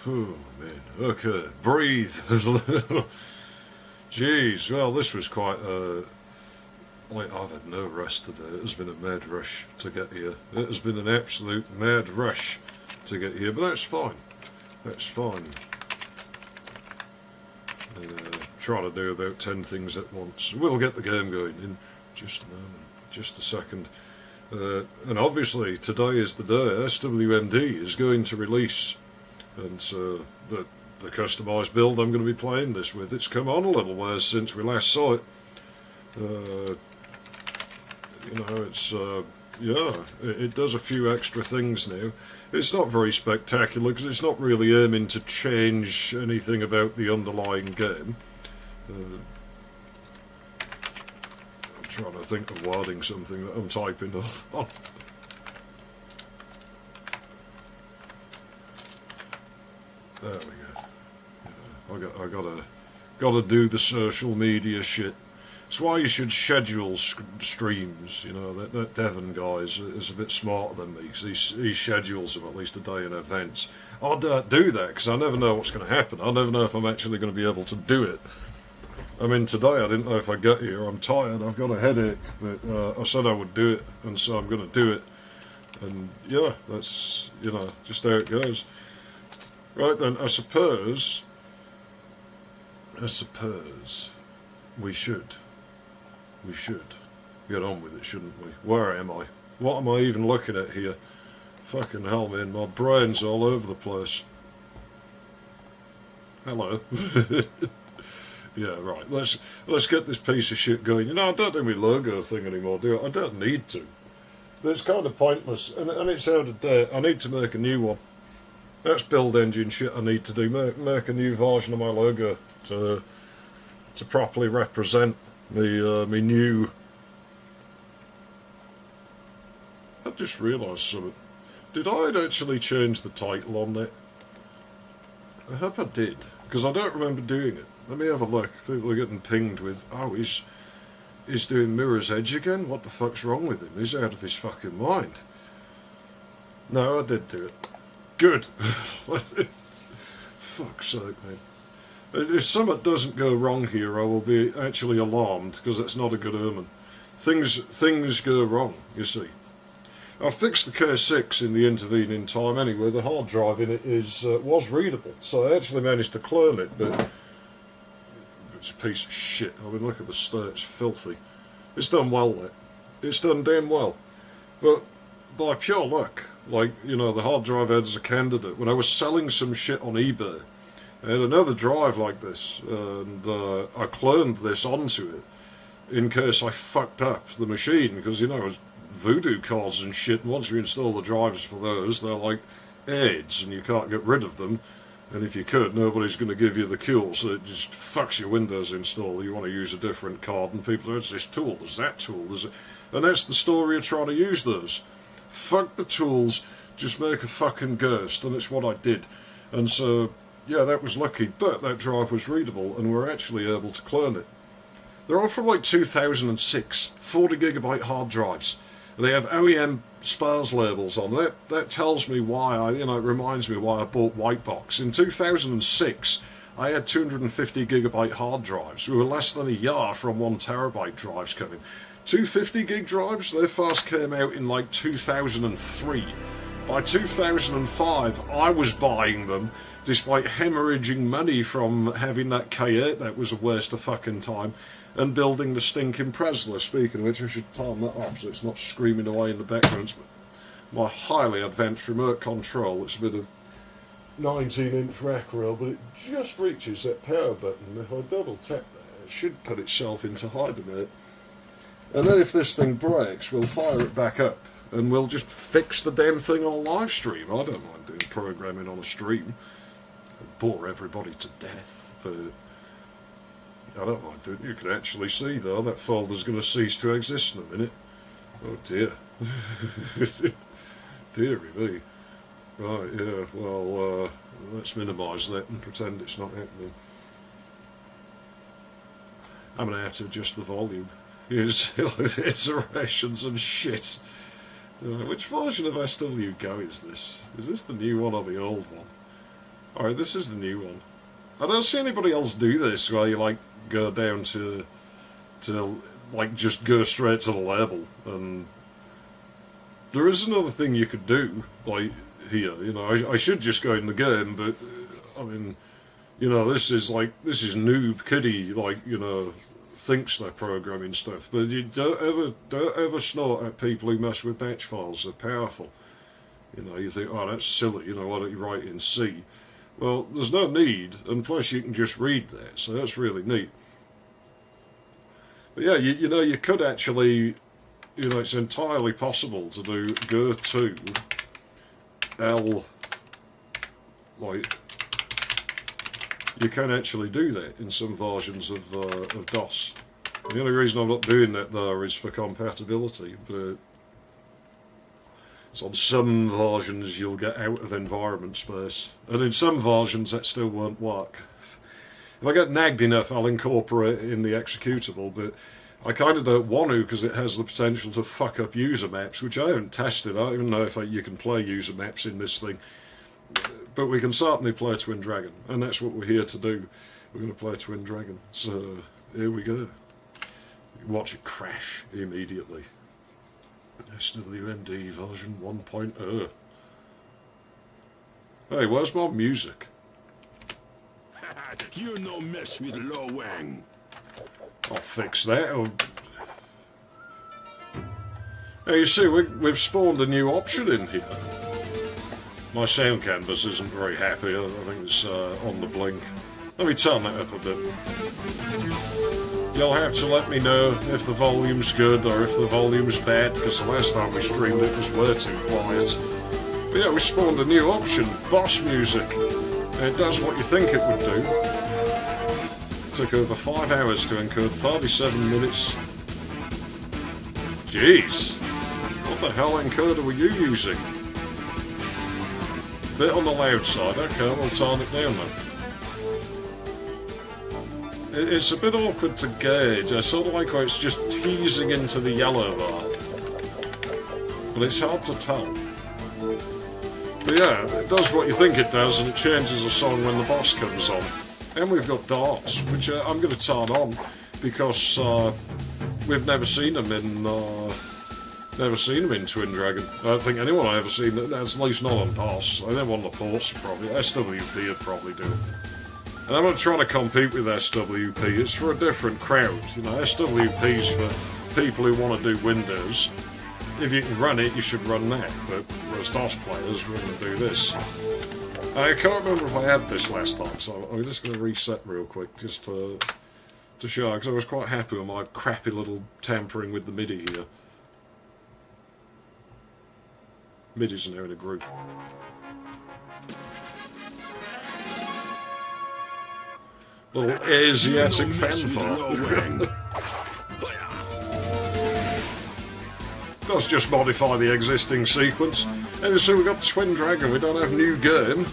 Oh, man. Okay, breathe. Jeez, well, this was quite like, I've had no rest today. It has been a mad rush to get here. It has been an absolute mad rush to get here, but that's fine. That's fine. Trying to do about 10 things at once. We'll get the game going in just a moment, just a second. And obviously, today is the day SWMD is going to release, and so the customised build I'm going to be playing this with, it's come on a little ways since we last saw it. You know, it's, yeah, it does a few extra things now. It's not very spectacular because it's not really aiming to change anything about the underlying game. I'm trying to think of wording something that I'm typing on. There we go. Yeah, I gotta do the social media shit. It's why you should schedule streams. You know, that Devon guy is a bit smarter than me because he schedules them at least a day in advance. I don't do that because I never know what's going to happen. I never know if I'm actually going to be able to do it. I mean, today I didn't know if I get here. I'm tired. I've got a headache. But I said I would do it, and so I'm going to do it. And yeah, that's, you know, just how it goes. Right then, I suppose we should get on with it, shouldn't we? Where am I? What am I even looking at here? Fucking hell, man, my brain's all over the place. Hello. Yeah, right, let's get this piece of shit going. You know, I don't do my logo thing anymore, do I? I don't need to. It's kind of pointless, and it's out of date. I need to make a new one. That's build engine shit I need to do. Make a new version of my logo to properly represent me new. I just realised something. Did I actually change the title on that? I hope I did, because I don't remember doing it. Let me have a look. People are getting pinged with, oh, he's doing Mirror's Edge again? What the fuck's wrong with him? He's out of his fucking mind. No, I did do it. Good. Fuck's sake, man. If something doesn't go wrong here, I will be actually alarmed, because that's not a good omen. Things go wrong, you see. I fixed the K6 in the intervening time anyway. The hard drive in it was readable, so I actually managed to clone it, but it's a piece of shit. I mean, look at the state, it's filthy. It's done well, that. It's done damn well. But by pure luck, like, you know, the hard drive had as a candidate. When I was selling some shit on eBay, I had another drive like this, and I cloned this onto it in case I fucked up the machine, because, you know, it was voodoo cards and shit, and once you install the drivers for those, they're like AIDS, and you can't get rid of them. And if you could, nobody's going to give you the cure, so it just fucks your Windows install. You want to use a different card, and people say, there's this tool, there's that tool, there's it. And that's the story of trying to use those. Fuck the tools, just make a fucking ghost, and it's what I did. And so, yeah, that was lucky, but that drive was readable, and we're actually able to clone it. They're all from like 2006, 40GB hard drives. They have OEM spares labels on it. That tells me why it reminds me why I bought Whitebox. In 2006, I had 250GB hard drives. We were less than a year from 1TB drives coming. 250GB drives, they first came out in like 2003. By 2005, I was buying them, despite hemorrhaging money from having that K8, that was a waste of fucking time, and building the stinking Presler. Speaking of which, I should turn that off so it's not screaming away in the background. My highly advanced remote control, it's a bit of 19-inch rack rail, but it just reaches that power button. If I double tap that, it should put itself into hibernate. And then if this thing breaks, we'll fire it back up, and we'll just fix the damn thing on a live stream. I don't mind doing programming on a stream. It'll bore everybody to death, but I don't mind doing it. You can actually see, though, that folder's going to cease to exist in a minute. Oh dear. Dearie me. Right, yeah, well, let's minimise that and pretend it's not happening. I'm going to have to adjust the volume. It's iterations and shit. Which version of SW Go is this? Is this the new one or the old one? Alright, this is the new one. I don't see anybody else do this where you like go down to like just go straight to the label. And there is another thing you could do, like here, you know, I should just go in the game, but I mean, you know, this is noob kiddie, like, you know, thinks they're programming stuff, but you don't ever snort at people who mess with batch files. They're powerful. You know, you think, oh, that's silly, you know, why don't you write in C? Well, there's no need, and plus you can just read that, so that's really neat. But yeah, you know, you could actually, you know, it's entirely possible to do go to L, like, you can actually do that in some versions of DOS. And the only reason I'm not doing that there is for compatibility, but so on some versions you'll get out of environment space, and in some versions that still won't work. If I get nagged enough, I'll incorporate it in the executable, but I kind of don't want to because it has the potential to fuck up user maps, which I haven't tested. I don't even know if you can play user maps in this thing. But we can certainly play Twin Dragon, and that's what we're here to do. We're going to play Twin Dragon, so here we go. Watch it crash immediately. SWMD version 1.0. Hey, where's my music? You no mess with low Wang. I'll fix that. Now you see, we've spawned a new option in here. My SoundCanvas isn't very happy. I think it's on the blink. Let me turn that up a bit. You'll have to let me know if the volume's good or if the volume's bad, because the last time we streamed it was way too quiet. But yeah, we spawned a new option, Boss Music. And it does what you think it would do. It took over 5 hours to encode 37 minutes. Jeez! What the hell encoder were you using? Bit on the loud side, okay, we'll turn it down then. It's a bit awkward to gauge. I sort of like how it's just teasing into the yellow there. But it's hard to tell. But yeah, it does what you think it does, and it changes the song when the boss comes on. And we've got darts, which I'm going to turn on, because we've never seen them in Twin Dragon. I don't think anyone I've ever seen that, at least not on DOS. I think one of the ports probably. SWP would probably do it. And I'm not trying to compete with SWP, it's for a different crowd. You know, SWP's for people who want to do Windows. If you can run it, you should run that, but as DOS players, we're going to do this. I can't remember if I had this last time, so I'm just going to reset real quick, just to show, because I was quite happy with my crappy little tampering with the MIDI here. MIDIs are now in a group. Little Asiatic fanfare. Let's just modify the existing sequence. And so we've got Twin Dragon, we don't have new game.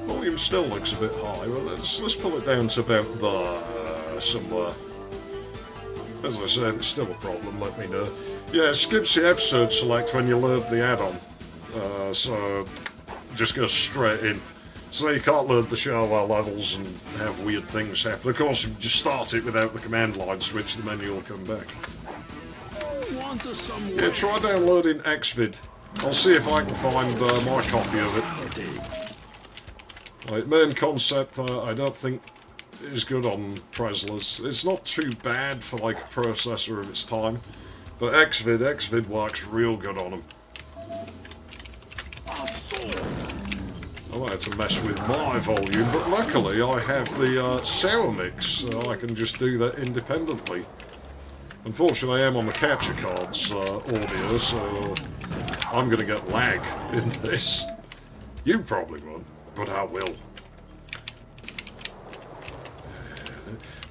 Volume still looks a bit high, well let's pull it down to about there, somewhere. As I said, it's still a problem, let me know. Yeah, it skips the episode select when you load the add-on. So just go straight in. So you can't load the shareware levels and have weird things happen. Of course, if you just start it without the command line switch, the menu will come back. Yeah, try downloading XVID. I'll see if I can find my copy of it. Right, main concept, I don't think is good on Preslers. It's not too bad for like a processor of its time, but XVID works real good on them. I might have to mess with my volume, but luckily I have the sour mix, so I can just do that independently. Unfortunately, I am on the capture cards audio, so I'm going to get lag in this. You probably won't, but I will.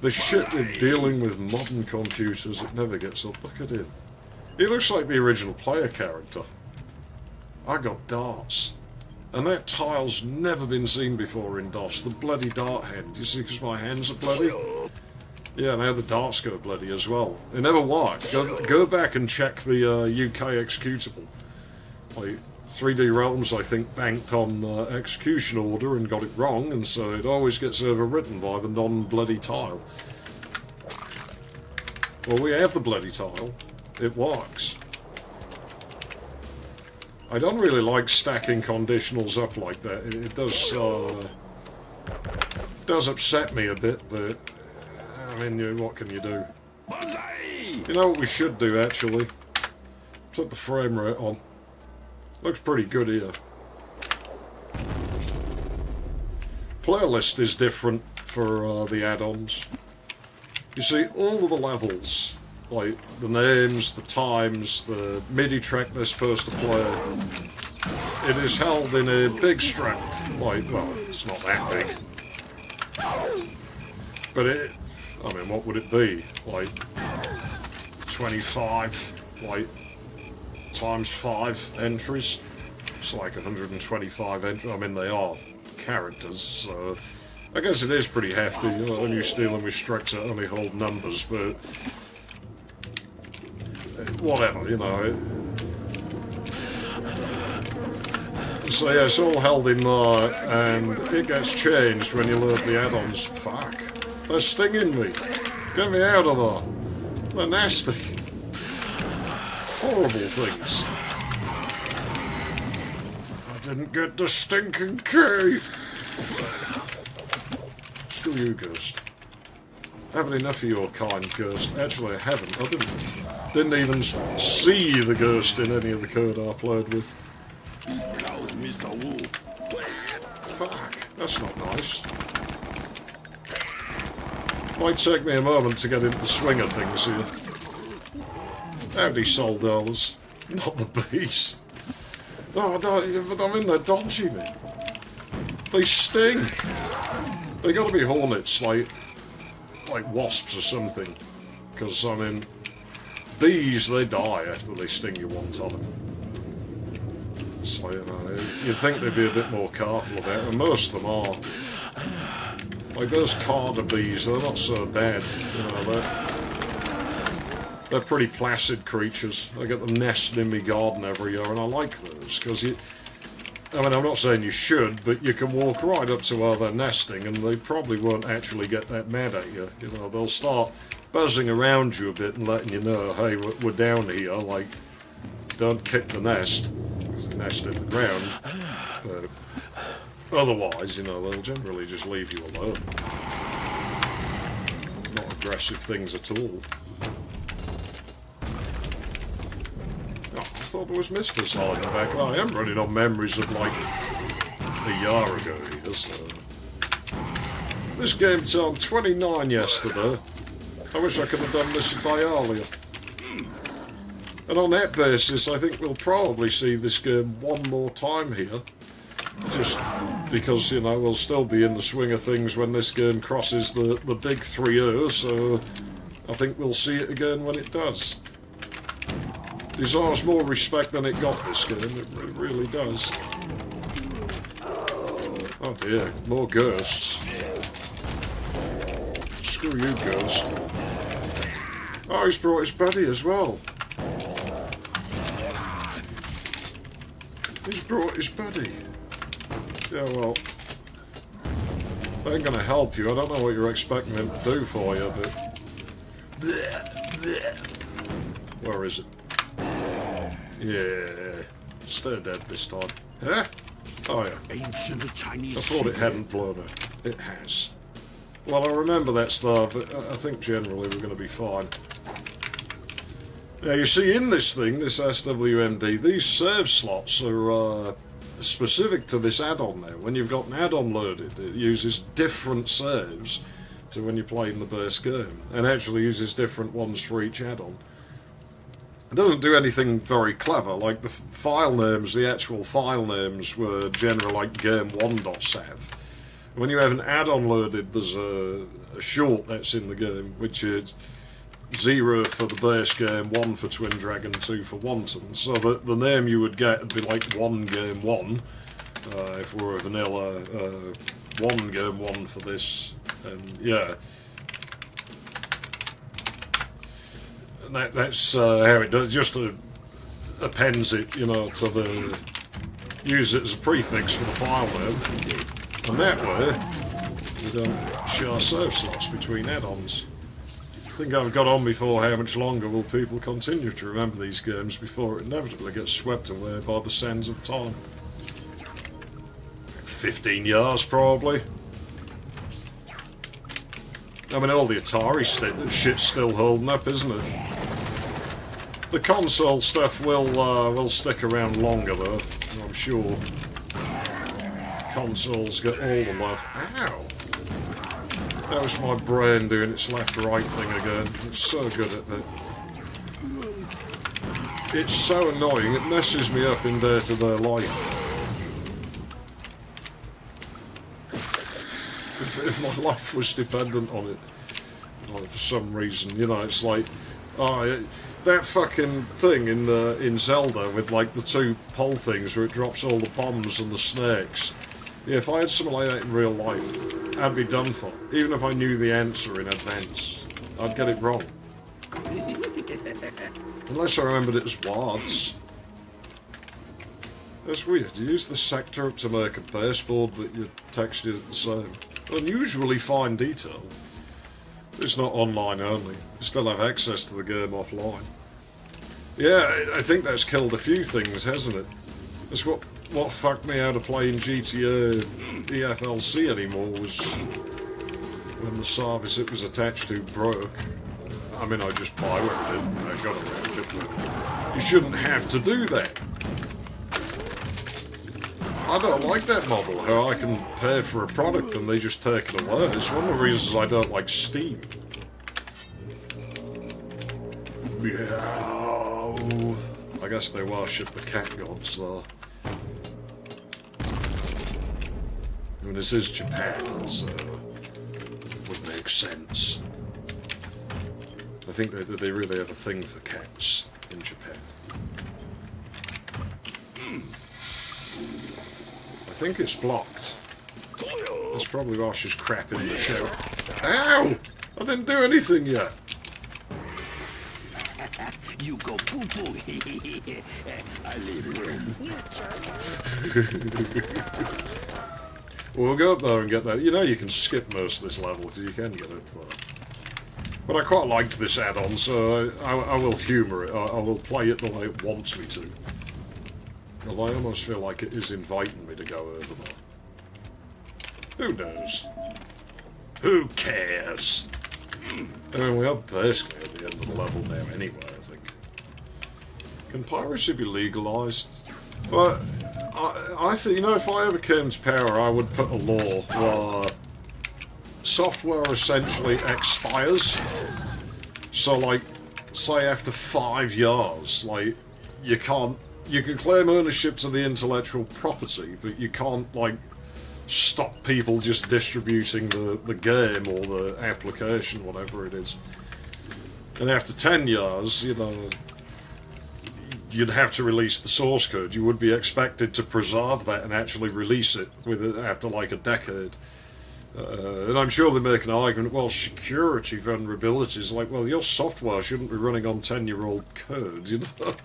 The shit with dealing with modern computers, it never gets up. Look at him. He looks like the original player character. I got darts. And that tile's never been seen before in DOS. The bloody dart hand. Do you see, because my hands are bloody? Yeah, now the darts go bloody as well. It never worked. Go back and check the UK executable. Like, 3D Realms, I think, banked on execution order and got it wrong, and so it always gets overwritten by the non-bloody tile. Well, we have the bloody tile. It works. I don't really like stacking conditionals up like that. It does upset me a bit, but I mean, what can you do? You know what we should do, actually? Put the frame rate on. Looks pretty good here. Playlist is different for the add-ons. You see, all of the levels, like the names, the times, the MIDI track they're supposed to play, it is held in a big struct. Like, well, it's not that big. But it, I mean, what would it be? Like 25, like, times 5 entries. It's like 125 entries. I mean, they are characters, so I guess it is pretty hefty. You know, when you're dealing with structs that only hold numbers, but whatever, you know. So yeah, it's all held in there, and it gets changed when you load the add-ons. Fuck. They're stinging me. Get me out of there. They're nasty. Horrible things. I didn't get the stinking key. Screw you, Ghost. I haven't enough of your kind, Ghost. Actually, I haven't. I didn't even see the Ghost in any of the code I played with. Fuck, that's not nice. Might take me a moment to get into the swing of things here. Howdy, soldollars. Not the bees. Oh, but I mean, they're dodgy, me. They sting. They gotta be hornets, like wasps or something. Because, I mean, bees, they die after they sting you one time. So, you know, you'd think they'd be a bit more careful about it, and most of them are. Like those carder bees, they're not so bad, you know, they're pretty placid creatures. I get them nesting in my garden every year, and I like those, because I mean, I'm not saying you should, but you can walk right up to where they're nesting, and they probably won't actually get that mad at you. You know, they'll start buzzing around you a bit and letting you know, hey, we're down here, like, don't kick the nest. There's a nest in the ground, but otherwise, you know, they'll generally just leave you alone. Not aggressive things at all. Oh, I thought there was misters hiding back. Oh, I am running on memories of like a year ago here, so. This game turned 29 yesterday. I wish I could have done this a day earlier. And on that basis, I think we'll probably see this game one more time here. Just because, you know, we'll still be in the swing of things when this game crosses the big 3-0, so I think we'll see it again when it does. It deserves more respect than it got, this game, it really does. Oh dear, more ghosts. Screw you, Ghost. Oh, he's brought his buddy as well. He's brought his buddy. Yeah, well, they ain't gonna help you. I don't know what you're expecting him to do for you, but... Where is it? Yeah, stay dead this time. Huh? Oh yeah. Ancient Chinese. I thought it hadn't blown up. It has. Well, I remember that's there, but I think generally we're going to be fine. Now, you see, in this thing, this SWMD, these save slots are specific to this add-on now. When you've got an add-on loaded, it uses different saves to when you're playing the base game, and actually uses different ones for each add-on. It doesn't do anything very clever, like the file names, the actual file names were generally like game1.sav. When you have an add-on loaded, there's a short that's in the game, which is 0 for the base game, 1 for Twin Dragon, 2 for Wanton. So the name you would get would be like 1 game 1, if we were vanilla, 1 game 1 for this, and yeah. And that's how it does, just appends it, you know, to use it as a prefix for the file name, and that way we don't share save slots between add-ons. I think I've got on before how much longer will people continue to remember these games before it inevitably gets swept away by the sands of time. 15 years probably. I mean, all the Atari shit's still holding up, isn't it? The console stuff will stick around longer though, I'm sure. Consoles get all the love. Ow! That was my brain doing its left-right thing again. It's so good at that. It's so annoying, it messes me up in day-to-day life. If my life was dependent on it, like for some reason, you know, it's like, that fucking thing in Zelda with like the two pole things where it drops all the bombs and the snakes. Yeah, if I had something like that in real life, I'd be done for. Even if I knew the answer in advance, I'd get it wrong. Unless I remembered it as words. That's weird. You use the sector up to make a baseboard, but you textured it the same. Unusually fine detail. It's not online only. You still have access to the game offline. Yeah, I think that's killed a few things, hasn't it? That's what fucked me out of playing GTA EFLC anymore was when the service it was attached to broke. I mean, I just pirated it and I got around it, but you shouldn't have to do that. I don't like that model, how I can pay for a product and they just take it away. It's one of the reasons I don't like Steam. Meow. I guess they worship the cat gods though. I mean, this is Japan, so it would make sense. I think they really have a thing for cats in Japan. I think it's blocked. That's probably why she's crap in the show. Ow! I didn't do anything yet. You go poo poo. I leave. We'll go up there and get that. You know you can skip most of this level because you can get it far. But I quite liked this add-on, so I will humour it. I will play it the way it wants me to. Although I almost feel like it is inviting me to go over there. Who knows? Who cares? I mean, we are basically at the end of the level now anyway, I think. Can piracy be legalised? Well, I think, you know, if I ever came to power, I would put a law where software essentially expires. So, like, say after 5 years, like, you can claim ownership to the intellectual property, but you can't, like, stop people just distributing the game or the application, whatever it is. And after 10 years, you know, you'd have to release the source code. You would be expected to preserve that and actually release it after, like, a decade. And I'm sure they make an argument, well, security vulnerabilities, like, well, your software shouldn't be running on 10-year-old code, you know?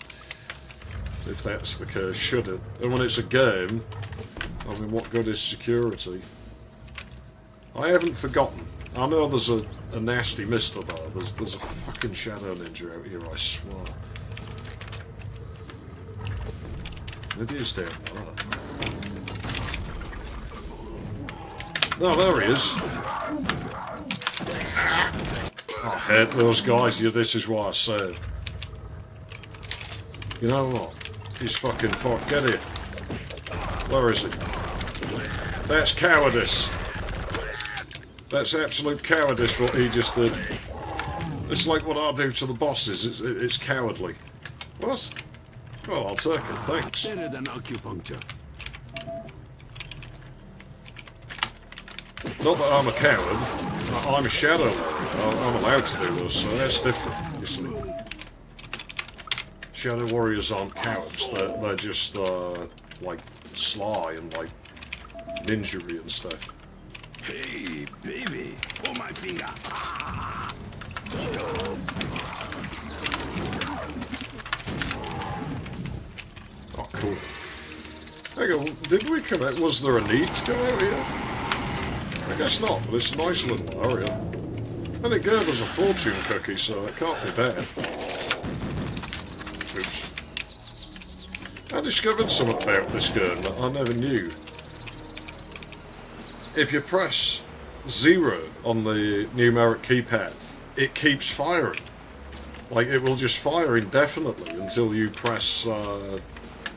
If that's the case, should it? And when it's a game, I mean, what good is security? I haven't forgotten. I know there's a nasty mister there. There's a fucking shadow ninja out here, I swear. It is down there. No, there he is. I hate those guys. Yeah, this is why I saved. You know what? He's fucking fuck. Get it. Where is he? That's cowardice. That's absolute cowardice what he just did. It's like what I do to the bosses. It's cowardly. What? Well, I'll take it. Thanks. Better than acupuncture. Not that I'm a coward. I'm a shadow. I'm allowed to do this, so that's different, you see. Shadow warriors aren't cowards. They're just, like, sly and, like, ninja-y and stuff. Hey, baby. Oh, my finger. Oh, cool. Hang on, did we come out? Was there a need to come out here? I guess not, but it's a nice little area. And it gave us a fortune cookie, so it can't be bad. Oops. I discovered something about this gun that I never knew. If you press 0 on the numeric keypad, it keeps firing. Like, it will just fire indefinitely until you press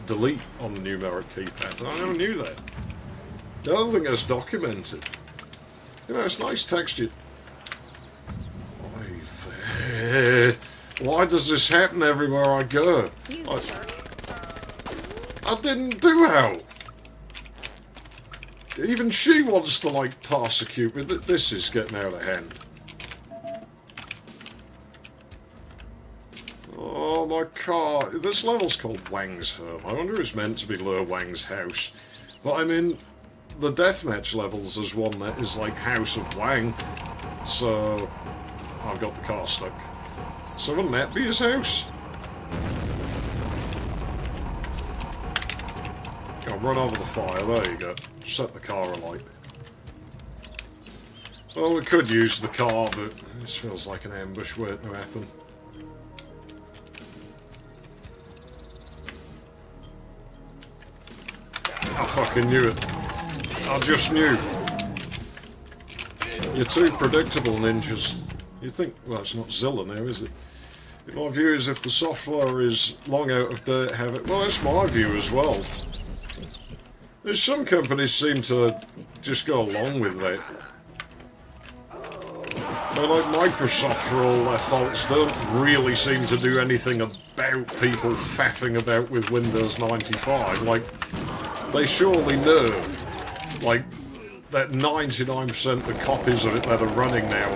delete on the numeric keypad. And I never knew that. I don't think that's documented. You know, it's nice texture. Why does this happen everywhere I go? I didn't do how. Even she wants to, like, persecute me. This is getting out of hand. Oh, my car. This level's called Wang's home. I wonder if it's meant to be Lure Wang's house. But, I mean, the deathmatch levels is one that is like House of Wang. So, I've got the car stuck. So wouldn't that be his house? I'll run over the fire, there you go. Set the car alight. Well, we could use the car, but this feels like an ambush waiting to happen. I fucking knew it. I just knew. You're too predictable, ninjas. You think, well, it's not Zilla now, is it? My view is if the software is long out of date, have it. Well, that's my view as well. There's some companies seem to just go along with that. But like Microsoft, for all their faults, don't really seem to do anything about people faffing about with Windows 95. Like, they surely know, like, that 99% of the copies of it that are running now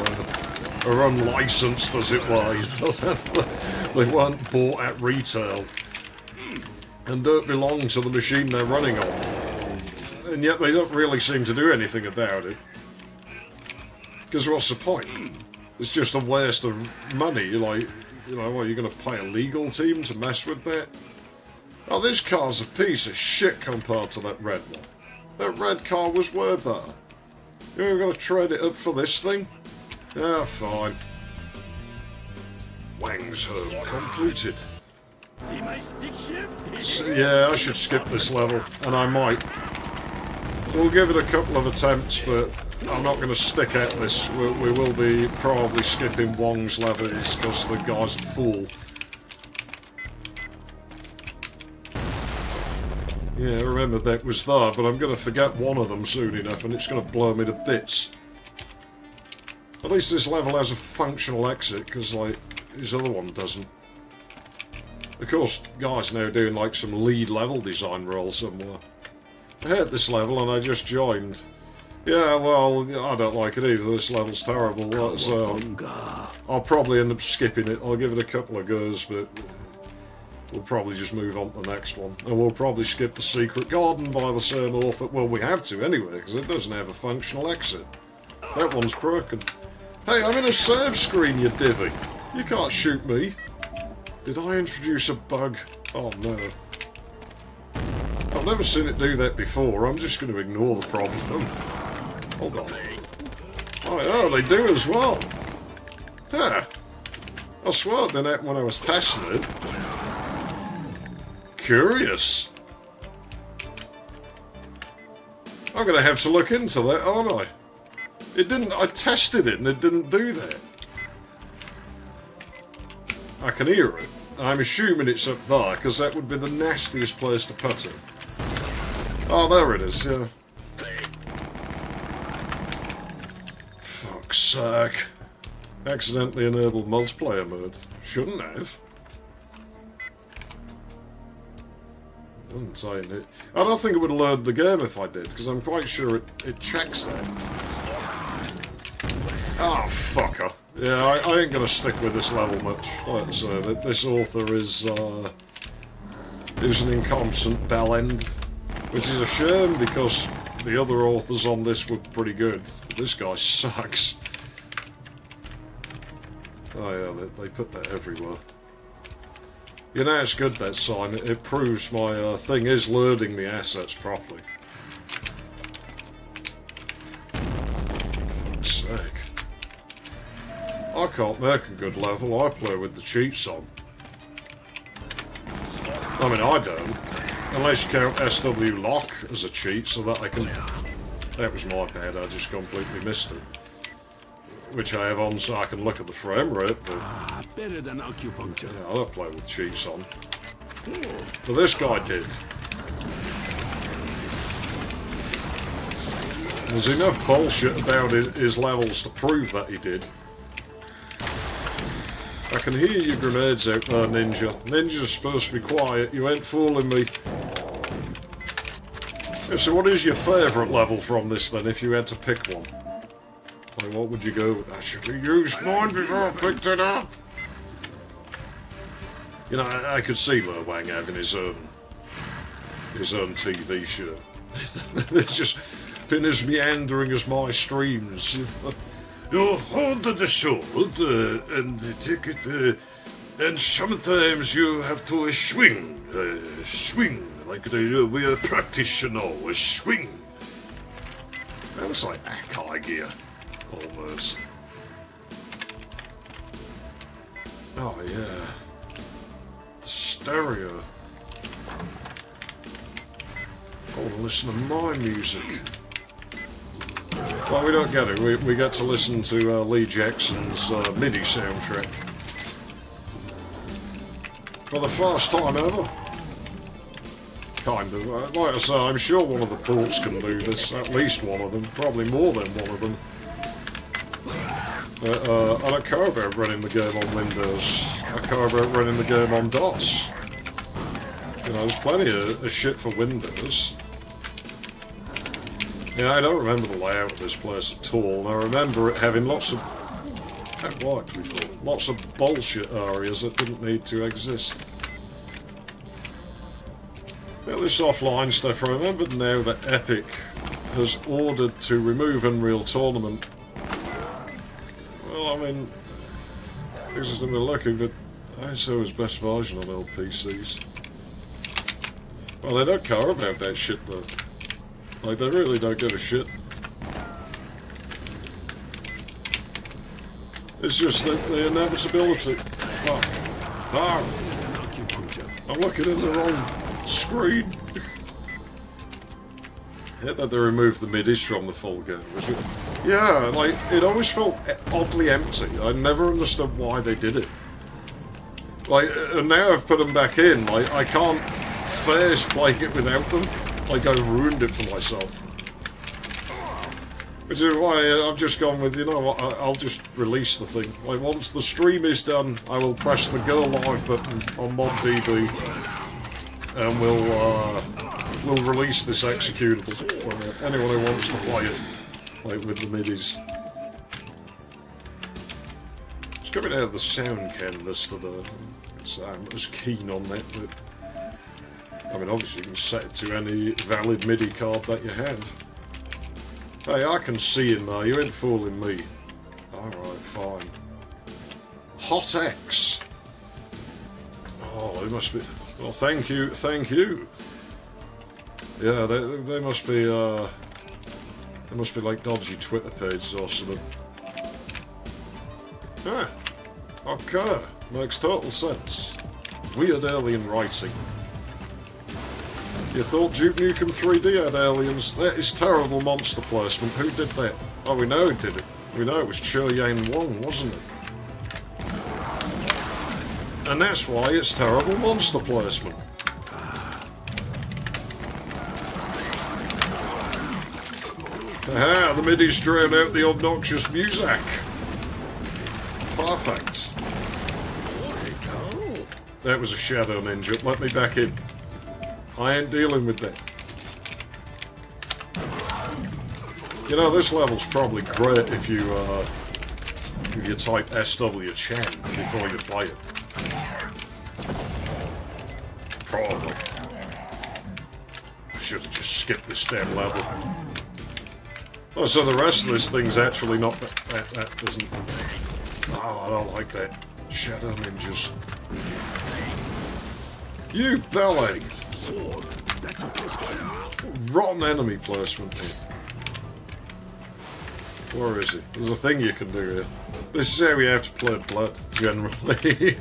are unlicensed, as it were. They weren't bought at retail and don't belong to the machine they're running on. And yet they don't really seem to do anything about it. Because what's the point? It's just a waste of money. Like, you know, what, you're going to pay a legal team to mess with that? Oh, this car's a piece of shit compared to that red one. That red car was way better. You're going to trade it up for this thing? Ah, fine. Wang's home completed. So, yeah, I should skip this level, and I might. We'll give it a couple of attempts, but I'm not going to stick at this. We will be probably skipping Wang's levels because the guy's a fool. Yeah, I remember that was there, but I'm going to forget one of them soon enough, and it's going to blow me to bits. At least this level has a functional exit, because, like, his other one doesn't. Of course, guy's now doing, like, some lead level design role somewhere. I hate this level, and I just joined. Yeah, well, I don't like it either. This level's terrible. So I'll probably end up skipping it. I'll give it a couple of goes, but we'll probably just move on to the next one. And we'll probably skip the Secret Garden by the same author. Well, we have to anyway, because it doesn't have a functional exit. That one's broken. Hey, I'm in a save screen, you divvy. You can't shoot me. Did I introduce a bug? Oh, no. I've never seen it do that before. I'm just going to ignore the problem. Hold on. Oh, they do as well. Huh. I swear it didn't happen when I was testing it. Curious. I'm going to have to look into that, aren't I? It didn't. I tested it and it didn't do that. I can hear it. I'm assuming it's up there because that would be the nastiest place to put it. Oh, there it is, yeah. Fuck's sake. Accidentally enabled multiplayer mode. Shouldn't have. Doesn't say it. I don't think it would load the game if I did, because I'm quite sure it checks that. Oh, fucker. Yeah, I ain't gonna stick with this level much. Like I say, this author is an incompetent bellend, which is a shame because the other authors on this were pretty good. But this guy sucks. Oh yeah, they put that everywhere. You know, it's good, that sign. It proves my thing is loading the assets properly. For fuck's sake. I can't make a good level. I play with the cheats on. I mean, I don't. Unless you count SW lock as a cheat, so that I can... That was my bad, I just completely missed it. Which I have on so I can look at the frame rate, but... better than acupuncture. Yeah, I don't play with cheats on. But this guy did. There's enough bullshit about his levels to prove that he did. I can hear your grenades out there, Ninja. Ninja's supposed to be quiet, you ain't fooling me. Yeah, so what is your favourite level from this then, if you had to pick one? Like, what would you go with? I should have used mine before I picked it up! You know, I could see Wang having his own TV show. It's just been as meandering as my streams. You hold the sword and take it, and sometimes you have to swing, like we are practitioner, swing. That was like Akai gear, almost. Oh yeah, stereo. I want to listen to my music. Well, we don't get it. We get to listen to Lee Jackson's MIDI soundtrack. For the first time ever. Kind of. Like I say, I'm sure one of the ports can do this. At least one of them. Probably more than one of them. I don't care about running the game on Windows. I care about running the game on DOS. You know, there's plenty of shit for Windows. Yeah, I don't remember the layout of this place at all, and I remember it having lots of... That worked before. Lots of bullshit areas that didn't need to exist. Well, this offline stuff, I remember now that Epic has ordered to remove Unreal Tournament. Well, I mean... This is going to be lucky, but ISO is best version on old PCs. Well, they don't care about that shit, though. Like, they really don't give a shit. It's just the inevitability. Fuck. I'm looking at the wrong screen. Yeah, that they removed the midis from the full game. Yeah, like, it always felt oddly empty. I never understood why they did it. Like, and now I've put them back in, like, I can't face playing it without them. Like, I ruined it for myself. Which is why I've just gone with, you know what, I'll just release the thing. Like, once the stream is done, I will press the Go Live button on ModDB, and we'll release this executable for anyone who wants to play it, like, with the midis. It's coming out of the SoundCanvas today, so I'm not as keen on that, but... I mean, obviously you can set it to any valid MIDI card that you have. Hey, I can see in there, you ain't fooling me. Alright, fine. Hot X. Oh, they must be... Well, thank you, thank you. Yeah, they must be, like dodgy Twitter pages or something. Ah, okay, makes total sense. Weird alien writing. You thought Duke Nukem 3D had aliens? That is terrible monster placement. Who did that? Oh, we know who did it. We know it was Cho-Yan Wang, wasn't it? And that's why it's terrible monster placement. Aha, the midis drown out the obnoxious music. Perfect. That was a shadow ninja. Let me back in. I ain't dealing with that. You know, this level's probably great if you type SW Chan before you play it. Probably. I should have just skipped this damn level. Oh, so the rest of this thing's actually not that doesn't... Oh, I don't like that. Shadow ninjas. You bellend! Rotten enemy placement here. Where is he? There's a thing you can do here. This is how you have to play Blood, generally.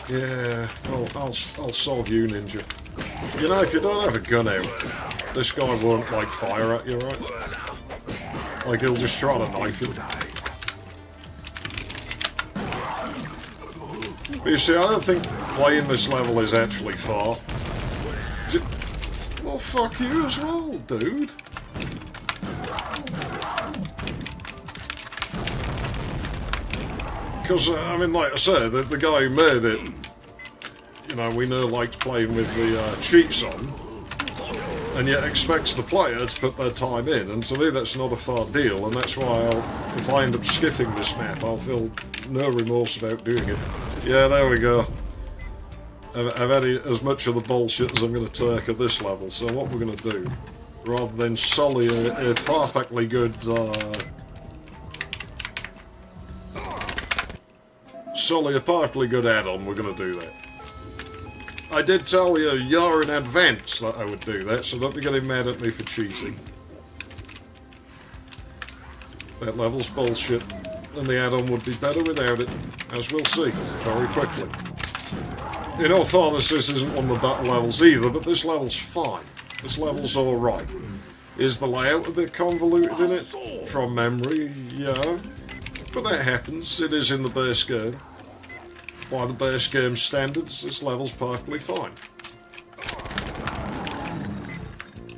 Yeah, I'll solve you, Ninja. You know, if you don't have a gun out, this guy won't, like, fire at you, right? Like, he'll just try to knife you. But you see, I don't think playing this level is actually far. Well, fuck you as well, dude. Because, I mean, like I said, the guy who made it, you know, we know likes playing with the cheats on, and yet expects the player to put their time in, and to me that's not a fair deal, and that's why if I end up skipping this map, I'll feel no remorse about doing it. Yeah, there we go. I've had as much of the bullshit as I'm going to take at this level, so what we're going to do, rather than sully a perfectly good add-on, we're going to do that. I did tell you a year in advance that I would do that, so don't be getting mad at me for cheating. That level's bullshit, and the add-on would be better without it, as we'll see very quickly. In all fairness, this isn't one of the better levels either, but this level's fine. This level's alright. Is the layout a bit convoluted in it? From memory, yeah. But that happens, it is in the base game. By the base game standards, this level's perfectly fine.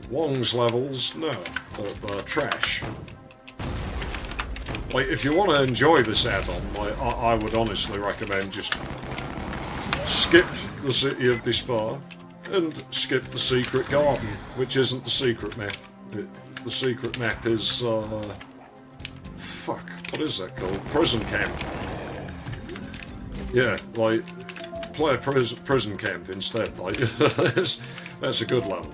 Wang's levels, no, they're trash. Like, if you want to enjoy this add-on, like, I would honestly recommend just skip the City of Despair and skip the Secret Garden, which isn't the secret map. The secret map is, fuck, what is that called? Prison Camp. Yeah, like, play a prison camp instead, like, that's a good level.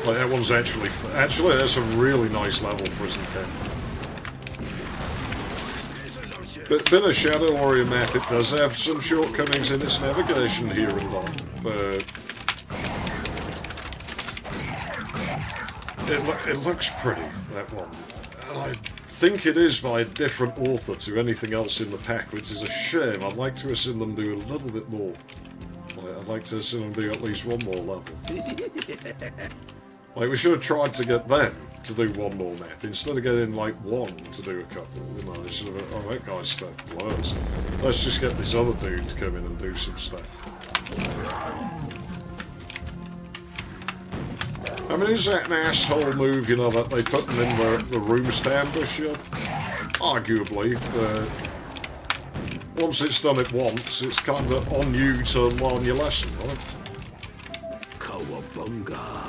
Like, that one's actually, that's a really nice level, prison camp. Bit of Shadow Warrior map, it does have some shortcomings in its navigation here and there, but it looks pretty, that one. And I think it is by a different author to anything else in the pack, which is a shame. I'd like to have seen them do a little bit more. Like, I'd like to have seen them do at least one more level. Like, we should have tried to get them to do one more map, instead of getting, like, one to do a couple. You know, they should have, oh, that guy's stuff blows. Let's just get this other dude to come in and do some stuff. I mean, is that an asshole move, you know, that they put them in the rooms to ambush you? Arguably, but once it's done it once, it's kind of on you to learn your lesson, right?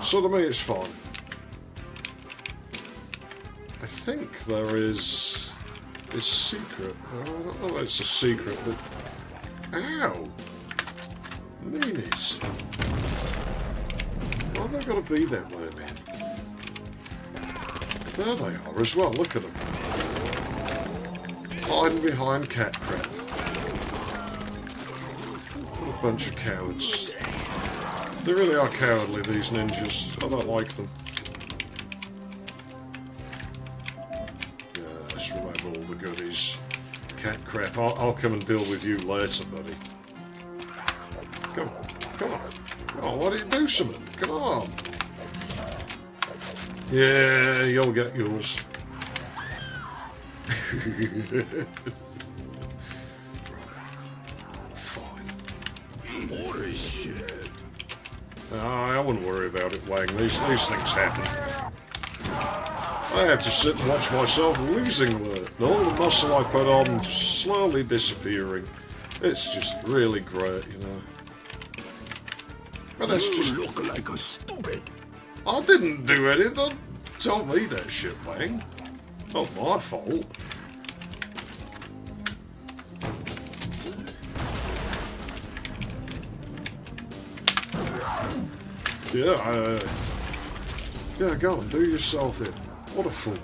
So to me, it's fine. I think there is a secret. I don't know if it's a secret, but... Ow! Meanies. Why have they got to be that way, man? There they are as well, look at them. Hiding behind cat crap. What a bunch of cowards. They really are cowardly, these ninjas. I don't like them. Yes, remember all the goodies. Cat crap. I'll come and deal with you later, buddy. Come on. Come on. Come on, why don't you do something? Come on. Yeah, you'll get yours. Fine. More shit. I wouldn't worry about it, Wang. These things happen. I have to sit and watch myself losing weight. And all the muscle I put on just slowly disappearing. It's just really great, you know. But that's just... look like a stupid. I didn't do anything. Don't tell me that shit, Wang. Not my fault. Yeah, yeah, go on, do yourself in. What a fool.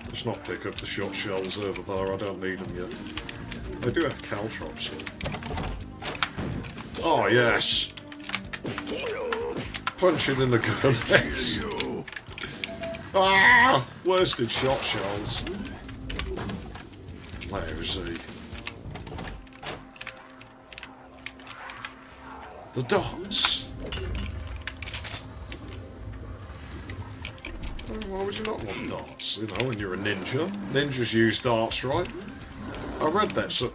Let's not pick up the shot shells over there, I don't need them yet. I do have caltrops here. Oh yes! Punch it in the grenades. Ah! Wasted shot shells. Lousy. The darts. Why would you not want darts? You know, when you're a ninja. Ninjas use darts, right? I read that, so...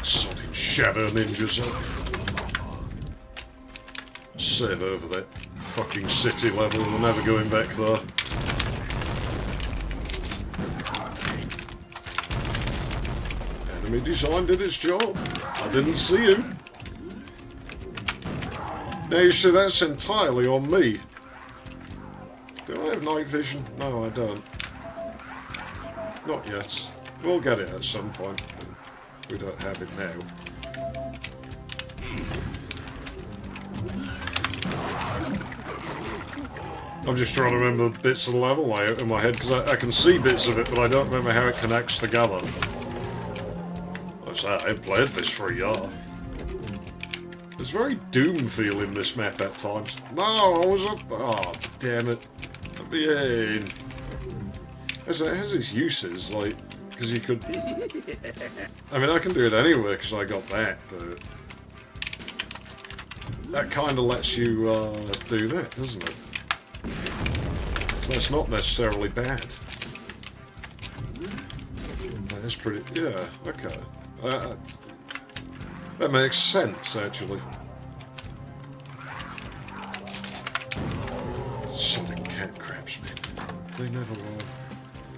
Sodding shadow ninjas. Save over that fucking city level, we're never going back there. Enemy design did its job. I didn't see him. Now you see, that's entirely on me. Do I have night vision? No, I don't. Not yet. We'll get it at some point. We don't have it now. I'm just trying to remember bits of the level layout in my head, because I can see bits of it, but I don't remember how it connects together. I haven't played this for a year. There's very Doom feel in this map at times. No, I was up. Oh, damn it. Let me in. It has its uses, like, because you could. I mean, I can do it anyway because I got that, but that kind of lets you do that, doesn't it? So that's not necessarily bad. That's pretty. Yeah, okay. That makes sense, actually. Something cat crabs, man. They never are.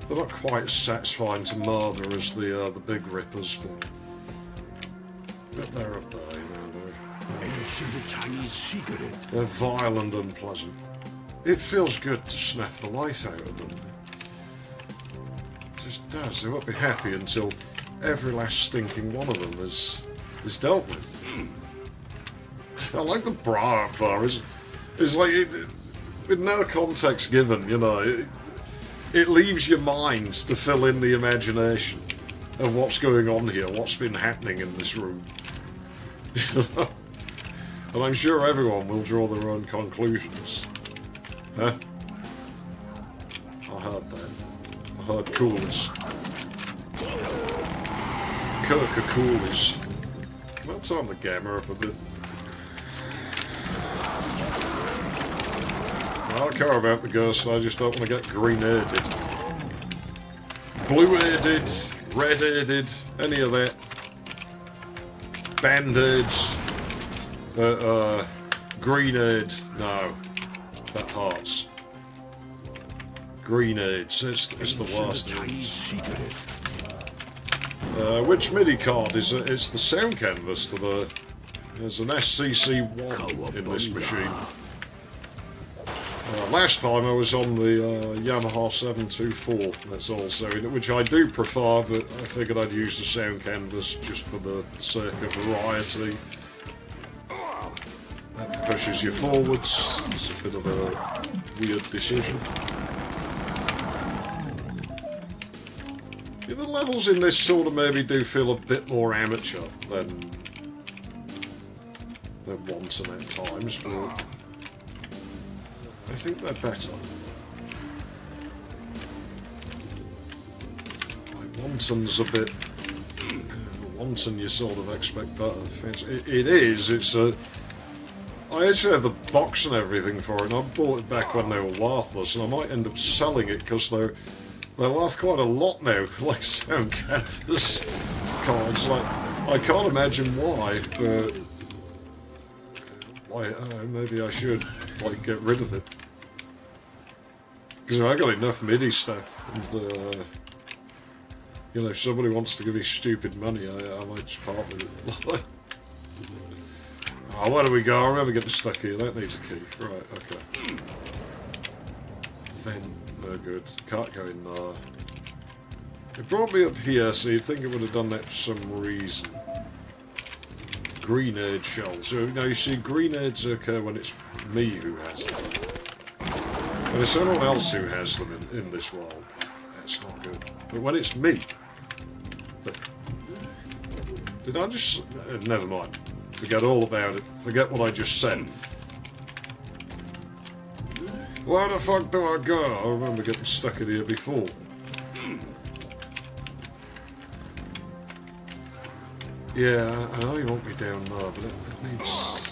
They're not quite as satisfying to murder as the big rippers, but they're up there, you know. They're vile and unpleasant. It feels good to snuff the light out of them. It just does. They won't be happy until every last stinking one of them is dealt with. I like the bra up there. It's like, with no context given, you know, it leaves your mind to fill in the imagination of what's going on here, what's been happening in this room. And I'm sure everyone will draw their own conclusions. Huh? I heard that. I heard coolies. Coolies. Let's turn the camera up a bit. I don't care about the ghosts, I just don't want to get green-aided. Blue-aided, red-aided, any of that. Band-aids. Green-aid, no. That hurts. Green-aids, it's the worst. Which MIDI card is it? It's the SoundCanvas to the... There's an SCC1 in this machine. Last time I was on the Yamaha 724, that's also in it, which I do prefer, but I figured I'd use the SoundCanvas just for the sake of variety. That pushes you forwards. It's a bit of a weird decision. Yeah, the levels in this sort of maybe do feel a bit more amateur than Wanton at times, but I think they're better. Like Wanton's a bit... Wanton you sort of expect better. It is, it's a... I actually have the box and everything for it, and I bought it back when they were worthless, and I might end up selling it because they're worth quite a lot now, like SoundCanvas cards. Like, I can't imagine why, but maybe I should like get rid of it because I got enough MIDI stuff, and you know, if somebody wants to give me stupid money, I might just part with it. Oh, where do we go? I remember getting stuck here. That needs a key. Right, okay. Then, no good. Can't go in there. It brought me up here, so you'd think it would have done that for some reason. grenade shell. So now you see grenades occur when it's me who has them. When it's someone else who has them in this world, that's not good. But when it's me... But, did I just... never mind. Forget all about it. Forget what I just said. Where the fuck do I go? I remember getting stuck in here before. Yeah, I know you want me down there, but it needs...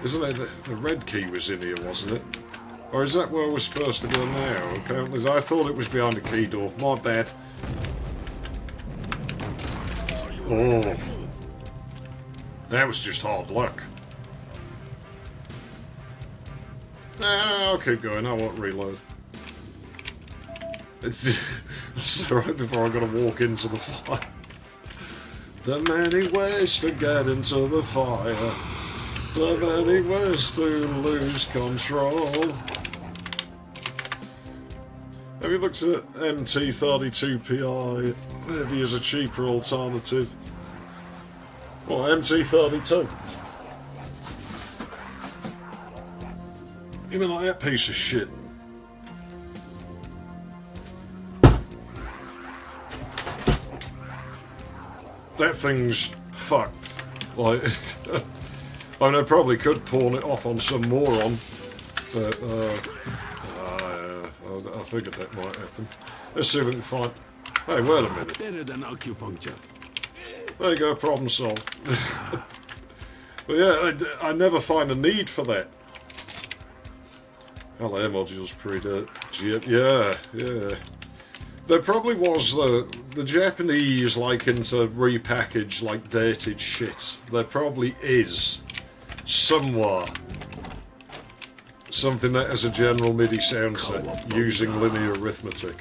Isn't it the red key was in here, wasn't it? Or is that where we're supposed to go now? Apparently, I thought it was behind the key door. My bad. Oh. That was just hard luck. I'll keep going, I won't reload. It's right before I'm going to walk into the fire. The many ways to get into the fire. The many ways to lose control. Have you looked at MT32PI? Maybe as a cheaper alternative. What, MT32? You mean like that piece of shit? That thing's fucked. Like, I mean, I probably could pawn it off on some moron, but I figured that might happen. Let's see if we can find. Hey, wait a minute. Better than acupuncture. There you go, problem solved. But yeah, I never find a need for that. LA module's pretty dirt. Yeah. There probably was the Japanese like into repackage like dated shit. There probably is somewhere something that has a general MIDI sound set using linear arithmetic.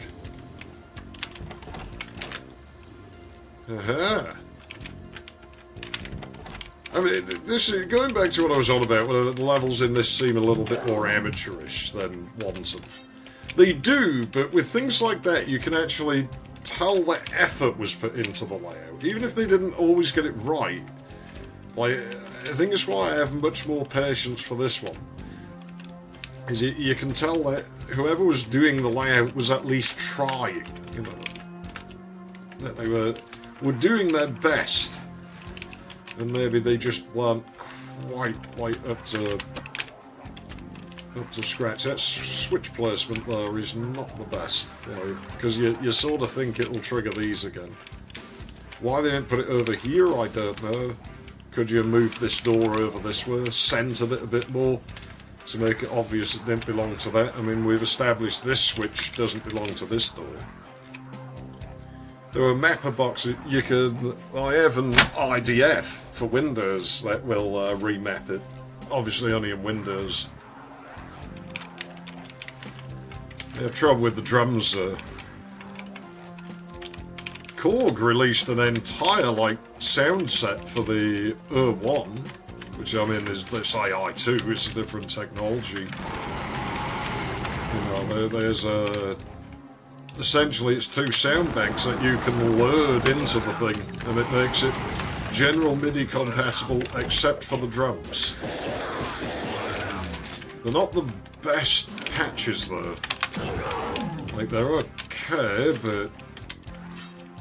Aha. I mean, this is going back to what I was on about, where the levels in this seem a little bit more amateurish than wanton. They do, but with things like that, you can actually tell that effort was put into the layout, even if they didn't always get it right. Like, I think it's why I have much more patience for this one. Is you can tell that whoever was doing the layout was at least trying, you know, that they were doing their best. And maybe they just weren't quite up to scratch. That switch placement there is not the best, because you sort of think it'll trigger these again. Why they didn't put it over here, I don't know. Could you move this door over this way, centered it a bit more to make it obvious it didn't belong to that? I mean, we've established this switch doesn't belong to this door. There are mapper boxes you can. I have an IDF for Windows that will remap it. Obviously, only in Windows. You have trouble with the drums there. Korg released an entire sound set for the 1, which I mean is, let's say, I2. It's a different technology. You know, there's a. Essentially, it's 2 sound banks that you can load into the thing, and it makes it general MIDI compatible except for the drums. They're not the best patches though. Like, they're okay, but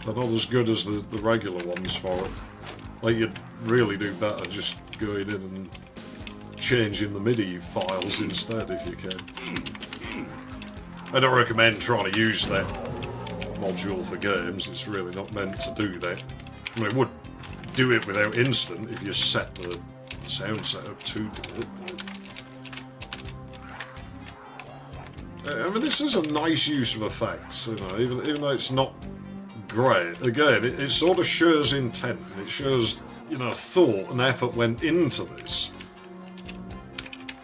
they're not as good as the regular ones for it. Like, you'd really do better just going in and changing the MIDI files instead if you can. I don't recommend trying to use that module for games. It's really not meant to do that. I mean, it would do it without instant if you set the sound setup to do it. I mean, this is a nice use of effects, you know, even though it's not great. Again, it sort of shows intent. It shows, you know, thought and effort went into this.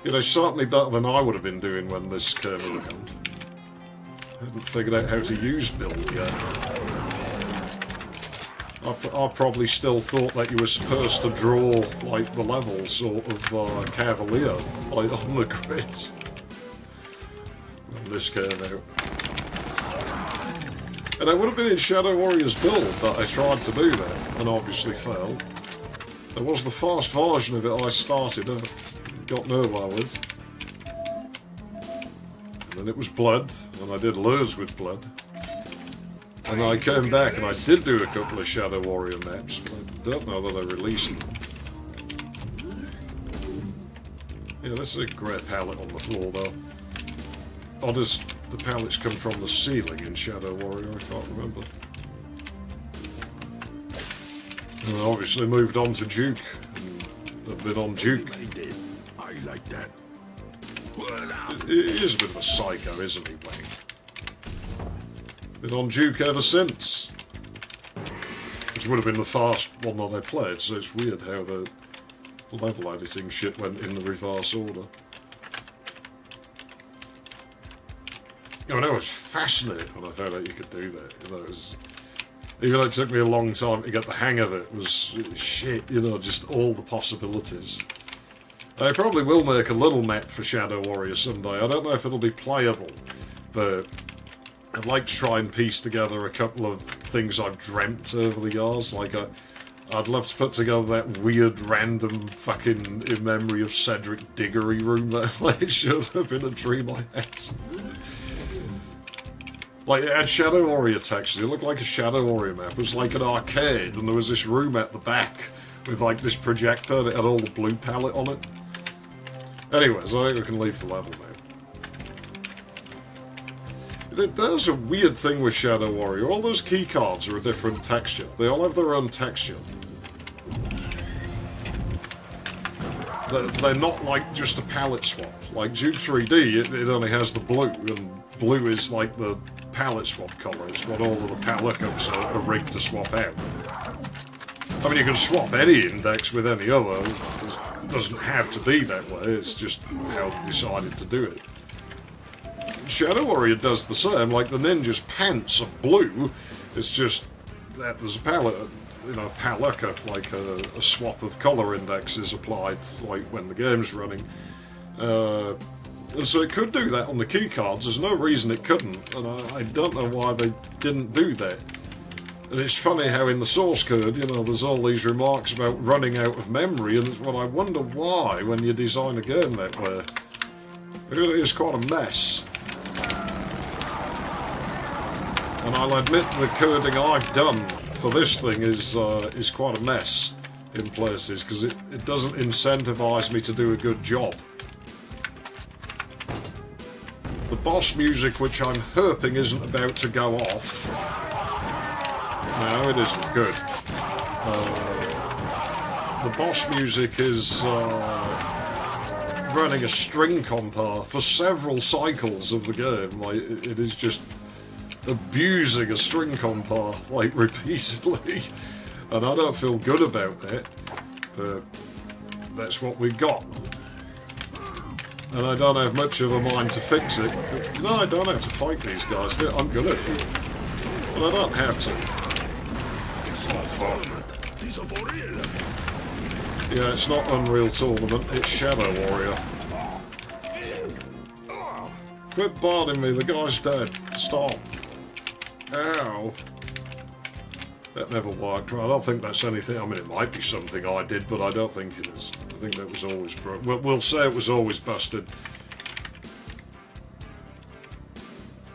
You know, certainly better than I would have been doing when this came around. I hadn't figured out how to use build yet. I probably still thought that you were supposed to draw, like, the levels sort of cavalier, like, on the grid. When this came out. And I would have been in Shadow Warrior's build, but I tried to do that, and obviously failed. There was the fast version of it I started up, got nowhere with. And then it was Blood, and I did loads with Blood. And I came back and I did do a couple of Shadow Warrior maps, but I don't know that I released them. Yeah, this is a great palette on the floor though. Or does the palettes come from the ceiling in Shadow Warrior? I can't remember. And I obviously moved on to Duke, and I've been on Duke. I like that. He is a bit of a psycho, isn't he, Wang? Been on Duke ever since. Which would have been the fast one that I played, so it's weird how the level editing shit went in the reverse order. I mean, I was fascinated when I found out you could do that. You know, it was, even though it took me a long time to get the hang of it, it was shit, you know, just all the possibilities. I probably will make a little map for Shadow Warrior someday. I don't know if it'll be playable, but I'd like to try and piece together a couple of things I've dreamt over the years. Like, I'd love to put together that weird, random, fucking in memory of Cedric Diggory room that like, showed up in a dream I had. Like, it had Shadow Warrior textures. It looked like a Shadow Warrior map. It was like an arcade, and there was this room at the back with, like, this projector that had all the blue palette on it. Anyways, I think we can leave the level now. There's a weird thing with Shadow Warrior. All those keycards are a different texture. They all have their own texture. They're not like just a palette swap. Like Duke 3D, it only has the blue, and blue is like the palette swap colour. It's what all of the palette cups are rigged to swap out. I mean, you can swap any index with any other. It doesn't have to be that way. It's just how they decided to do it. Shadow Warrior does the same, like the ninja's pants are blue, it's just that there's a palette, you know, palette cup, like a swap of colour indexes applied, like when the game's running. And so it could do that on the keycards, there's no reason it couldn't, and I don't know why they didn't do that. And it's funny how in the source code, you know, there's all these remarks about running out of memory, and well, I wonder why when you design a game that way. It really is quite a mess. And I'll admit the coding I've done for this thing is quite a mess in places, because it doesn't incentivise me to do a good job. The boss music, which I'm hoping isn't about to go off. No, it isn't. Good. The boss music is running a string compare for several cycles of the game. Like, it is just abusing a string compare, like, repeatedly. And I don't feel good about that, but that's what we got. And I don't have much of a mind to fix it. But, no, I don't have to fight these guys. I'm gonna do. But I don't have to. It's not fun. Yeah, it's not Unreal Tournament, it's Shadow Warrior. Quit barding me, the guy's dead. Stop. Ow. That never worked. I don't think that's anything. I mean, it might be something I did, but I don't think it is. I think that was always broken. We'll say it was always busted.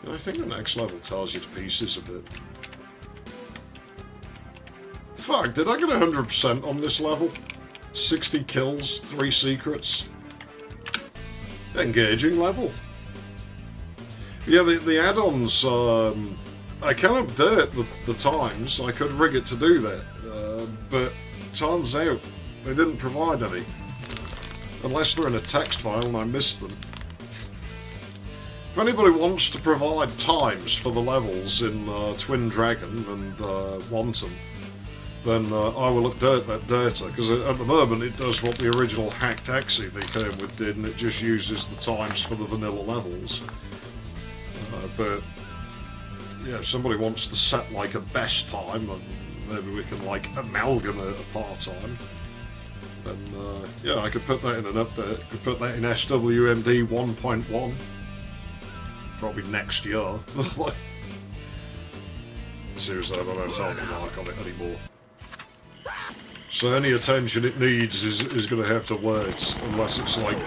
I think the next level tells you to pieces a bit. Fuck, did I get 100% on this level? 60 kills, 3 secrets. Engaging level. Yeah, the add-ons, I can update the times. I could rig it to do that, but turns out they didn't provide any. Unless they're in a text file and I missed them. If anybody wants to provide times for the levels in Twin Dragon and Wanton, then I will update that data, because at the moment it does what the original hacked XeFF they came with did, and it just uses the times for the vanilla levels. But yeah, if somebody wants to set like a best time, and maybe we can like amalgamate a part-time, then yeah, I could put that in an update. I could put that in SWMD 1.1, probably next year. Seriously, I don't have time to work on it anymore. So any attention it needs is going to have to wait, unless it's like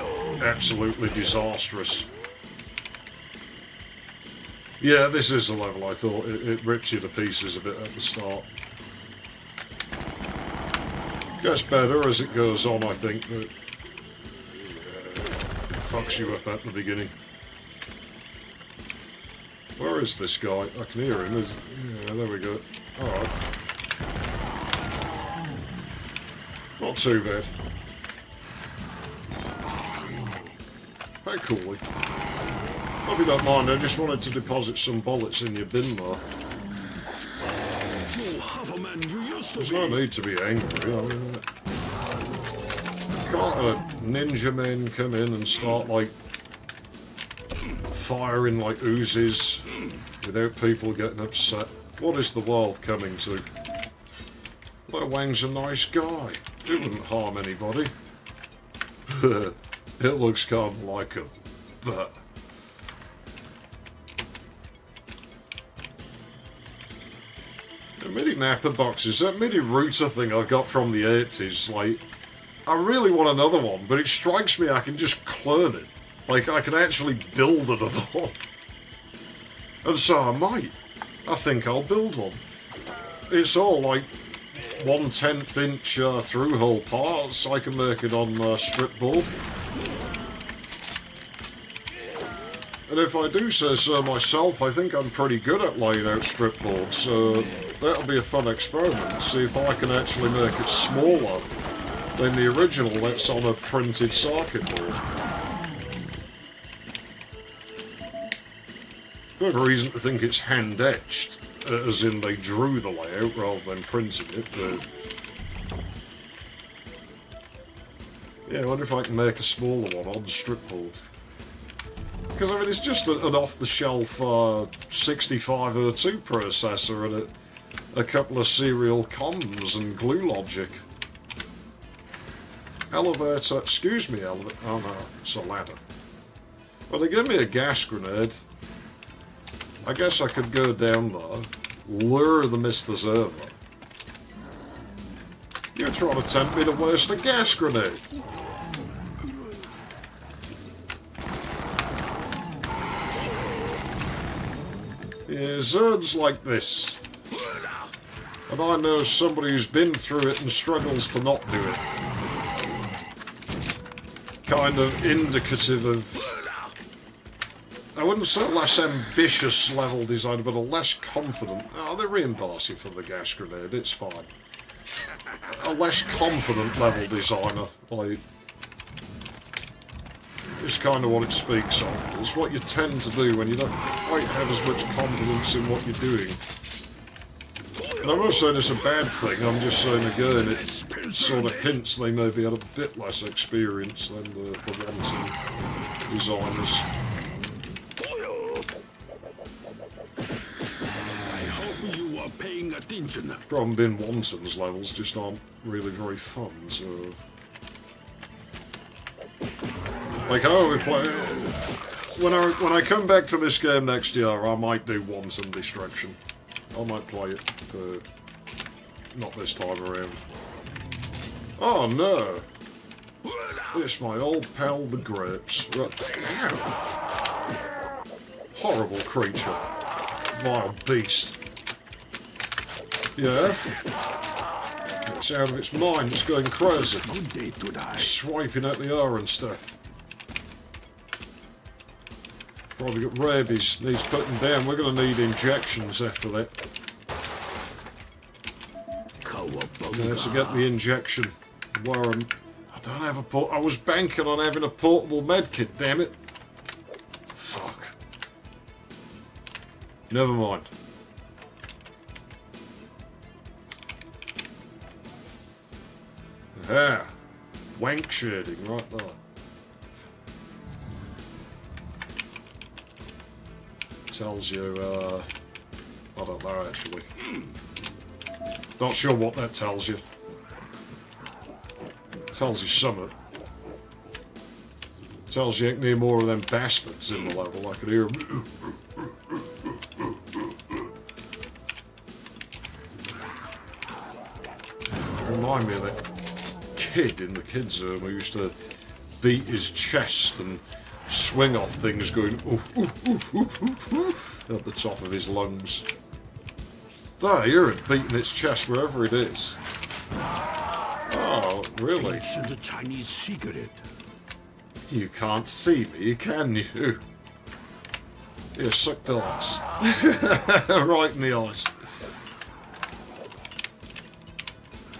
absolutely disastrous. Yeah, this is a level I thought. It rips you to pieces a bit at the start. Gets better as it goes on, I think, but it fucks you up at the beginning. Where is this guy? I can hear him. Yeah, there we go. Alright. Not too bad. Hey, coolly. Hope you don't mind, I just wanted to deposit some bullets in your bin there. There's no need to be angry, I mean... Can't a ninja man come in and start, like, firing like Uzis without people getting upset? What is the world coming to? Well, Wang's a nice guy. He wouldn't harm anybody. It looks kind of like him, but... The MIDI mapper boxes, that MIDI router thing I got from the 80s, like... I really want another one, but it strikes me I can just clone it. Like, I can actually build another one. And so I might. I think I'll build one. It's all like 1/10 inch through-hole parts. I can make it on strip board. And if I do say so myself, I think I'm pretty good at laying out strip boards, so that'll be a fun experiment. See if I can actually make it smaller than the original that's on a printed circuit board. I have a reason to think it's hand-etched, as in they drew the layout rather than printed it, but... Yeah, I wonder if I can make a smaller one on strip board. Because, I mean, it's just an off-the-shelf 6502 processor and a couple of serial comms and glue logic. Elevator, excuse me, elevator. Oh no, it's a ladder. Well, they gave me a gas grenade. I guess I could go down there, lure the Mr. Zerva. You're trying to tempt me to waste a gas grenade. Yeah, Zerd's like this. And I know somebody who's been through it and struggles to not do it. Kind of indicative of... I wouldn't say less ambitious level design, but a less confident... Oh, they reimburse you for the gas grenade, it's fine. A less confident level designer, like... It's kind of what it speaks of. It's what you tend to do when you don't quite have as much confidence in what you're doing. And I'm not saying it's a bad thing, I'm just saying again, it sort of hints they maybe had a bit less experience than the wanton designers. You are paying attention. Problem being Wanton's levels just aren't really very fun, so... Like, I always play... When I come back to this game next year, I might do Wanton Destruction. I might play it, but not this time around. Oh no! It's my old pal, the Grapes. Ow. Horrible creature. Vile beast. Yeah? It's out of its mind, it's going crazy. Swiping at the air and stuff. Probably got rabies, needs putting down. We're going to need injections after that. Yeah, to get the injection. Warren. I don't have a port. I was banking on having a portable medkit, damn it. Fuck. Never mind. Ah, wank shading right there. Tells you, I don't know actually. Not sure what that tells you. Tells you something. Tells you you can hear more of them bastards in the level. I could hear them. remind me of that kid in the kids' room who used to beat his chest and swing off things going oof, oof, oof, oof, oof, oof, at the top of his lungs. There, hear it beating its chest wherever it is. Oh, really? It's a Chinese secret. You can't see me, can you? You suck darts. Right in the eyes.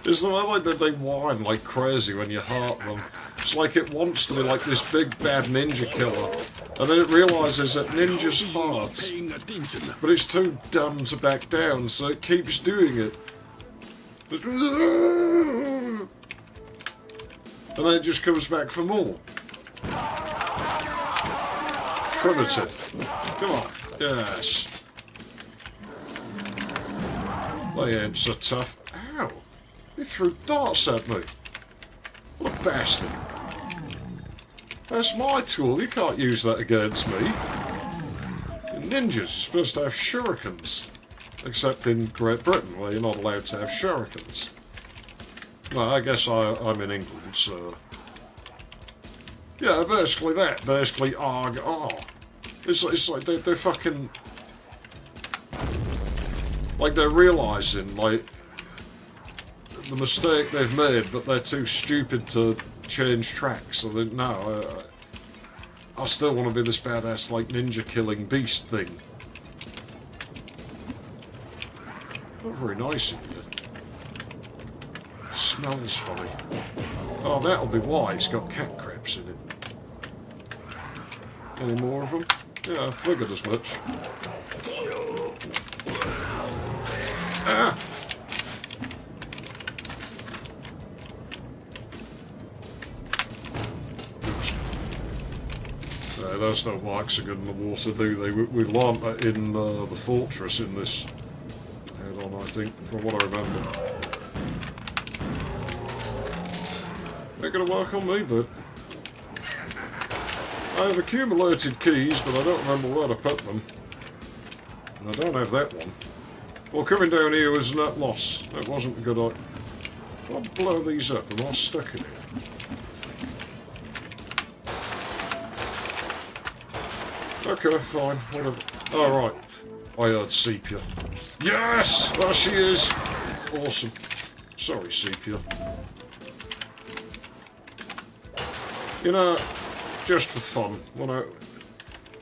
It's the way that they whine like crazy when you heart them. It's like it wants to be like this big bad ninja killer, and then it realises that ninjas heart, but it's too dumb to back down, so it keeps doing it. And then it just comes back for more. Primitive. Come on. Yes. They ain't so tough. Ow. He threw darts at me. What a bastard. That's my tool. You can't use that against me. Ninjas are supposed to have shurikens. Except in Great Britain, where you're not allowed to have shurikens. Well, I guess I'm in England, so... Yeah, basically that. Basically, arg, oh. It's like they're fucking... Like, they're realising, like, the mistake they've made, but they're too stupid to change tracks. So they, no, I still want to be this badass, like, ninja-killing beast thing. Not very nice of you. Smells funny. Oh, that'll be why it's got cat crabs in it. Any more of them? Yeah, I figured as much. Ah! Oops. No, those don't work so good in the water, do they? We learned that in the fortress in this add-on, I think, from what I remember. They're going to work on me, but I have accumulated keys, but I don't remember where to put them. And I don't have that one. Well, coming down here was a net loss. That wasn't a good idea. I'll blow these up and I'll stuck in here. Okay, fine, whatever. Oh, right. I heard Sepia. Yes! There she is! Awesome. Sorry, Sepia. You know, just for fun,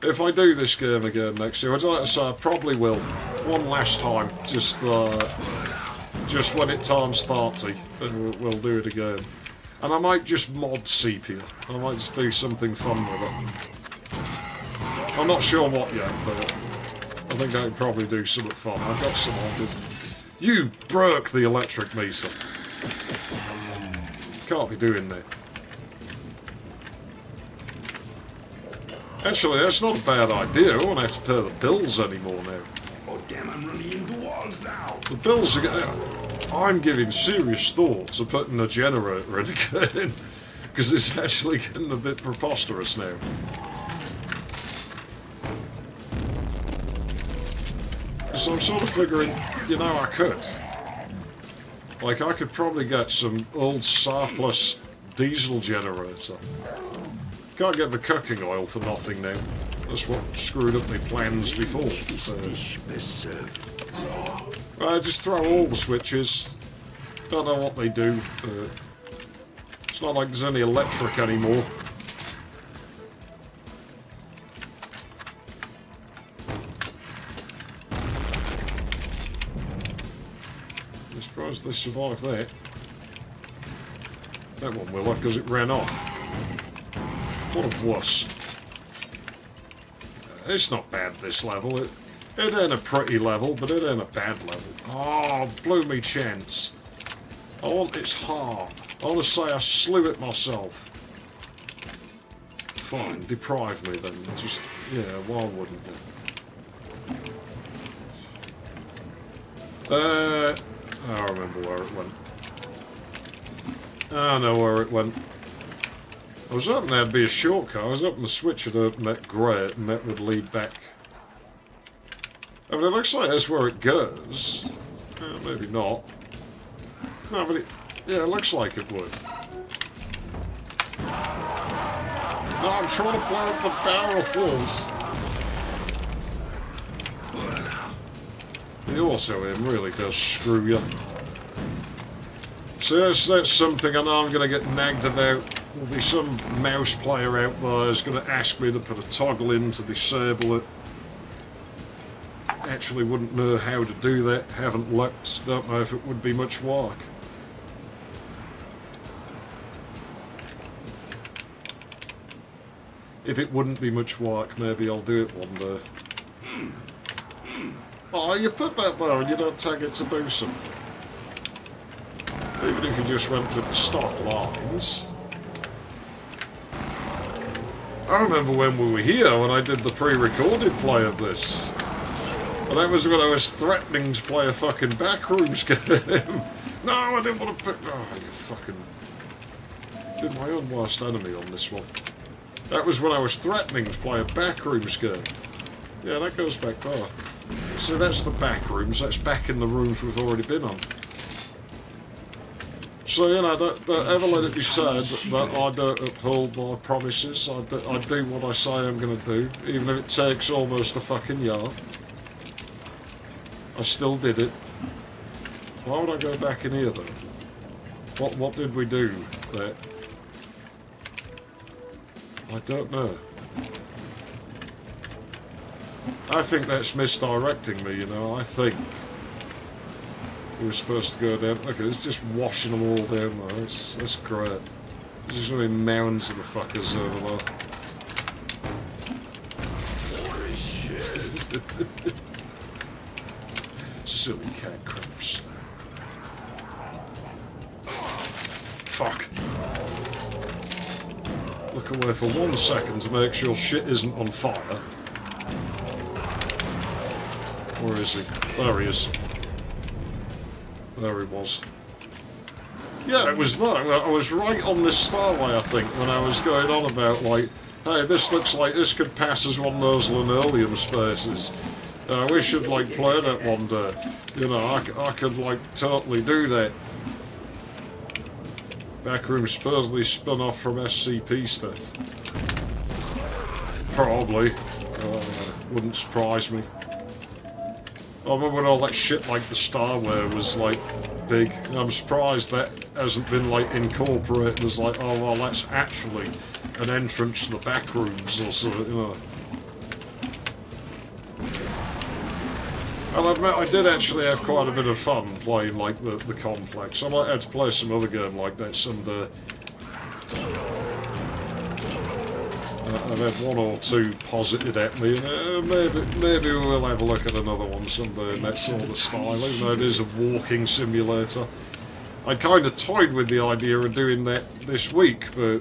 if I do this game again next year, I'd like to say I probably will. One last time, just when it turns 30, then we'll do it again. And I might just mod Sepia. I might just do something fun with it. I'm not sure what yet, but I think I can probably do something fun. I've got some ideas. You broke the electric meter. Can't be doing that. Actually, that's not a bad idea. I won't have to pay the bills anymore now. Oh damn, I'm running into walls now. The bills are getting... I'm giving serious thought to putting a generator in again, because it's actually getting a bit preposterous now. So I'm sort of figuring, you know, I could. Like, I could probably get some old surplus diesel generator. Can't get the cooking oil for nothing now. That's what screwed up my plans before. Just throw all the switches. Don't know what they do. It's not like there's any electric anymore. I'm surprised they survived that. That one will have because it ran off. What a wuss. It's not bad, this level. It ain't a pretty level, but it ain't a bad level. Oh, blew me chance. It's hard. I want to say I slew it myself. Fine, deprive me then. Just, yeah, why wouldn't you? I remember where it went. I know where it went. I was hoping there'd be a shortcut. I was hoping the switch would open that grate and that would lead back. I mean, it looks like that's where it goes. Maybe not. No, but Yeah, it looks like it would. No, I'm trying to blow up the barrels. The auto aim really does screw you. So that's something I know I'm going to get nagged about. There'll be some mouse player out there who's going to ask me to put a toggle in to disable it. Actually wouldn't know how to do that, haven't looked, don't know if it would be much work. If it wouldn't be much work, maybe I'll do it one day. Oh, you put that there and you don't tag it to do something. Even if you just went with the stock lines. I remember when we were here, when I did the pre-recorded play of this. And that was when I was threatening to play a fucking backrooms game. No, I didn't want to pick... Oh, you fucking... Been my own worst enemy on this one. That was when I was threatening to play a backrooms game. Yeah, that goes back there. So that's the backrooms. That's back in the rooms we've already been on. So, you know, don't ever let it be said that I don't uphold my promises. I do what I say I'm going to do, even if it takes almost a fucking year. I still did it. Why would I go back in here, though? What did we do there? I don't know. I think that's misdirecting me, you know. I think we were supposed to go down. Look, it's just washing them all down there. That's great. There's just going to be mounds of the fuckers over there. Holy shit. Silly cat cramps. Fuck. Look away for 1 second to make sure shit isn't on fire. Where is he? There he is. There he was. Yeah, it was there. I was right on this stairway, I think, when I was going on about, like, hey, this looks like this could pass as one of those linoleum spaces. We should, like, play that one day. You know, I could, like, totally do that. Backroom supposedly spun off from SCP stuff. Probably. Wouldn't surprise me. I remember when all that shit like the Starware was like big. And I'm surprised that hasn't been like incorporated as like, oh well, that's actually an entrance to the back rooms or something, you know. I'll admit I did actually have quite a bit of fun playing like the complex. I might have to play some other game like that someday. I've had 1 or 2 posited at me, and maybe we'll have a look at another one someday, and that's all the style, even though it is a walking simulator. I kind of toyed with the idea of doing that this week, but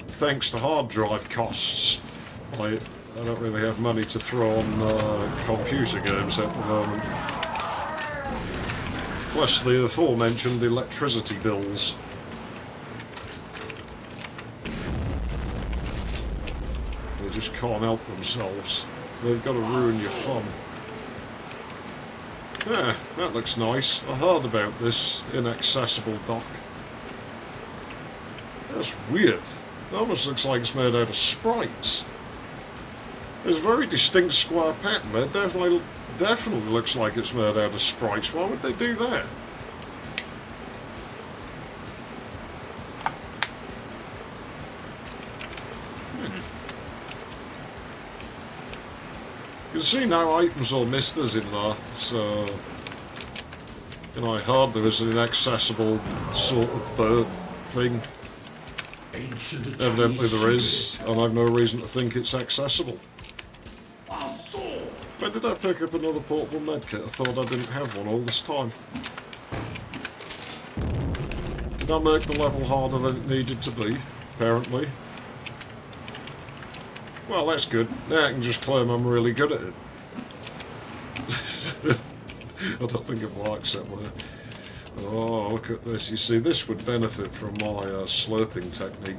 thanks to hard drive costs, I don't really have money to throw on computer games at the moment. Plus the aforementioned electricity bills. They just can't help themselves. They've got to ruin your fun. Yeah, that looks nice. I heard about this inaccessible dock. That's weird. It almost looks like it's made out of sprites. There's a very distinct square pattern there. Definitely looks like it's made out of sprites. Why would they do that? You can see no items or misters in there, so... You know, I heard there was an inaccessible sort of bird thing. Evidently there is, and I've no reason to think it's accessible. When did I pick up another portable medkit? I thought I didn't have one all this time. Did I make the level harder than it needed to be? Apparently. Well, that's good. Now I can just claim I'm really good at it. I don't think it works that way. Oh, look at this. You see, this would benefit from my slurping technique.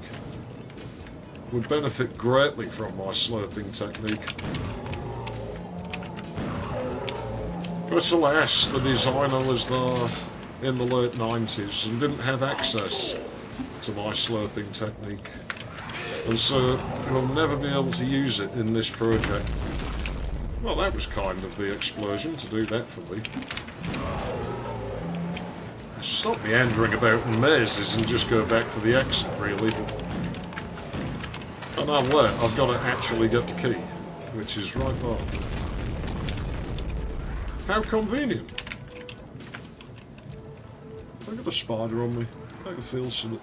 Would benefit greatly from my slurping technique. But alas, the designer was there in the late 90s and didn't have access to my slurping technique. And so we'll never be able to use it in this project. Well, that was kind of the explosion to do that for me. Stop meandering about in mazes and just go back to the exit, really. And I'm late. I've got to actually get the key, which is right there. How convenient. I got a spider on me. I can feel something.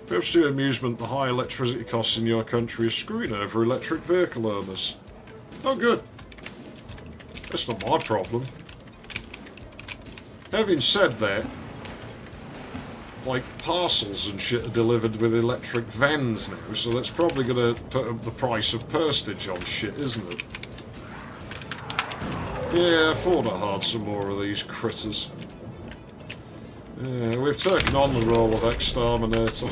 Perhaps to your amusement, the high electricity costs in your country are screwing over electric vehicle owners. Oh, good. That's not my problem. Having said that, like, parcels and shit are delivered with electric vans now, so that's probably going to put up the price of postage on shit, isn't it? Yeah, I thought I had some more of these critters. Yeah, we've taken on the role of exterminator.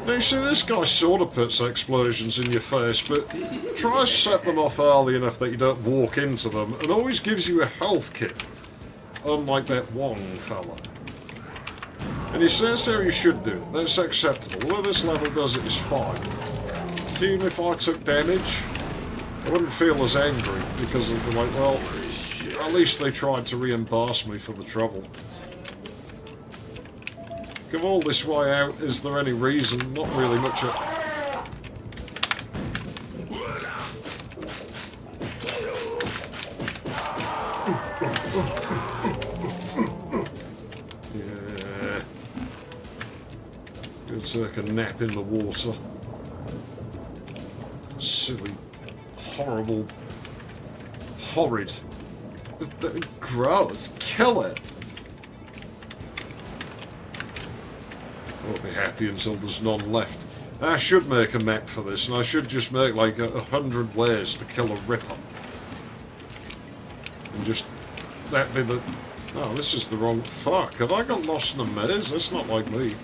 Now you see, this guy sort of puts explosions in your face, but tries to set them off early enough that you don't walk into them, and always gives you a health kit, unlike that Wang fella. And he says how you should do it, that's acceptable. The way this level does it is fine. Even if I took damage, I wouldn't feel as angry, because I'd be like, well, at least they tried to reimburse me for the trouble. Come all this way out, is there any reason? Not really much. Yeah. Go take a nap in the water. Silly, horrible, horrid. Gross, kill it. I won't be happy until there's none left. I should make a map for this, and I should just make like 100 ways to kill a ripper. And just, that be the... Oh, this is the wrong... Fuck, have I got lost in a maze? That's not like me.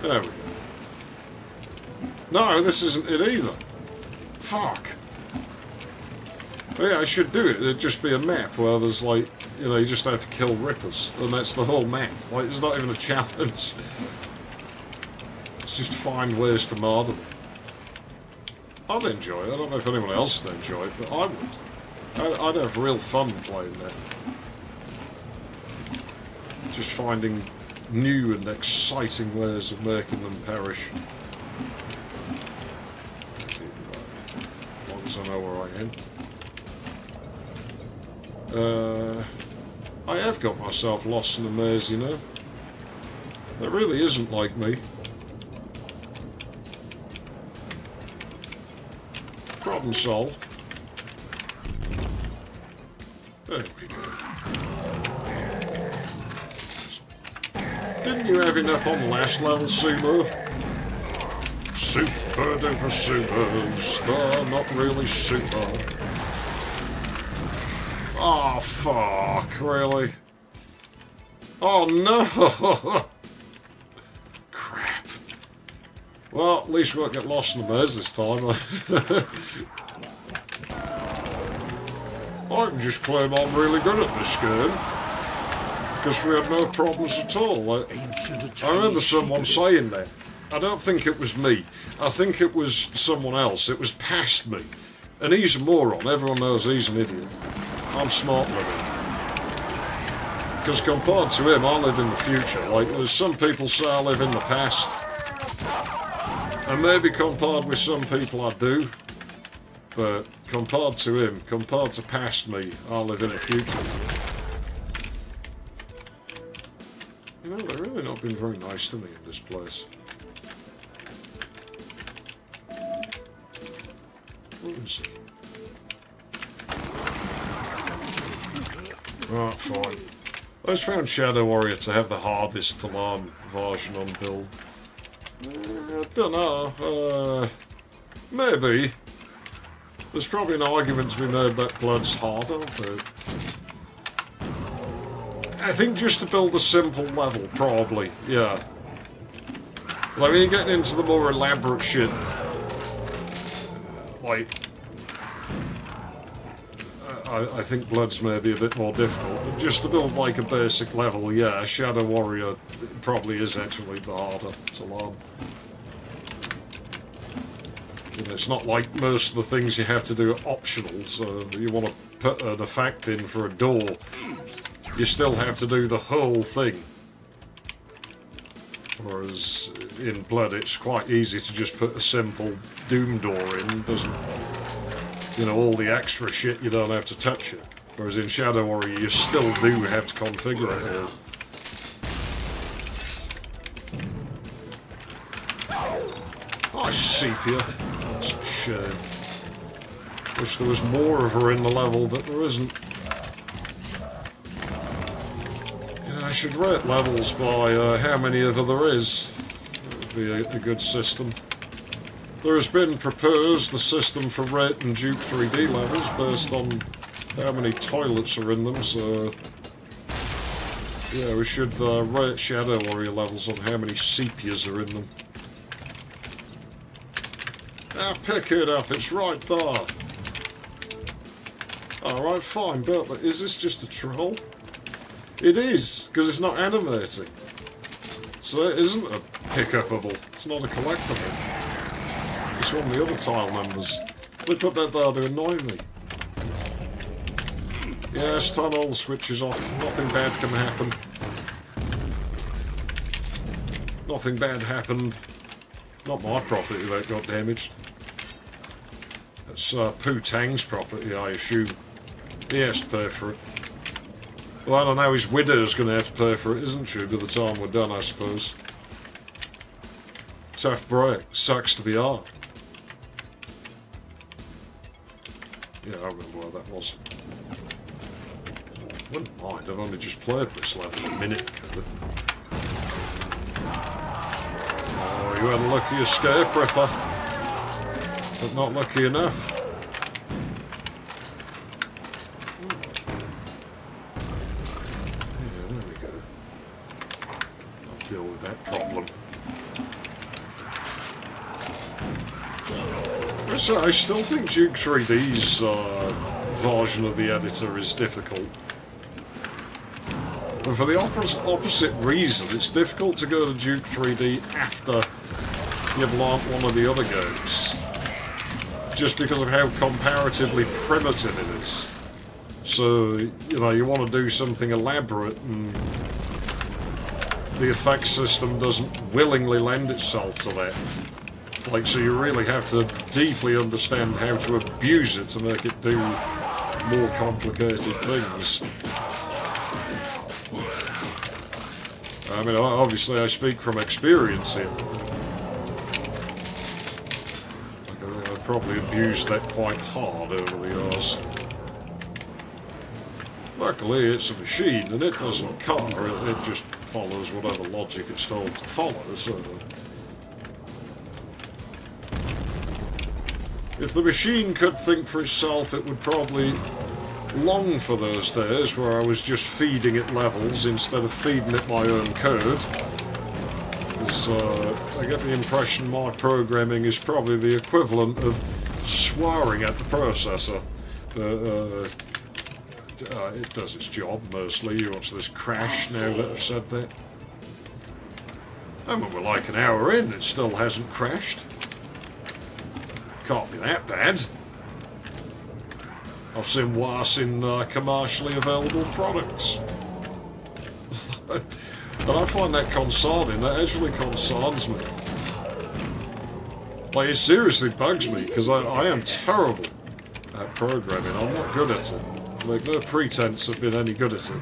There we go. No, this isn't it either. Fuck. Yeah, I should do it. It'd just be a map where there's like, you know, you just have to kill rippers, and that's the whole map. Like, it's not even a challenge. It's just find ways to murder them. I'd enjoy it. I don't know if anyone else would enjoy it, but I would. I'd have real fun playing that. Just finding new and exciting ways of making them perish. As long as I know where I am. I have got myself lost in a maze, you know. That really isn't like me. Problem solved. There we go. Didn't you have enough on the last level, Sumo? Super duper super. Not really super. Oh, fuck, really? Oh, no! Crap. Well, at least we won't get lost in the maze this time. I can just claim I'm really good at this game. Because we had no problems at all. I remember someone saying that. I don't think it was me. I think it was someone else. It was past me. And he's a moron. Everyone knows he's an idiot. I'm smart with him. Because compared to him, I live in the future. Like, there's some people say I live in the past. And maybe compared with some people I do. But compared to him, compared to past me, I live in the future. You know, they've really not been very nice to me in this place. What is it? Right, fine. I just found Shadow Warrior to have the hardest to learn version on build. I don't know. Maybe. There's probably an argument to be made that Blood's harder, but... I think just to build a simple level, probably, yeah. Like, when you're getting into the more elaborate shit, like... I think Bloods may be a bit more difficult, but just to build like a basic level, yeah, Shadow Warrior probably is actually the harder to learn. You know, it's not like most of the things you have to do are optional, so you want to put an effect in for a door, you still have to do the whole thing. Whereas in Blood it's quite easy to just put a simple Doom door in, doesn't, you know, all the extra shit you don't have to touch it. Whereas in Shadow Warrior you still do have to configure it all. Nice sepia. That's a shame. Wish there was more of her in the level, but there isn't. Yeah, I should rate levels by how many of her there is. That would be a good system. There has been proposed a system for rating Duke 3D levels based on how many toilets are in them, so yeah, we should rate Shadow Warrior levels on how many sepias are in them. Ah, pick it up, it's right there. Alright, fine, but is this just a troll? It is, because it's not animating. So it isn't a pick-upable, it's not a collectible. It's one of the other tile numbers. They put that there to annoy me. Yes, turn all the switches off, nothing bad can happen. Nothing bad happened. Not my property that got damaged. It's Pooh Tang's property, I assume. He has to pay for it. Well, I don't know, his widow's going to have to pay for it, isn't she, by the time we're done, I suppose. Tough break. Sucks to be hard. Yeah, I remember where that was. Wouldn't mind, I've only just played this level a minute ago. Oh, you had a lucky escape, Ripper. But not lucky enough. Yeah, there we go. I'll deal with that problem. So I still think Duke 3D's version of the editor is difficult. But for the opposite reason, it's difficult to go to Duke 3D after you've learnt one of the other games. Just because of how comparatively primitive it is. So, you know, you want to do something elaborate and the effects system doesn't willingly lend itself to that. Like, so you really have to deeply understand how to abuse it to make it do more complicated things. I mean, obviously I speak from experience here. Like, I probably abused that quite hard over the years. Luckily it's a machine and it doesn't color, it just follows whatever logic it's told to follow, so... If the machine could think for itself, it would probably long for those days where I was just feeding it levels instead of feeding it my own code. Because I get the impression my programming is probably the equivalent of swearing at the processor. It does its job mostly. You watch this crash now that I've said that. I mean, we're like an hour in, it still hasn't crashed. Can't be that bad. I've seen worse in commercially available products. And I find that concerning. That actually concerns me. Like, it seriously bugs me, because I am terrible at programming. I'm not good at it. Like, no pretense of being any good at it.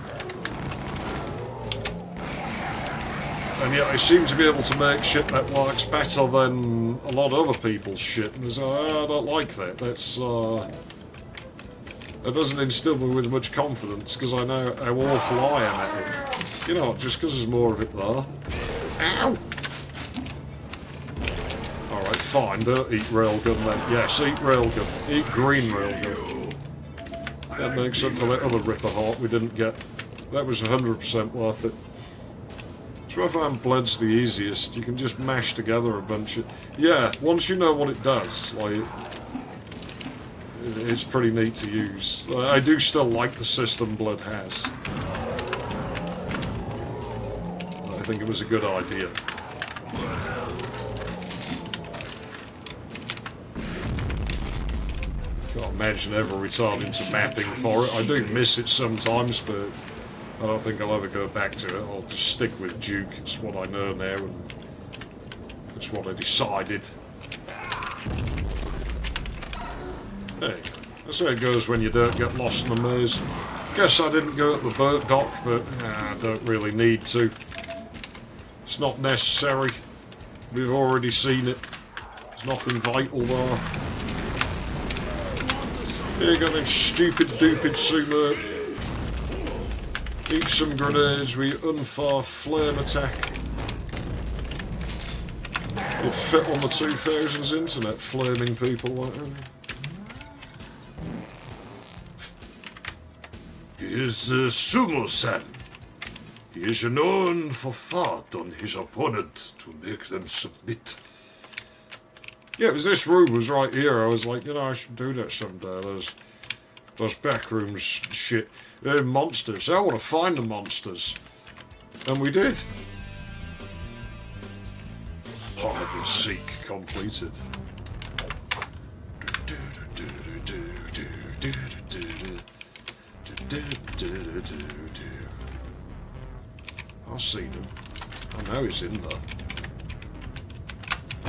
And yet I seem to be able to make shit that works better than a lot of other people's shit. And so I don't like that. That's that doesn't instill me with much confidence, because I know how awful I am at it. You know, just because there's more of it there. Ow! Alright, fine, don't eat railgun then. Yes, eat railgun. Eat green railgun. That makes up for that other Ripper Heart we didn't get. That was 100% worth it. So I find Blood's the easiest. You can just mash together a bunch of... Yeah, once you know what it does, like... it's pretty neat to use. I do still like the system Blood has. I think it was a good idea. Can't imagine ever returning to mapping for it. I do miss it sometimes, but I don't think I'll ever go back to it. I'll just stick with Duke. It's what I know now, and it's what I decided. Hey, that's how it goes when you don't get lost in the maze. Guess I didn't go at the boat dock, but I don't really need to. It's not necessary. We've already seen it. There's nothing vital there. Here you go, them stupid sumo. Eat some grenades with unfar flame attack. It fit on the 2000s internet, flaming people like that. He is Sumo-san. He is known for fart on his opponent to make them submit. Yeah, it was this room was right here. I was like, you know, I should do that someday. Those backrooms shit. They're monsters. I want to find the monsters. And we did. Hide and seek completed. I've seen him. I know he's in there.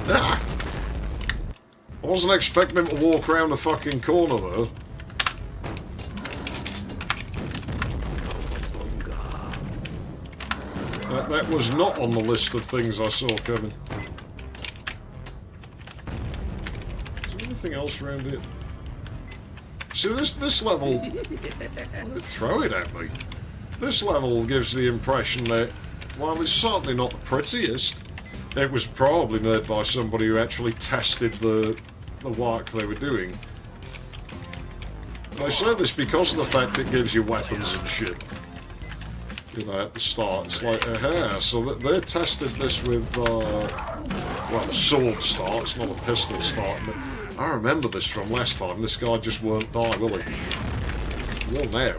Ah! I wasn't expecting him to walk around the fucking corner though. That was not on the list of things I saw coming. Is there anything else around here? See, this level... Throw it at me. This level gives the impression that, while it's certainly not the prettiest, it was probably made by somebody who actually tested the work they were doing. And I say this because of the fact it gives you weapons and shit. You know, at the start, it's like, so they tested this with, well, a sword start, it's not a pistol start, but I remember this from last time, this guy just won't die, will he? Well, now.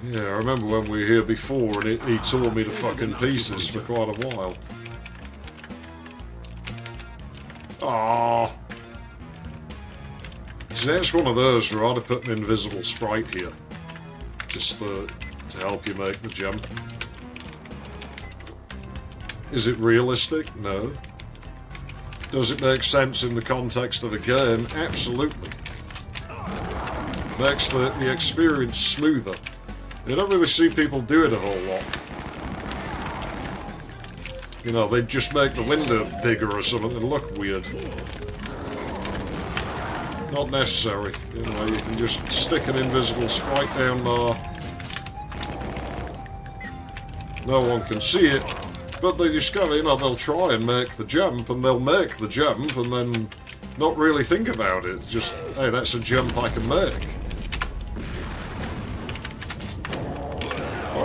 Yeah, I remember when we were here before and he tore me to fucking pieces for quite a while. Ah. See, that's one of those where I'd have put an invisible sprite here. Just to help you make the jump. Is it realistic? No. Does it make sense in the context of a game? Absolutely. Makes the experience smoother. You don't really see people do it a whole lot. You know, they just make the window bigger or something and look weird. Not necessary. You know, you can just stick an invisible sprite down there. No one can see it, but they discover, you know, they'll try and make the jump, and they'll make the jump, and then not really think about it. Just, hey, that's a jump I can make.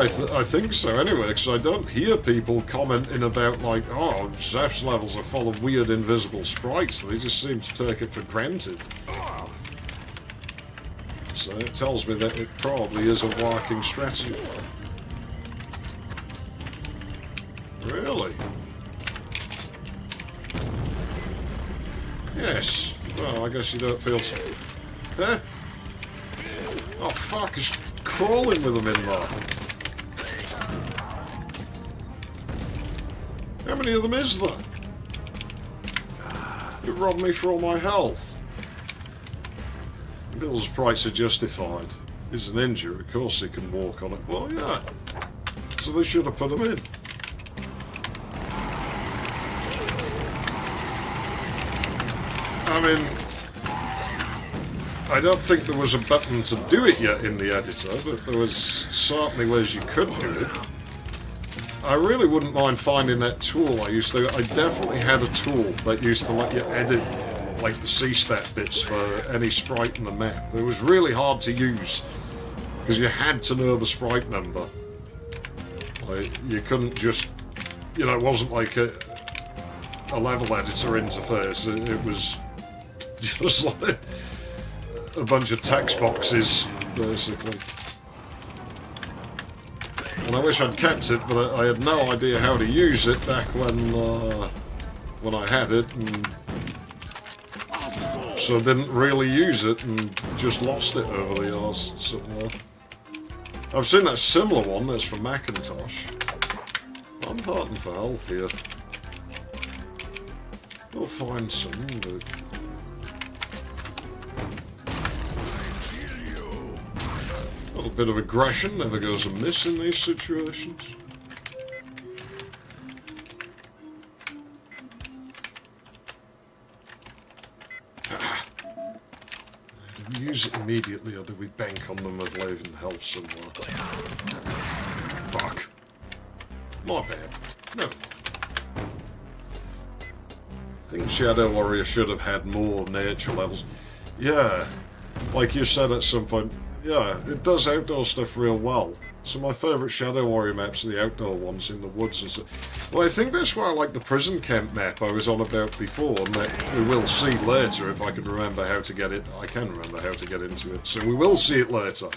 I think so, anyway, because I don't hear people commenting about, like, oh, XeFF's levels are full of weird invisible sprites. They just seem to take it for granted. So it tells me that it probably is a working strategy. Really? Yes. Well, I guess you don't feel so. Huh? Oh, fuck, he's crawling with them in there. How many of them is there? It robbed me for all my health. Bill's price are justified. He's an injury, of course he can walk on it. Well, yeah. So they should have put him in. I mean, I don't think there was a button to do it yet in the editor, but there was certainly ways you could do it. I really wouldn't mind finding that tool I used to. I definitely had a tool that used to let you edit, like, the C-step bits for any sprite in the map. It was really hard to use, because you had to know the sprite number. Like, you couldn't just, you know, it wasn't like a level editor interface. It was Just like a bunch of text boxes, basically. And I wish I'd kept it, but I had no idea how to use it back when I had it, and so I didn't really use it and just lost it over the years somewhere. I've seen that similar one that's for Macintosh. I'm hunting for health here. We'll find some, but... A little bit of aggression never goes amiss in these situations. Do we use it immediately, or do we bank on them of leaving health somewhere? Fuck. My bad. No. I think Shadow Warrior should have had more nature levels. Yeah, like you said at some point, yeah, it does outdoor stuff real well. So my favourite Shadow Warrior maps are the outdoor ones in the woods and stuff. Well, I think that's why I like the prison camp map I was on about before, and that we will see later if I can remember how to get it. I can remember how to get into it, so we will see it later.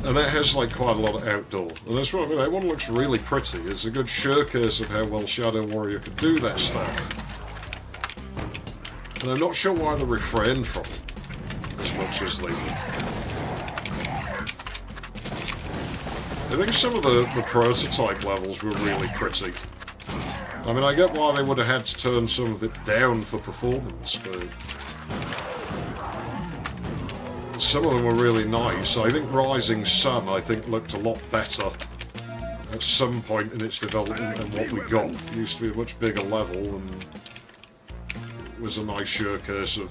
And that has like quite a lot of outdoor. And that's what I mean, that one looks really pretty. It's a good showcase of how well Shadow Warrior could do that stuff. And I'm not sure why they refrained from it as much as they did. I think some of the prototype levels were really pretty. I mean, I get why they would have had to turn some of it down for performance, but some of them were really nice. I think Rising Sun, looked a lot better at some point in its development than what we got. It used to be a much bigger level, and it was a nice showcase of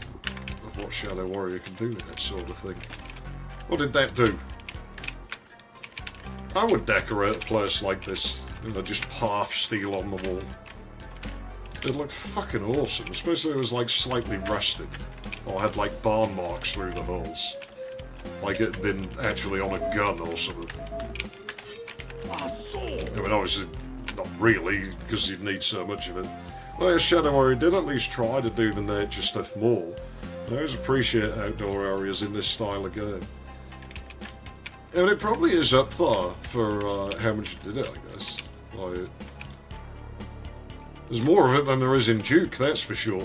what Shadow Warrior can do with that sort of thing. What did that do? I would decorate a place like this, you know, just half steel on the wall. It looked fucking awesome, especially if it was like slightly rusted, or had like barn marks through the holes, like it had been actually on a gun or something. I mean, obviously not really, because you'd need so much of it. Well, yeah, Shadow Warrior did at least try to do the nature stuff more. I always appreciate outdoor areas in this style of game. And it probably is up there for how much you did it, I guess. Like, there's more of it than there is in Duke, that's for sure.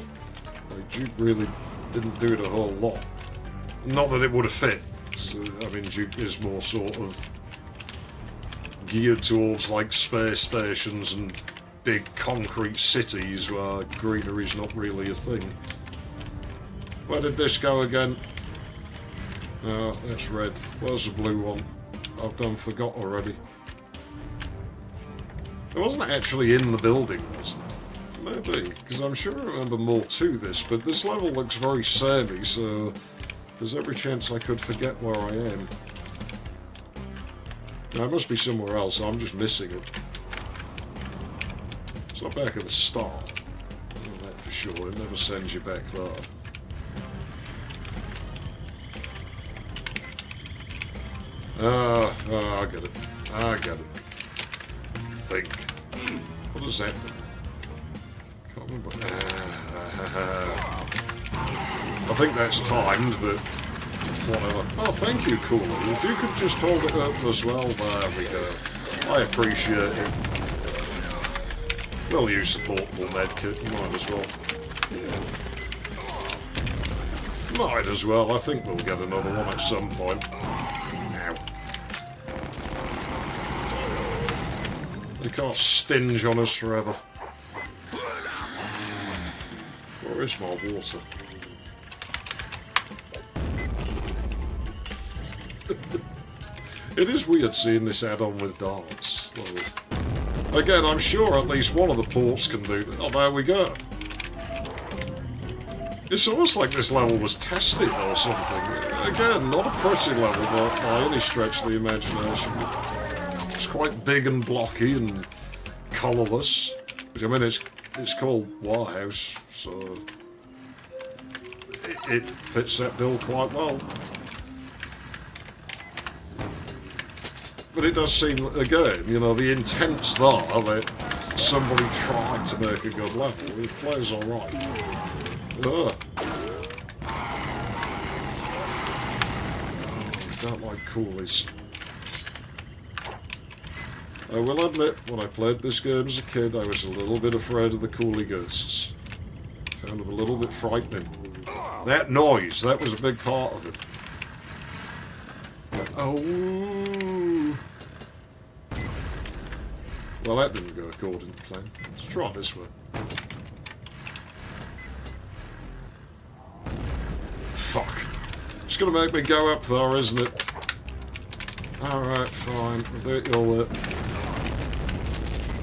Like, Duke really didn't do it a whole lot. Not that it would have fit. So, I mean, Duke is more sort of geared towards like space stations and big concrete cities where greenery's not really a thing. Where did this go again? Oh, that's red. Where's the blue one? I've done forgot already. It wasn't actually in the building, was it? Maybe, because I'm sure I remember more to this, but this level looks very samey, so there's every chance I could forget where I am. Now, it must be somewhere else, I'm just missing it. It's not back at the start. I know that for sure, it never sends you back there. I get it. I get it. I think. What does that do? Can't remember. I think that's timed, but whatever. Oh, thank you, Cooler. If you could just hold it up as well, there we go. I appreciate it. We'll use the portable medkit, might as well. Might as well, I think we'll get another one at some point. They can't stinge on us forever. Where is my water? It is weird seeing this add-on with darts. Again, I'm sure at least one of the ports can do that. Oh, there we go. It's almost like this level was tested or something. Again, not a pretty level by any stretch of the imagination. It's quite big and blocky and colourless. Which, I mean, it's called Warhouse, so it fits that bill quite well. But it does seem, again, you know, the intent's there, that somebody tried to make a good level. It plays alright. Ugh. Don't like coolies. I will admit, when I played this game as a kid, I was a little bit afraid of the coolie ghosts. I found them a little bit frightening. That noise, that was a big part of it. Oh. Well, that didn't go according to plan. Let's try this one. Fuck. It's gonna make me go up there, isn't it? Alright, fine. We'll do it your way.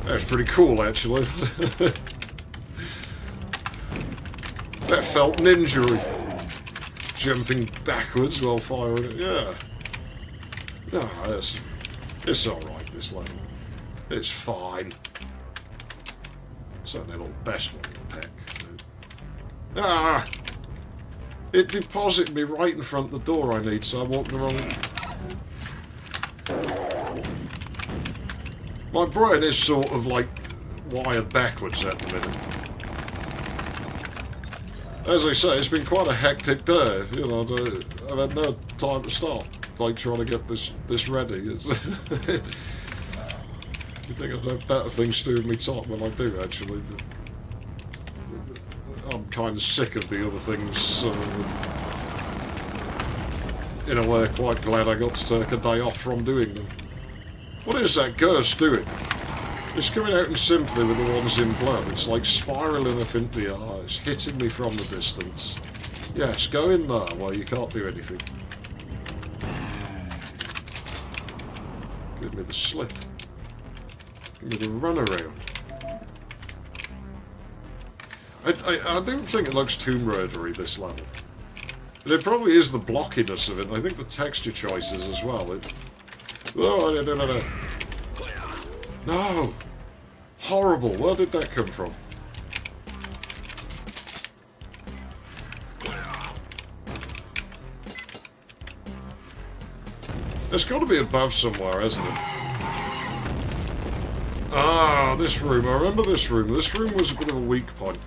That was pretty cool, actually. That felt ninja-y. Jumping backwards while firing it. Yeah. No, it's alright, this level. It's fine. Certainly not the best one in the pack. Ah! It deposited me right in front of the door I need, so I walked the wrong way. My brain is sort of like wired backwards at the minute. As I say, it's been quite a hectic day. You know, I've had no time to stop, like trying to get this ready. It's you think I'd have better things to do with me time than I do, actually. But I'm kind of sick of the other things, so in a way, quite glad I got to take a day off from doing them. What is that ghost doing? It's coming out in sympathy with the ones in blood. It's like spiralling up into the eyes, hitting me from the distance. Yes, go in there where you can't do anything. Give me the slip. Give me the runaround. I don't think it looks Tomb Raider-y, this level. But it probably is the blockiness of it. I think the texture choices as well. Oh, no. No! Horrible! Where did that come from? It's got to be above somewhere, hasn't it? Ah, this room. I remember this room. This room was a bit of a weak point.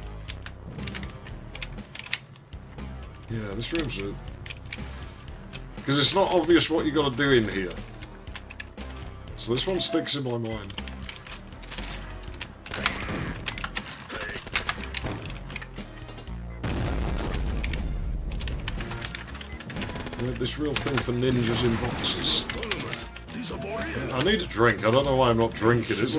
Yeah, this room's it. Because it's not obvious what you got to do in here. So this one sticks in my mind. We have this real thing for ninjas in boxes. I need a drink. I don't know why I'm not drinking. It's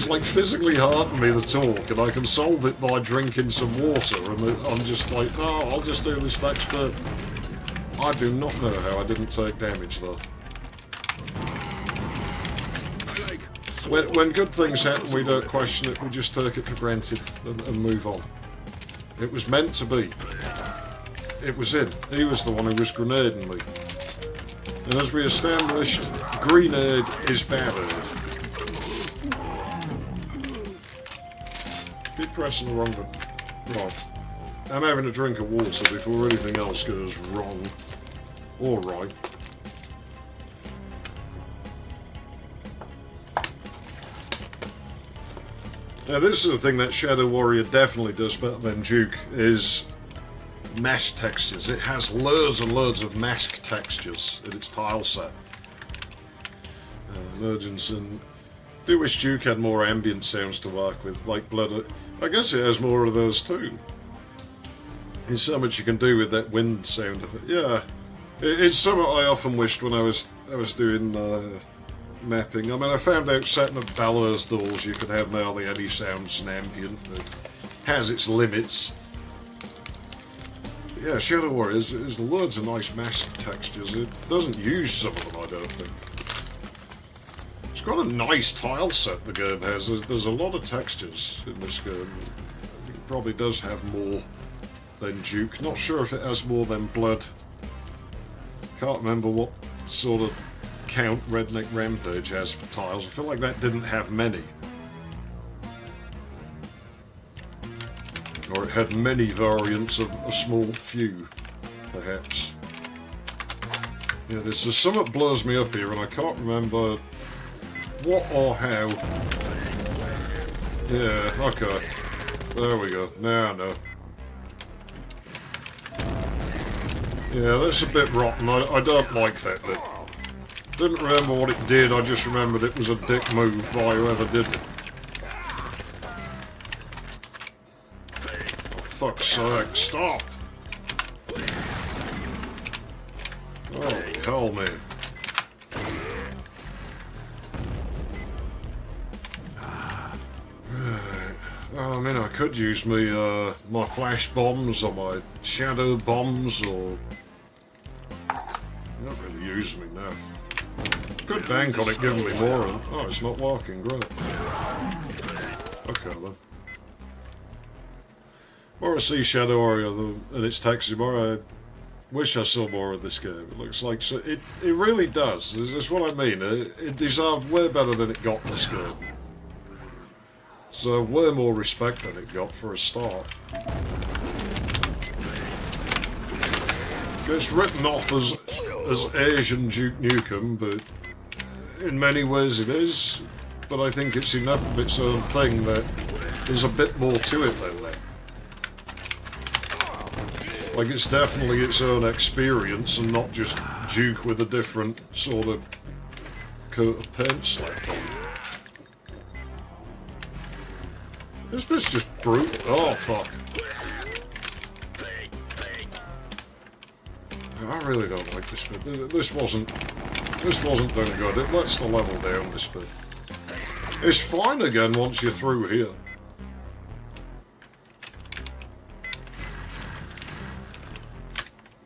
like physically hurting me to talk, and I can solve it by drinking some water. And I'm just like, oh, I'll just do this next bit. I do not know how I didn't take damage though. When good things happen, we don't question it. We just take it for granted and move on. It was meant to be. It was in. He was the one who was grenading me. And as we established, grenade is bad. Keep pressing the wrong button. Right. I'm having a drink of water before anything else goes wrong. Or right. Now this is the thing that Shadow Warrior definitely does better than Duke, is mask textures. It has loads and loads of mask textures in its tile set. Emergence, and I do wish Duke had more ambient sounds to work with, like Blood. I guess it has more of those too. There's so much you can do with that wind sound of it. Yeah, it's something I often wished when I was doing mapping. I mean, I found out setting up bellows doors you could have nearly any sounds and ambient. It has its limits. Yeah, Shadow Warrior is loads of nice mask textures. It doesn't use some of them, I don't think. It's got a nice tile set the game has. There's a lot of textures in this game. I think it probably does have more than Duke. Not sure if it has more than Blood. Can't remember what sort of count Redneck Rampage has for tiles. I feel like that didn't have many. Or it had many variants of a small few, perhaps. Yeah, there's something that blows me up here, and I can't remember what or how. Yeah, okay. There we go. Now I know. Yeah, that's a bit rotten. I don't like that bit. Didn't remember what it did, I just remembered it was a dick move by whoever did it. Oh, fuck's sake, stop! Oh, hell, man. I mean, I could use my flash bombs or my shadow bombs, or... Not really using me now. Could bank on it giving me more. Oh, it's not working, great. Okay then. Or a sea shadow area and its taxi bar. I wish I saw more of this game. It looks like so. It really does. That's what I mean. It deserved way better than it got in this game. So way more respect than it got for a start. It's written off as Asian Duke Nukem, but in many ways it is. But I think it's enough of its own thing that there's a bit more to it than that. Like, it's definitely its own experience and not just Duke with a different sort of coat of paint slapped on it. This bit's just brutal. Oh, fuck. I really don't like this bit. This wasn't done good. It lets the level down, this bit. It's fine again once you're through here.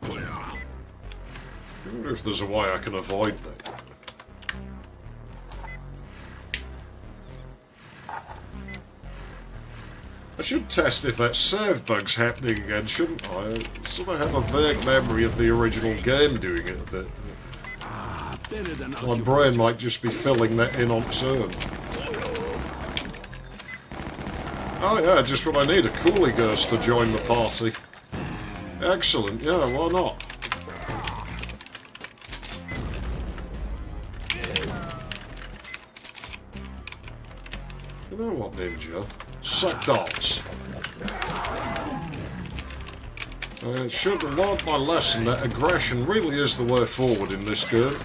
I wonder if there's a way I can avoid that. I should test if that save bug's happening again, shouldn't I? I sort of have a vague memory of the original game doing it a bit. My brain might just be filling that in on its own. Oh yeah, just what I need, a coolie ghost to join the party. Excellent, yeah, why not? You know what, Ninja? Suck darts. I should have learned my lesson that aggression really is the way forward in this game.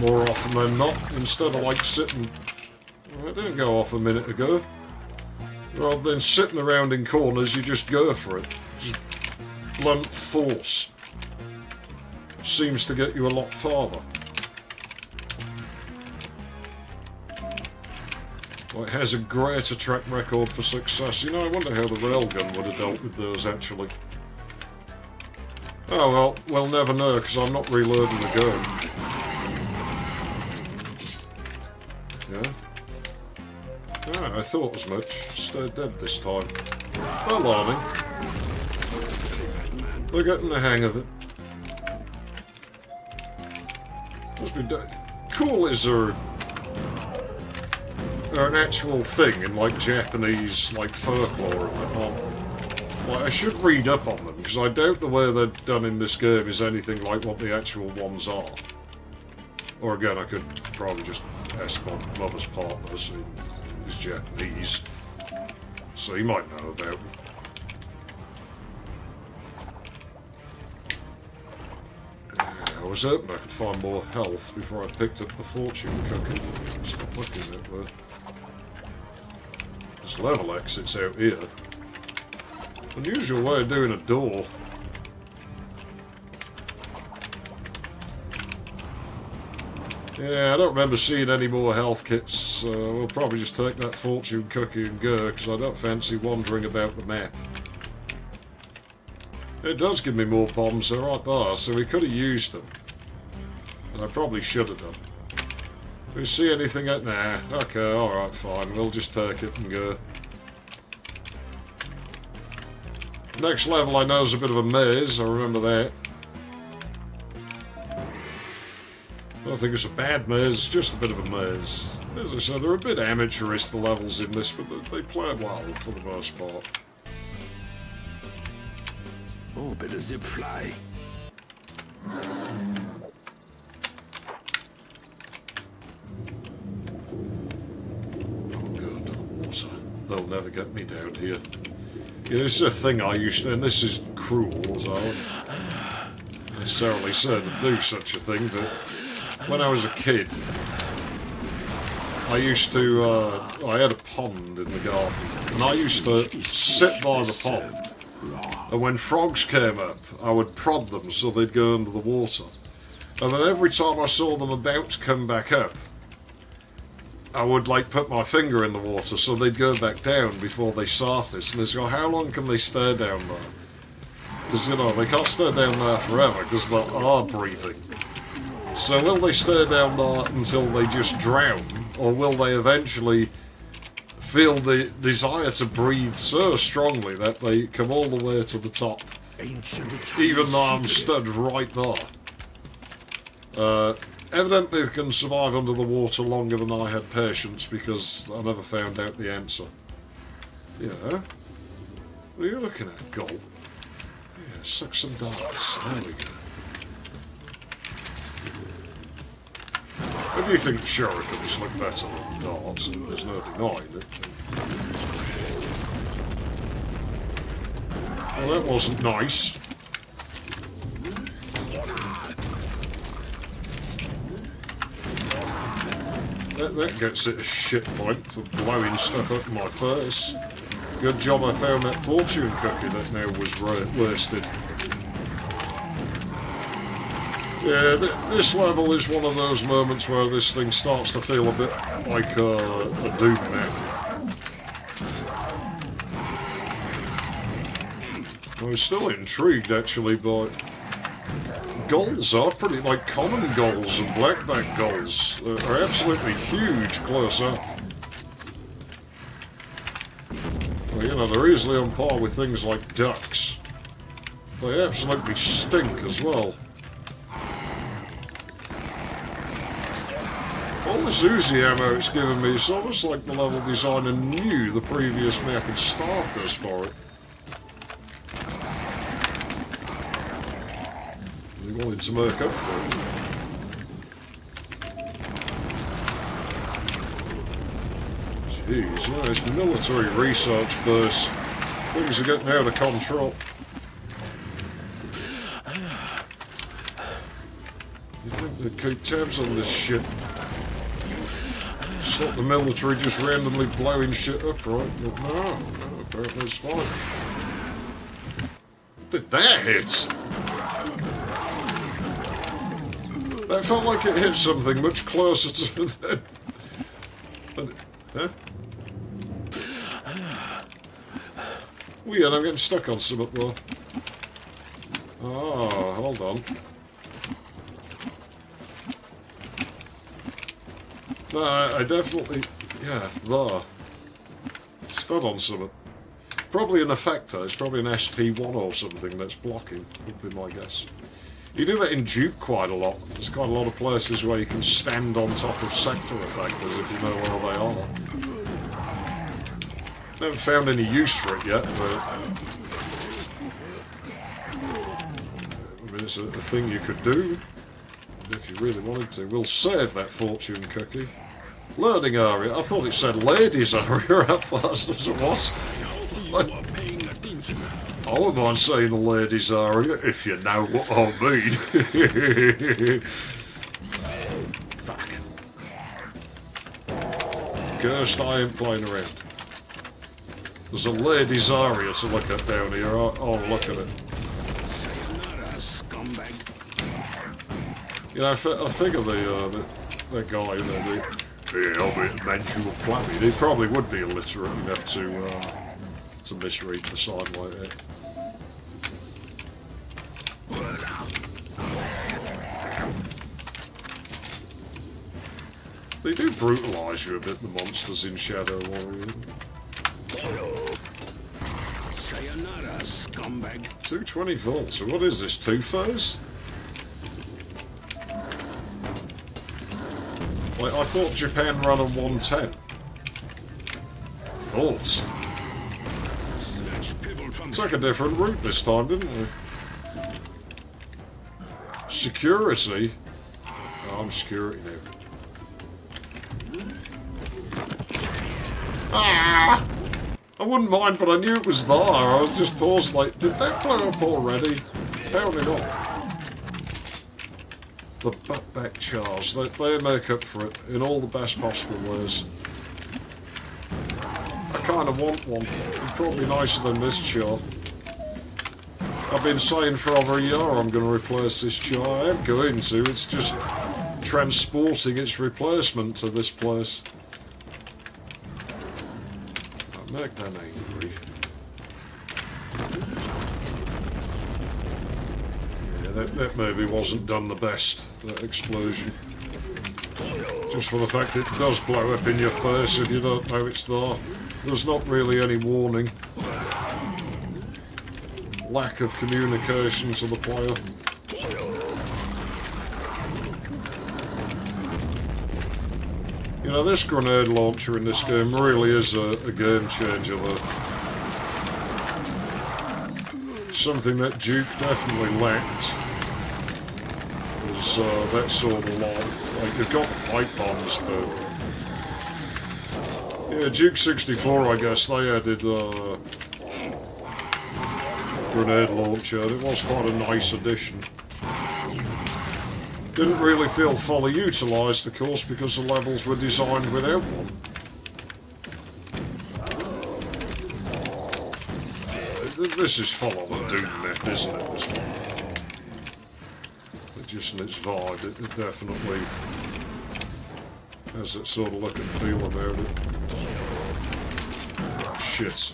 More often than not, instead of like sitting... Well, it didn't go off a minute ago. Rather than sitting around in corners, you just go for it. Just blunt force. Seems to get you a lot farther. Well, it has a greater track record for success. You know, I wonder how the railgun would have dealt with those, actually. Oh well, we'll never know, because I'm not reloading the gun. Yeah? Ah, I thought as much. Stayed dead this time. Alarming. We're getting the hang of it. Must be cool is there an actual thing in like Japanese like folklore and whatnot. Like, I should read up on them, because I doubt the way they're done in this game is anything like what the actual ones are. Or again, I could probably just ask my mother's partner, so he's Japanese, so he might know about it. I was hoping I could find more health before I picked up the fortune cookie. Stop looking at that. There's level exits out here. Unusual way of doing a door. Yeah, I don't remember seeing any more health kits, so we'll probably just take that fortune cookie and go, because I don't fancy wandering about the map. It does give me more bombs, they're right there, so we could have used them. And I probably should have done. Do we see anything at... Nah, okay, alright, fine, we'll just take it and go. Next level I know is a bit of a maze, I remember that. I don't think it's a bad maze, it's just a bit of a maze. As I said, they're a bit amateurish, the levels in this, but they play well for the most part. Oh, bit of zip fly. I'll go into the water. they'll never get me down here. Yeah, this is a thing I used to, and this is cruel as I wouldn't necessarily say to do such a thing, but when I was a kid, I used to, I had a pond in the garden, and I used to sit by the pond, and when frogs came up, I would prod them so they'd go under the water. And then every time I saw them about to come back up, I would like put my finger in the water so they'd go back down before they surface. And they go, how long can they stay down there? Because, you know, they can't stay down there forever because they are breathing. So will they stay down there until they just drown? Or will they eventually feel the desire to breathe so strongly that they come all the way to the top? Even though I'm stood right there. Evidently they can survive under the water longer than I had patience because I never found out the answer. Yeah? What are you looking at, Gold? Yeah, suck some darts. There we go. I do think shurikens look better than darts, and there's no denying it. Well, that wasn't nice. That gets it a shit point for blowing stuff up my face. Good job I found that fortune cookie that now was roasted. Yeah, this level is one of those moments where this thing starts to feel a bit like a Doom map. I was still intrigued actually by gulls. Are pretty like common gulls and blackback gulls are absolutely huge close up. Well, you know, they're easily on par with things like ducks. They absolutely stink as well. All this Uzi ammo it's given me is almost like the level designer knew the previous map had starters for it. He wanted to make up for it. Jeez, yeah, it's military research base. Things are getting out of control. You think they'd keep tabs on this shit? Stop the military just randomly blowing shit up, right? But no, apparently it's fine. Did that hit? That felt like it hit something much closer to that. Huh? Weird, I'm getting stuck on something though. Oh, hold on. No, I definitely... Yeah, there. Stood on something. Probably an effector. It's probably an ST1 or something that's blocking, would be my guess. You do that in Duke quite a lot. There's quite a lot of places where you can stand on top of sector effectors if you know where they are. Never found any use for it yet, but... I mean, it's a thing you could do. If you really wanted to. We'll save that fortune cookie. Loading area. I thought it said ladies area at first as it was. I wouldn't mind saying the ladies area if you know what I mean. Fuck. Cursed, I ain't playing around. There's a ladies area to look at down here. I'll look at it. You know, I figure that guy, you know, the albeit Manchu of Clammy, he probably would be illiterate enough to misread the sign like that. They do brutalise you a bit, the monsters in Shadow Warrior. 220 volts, so what is this, two-phase? Like, I thought Japan ran on 110. Thoughts. Took a different route this time, didn't we? Security? Oh, I'm security now. Ah! I wouldn't mind, but I knew it was there. I was just paused like, did that blow up already? How did it? The butt-back chars, they make up for it in all the best possible ways. I kind of want one. It's probably nicer than this char. I've been saying for over a year I'm going to replace this char. I am going to. It's just transporting its replacement to this place. I'll make that angry. Yeah, that maybe wasn't done the best, that explosion. Just for the fact it does blow up in your face if you don't know it's there. There's not really any warning. Lack of communication to the player. You know, this grenade launcher in this game really is a game changer though. Something that Duke definitely lacked was that sort of lock. Like, you've got pipe bombs though. Yeah, Duke 64, I guess, they added grenade launcher. It was quite a nice addition. Didn't really feel fully utilised, of course, because the levels were designed without one. This is full on Doom net, isn't it, this one? But just in its vibe, it definitely has that sort of look and feel about it. Oh, shit.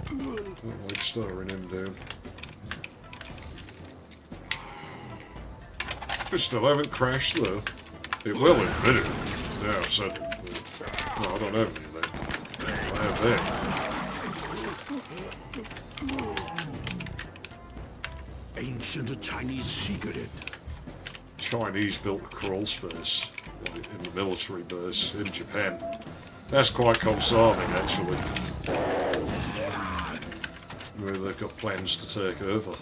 Don't like staring him down. I still haven't crashed though. It will in a minute. Yeah, I've said it. No, I don't have any of that. I have that. Ancient Chinese secret. Chinese built a crawl space like, in the military base in Japan. That's quite concerning, actually. Where they've got plans to take over.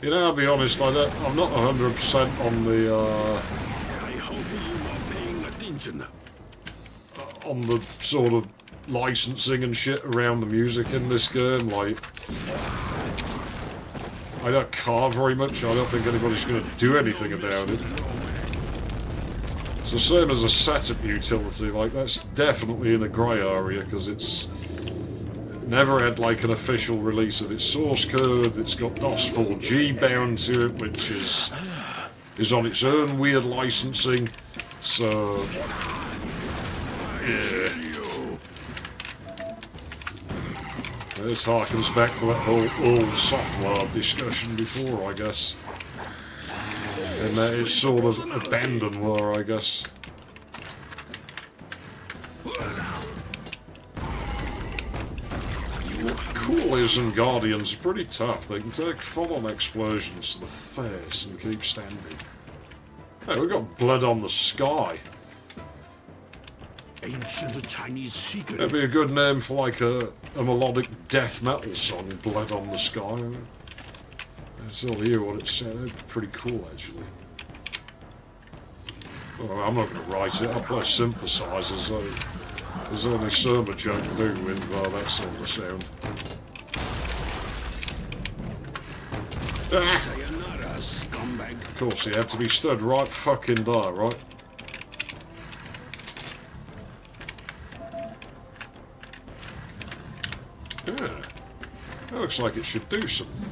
You know, I'll be honest, I'm not 100% on the, I hope you are paying attention. on the sort of licensing and shit around the music in this game. Like, I don't care very much. I don't think anybody's going to do anything about it. It's the same as a setup utility. Like, that's definitely in a grey area because it's never had like an official release of its source code. It's got DOS4G bound to it, which is on its own weird licensing. So, yeah. This harkens back to that whole old software discussion before, I guess. And that it's sort of abandonware, I guess. Coolies and Guardians are pretty tough. They can take full-on explosions to the face and keep standing. Hey, we've got Blood on the Sky. Ancient Chinese secret. That'd be a good name for like a melodic death metal song, Blood on the Sky. That's all hear what it said. That'd be pretty cool, actually. Well, I'm not going to write it. I'll play synthesizers. There's only so much I can do with that sort of sound. Ah! Of course, he had to be stood right fucking there, right? Yeah. That looks like it should do something.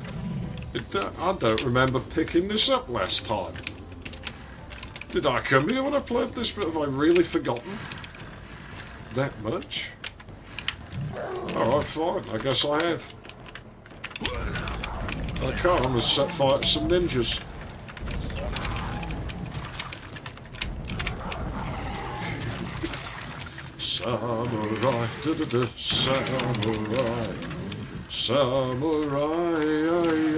I don't remember picking this up last time. Did I come here when I played this, but have I really forgotten that much? Alright, fine. I guess I have. Okay, I'm gonna set fire to some ninjas. Samurai, da-da-da, samurai, samurai, ay.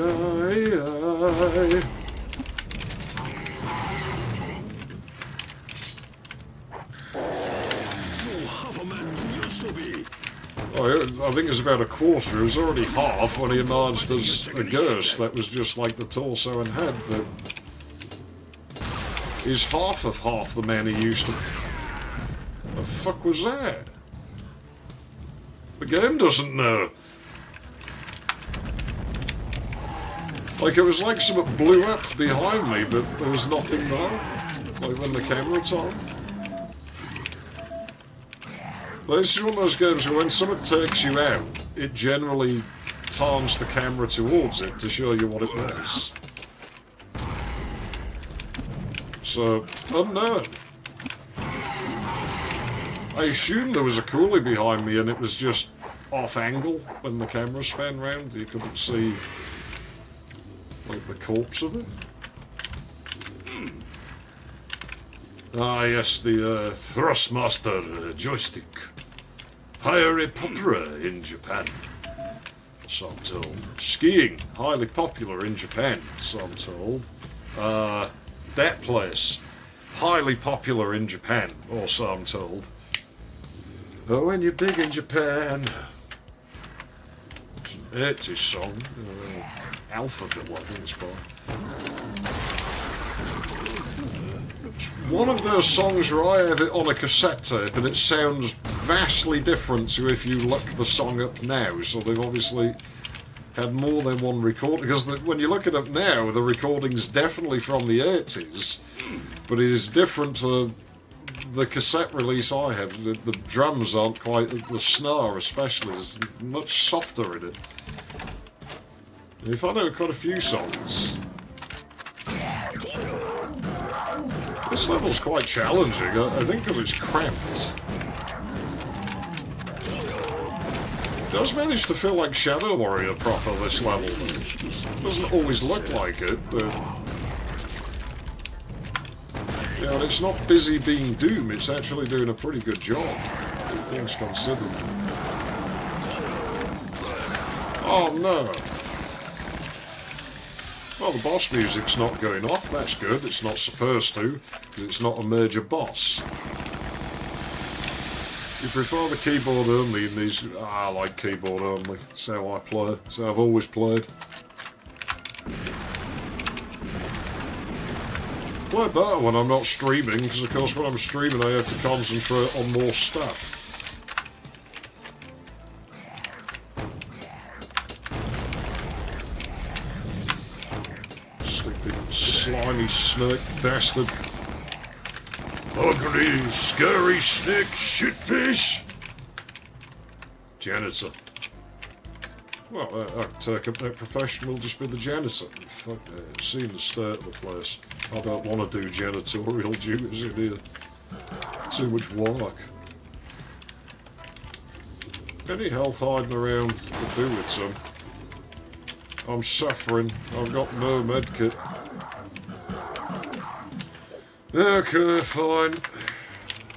Oh, I think it's about a quarter. It was already half when he emerged as a ghost. That was just like the torso and head. But is half the man he used to... The fuck was that? The game doesn't know. Like, it was like something blew up behind me, but there was nothing there. Like when the camera turned. But this is one of those games where when something takes you out, it generally turns the camera towards it to show you what it was. So, unknown. I assumed there was a coolie behind me and it was just off angle when the camera span round. You couldn't see, like, the corpse of it. Ah, yes, the Thrustmaster joystick. Highly popular in Japan, so I'm told. Skiing, highly popular in Japan, so I'm told. That place, highly popular in Japan, also I'm told. Oh, when you're big in Japan. It's an 80s song. Alphaville, I think it's by. It's one of those songs where I have it on a cassette tape and it sounds vastly different to if you look the song up now. So they've obviously had more than one recording. Because when you look it up now, the recording's definitely from the 80s, but it is different to the cassette release I have. The drums aren't quite, the snare especially is much softer in it. If I know quite a few songs. This level's quite challenging, I think because it's cramped. It does manage to feel like Shadow Warrior proper, this level. It doesn't always look like it, but... Yeah, and it's not busy being Doom, it's actually doing a pretty good job, all things considered. Oh no! Well, the boss music's not going off, that's good. It's not supposed to, because it's not a major boss. You prefer the keyboard only in these... I like keyboard only. That's how I play. That's how I've always played. Play better when I'm not streaming, because of course when I'm streaming I have to concentrate on more stuff. Slimy snake bastard. Ugly, scary snake shitfish. Janitor. Well, I take up that profession, will just be the janitor. Fuck that, seeing the state of the place. I don't want to do janitorial duties in here. Too much work. Any health hiding around could do with some. I'm suffering. I've got no medkit. Okay, fine.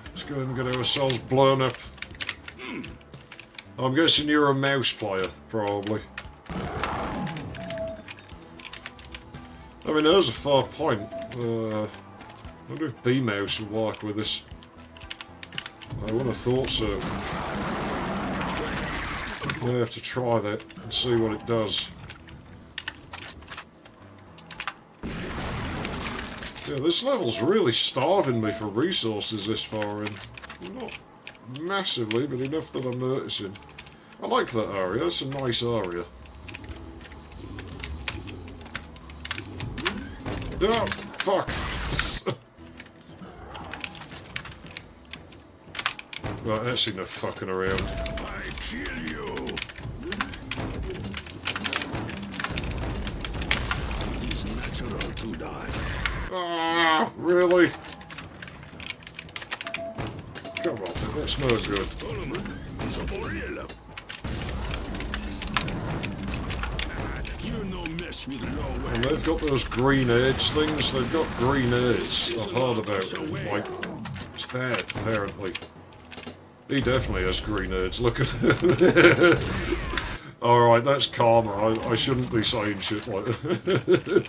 Let's go ahead and get ourselves blown up. I'm guessing you're a mouse player, probably. I mean, there's a fair point. I wonder if B-mouse will work with us. I would have thought so. I have to try that and see what it does. Yeah, this level's really starving me for resources this far in. Not massively, but enough that I'm noticing. I like that area, it's a nice area. Oh, fuck! Right, that's enough fucking around. I kill you. It is natural to die. Ah, really? Come on, that's no good. And they've got those green edge things, they've got green edge. I've heard about them. Like, it's bad, apparently. He definitely has green edge, look at it. Alright, that's karma. I shouldn't be saying shit like that.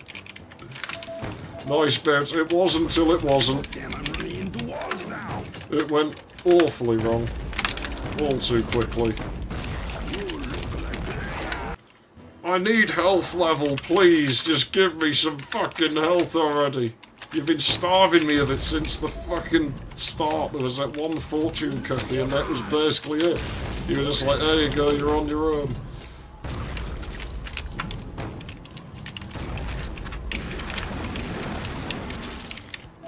Nice bounce. It was until it wasn't. It went awfully wrong. All too quickly. I need health level, please. Just give me some fucking health already. You've been starving me of it since the fucking start. There was that one fortune cookie and that was basically it. You were just like, there you go, you're on your own.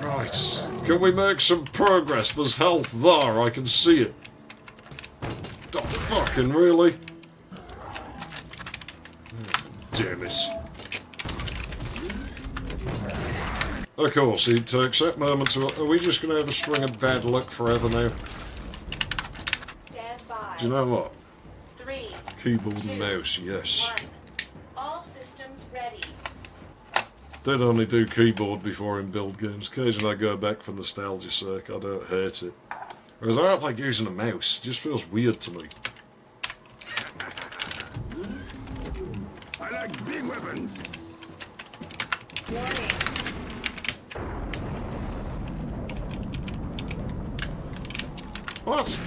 Right. Can we make some progress? There's health there, I can see it. Oh, fucking really? Damn it. Of course, it takes that moment to... Are we just going to have a string of bad luck forever now? Stand by. Do you know what? 3, Keyboard 2, and mouse, yes. 1. All systems ready. Did only do keyboard before in build games. Occasionally I go back for nostalgia's sake. I don't hate it. Whereas I don't like using a mouse. It just feels weird to me. I like big weapons. Warning. What?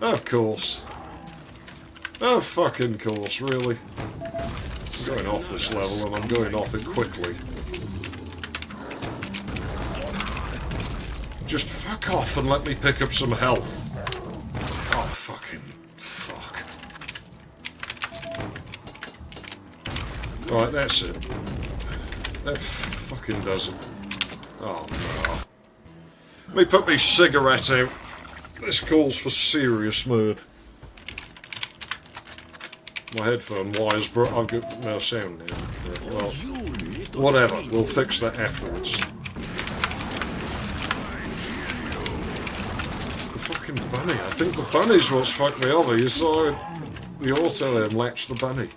Of course. Of fucking course, really. I'm going off this level and I'm going off it quickly. Just fuck off and let me pick up some health. Oh, fucking fuck. Right, that's it. That fucking does it. Oh, no. Let me put my cigarette out. This calls for serious mood. My headphone wires broke. I've got no sound now. Well, whatever. We'll fix that afterwards. The fucking bunny. I think the bunny's what's fucked me over. You saw the auto aim latch the bunny.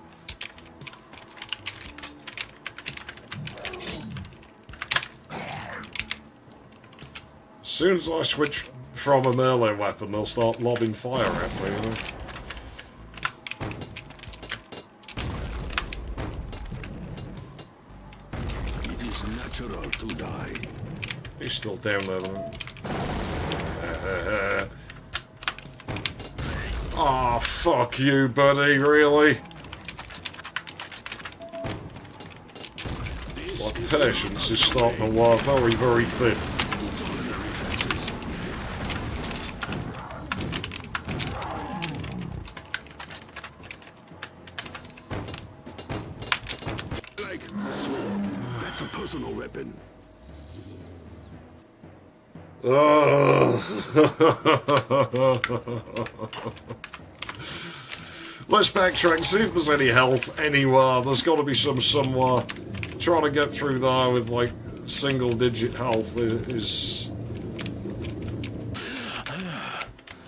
As soon as I switch from a melee weapon, they'll start lobbing fire at me, you know? It is natural to die. He's still down there, though. Oh, fuck you, buddy, really? My patience is starting to wear very, very thin. Like a sword. That's a personal weapon. Let's backtrack, see if there's any health anywhere. There's got to be some somewhere. Trying to get through there with like single-digit health is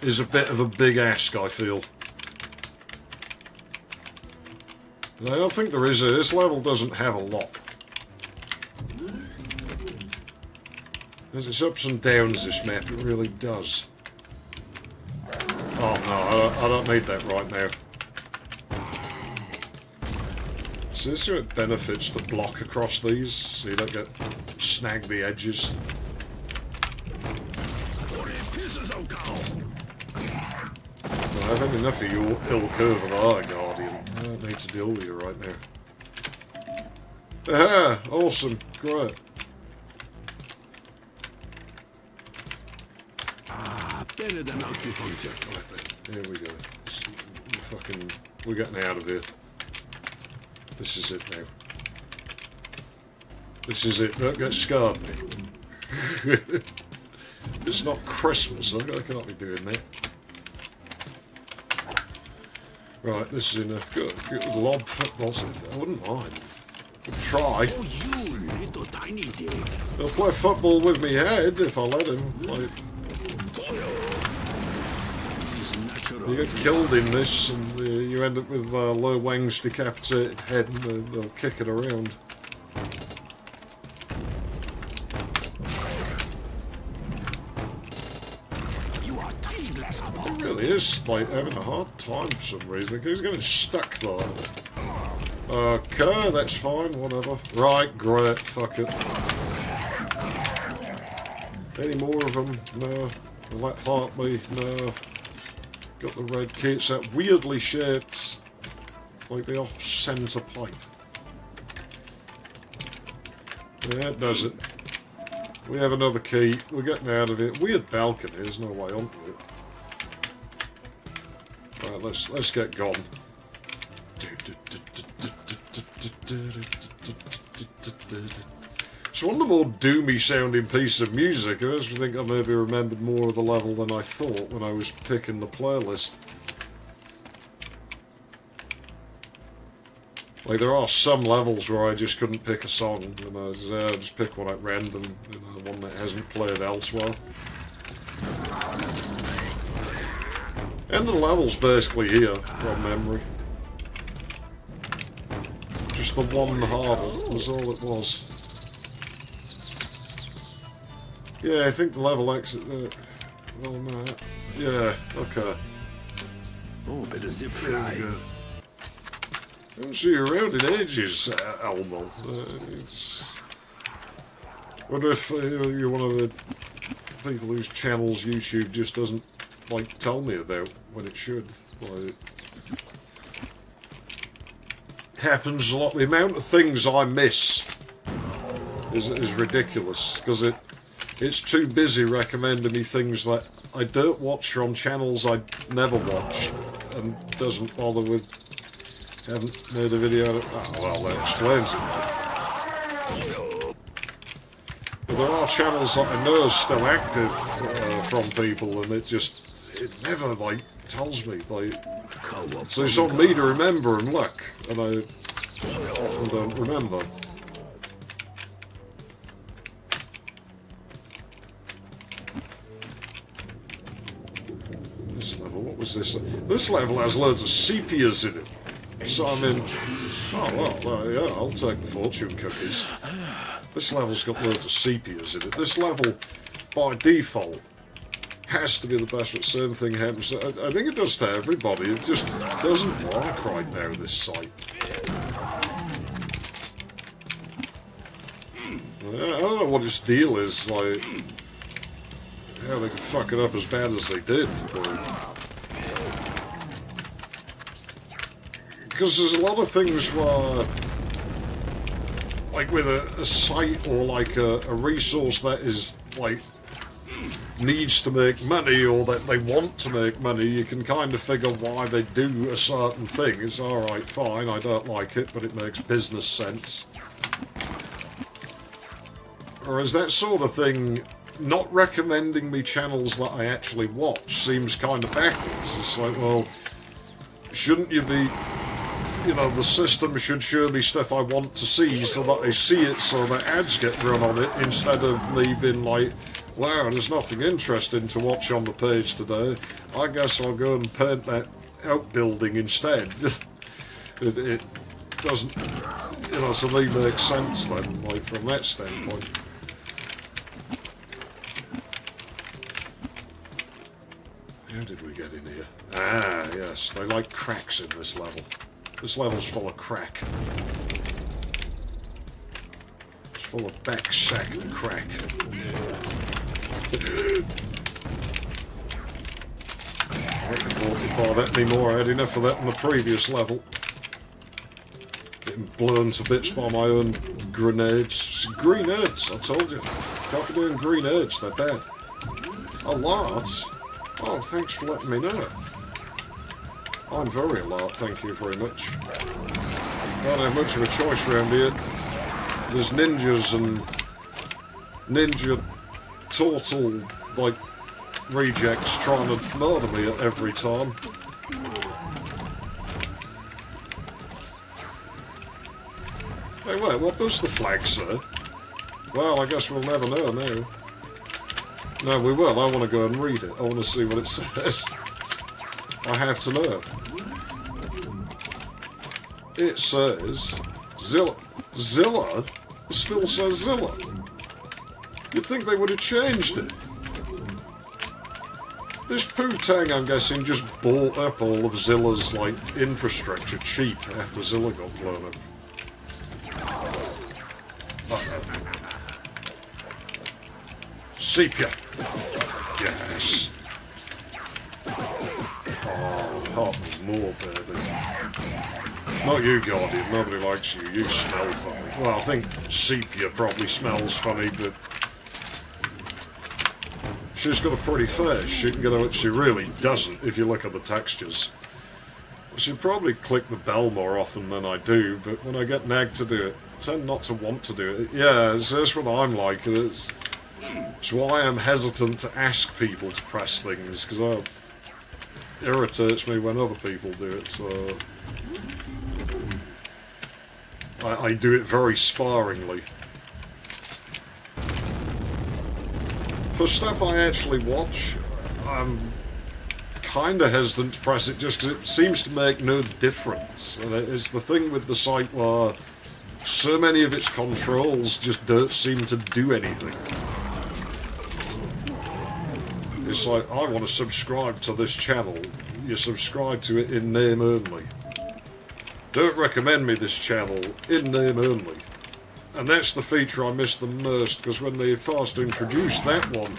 a bit of a big ask, I feel. I don't think there is. This level doesn't have a lot. There's its ups and downs, this map, it really does. Oh no, I don't need that right now. So this is where it benefits to block across these, so you don't get snag the edges. 40 pieces of cow. I've had enough of your ilk over there, Guardian. I don't need to deal with you right now. Aha! Awesome, great. Better than acupuncture. Right then, here we go. We're getting out of here. This is it now. This is it. Don't get scarred, mate. It's not Christmas. I cannot be doing that. Right, this is enough. Good. Lob footballs. I wouldn't mind. Could try. Oh, you little tiny thing. He'll play football with me head if I let him. Like, you get killed in this, and you end up with Low Wang's decapitated head, and they'll kick it around. You are tiny grasshopper. He really is like having a hard time for some reason. He's getting stuck there. Okay, that's fine. Whatever. Right, great. Fuck it. Any more of them? No. Will that hurt me? No. Got the red key. It's that weirdly shaped, like the off-centre pipe. Yeah, it does it. We have another key. We're getting out of it. Weird balcony. There's no way onto it. Right, let's get gone. It's one of the more doomy sounding pieces of music. I just think I maybe remembered more of the level than I thought when I was picking the playlist. Like, there are some levels where I just couldn't pick a song, and I just pick one at random, you know, one that hasn't played elsewhere. And the level's basically here, from memory. Just the one hurdle was all it was. Yeah, I think the level exit there. Well, no. Yeah, okay. Oh, bit of zip There we go. I haven't seen you around in ages, Elmo. Wonder if you're one of the people whose channels YouTube just doesn't, like, tell me about when it should. Like, happens a lot. The amount of things I miss is ridiculous, because it's too busy recommending me things that I don't watch from channels I never watched, and doesn't bother with. Haven't made a video. Oh, well, that explains it. But there are channels that I know are still active from people, and it never, like, tells me, like. So it's on me to remember and look, and I often don't remember. This level, what was this? This level has loads of sepias in it. So I mean, oh well, yeah, I'll take the fortune cookies. This level's got loads of sepias in it. This level, by default, has to be the best, but same thing happens. I think it does to everybody. It just doesn't work right now, this site. I don't know what its deal is, like, how they can fuck it up as bad as they did. Because there's a lot of things where, like with a site or like a resource that is, like, needs to make money, or that they want to make money, you can kind of figure why they do a certain thing. It's alright, fine, I don't like it, but it makes business sense. Whereas that sort of thing, not recommending me channels that I actually watch, seems kind of backwards. It's like, well, shouldn't you be... You know, the system should show me stuff I want to see so that I see it, so that ads get run on it, instead of me being like, wow, there's nothing interesting to watch on the page today. I guess I'll go and paint that outbuilding instead. it doesn't, you know, to me make sense then, like, from that standpoint. How did we get in here? Ah, yes, they like cracks in this level. This level's full of crack. It's full of back sack and crack. I can't multiply that anymore. I had enough of that in the previous level. Getting blown to bits by my own grenades. Grenades, I told you. Can't be doing grenades, they're bad. Alert? Oh, thanks for letting me know. I'm very alert, thank you very much. Don't have much of a choice around here. There's ninjas and ninja turtle, like, rejects trying to murder me at every time. Hey, wait, what does the flag say? Well, I guess we'll never know now. No, we will. I want to go and read it. I want to see what it says. I have to know. It says Zilla. Zilla? It still says Zilla. You'd think they would have changed it. This poo-tang, I'm guessing, just bought up all of Zilla's, like, infrastructure cheap after Zilla got blown up. Uh-oh. Sepia. Yes. Oh. hot more, baby. Not you, Guardian. Nobody likes you. You smell funny. Well, I think Sepia probably smells funny, but she's got a pretty face. She really doesn't if you look at the textures. I should probably click the bell more often than I do, but when I get nagged to do it, I tend not to want to do it. Yeah, that's what I'm like. It's why I'm hesitant to ask people to press things, because it irritates me when other people do it, so I do it very sparingly. For stuff I actually watch, I'm kind of hesitant to press it just because it seems to make no difference. And it's the thing with the site where so many of its controls just don't seem to do anything. It's like, I want to subscribe to this channel. You subscribe to it in name only. Don't recommend me this channel, in name only. And that's the feature I miss the most, because when they first introduced that one,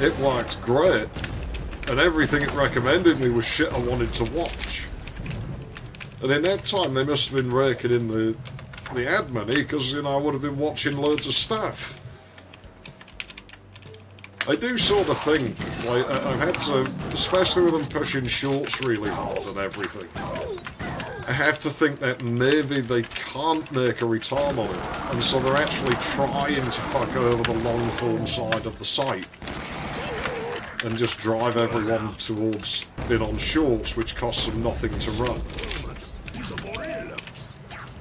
it worked great. And everything it recommended me was shit I wanted to watch. And in that time they must have been raking in the ad money, because, you know, I would have been watching loads of stuff. I do sort of think, like, I've had to, especially with them pushing shorts really hard and everything, I have to think that maybe they can't make a return on it, and so they're actually trying to fuck over the long form side of the site and just drive everyone towards being on shorts, which costs them nothing to run.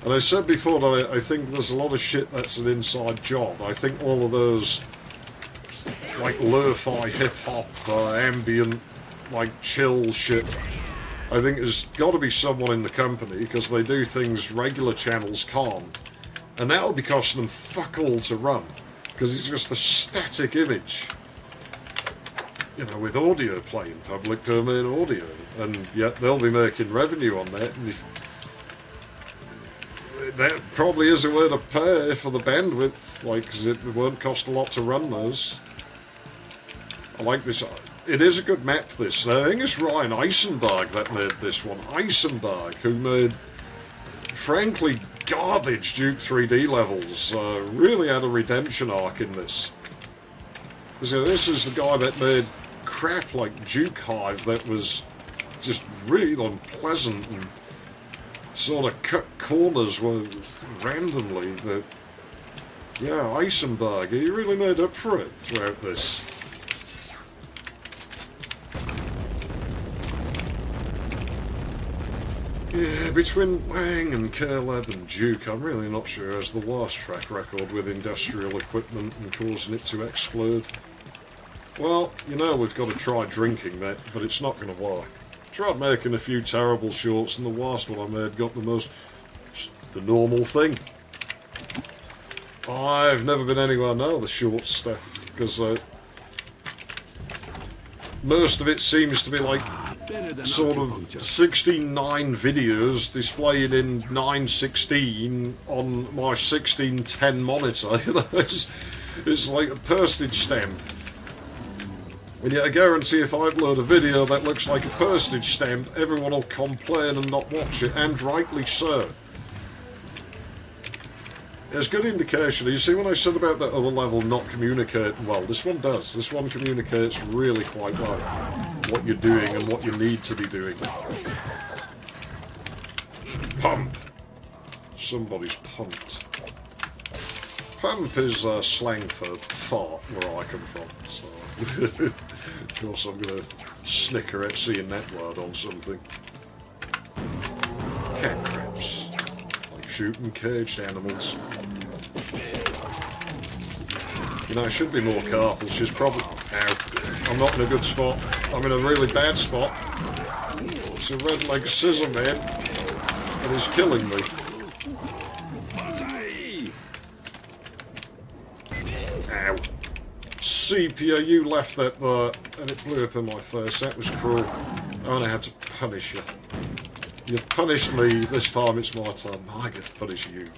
And I said before that I think there's a lot of shit that's an inside job. I think all of those, like, lo-fi, hip-hop, ambient, like, chill shit, I think there's got to be someone in the company, because they do things regular channels can't. And that'll be costing them fuck all to run, because it's just a static image. You know, with audio playing, public domain audio, and yet they'll be making revenue on that, and that probably is a way to pay for the bandwidth, like, because it won't cost a lot to run those. I like this. It is a good map, this. I think it's Ryan Eisenberg that made this one. Eisenberg, who made, frankly, garbage Duke 3D levels, really had a redemption arc in this. Because, you know, this is the guy that made crap like Duke Hive that was just really unpleasant and sort of cut corners randomly. That, yeah, Eisenberg, he really made up for it throughout this. Yeah, between Wang and Caleb and Duke, I'm really not sure who has the worst track record with industrial equipment and causing it to explode. Well, you know we've got to try drinking that, but it's not going to work. Tried making a few terrible shorts, and the worst one I made got the normal thing. I've never been anywhere near the short stuff, because most of it seems to be like sort of 16:9 videos displayed in 9:16 on my 16:10 monitor. You know, it's like a postage stamp. And yet I guarantee if I upload a video that looks like a postage stamp, everyone will complain and not watch it, and rightly so. There's good indication. You see, when I said about that other level not communicating well, this one does. This one communicates really quite well what you're doing and what you need to be doing. Pump. Somebody's pumped. Pump is slang for fart where I come from, so of course I'm going to snicker at seeing that word on something. Cat traps. Like shooting caged animals. You know, I should be more careful. She's probably... Ow. I'm not in a good spot. I'm in a really bad spot. It's a red-legged scissor man. And he's killing me. Ow. Sepia, you left that there, and it blew up in my face. That was cruel. I'm gonna have to punish you. You've punished me. This time it's my turn. I get to punish you.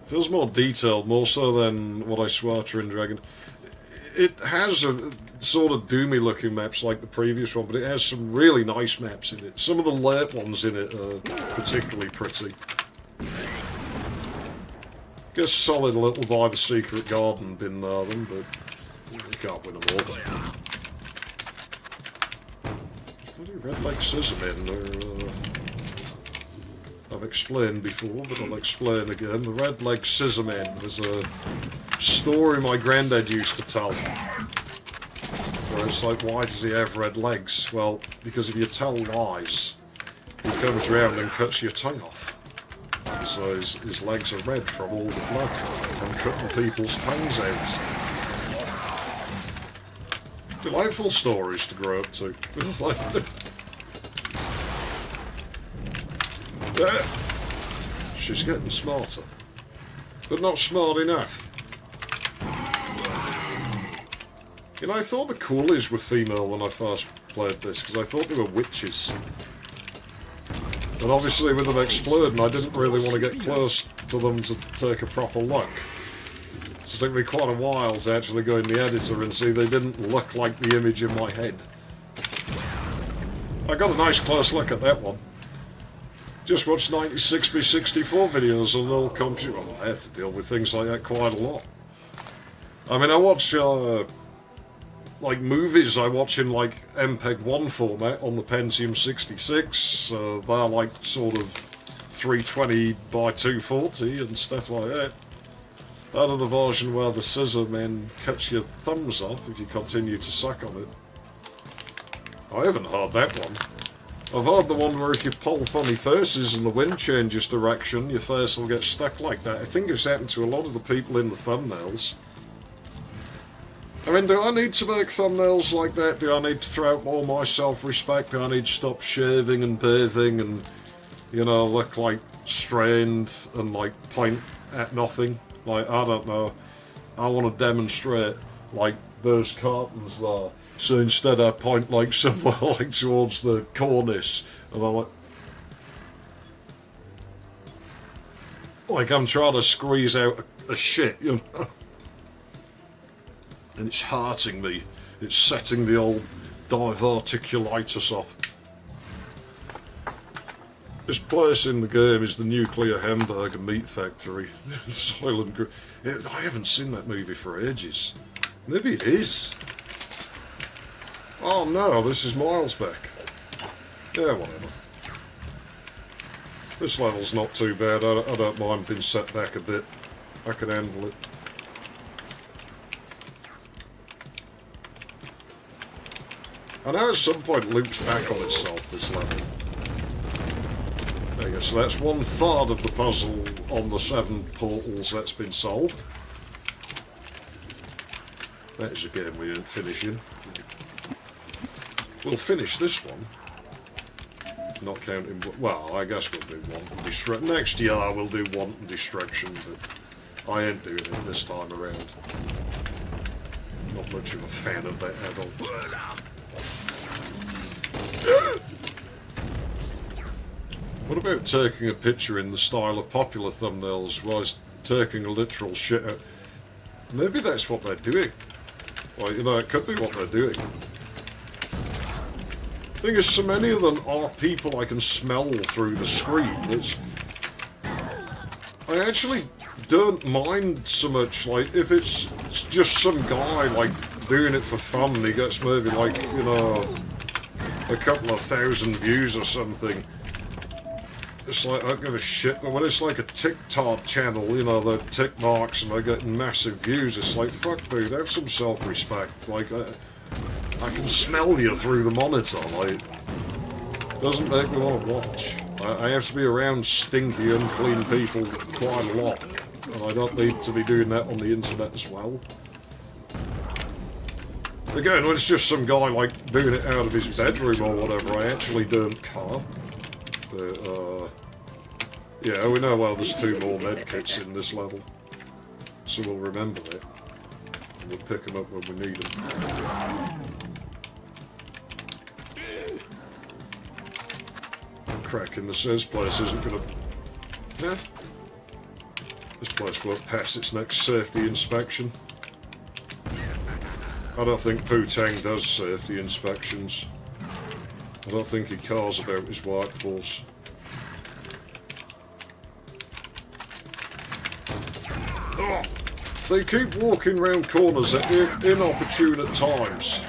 Feels more detailed, more so than what I swear to in Dragon. it has a sort of doomy looking maps like the previous one, but it has some really nice maps in it. Some of the late ones in it are particularly pretty. Gets solid a little by the Secret Garden bin Laden, but you can't win them all. Red Leg Scissormen are, I've explained before, but I'll explain again. The Red Leg Scissormen was a story my granddad used to tell. Where it's like, why does he have red legs? Well, because if you tell lies, he comes round and cuts your tongue off. So his legs are red from all the blood and cutting people's tongues out. Delightful stories to grow up to. Yeah. She's getting smarter, but not smart enough. You know, I thought the coolies were female when I first played this, because I thought they were witches. And obviously with them exploding, I didn't really want to get close to them to take a proper look. So it took me quite a while to actually go in the editor and see they didn't look like the image in my head. I got a nice close look at that one. Just watched 96x64 videos on an old computer. Well, I had to deal with things like that quite a lot. I mean, I watch, like movies I watch in like MPEG-1 format on the Pentium 66. They're like sort of 320 by 240 and stuff like that. Out of the version where the scissor man cuts your thumbs off if you continue to suck on it. I haven't heard that one. I've heard the one where if you pull funny faces and the wind changes direction, your face will get stuck like that. I think it's happened to a lot of the people in the thumbnails. I mean, do I need to make thumbnails like that? Do I need to throw out all my self-respect? Do I need to stop shaving and bathing and, you know, look like strained and like point at nothing? Like, I don't know. I want to demonstrate like those cartons there. So instead I point like somewhere like towards the cornice and I'm like I'm trying to squeeze out a shit, you know. And it's hurting me. It's setting the old diverticulitis off. This place in the game is the nuclear hamburger meat factory. Silent Group. I haven't seen that movie for ages. Maybe it is. Oh no, this is miles back. Yeah, whatever. This level's not too bad. I don't mind being set back a bit. I can handle it. I know at some point it loops back on itself, this level. There you go, so that's 1/3 of the puzzle on the 7 portals that's been solved. That is a game we didn't finish in. We'll finish this one. Not counting... Well, I guess we'll do Wanton Destruction. Next year we'll do Wanton Destruction, but I ain't doing it this time around. Not much of a fan of that add-on. What about taking a picture in the style of popular thumbnails whilst taking a literal shit out? Maybe that's what they're doing. Well, you know, it could be what they're doing. The thing is, so many of them are people I can smell through the screen. I actually don't mind so much, like, if it's just some guy, like, doing it for fun and he gets maybe, like, you know, a couple of thousand views or something. It's like, I don't give a shit. But when it's like a TikTok channel, you know, the tick marks and they're getting massive views, it's like, fuck dude, have some self-respect. Like, I can smell you through the monitor, like, doesn't make me want to watch. I have to be around stinky, unclean people quite a lot, and I don't need to be doing that on the internet as well. Again, when it's just some guy, like, doing it out of his bedroom or whatever, I actually don't care. But, yeah, we know, well, there's 2 more medkits in this level, so we'll remember that. And we'll pick them up when we need them. Cracking the says place isn't gonna... Yeah. This place won't pass its next safety inspection. I don't think Putang does safety inspections. I don't think he cares about his workforce. Oh, they keep walking round corners at inopportune times.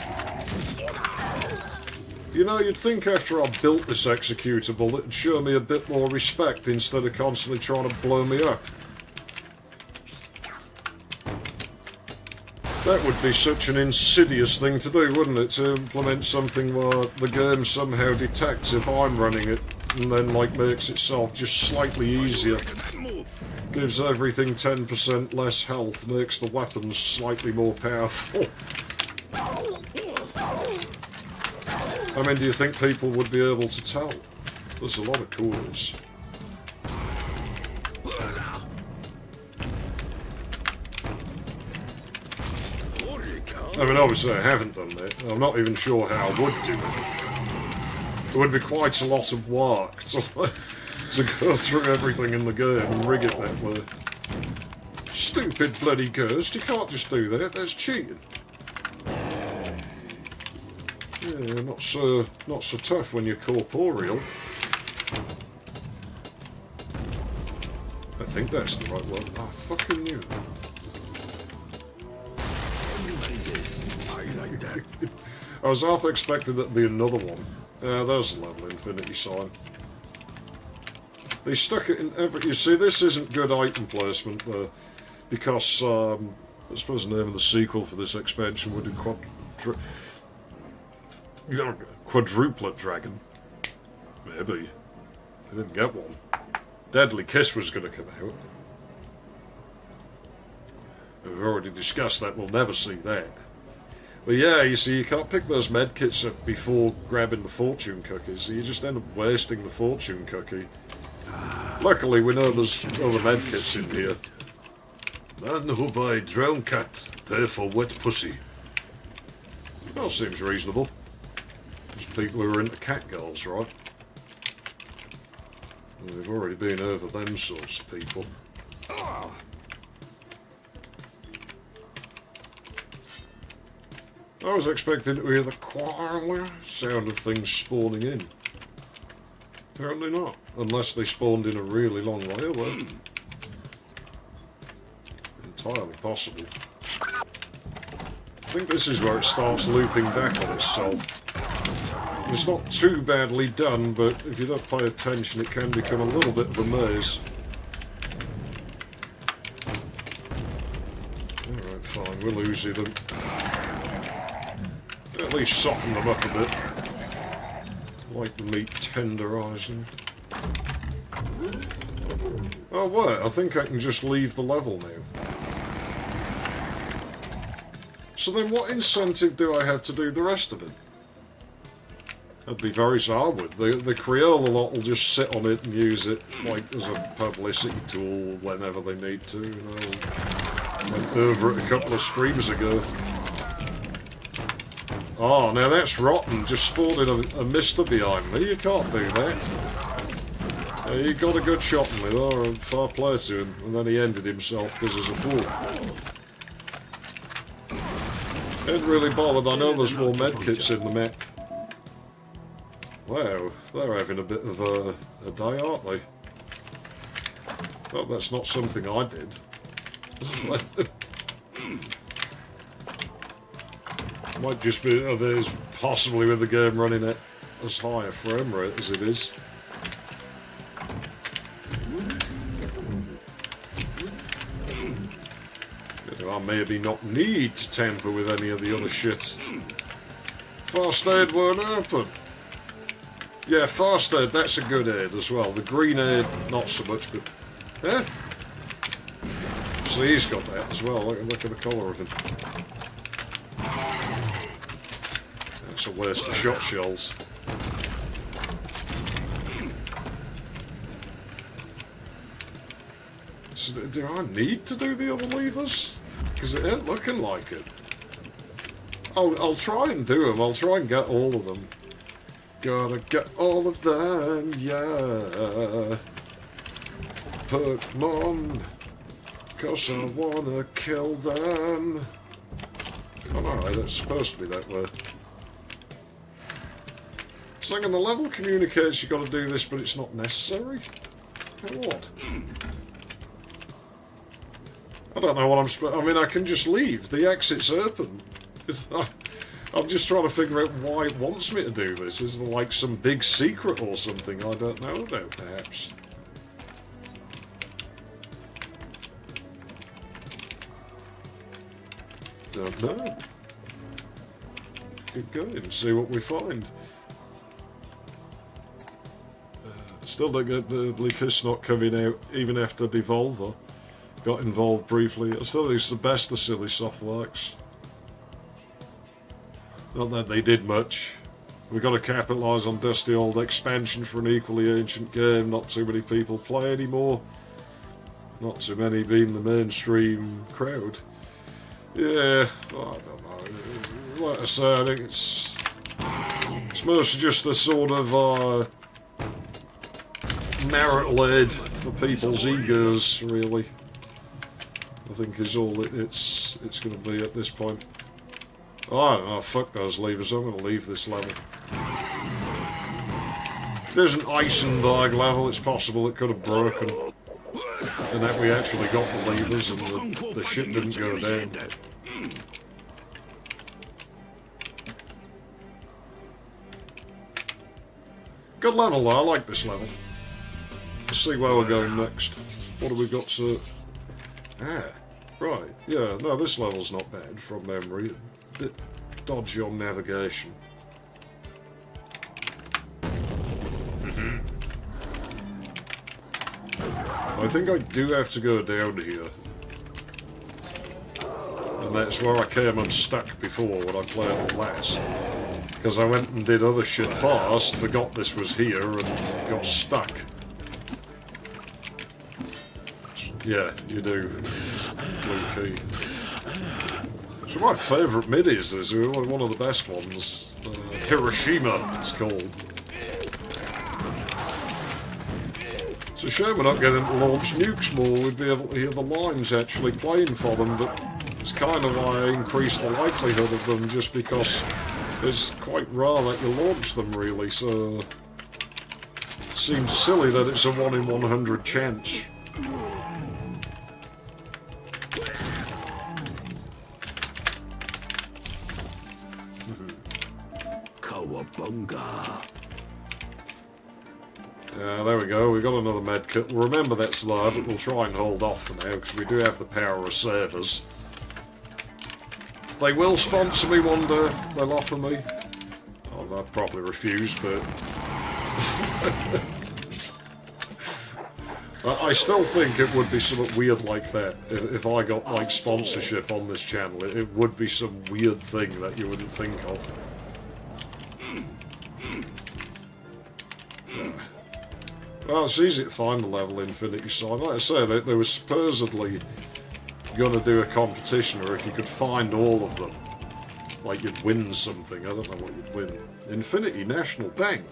You know, you'd think after I built this executable, it'd show me a bit more respect instead of constantly trying to blow me up. That would be such an insidious thing to do, wouldn't it? To implement something where the game somehow detects if I'm running it, and then, like, makes itself just slightly easier. Gives everything 10% less health, makes the weapons slightly more powerful. I mean, do you think people would be able to tell? There's a lot of corners. I mean, obviously I haven't done that. I'm not even sure how I would do it. It would be quite a lot of work to go through everything in the game and rig it that way. Stupid bloody ghost, you can't just do that, that's cheating. Yeah, not so tough when you're corporeal. I think that's the right one. I fucking knew that. I was half expecting that to be another one. There's a level infinity sign. They stuck it in every... You see, this isn't good item placement, because, I suppose the name of the sequel for this expansion would be Quadruplet Dragon. Maybe. I didn't get one. Deadly Kiss was going to come out. We've already discussed that, we'll never see that. But yeah, you see, you can't pick those medkits up before grabbing the fortune cookies, so you just end up wasting the fortune cookie. Luckily, we know there's other medkits in here. Man who buy drown cat, pay for wet pussy. That seems reasonable. There's people who are into cat girls, right? Well, we've already been over them sorts of people. I was expecting to hear the quiet sound of things spawning in. Apparently not, unless they spawned in a really long way away. Entirely possible. I think this is where it starts looping back on itself. It's not too badly done, but if you don't pay attention it can become a little bit of a maze. Alright, fine, we'll Uzi them. At least soften them up a bit. Like the meat tenderising. Oh wait, I think I can just leave the level now. So then what incentive do I have to do the rest of it? That'd be very Zarwood. The Crayola lot will just sit on it and use it like as a publicity tool whenever they need to. You know, went over it a couple of streams ago. Oh, now that's rotten. Just spawned in a mister behind me. You can't do that. He got a good shot in me there, and fair play to him. And then he ended himself because he's a fool. Ain't really bothered. I know there's more medkits in the map. Wow, they're having a bit of a day, aren't they? Well, that's not something I did. Might just be there's possibly with the game running at as high a frame rate as it is. I maybe not need to tamper with any of the other shit. Fast aid won't open. Yeah, fast aid, that's a good aid as well. The green aid, not so much, but... Eh? So he's got that as well. Look at the colour of him. That's a waste of shot shells. So do I need to do the other levers? Because it ain't looking like it. I'll try and do them. I'll try and get all of them. Gotta get all of them, yeah. Pokemon, 'cause I wanna kill them. Oh no, it's supposed to be that way. It's like in the level communicates you've got to do this, but it's not necessary? How what? I don't know what I'm supposed... I mean, I can just leave. The exit's open. I'm just trying to figure out why it wants me to do this. Is there like some big secret or something I don't know about, perhaps? Don't know. Keep going and see what we find. Still don't get the Lycus not coming out, even after Devolver got involved briefly. I still think it's the best of Silly Softworks. Not that they did much. We've got to capitalise on dusty old expansion for an equally ancient game not too many people play anymore. Not too many being the mainstream crowd. Yeah, I don't know. Like I say, I think it's mostly just a sort of marital aid for people's egos, really. I think is all it's going to be at this point. Oh, I don't know, fuck those levers, I'm going to leave this level. There's an Eisenberg level, it's possible it could have broken. And that we actually got the levers and the shit didn't go down. Good level though, I like this level. Let's see where we're going next. What have we got to... Ah, right, yeah, no, this level's not bad from memory. A bit dodgy on navigation. I think I do have to go down here. And that's where I came unstuck before when I played it last. Because I went and did other shit fast, forgot this was here, and got stuck. Yeah, you do. Blue key. So my favourite MIDIs is one of the best ones. Hiroshima, it's called. It's a shame we're not getting to launch nukes more. We'd be able to hear the lines actually playing for them, but it's kind of why I increase the likelihood of them, just because it's quite rare that you launch them, really, so... It seems silly that it's a 1 in 100 chance. Cowabunga. Yeah, there we go, we've got another med kit. Remember that's low, but we'll try and hold off for now, because we do have the power of servers. They will sponsor me one day, they'll offer me. Oh, I'd probably refuse, but... I still think it would be something weird like that. If I got, like, sponsorship on this channel, it would be some weird thing that you wouldn't think of. Well, it's easy to find the level Infinity Side. Like I say, they were supposedly going to do a competition, or if you could find all of them, like you'd win something. I don't know what you'd win. Infinity National Bank.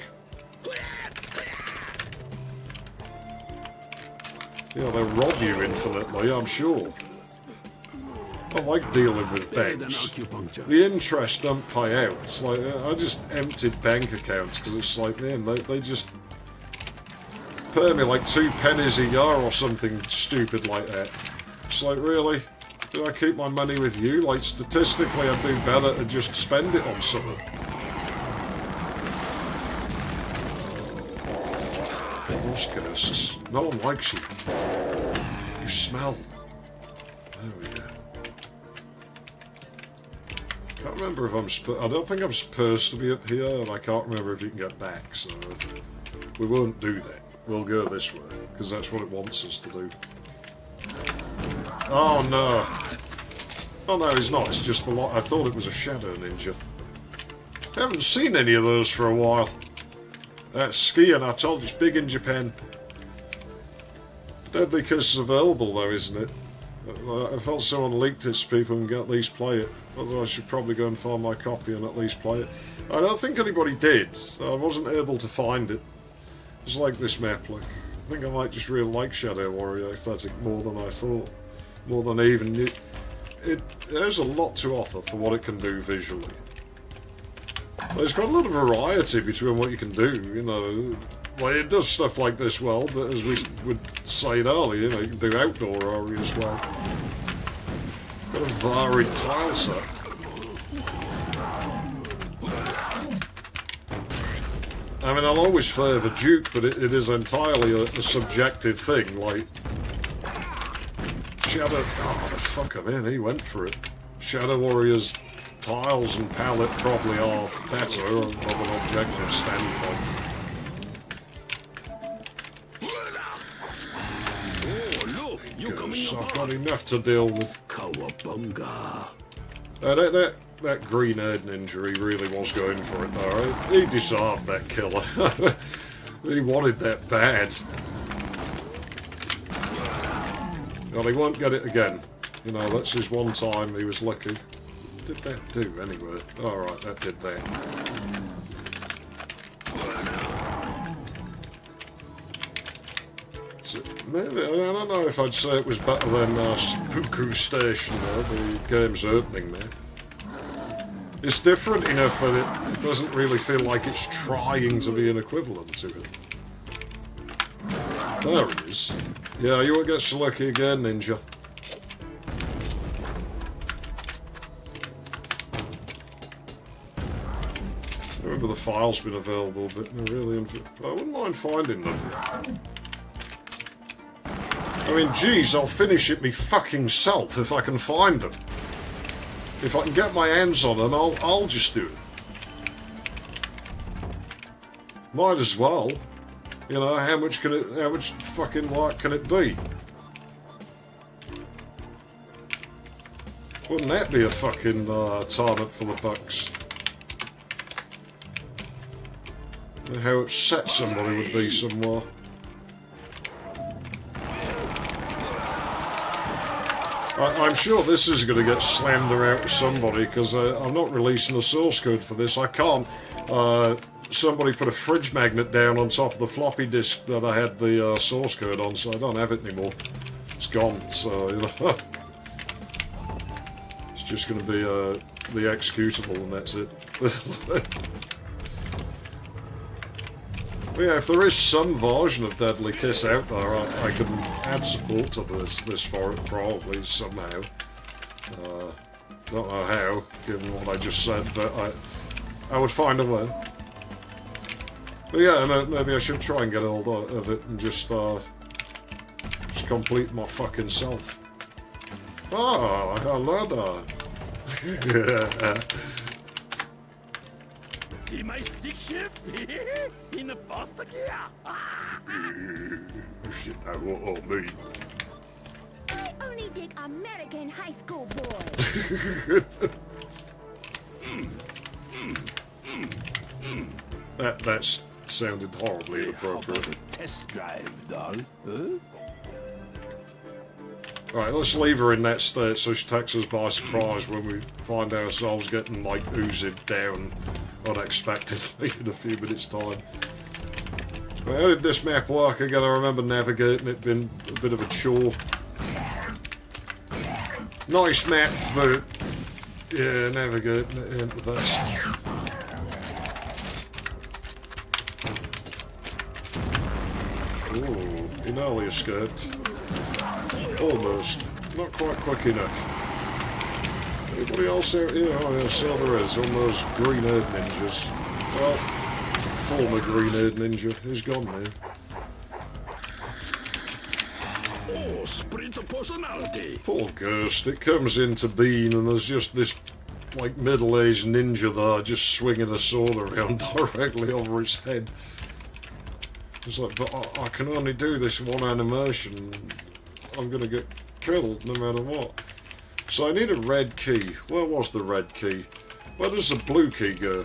Yeah, they'll rob you infinitely, I'm sure. I like dealing with banks. The interest don't pay out. It's like, I just emptied bank accounts because it's like, man, they just pay me like 2 pennies a year or something stupid like that. It's like, really? Do I keep my money with you? Like, statistically, I'd do better to just spend it on something. Lost ghosts. No one likes you. You smell. There we go. Can't remember if I don't think I'm supposed to be up here, and I can't remember if you can get back, so we won't do that. We'll go this way, because that's what it wants us to do. Oh no! Oh no, he's not, it's just the lot. I thought it was a Shadow Ninja. I haven't seen any of those for a while. That's skiing, I told you, it's big in Japan. Deadly Kiss is available though, isn't it? I felt someone leaked it so people can at least play it. Although I should probably go and find my copy and at least play it. I don't think anybody did, so I wasn't able to find it. It's like this map, like. I think I might just really like Shadow Warrior aesthetic more than I thought. More than I even knew. it has a lot to offer for what it can do visually. There's quite a lot of variety between what you can do, you know. Like, it does stuff like this well, but as we would say earlier, you know, you can do outdoor ARI as well. Got a varied tile set. I mean, I'll always favour Duke, but it is entirely a subjective thing, like... Shadow... Oh, the fuck, I mean, he went for it. Shadow Warrior's tiles and palette probably are better from an objective standpoint. Because I've got enough to deal with. Cowabunga. That green Aiden injury really was going for it, though. He deserved that killer. He wanted that bad. Well, he won't get it again. You know, that's his one time he was lucky. What did that do, anyway? Alright, that did that. So, maybe, I don't know if I'd say it was better than Spooku Station, though, the game's opening there. It's different enough that it doesn't really feel like it's trying to be an equivalent to it. There it is. Yeah, you won't get so lucky again, Ninja. I remember the file's been available, but they're really I wouldn't mind finding them. I mean, geez, I'll finish it me fucking self if I can find them. If I can get my hands on them, I'll just do it. Might as well. You know, how much fucking work can it be? Wouldn't that be a fucking target for the bucks? How upset somebody would be somewhere. I'm sure this is going to get slammed around to somebody because I'm not releasing the source code for this. I can't. Somebody put a fridge magnet down on top of the floppy disk that I had the source code on, so I don't have it anymore. It's gone, so you know, it's just going to be the executable and that's it. But yeah, if there is some version of Deadly Kiss out there, I can add support to this for it, probably, somehow. Don't know how, given what I just said, but I would find a way. But yeah, maybe I should try and get hold of it and just complete my fucking self. Oh, hello there. See my stick shift? In the Productivia. Shit, that won't all me. I only dig American high school boys. That's sounded horribly inappropriate. How about a test drive, doll? Huh? Right, let's leave her in that state so she takes us by surprise when we find ourselves getting, like, oozed down unexpectedly in a few minutes' time. But how did this map work again? I remember navigating it being a bit of a chore. Nice map, but yeah, navigating it ain't the best. Ooh, he nearly escaped. Almost. Not quite quick enough. Anybody else out here? Oh yeah, so there is. On those green haired ninjas. Well, former green haired ninja. He's gone now. Oh, sprint of personality. Poor Ghost. It comes into being and there's just this, like, middle-aged ninja there just swinging a sword around directly over his head. It's like, but I can only do this one animation. I'm gonna get killed no matter what. So I need a red key. Where was the red key? Where does the blue key go?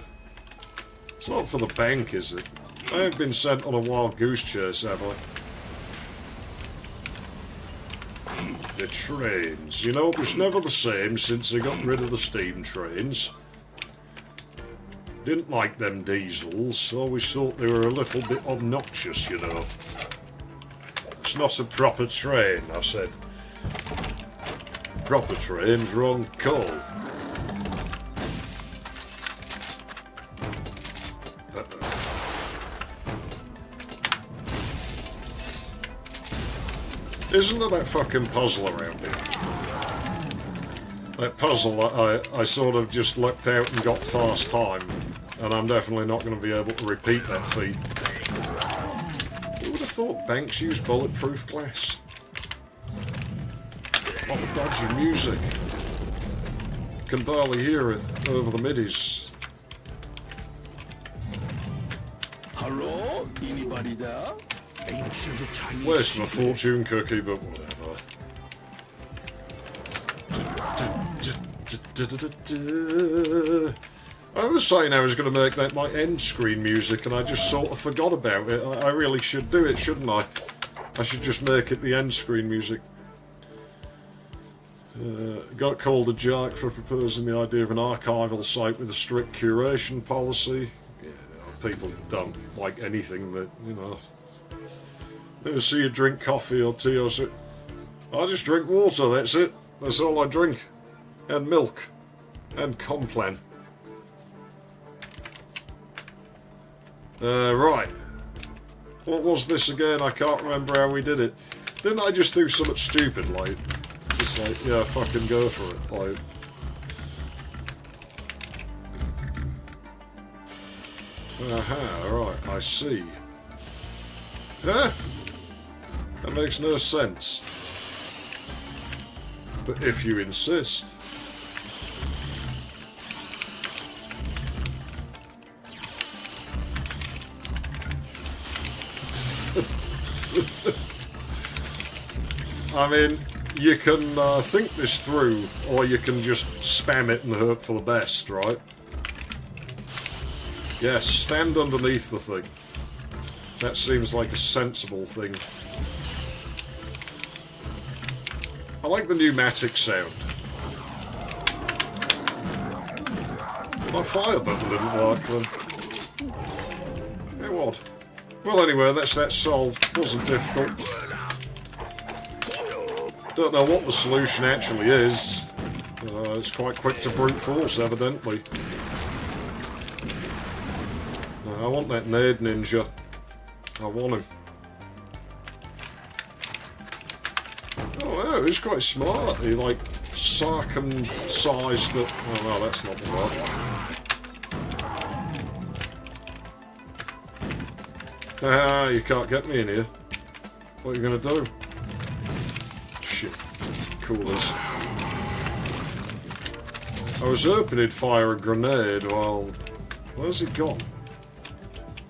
It's not for the bank, is it? I haven't been sent on a wild goose chase, have I? The trains. You know, it was never the same since they got rid of the steam trains. Didn't like them diesels. Always thought they were a little bit obnoxious, you know. It's not a proper train, I said. Proper trains run coal. Isn't there that fucking puzzle around here? That puzzle I sort of just looked out and got fast time, and I'm definitely not going to be able to repeat that feat. Who would have thought banks use bulletproof glass? Oh, dodgy music. Can barely hear it over the middies. Hello? Anybody there? Ancient Chinese Waste my secret. fortune cookie, but whatever. I was saying I was going to make that my end screen music, and I just sort of forgot about it. I really should do it, shouldn't I? I should just make it the end screen music. Got called a jerk for proposing the idea of an archival site with a strict curation policy. Yeah, people don't like anything that, you know. Never see you drink coffee or tea or so. I just drink water, that's it. That's all I drink. And milk. And Complan. Right. What was this again? I can't remember how we did it. Didn't I just do something stupid, like... Just like, yeah, fucking go for it, like... Aha, right, I see. Huh? That makes no sense. But if you insist... I mean, you can think this through, or you can just spam it and hope for the best, right? Yes, stand underneath the thing. That seems like a sensible thing. I like the pneumatic sound. My fire button didn't work then. Yeah, what? Well, anyway, that's that solved. Wasn't difficult. Don't know what the solution actually is. It's quite quick to brute force, evidently. I want that nade ninja. I want him. Oh, he's quite smart. He, like, circumcised it. Oh, no, that's not the word. Ah, you can't get me in here. What are you going to do? Shit. Cool this. I was hoping he'd fire a grenade while... Where's he gone?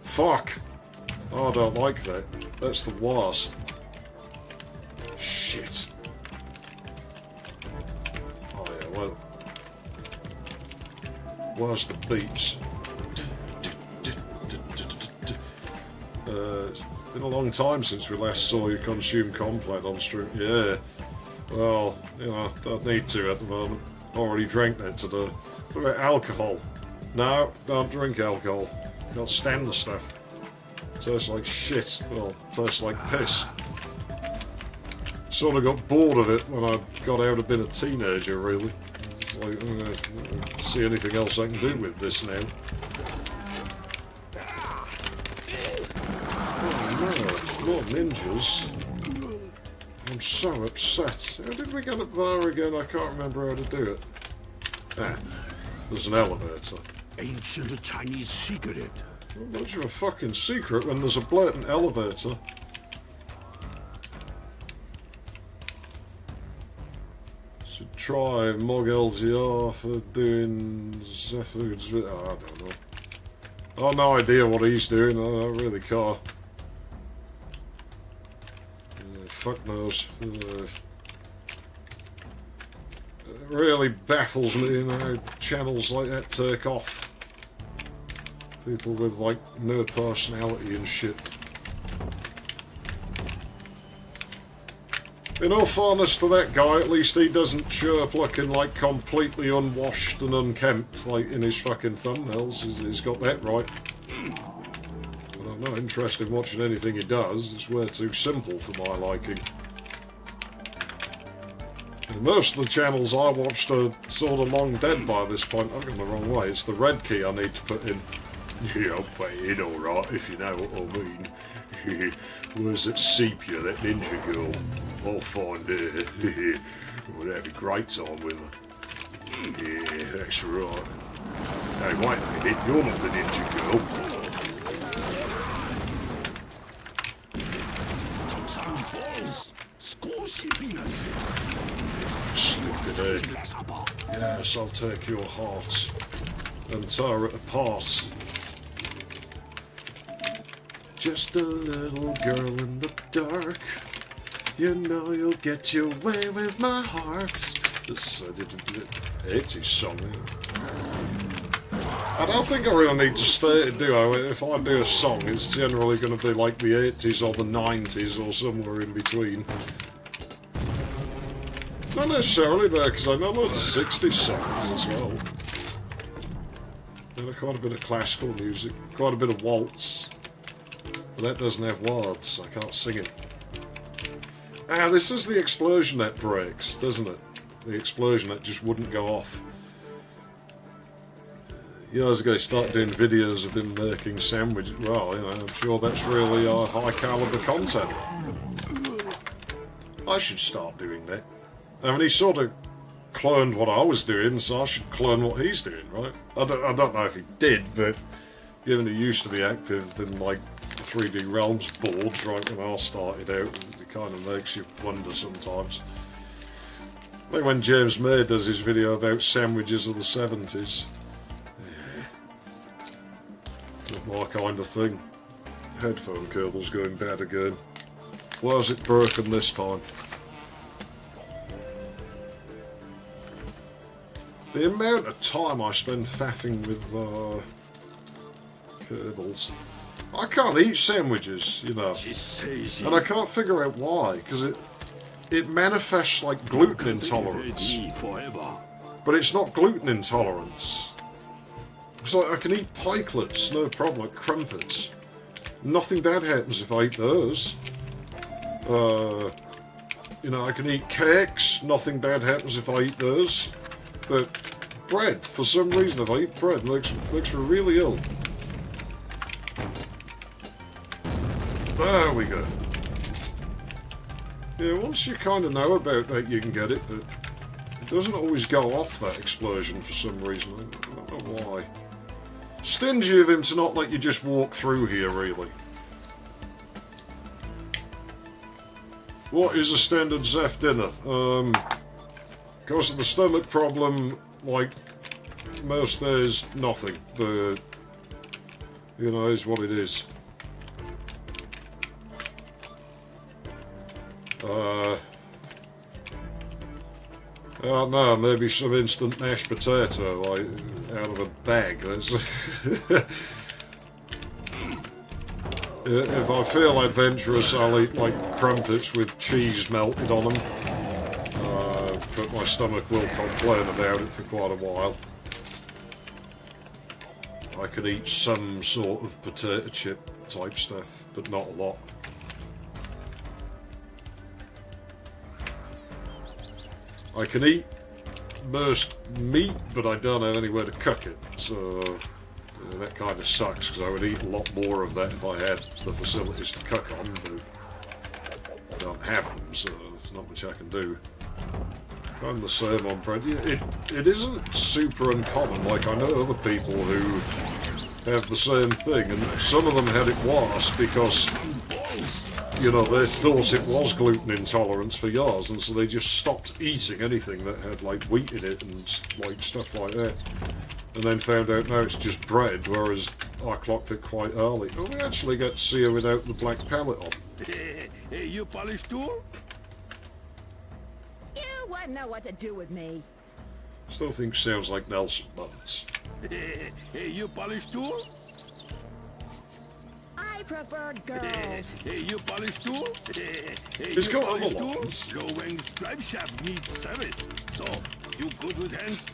Fuck! Oh, I don't like that. That's the worst. Shit. Oh yeah, well... Where's the beats? It's been a long time since we last saw you consume Complan on stream. Yeah. Well, you know, don't need to at the moment. Already drank that today. What about alcohol? No, don't drink alcohol. Can't stand the stuff. Tastes like shit. Well, tastes like piss. Sort of got bored of it when I got out of being a teenager, really. It's like, I don't see anything else I can do with this now. Oh no, more ninjas. I'm so upset. How did we get up there again? I can't remember how to do it. Ah, there's an elevator. Ancient Chinese secret. Not much of a fucking secret when there's a blatant elevator. Should try Mog LGR for doing XeFF. Oh, I don't know. I have no idea what he's doing. I don't really care. Fuck knows. It really baffles me, you know, how channels like that take off. People with, like, no personality and shit. In all fairness to that guy, at least he doesn't show up looking, like, completely unwashed and unkempt, like, in his fucking thumbnails. He's got that right. But I'm not interested in watching anything he does. It's way too simple for my liking. Most of the channels I watched are sort of long dead by this point. I've gone the wrong way. It's the red key I need to put in. Yeah, I'll put it in alright, if you know what I mean. Where's that sepia, that ninja girl? I'll find her. We'll have a great time with her. Yeah, that's right. Hey, wait a minute, you're not the ninja girl. Stupid egg. Yes, I'll take your heart and tear it apart. Just a little girl in the dark. You know you'll get your way with my heart. This I did an 80s song. I don't think I really need to state it, do I? If I do a song, it's generally going to be like the 80s or the 90s or somewhere in between. Not necessarily there, because I know lots of 60s songs as well. And quite a bit of classical music, quite a bit of waltz. But that doesn't have words, I can't sing it. Ah, this is the explosion that breaks, doesn't it? The explosion that just wouldn't go off. Years ago, start doing videos of him making sandwiches. Well, you know, I'm sure that's really high caliber content. I should start doing that. I mean, he sort of cloned what I was doing, so I should clone what he's doing, right? I don't know if he did, but given he used to be active in like 3D Realms boards right when I started out, it kind of makes you wonder sometimes. Like when James May does his video about sandwiches of the 70s. Not my kind of thing. Headphone cable's going bad again. Why is it broken this time? The amount of time I spend faffing with cables. I can't eat sandwiches, you know. And I can't figure out why, because it manifests like gluten intolerance. But it's not gluten intolerance. It's like I can eat pikelets, no problem, like crumpets. Nothing bad happens if I eat those. You know, I can eat cakes, nothing bad happens if I eat those. But bread, for some reason, if I eat bread, makes me really ill. There we go. Yeah, once you kind of know about that, you can get it, but it doesn't always go off, that explosion, for some reason. I don't know why. Stingy of him to not let you just walk through here, really. What is a standard XeFF dinner? Because of the stomach problem, like, most days, nothing. But, you know, is what it is. I don't know, maybe some instant mashed potato, like, out of a bag. If I feel adventurous, I'll eat, like, crumpets with cheese melted on them. But my stomach will complain about it for quite a while. I can eat some sort of potato chip type stuff, but not a lot. I can eat most meat, but I don't have anywhere to cook it, so that kind of sucks, because I would eat a lot more of that if I had the facilities to cook on, but I don't have them, so there's not much I can do. I'm the same on bread. It isn't super uncommon, like I know other people who have the same thing, and some of them had it worse because, you know, they thought it was gluten intolerance for years, and so they just stopped eating anything that had, like, wheat in it and, like, stuff like that. And then found out now it's just bread, whereas I clocked it quite early. Oh, we actually get to see her without the black palette on. Hey, you polish too? You wouldn't know what to do with me. Still think sounds like Nelson Muntz. Hey, you polish too? I prefer girls. Hey, you polish too? He's got other lines. Your Wang's drive shaft needs service. So, you good with hands?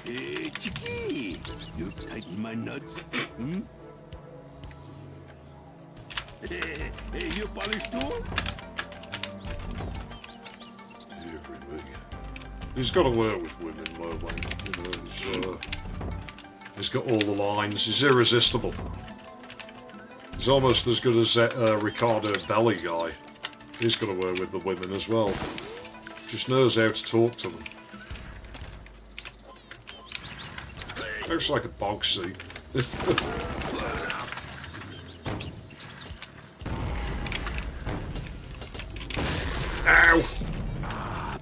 Hey, Chicky, you tighten my nuts. Hmm? Hey, you polish too? Every be. He's got to work with women, Wang. You know, he's got all the lines. He's irresistible. He's almost as good as that Ricardo Belli guy. He's got to work with the women as well. Just knows how to talk to them. Looks like a bog seat. Ow!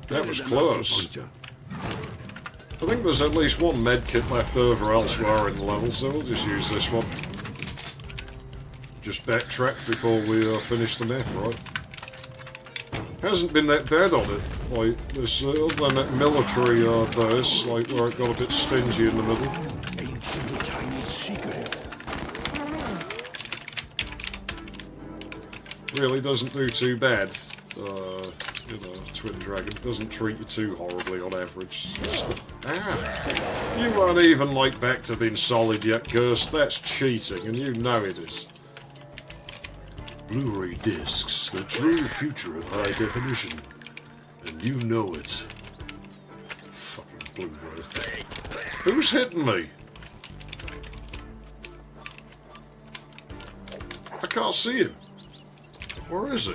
That was close. I think there's at least one med kit left over elsewhere in the level, so we'll just use this one. Just backtrack before we finish the map, right? Hasn't been that bad on it. Like, there's other than that military burst, like where it got a bit stingy in the middle. Ancient Chinese secret. Really doesn't do too bad. You know, Twin Dragon doesn't treat you too horribly on average. You weren't even like back to being solid yet, Ghost. That's cheating, and you know it is. Blu-ray discs, the true future of high definition. And you know it. Fucking Blu-ray. Who's hitting me? I can't see him. Where is he?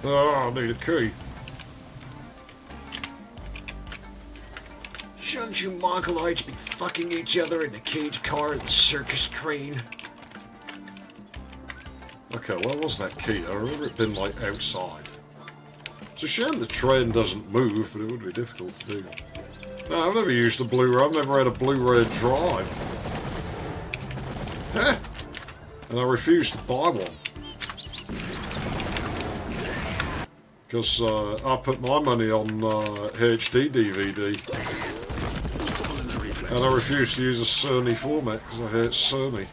Oh, I need a key. Shouldn't you Mongoloids be fucking each other in the cage car at the circus train? Okay, where was that key? I remember it being like outside. It's a shame the train doesn't move, but it would be difficult to do. No, I've never used a Blu-ray. I've never had a Blu-ray drive. Huh? And I refuse to buy one. Because I put my money on HD DVD. And I refuse to use a Sony format because I hate Sony.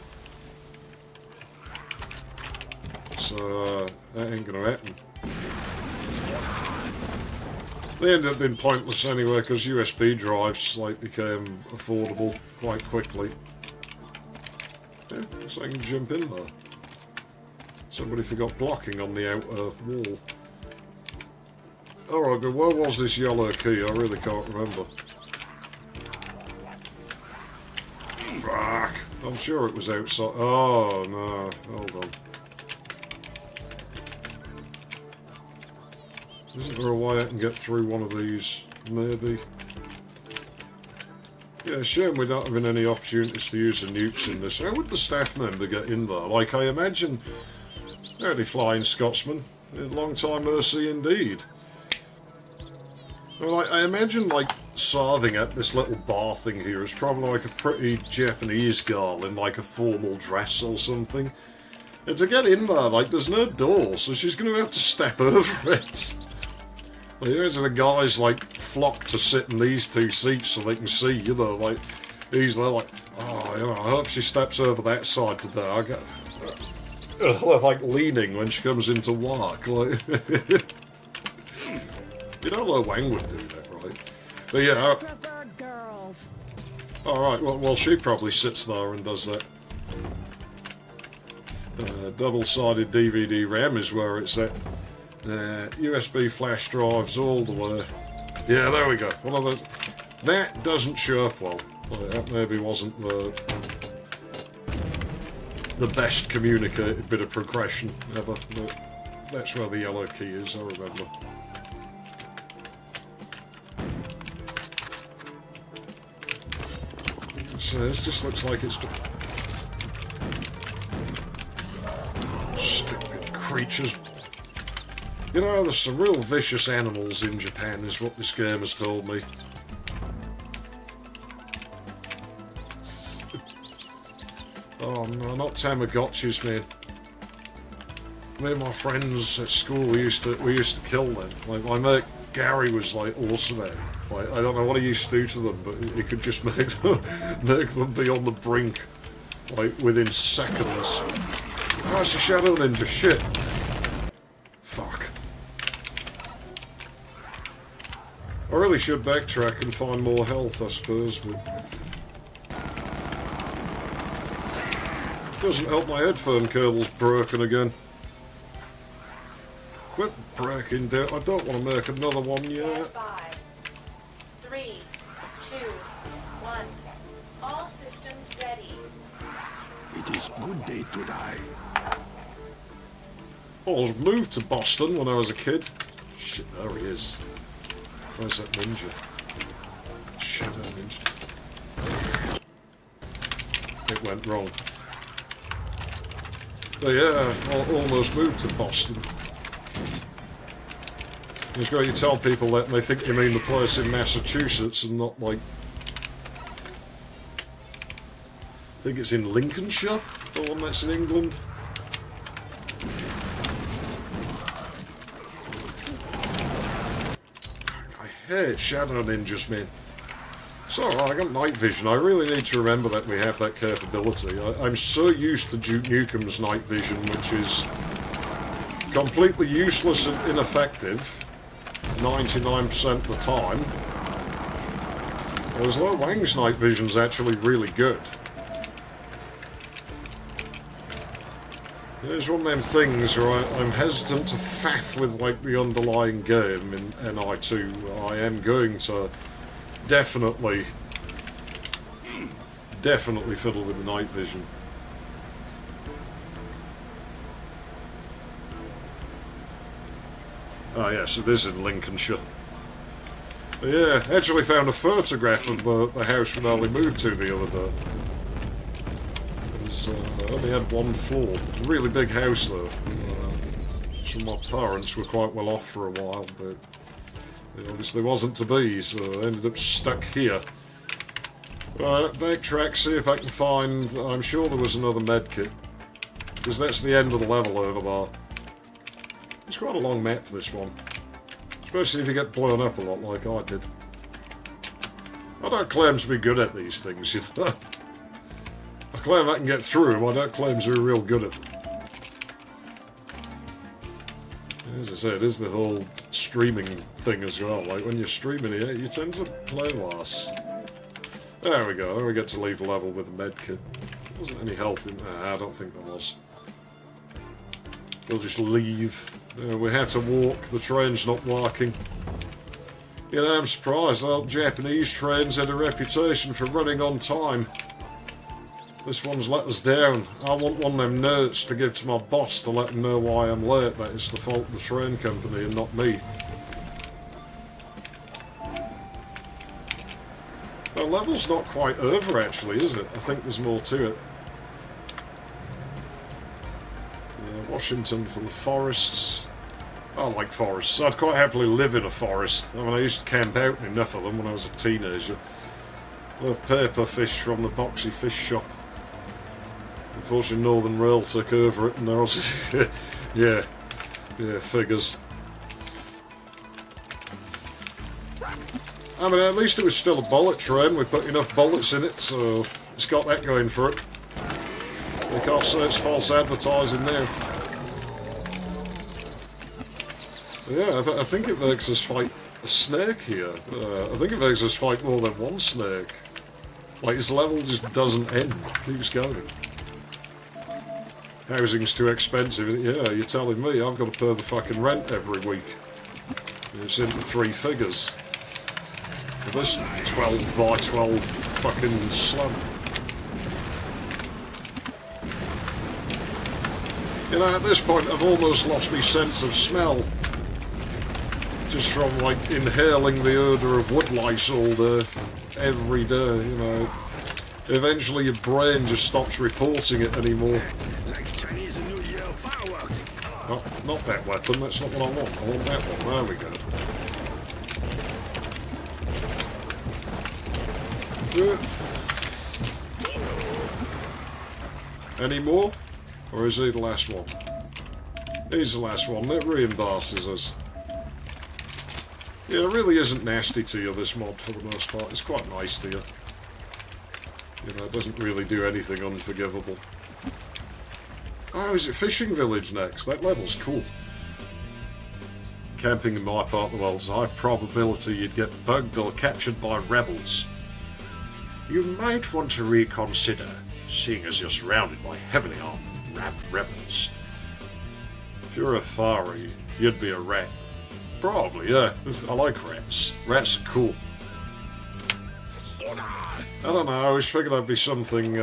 So that ain't gonna happen. They ended up being pointless anyway because USB drives like became affordable quite quickly. Yeah, so I can jump in there. Somebody forgot blocking on the outer wall. Alright, but where was this yellow key? I really can't remember. Fuck! I'm sure it was outside. Oh no, hold on. Isn't there a way I can get through one of these? Maybe. Yeah, shame we don't have any opportunities to use the nukes in this. How would the staff member get in there? Like, I imagine... Howdy, Flying Scotsman. Long time no see indeed. Well, I imagine, like, serving at this little bar thing here is probably like a pretty Japanese girl in, like, a formal dress or something. And to get in there, like, there's no door, so she's going to have to step over it. Like, those are the guys, like, flock to sit in these two seats so they can see, you know, like, he's there, like, oh, you know, I hope she steps over that side today. I get, like, leaning when she comes into work, like... You know, Wang would do that, right? But yeah. Alright, well, she probably sits there and does that. Double-sided DVD RAM is where it's at. USB flash drives all the way. Yeah, there we go. One of those. That doesn't show up well. Well, that maybe wasn't the best communicated bit of progression ever. But that's where the yellow key is, I remember. So this just looks like it's... Stupid creatures. You know, there's some real vicious animals in Japan, is what this game has told me. Oh no, not Tamagotchis, man. Me and my friends at school, we used to kill them. Like, my mate Gary was like awesome at it. Like, I don't know what he used to do to them, but he could just make them be on the brink, like, within seconds. Oh, it's a Shadow Ninja, shit. Fuck. I really should backtrack and find more health, I suppose, but Doesn't help my headphone cable's broken again. Quit breaking down. I don't want to make another one yet. 5, 3, 2, 1. All systems ready. It is good day to die. I was moved to Boston when I was a kid. Shit, there he is. Where's that ninja? Shadow ninja. It went wrong. But yeah, I almost moved to Boston. It's got you tell people that and they think you mean the place in Massachusetts and not like... I think it's in Lincolnshire, the one that's in England. I hate Shadow Ninjas, man. It's alright, I got night vision. I really need to remember that we have that capability. I'm so used to Duke Nukem's night vision, which is completely useless and ineffective 99% of the time. Whereas Wang's night vision's actually really good. It's one of them things where I'm hesitant to faff with like the underlying game in NI2. I am going to definitely fiddle with the night vision. Ah yes, it is in Lincolnshire. But yeah, actually found a photograph of the house we only moved to the other day. It only had one floor. Really big house though. So my parents were quite well off for a while, but it obviously wasn't to be, so I ended up stuck here. Right, backtrack, see if I can find... I'm sure there was another medkit, because that's the end of the level over there. It's quite a long map, this one. Especially if you get blown up a lot like I did. I don't claim to be good at these things, you know. I claim I can get through them, I don't claim to be real good at them. As I say, it is the whole streaming thing as well. Like, when you're streaming here, you tend to play less. There we go, we get to leave a level with a medkit. There wasn't any health in there, I don't think there was. We'll just leave. We have to walk, the train's not working. You know, I'm surprised. Japanese trains had a reputation for running on time. This one's let us down. I want one of them notes to give to my boss to let him know why I'm late, that it's the fault of the train company and not me. The level's not quite over actually, is it? I think there's more to it. Yeah, Washington for the forests. I like forests. I'd quite happily live in a forest. I mean, I used to camp out in enough of them when I was a teenager. Love paper fish from the boxy fish shop. Unfortunately, Northern Rail took over it, and there was... yeah, figures. I mean, at least it was still a bullet train. We put enough bullets in it, so it's got that going for it. You can't say it's false advertising now. Yeah, I think it makes us fight a snake here. I think it makes us fight more than one snake. Like, this level just doesn't end. It keeps going. Housing's too expensive. Yeah, you're telling me I've got to pay the fucking rent every week. It's into 3 figures. For this 12 by 12 fucking slum. You know, at this point I've almost lost my sense of smell. Just from, like, inhaling the odour of wood lice all day, every day, you know. Eventually your brain just stops reporting it anymore. Like Chinese New Year fireworks. Oh, not that weapon, that's not what I want. I want that one, there we go. Any more? Or is he the last one? He's the last one, it reimburses us. Yeah, it really isn't nasty to you, this mod, for the most part. It's quite nice to you. You know, it doesn't really do anything unforgivable. Oh, is it Fishing Village next? That level's cool. Camping in my part of the world is a high probability you'd get bugged or captured by rebels. You might want to reconsider. seeing as you're surrounded by heavily armed rebels. If you're a Thari, you'd be a rat. Probably, yeah. I like rats. Rats are cool. I don't know, I always figured I'd be something,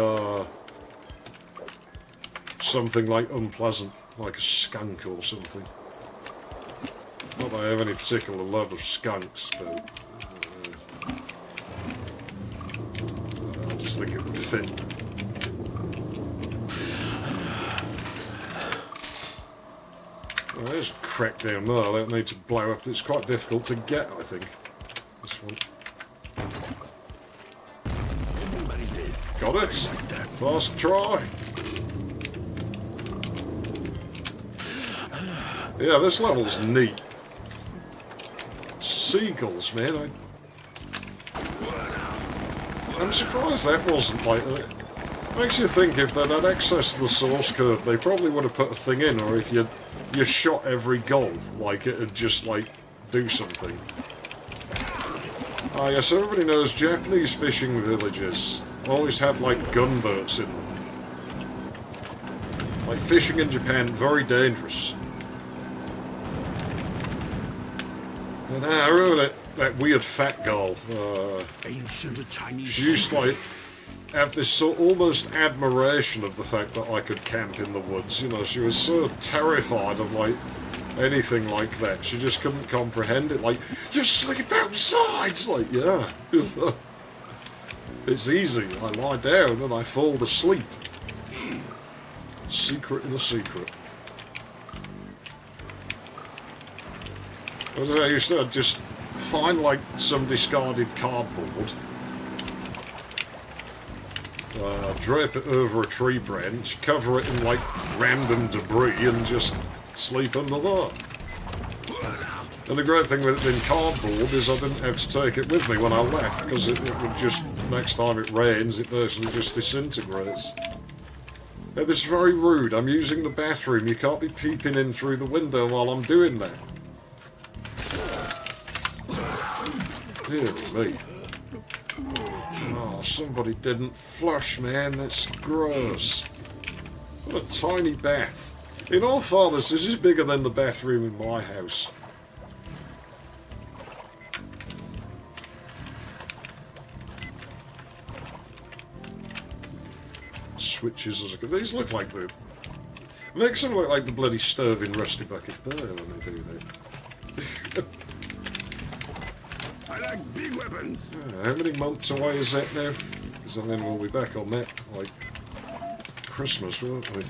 something like unpleasant, like a skunk or something. Not that I have any particular love of skunks, but I just think it would fit. Oh, there's a crack down there that needs to blow up. It's quite difficult to get, I think. This one. Got it. First try. Yeah, this level's neat. Seagulls, man. I'm surprised that wasn't like that. Makes you think if they'd had access to the source code, they probably would have put a thing in, or if you shot every gull, like it'd just like do something. Ah, yes, everybody knows Japanese fishing villages always have like gunboats in them. Like fishing in Japan, very dangerous. And I remember that weird fat girl. She used to like have this sort almost admiration of the fact that I could camp in the woods. You know, she was so terrified of like anything like that. She just couldn't comprehend it. Like, you sleep outside. It's like, yeah, it's easy. I lie down and I fall asleep. Secret in a secret. I used to just find like some discarded cardboard, drape it over a tree branch, cover it in like random debris, and just sleep under there. And the great thing with it being cardboard is I didn't have to take it with me when I left, because it would just, next time it rains, it basically just disintegrates. Now, this is very rude. I'm using the bathroom. You can't be peeping in through the window while I'm doing that. Dear me. Oh, somebody didn't flush, man. That's gross. What a tiny bath. In all fairness, this is bigger than the bathroom in my house. Switches as a... These look like the... Makes them look like the bloody stove in Rusty Bucket Bear when they do that. I like big weapons. How many months away is that now? Because then we'll be back on that, like, Christmas, won't we?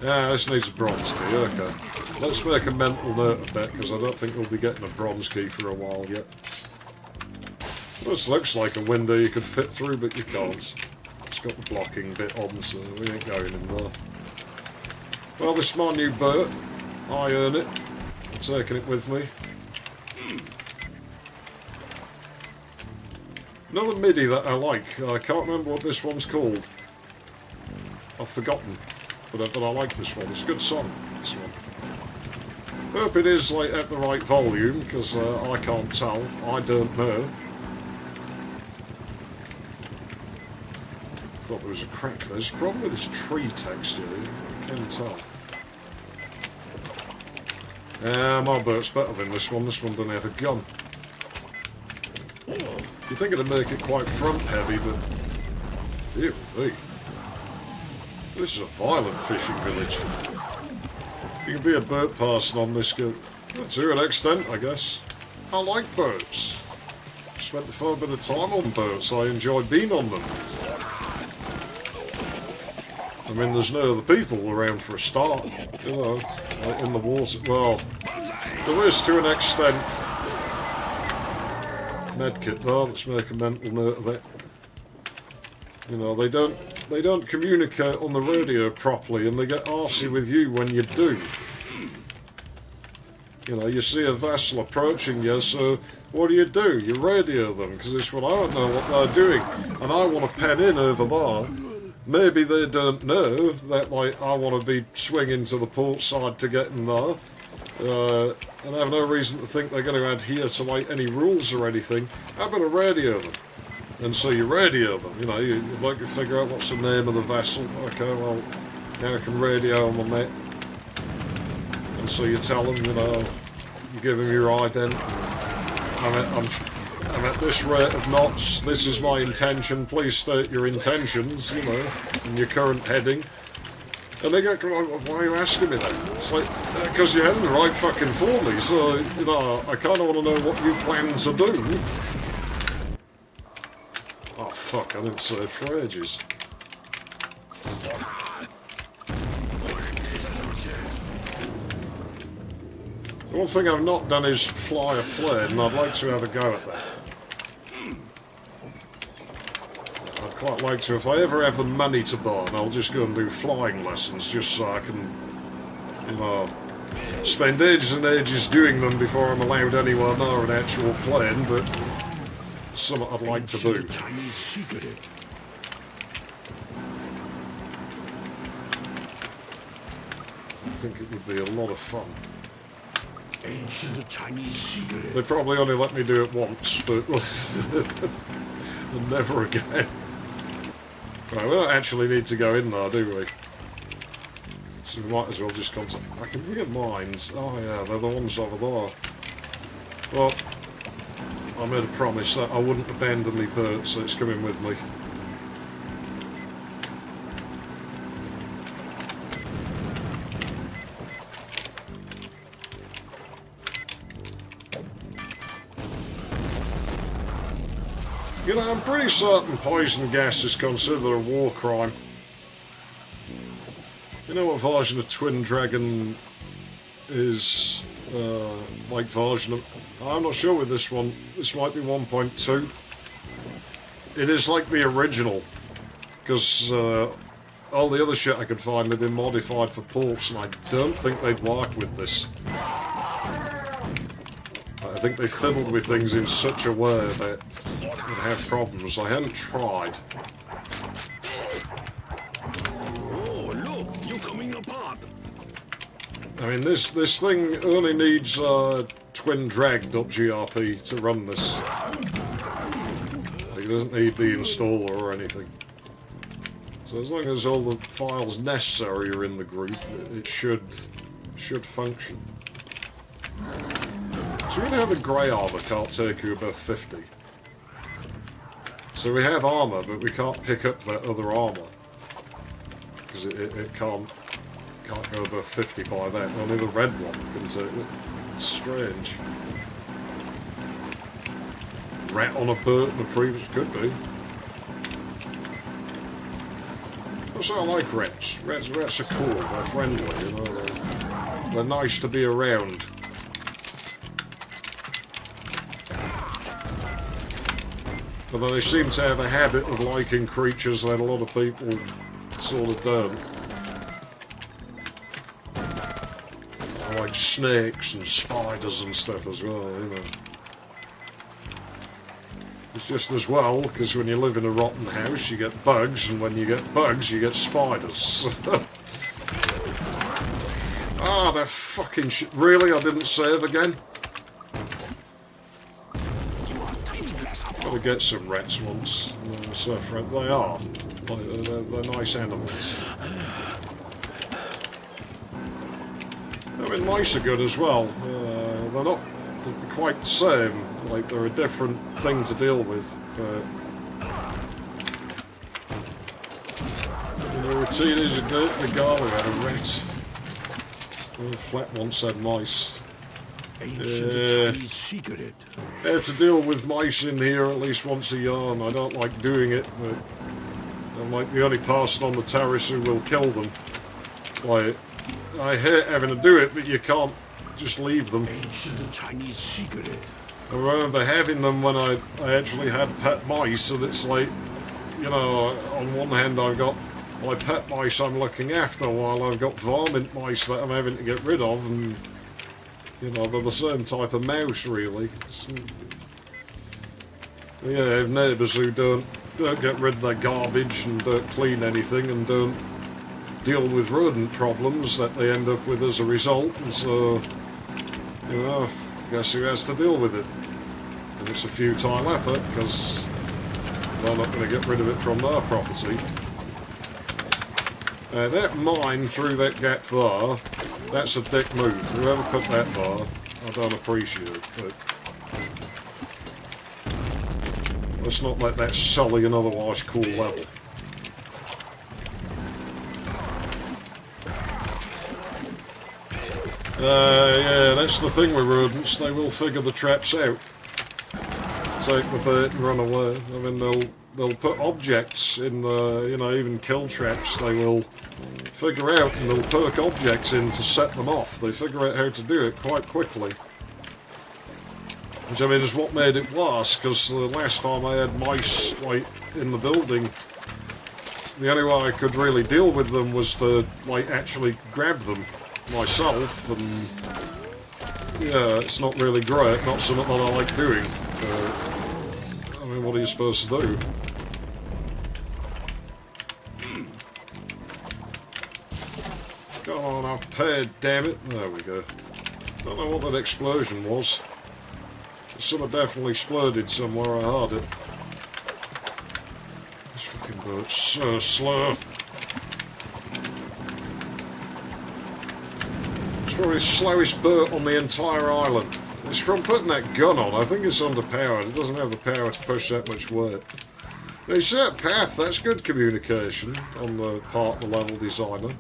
Ah, this needs a bronze key, okay. Let's make a mental note of that, because I don't think we'll be getting a bronze key for a while yet. This looks like a window you could fit through, but you can't. It's got the blocking bit on, so we ain't going in there. Well, this is my new boat. I earn it. I'm taking it with me. Another MIDI that I like. I can't remember what this one's called. I've forgotten. But I like this one. It's a good song, this one. Hope it is like at the right volume, because I can't tell. I don't know. I thought there was a crack there. There's a problem with this tree texture. I can't tell. My boat's better than this one. This one doesn't have a gun. You'd think it'd make it quite front heavy, but dear me. This is a violent fishing village. You can be a boat person on this go to an extent, I guess. I like boats. Spent a fair bit of time on boats. I enjoy being on them. I mean, there's no other people around for a start, you know, like in the water. Well, there is to an extent. Medkit there, let's make a mental note of it. You know, they don't communicate on the radio properly, and they get arsey with you when you do. You know, you see a vessel approaching you, so what do? You radio them, because it's what I don't know what they're doing, and I want to pen in over there. Maybe they don't know that, like, I want to be swinging to the port side to get in there. And I have no reason to think they're going to adhere to, like, any rules or anything. I better radio them. And so you radio them, you know, you'd like to figure out what's the name of the vessel. Okay, well, now I can radio them on that. And so you tell them, you know, you give them your ident. I'm at this rate of knots, this is my intention, please state your intentions, you know, and your current heading. And they go, why are you asking me that? It's like, because you haven't the right fucking for me, so, you know, I kind of want to know what you plan to do. Oh fuck, I didn't save for ages. The one thing I've not done is fly a plane, and I'd like to have a go at that. I'd quite like to, if I ever have the money to buy, and I'll just go and do flying lessons, just so I can, you know, spend ages and ages doing them before I'm allowed anywhere near an actual plane, but something I'd like to do. I think it would be a lot of fun. They probably only let me do it once, but never again. Right, we don't actually need to go in there, do we? So we might as well just contact... I can hear mines. Oh yeah, they're the ones over there. Well, I made a promise that I wouldn't abandon me perk, so it's coming with me. You know, I'm pretty certain poison gas is considered a war crime. You know what version of Twin Dragon is, like version of... I'm not sure with this one. This might be 1.2. It is like the original, because all the other shit I could find had been modified for ports, and I don't think they'd work with this. I think they fiddled with things in such a way that would have problems. I hadn't tried. Oh, look, you're coming apart. I mean, this thing only needs twin drag.grp to run this. It doesn't need the installer or anything. So as long as all the files necessary are in the group, it should function. So we have a grey armour, can't take you above 50. So we have armour, but we can't pick up that other armour. Because it can't go above 50 by that. Only the red one can take it. It's strange. Rat on a bird in the previous... could be. Also, I like rats. Rats are cool, they're friendly, you know. They're nice to be around. Although they seem to have a habit of liking creatures that a lot of people sort of don't. I like snakes and spiders and stuff as well, you know. It's just as well, because when you live in a rotten house you get bugs, and when you get bugs you get spiders. Ah, they're fucking shit. Really? I didn't save again? Gotta get some rats once. So they are. They're nice animals. I mean, mice are good as well. They're not quite the same. Like, they're a different thing to deal with. You know, a teenager the Gala had a rat. Flat once had mice. I have to deal with mice in here at least once a year, and I don't like doing it, but I'm like the only person on the terrace who will kill them. Like, I hate having to do it, but you can't just leave them. I remember having them when I actually had pet mice, and it's like, you know, on one hand I've got my pet mice I'm looking after, while I've got varmint mice that I'm having to get rid of, and you know, they're the same type of mouse, really. Yeah, I have neighbours who don't get rid of their garbage and don't clean anything and don't deal with rodent problems that they end up with as a result, and so, you know, guess who has to deal with it? And it's a futile effort, because they're not going to get rid of it from their property. That mine through that gap there, that's a dick move. Whoever put that there, I don't appreciate, but let's not let that sully an otherwise cool level. Yeah, that's the thing with rodents, they will figure the traps out. Take the bait and run away. I mean, they'll put objects in the, you know, even kill traps, they will figure out and they'll perk objects in to set them off. They figure out how to do it quite quickly. Which, I mean, is what made it worse, because the last time I had mice, like, in the building, the only way I could really deal with them was to, like, actually grab them myself, and yeah, it's not really great, not something that I like doing. I mean, what are you supposed to do? Come on, I've paid, damn it. There we go. Don't know what that explosion was. Something definitely exploded somewhere, I heard it. This fucking boat's so slow. It's probably the slowest boat on the entire island. It's from putting that gun on. I think it's underpowered. It doesn't have the power to push that much weight. Now, you see that path? That's good communication on the part of the level designer.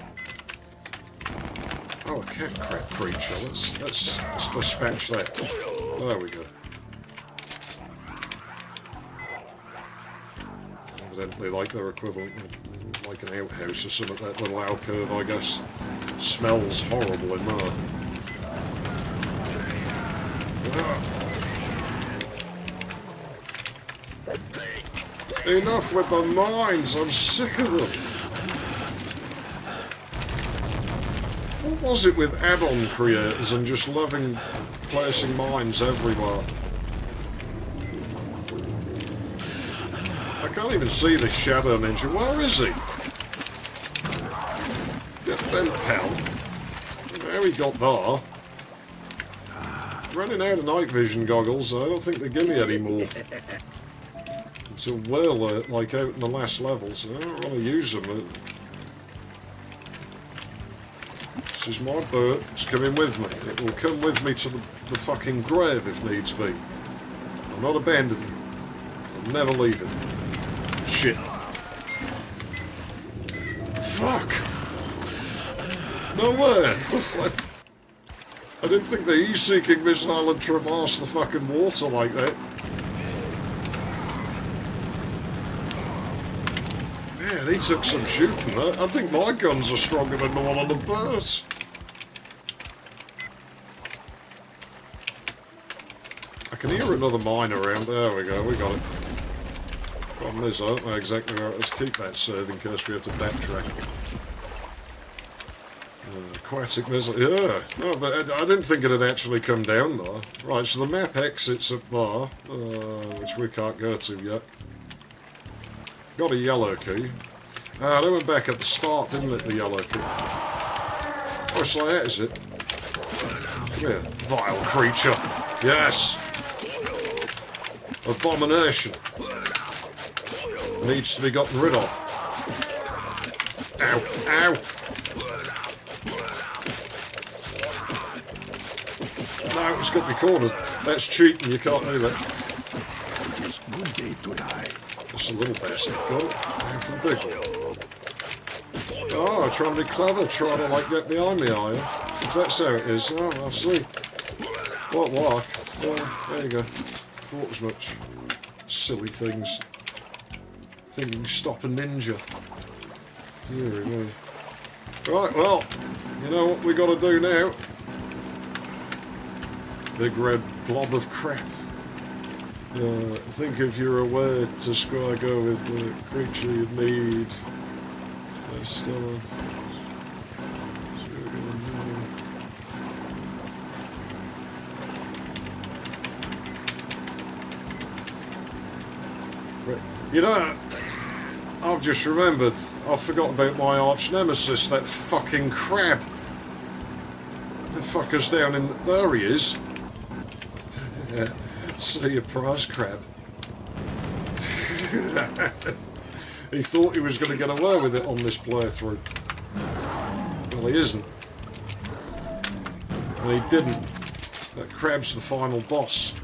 Oh, a cat crap creature. Let's dispatch that. There we go. Evidently, like their equivalent, like an outhouse or something. That little alcove, I guess, smells horrible in there. Enough with the mines, I'm sick of them. What was it with add-on creators and just loving placing mines everywhere? I can't even see the shadow ninja. Where is he? Get them, pal. How he got there? Running out of night vision goggles, I don't think they give me any more. It's a well, like out in the last level, so I don't want to use them. This is my boat, it's coming with me. It will come with me to the fucking grave if needs be. I'm not abandoning it. I'll never leave it. Shit. Fuck! No way! I didn't think the heat-seeking missile had traversed the fucking water like that. Man, he took some shooting. I think my guns are stronger than the one on the boat. I can hear another mine around. There we go, we got it. Problem is, I don't know exactly where. Let's keep that saved in case we have to backtrack. Aquatic missile, yeah. No, but I didn't think it had actually come down there. Right, so the map exits up there, which we can't go to yet. Got a yellow key. That went back at the start, didn't it, the yellow key? Oh, so that is it. Come here, vile creature. Yes! Abomination. Needs to be gotten rid of. Ow, ow! No, it's got to be cornered. That's cheating, you can't do that. Just a little bastard. Got it. Now for the big one. Oh, trying to be clever, trying to like get behind me, are you? If that's how it is. Oh, I see. What? Oh, there you go. Thought as much. Silly things. Thinking stop a ninja. Deary me. Right, well, you know what we got to do now. Big red blob of crap. Think if you're aware to square go with the creature you need. There's still a... You know, I've just remembered, I forgot about my arch nemesis, that fucking crab. The fucker's down in... There he is. Yeah. See a prize crab. He thought he was going to get away with it on this playthrough. Well, he isn't. And he didn't. That crab's the final boss.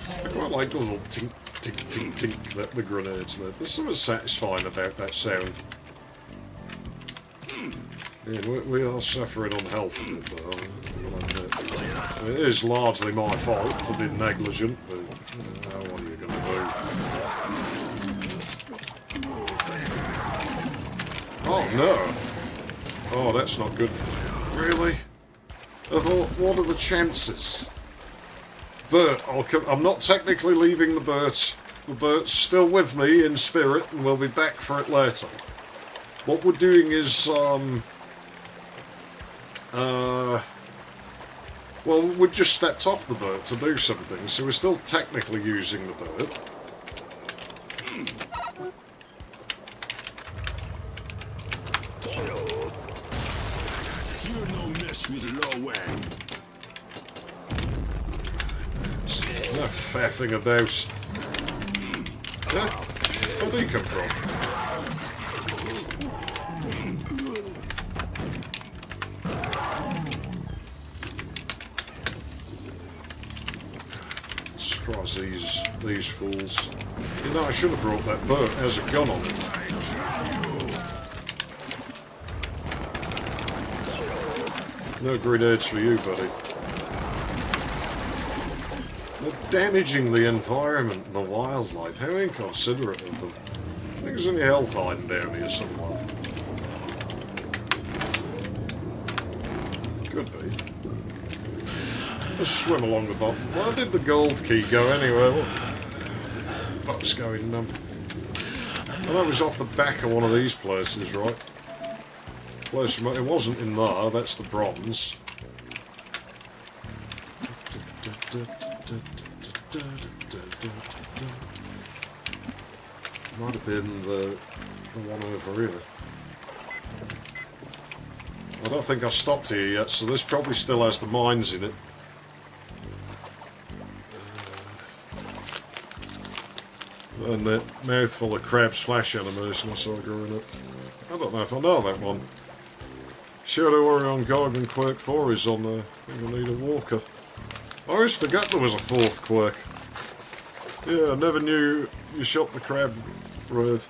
I quite like the little tink, tink, tink, tink that the grenades made. There's something satisfying about that sound. Yeah, we are suffering on health a bit, though. It is largely my fault for being negligent, but what are you going to do? Oh no! Oh, that's not good. Really? I thought, what are the chances? Bert, I'm not technically leaving the Bert. The Bert's still with me in spirit, and we'll be back for it later. What we're doing is, well, we just stepped off the Bert to do something, so we're still technically using the Bert. You're no mess with Wang. No faffing about. Yeah? Where'd he come from? Surprise these fools. You know, I should have brought that Bert as a gun on it. No grenades for you, buddy. They're damaging the environment and the wildlife. How inconsiderate of them. I think there's any health hiding down here somewhere. Could be. Let's swim along the bottom. Where did the gold key go anyway? What the fuck's going on? Well, that was off the back of one of these places, right? It wasn't in there, that's the bronze. Might have been the one over here. I don't think I stopped here yet, so this probably still has the mines in it. And that mouthful of crab splash animation I saw growing up. I don't know if I know that one. Shadow Warrior on Garden Quirk 4 is on there. I think I need a walker. I always forgot there was a fourth quirk. Yeah, I never knew you shot the crab, Rev.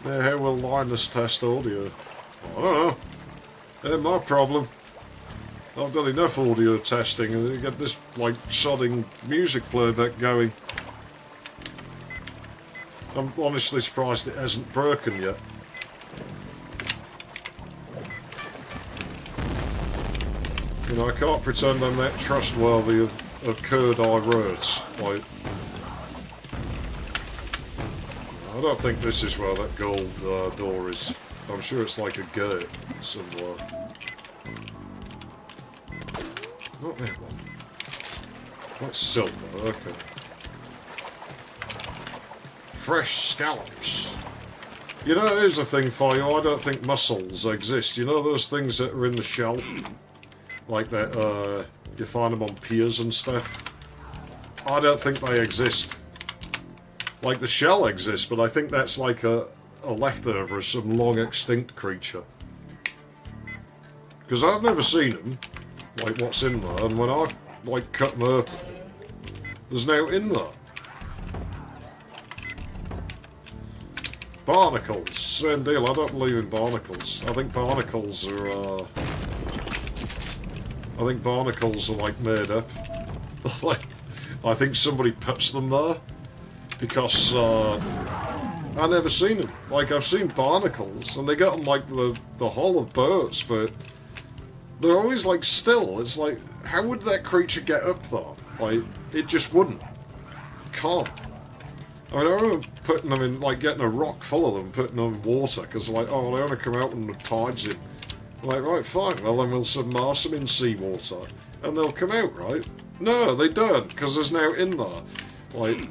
Now, how will Linus test audio? I don't know. Ain't my problem. I've done enough audio testing and you get this, like, sodding music playback going. I'm honestly surprised it hasn't broken yet. You know, I can't pretend I'm that trustworthy of QDI words. Like, I don't think this is where that gold door is. I'm sure it's like a gate somewhere. Not that one. That's silver, okay. Fresh scallops. You know, here's a thing for you. I don't think mussels exist. You know those things that are in the shell? Like that, you find them on piers and stuff? I don't think they exist. Like, the shell exists, but I think that's like a leftover of some long extinct creature. Because I've never seen them, like what's in there, and when I've, like, cut them open, there's now in there. Barnacles, same deal. I don't believe in barnacles. I think barnacles are, like made up. Like, I think somebody puts them there because I never seen them. Like, I've seen barnacles and they get on like the hull of boats, but they're always like still. It's like, how would that creature get up there? Like, it just wouldn't. Can't. I mean, I remember putting them in, like, getting a rock full of them, putting them in water, because, like, oh, they only come out when the tide's in. I'm like, right, fine, well, then we'll submerge them in seawater, and they'll come out, right? No, they don't, because there's now in there. Like,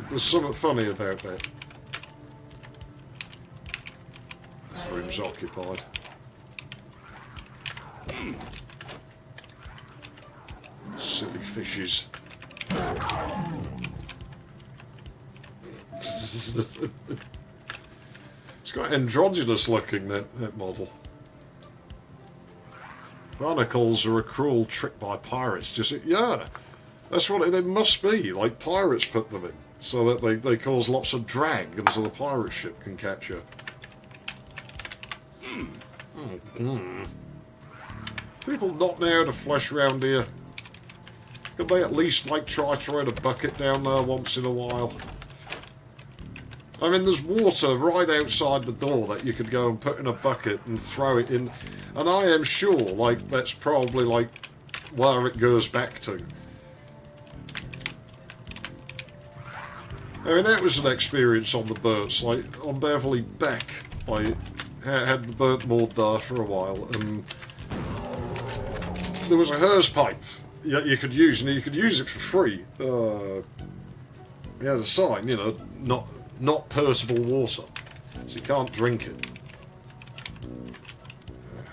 there's something funny about that. This room's occupied. Silly fishes. It's quite androgynous looking, that model. Barnacles are a cruel trick by pirates. Just, yeah, that's what it must be. Like, pirates put them in, so that they cause lots of drag, and so the pirate ship can capture. People not know how to flush around here. Could they at least, like, try throwing a bucket down there once in a while? I mean, there's water right outside the door that you could go and put in a bucket and throw it in. And I am sure, like, that's probably, like, where it goes back to. I mean, that was an experience on the Burts. Like, on Beverly Beck, I had the Burt moored there for a while, and there was a hose pipe you could use, and you could use it for free. It had a sign, you know, not potable water, so you can't drink it.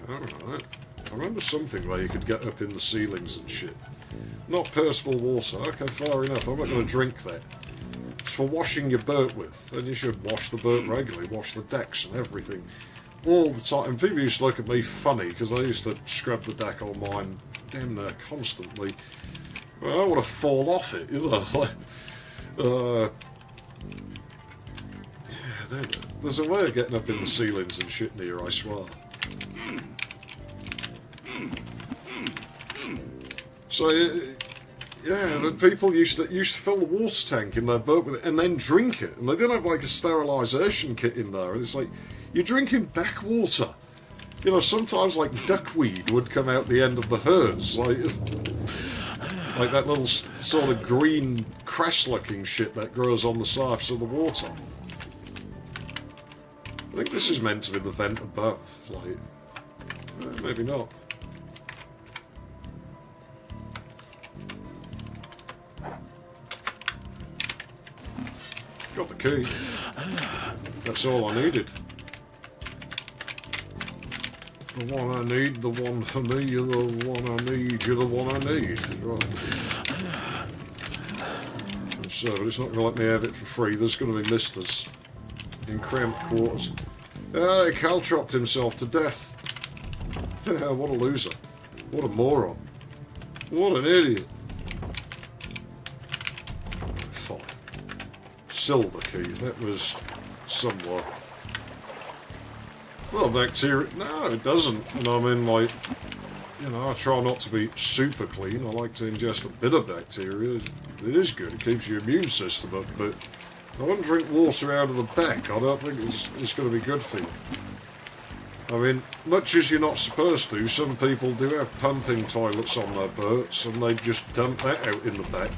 Alright. I remember something where you could get up in the ceilings and shit. Not potable water. Okay, fair enough. I'm not going to drink that. It's for washing your boat with, and you should wash the boat regularly, wash the decks and everything all the time. And people used to look at me funny because I used to scrub the deck on mine damn near constantly. Well, I don't want to fall off it, you know. Yeah, there's a way of getting up in the ceilings and shit in here, I swear. So, yeah, the people used to fill the water tank in their boat with it and then drink it. And they didn't have like a sterilisation kit in there. And it's like, you're drinking backwater. You know, sometimes like duckweed would come out the end of the hose. Like that little sort of green cress-looking shit that grows on the surface of the water. I think this is meant to be the vent above. Like, maybe not. Got the key. That's all I needed. The one I need, the one for me, you're the one I need, you're the one I need. Right. So, but it's not going to let me have it for free. There's going to be misters in cramped quarters. He caltropped himself to death. What a loser. What a moron. What an idiot. Fine. Silver key, that was somewhere. Well, bacteria. No, it doesn't. And I mean, like, you know, I try not to be super clean. I like to ingest a bit of bacteria. It is good. It keeps your immune system up, but I wouldn't drink water out of the back. I don't think it's going to be good for you. I mean, much as you're not supposed to, some people do have pumping toilets on their boats, and they just dump that out in the back.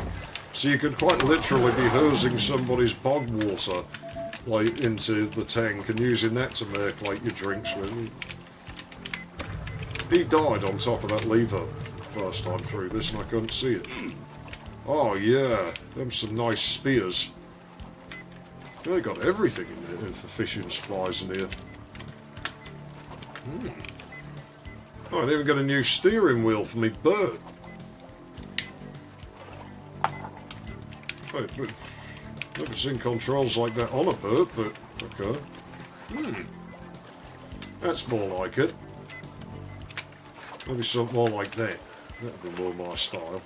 So you could quite literally be hosing somebody's bog water, like, into the tank and using that to make, like, your drinks with. He died on top of that lever first time through this, and I couldn't see it. Oh yeah, them some nice spears. They got everything in there for fishing supplies in here. Oh, I even got a new steering wheel for me boat. Wait, but never seen controls like that on a boat, but okay. That's more like it. Maybe something more like that. That'd be more my style.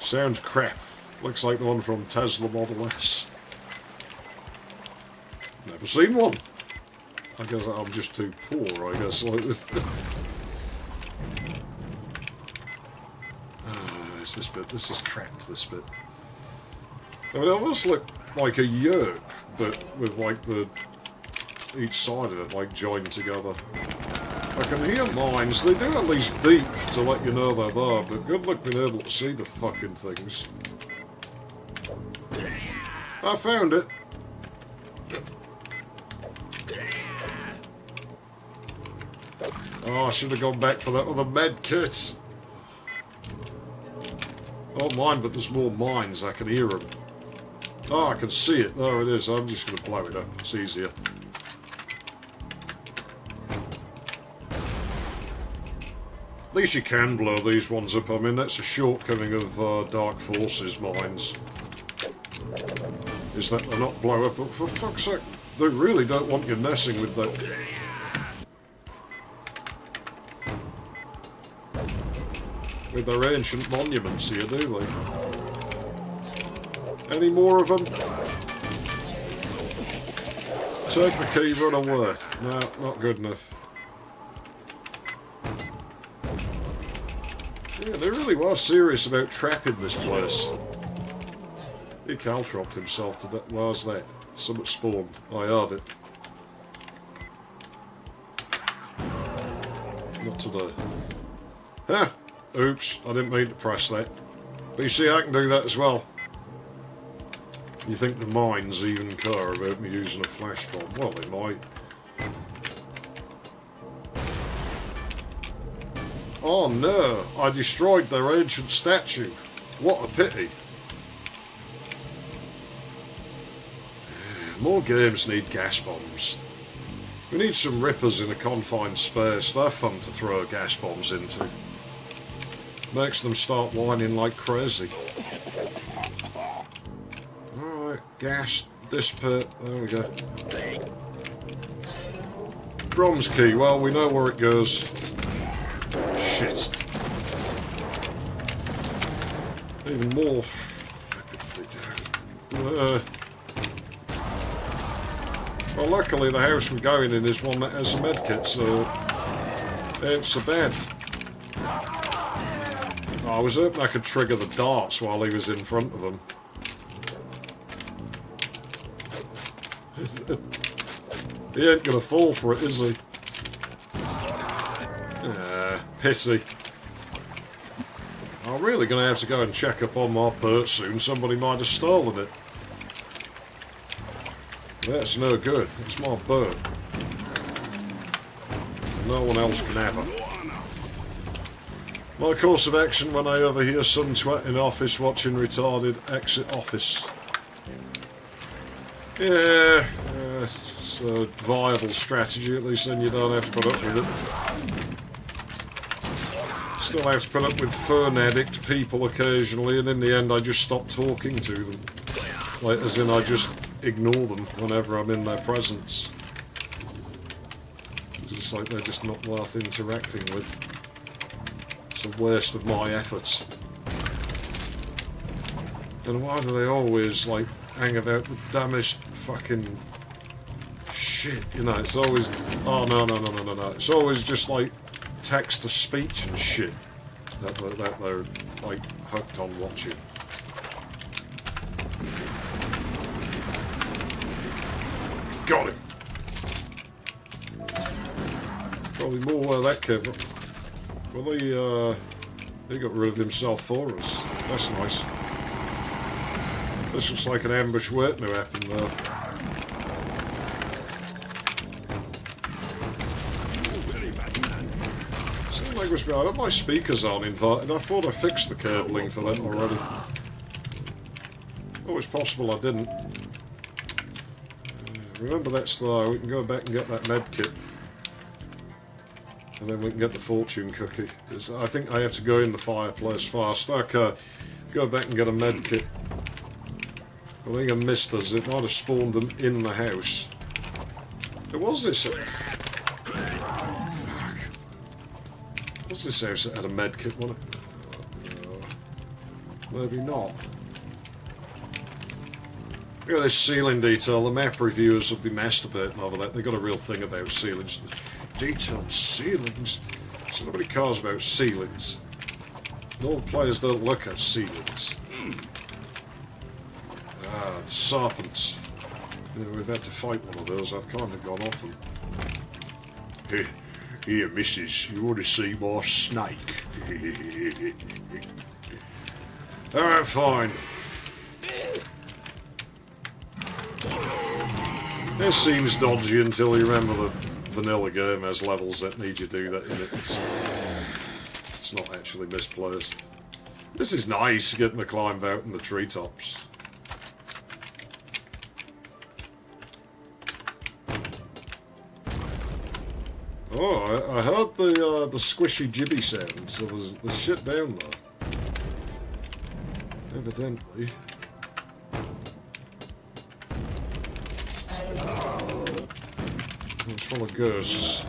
Sounds crap. Looks like the one from Tesla Model S. Never seen one. I guess I'm just too poor, I guess. Like this. It's this bit. This is trapped, this bit. I mean, it almost looked like a yoke, but with like each side of it like joined together. I can hear mines. They do at least beep to let you know they're there, but good luck being able to see the fucking things. I found it. Oh, I should have gone back for that other med kit. Oh, mine, but there's more mines. I can hear them. Oh, I can see it. There it is. I'm just going to blow it up. It's easier. At least you can blow these ones up. I mean, that's a shortcoming of Dark Forces mines. Is that they're not blow up. But for fuck's sake, they really don't want you messing with that. With their ancient monuments here, do they? Any more of them? Take the key, run away. No, not good enough. Yeah, they really were serious about trapping this place. He caltropped himself to that. Where's that? Something spawned. I heard it. Not today. Ah! Oops, I didn't mean to press that. But you see, I can do that as well. You think the mines even care about me using a flash bomb? Well, they might. Oh no, I destroyed their ancient statue. What a pity. More games need gas bombs. We need some rippers in a confined space. They're fun to throw gas bombs into. Makes them start whining like crazy. Alright, gas, dissipate, there we go. Drums key, well, we know where it goes. Shit. Even more. Well, luckily the house we're going in is one that has a medkit, so it ain't so bad. I was hoping I could trigger the darts while he was in front of him. He ain't gonna fall for it, is he? Pity. I'm really gonna have to go and check up on my boat soon. Somebody might have stolen it. That's no good. It's my boat. No one else can have it. My course of action when I overhear some twat in office watching retarded exit office. Yeah, it's a viable strategy, at least then you don't have to put up with it. Still have to put up with phone addict people occasionally, and in the end I just stop talking to them. Like, as in I just ignore them whenever I'm in their presence. It's just like they're just not worth interacting with. It's a waste of my efforts. And why do they always, like, hang about the dumbest fucking shit, you know? It's always, oh no. It's always just like text-to-speech and shit that they're, like, hooked on watching. Got him! Probably more where that came from. Well, he got rid of himself for us. That's nice. This looks like an ambush waiting to happen there. Something like was behind. My speakers aren't inverted. I thought I fixed the cabling for that already. Oh, it's possible I didn't. Remember that's there. We can go back and get that med kit. And then we can get the fortune cookie. I think I have to go in the fireplace fast. Okay, go back and get a med kit. I think I missed us. It might have spawned them in the house. It was this. Fuck. What's this house that had a med kit, wasn't it? Maybe not. Look at this ceiling detail. The map reviewers will be masturbating over that. They've got a real thing about ceilings. Detailed ceilings. So nobody cares about ceilings. No players don't look at ceilings. Ah, serpents. Yeah, we've had to fight one of those. I've kind of gone off them. Here, missus, you want to see my snake? Alright, fine. This seems dodgy until you remember the vanilla game has levels that need you to do that in it. It's not actually misplaced. This is nice, getting to climb out in the treetops. Oh, I heard the squishy jibby sounds. There's shit down there. Evidently. It's full of ghosts.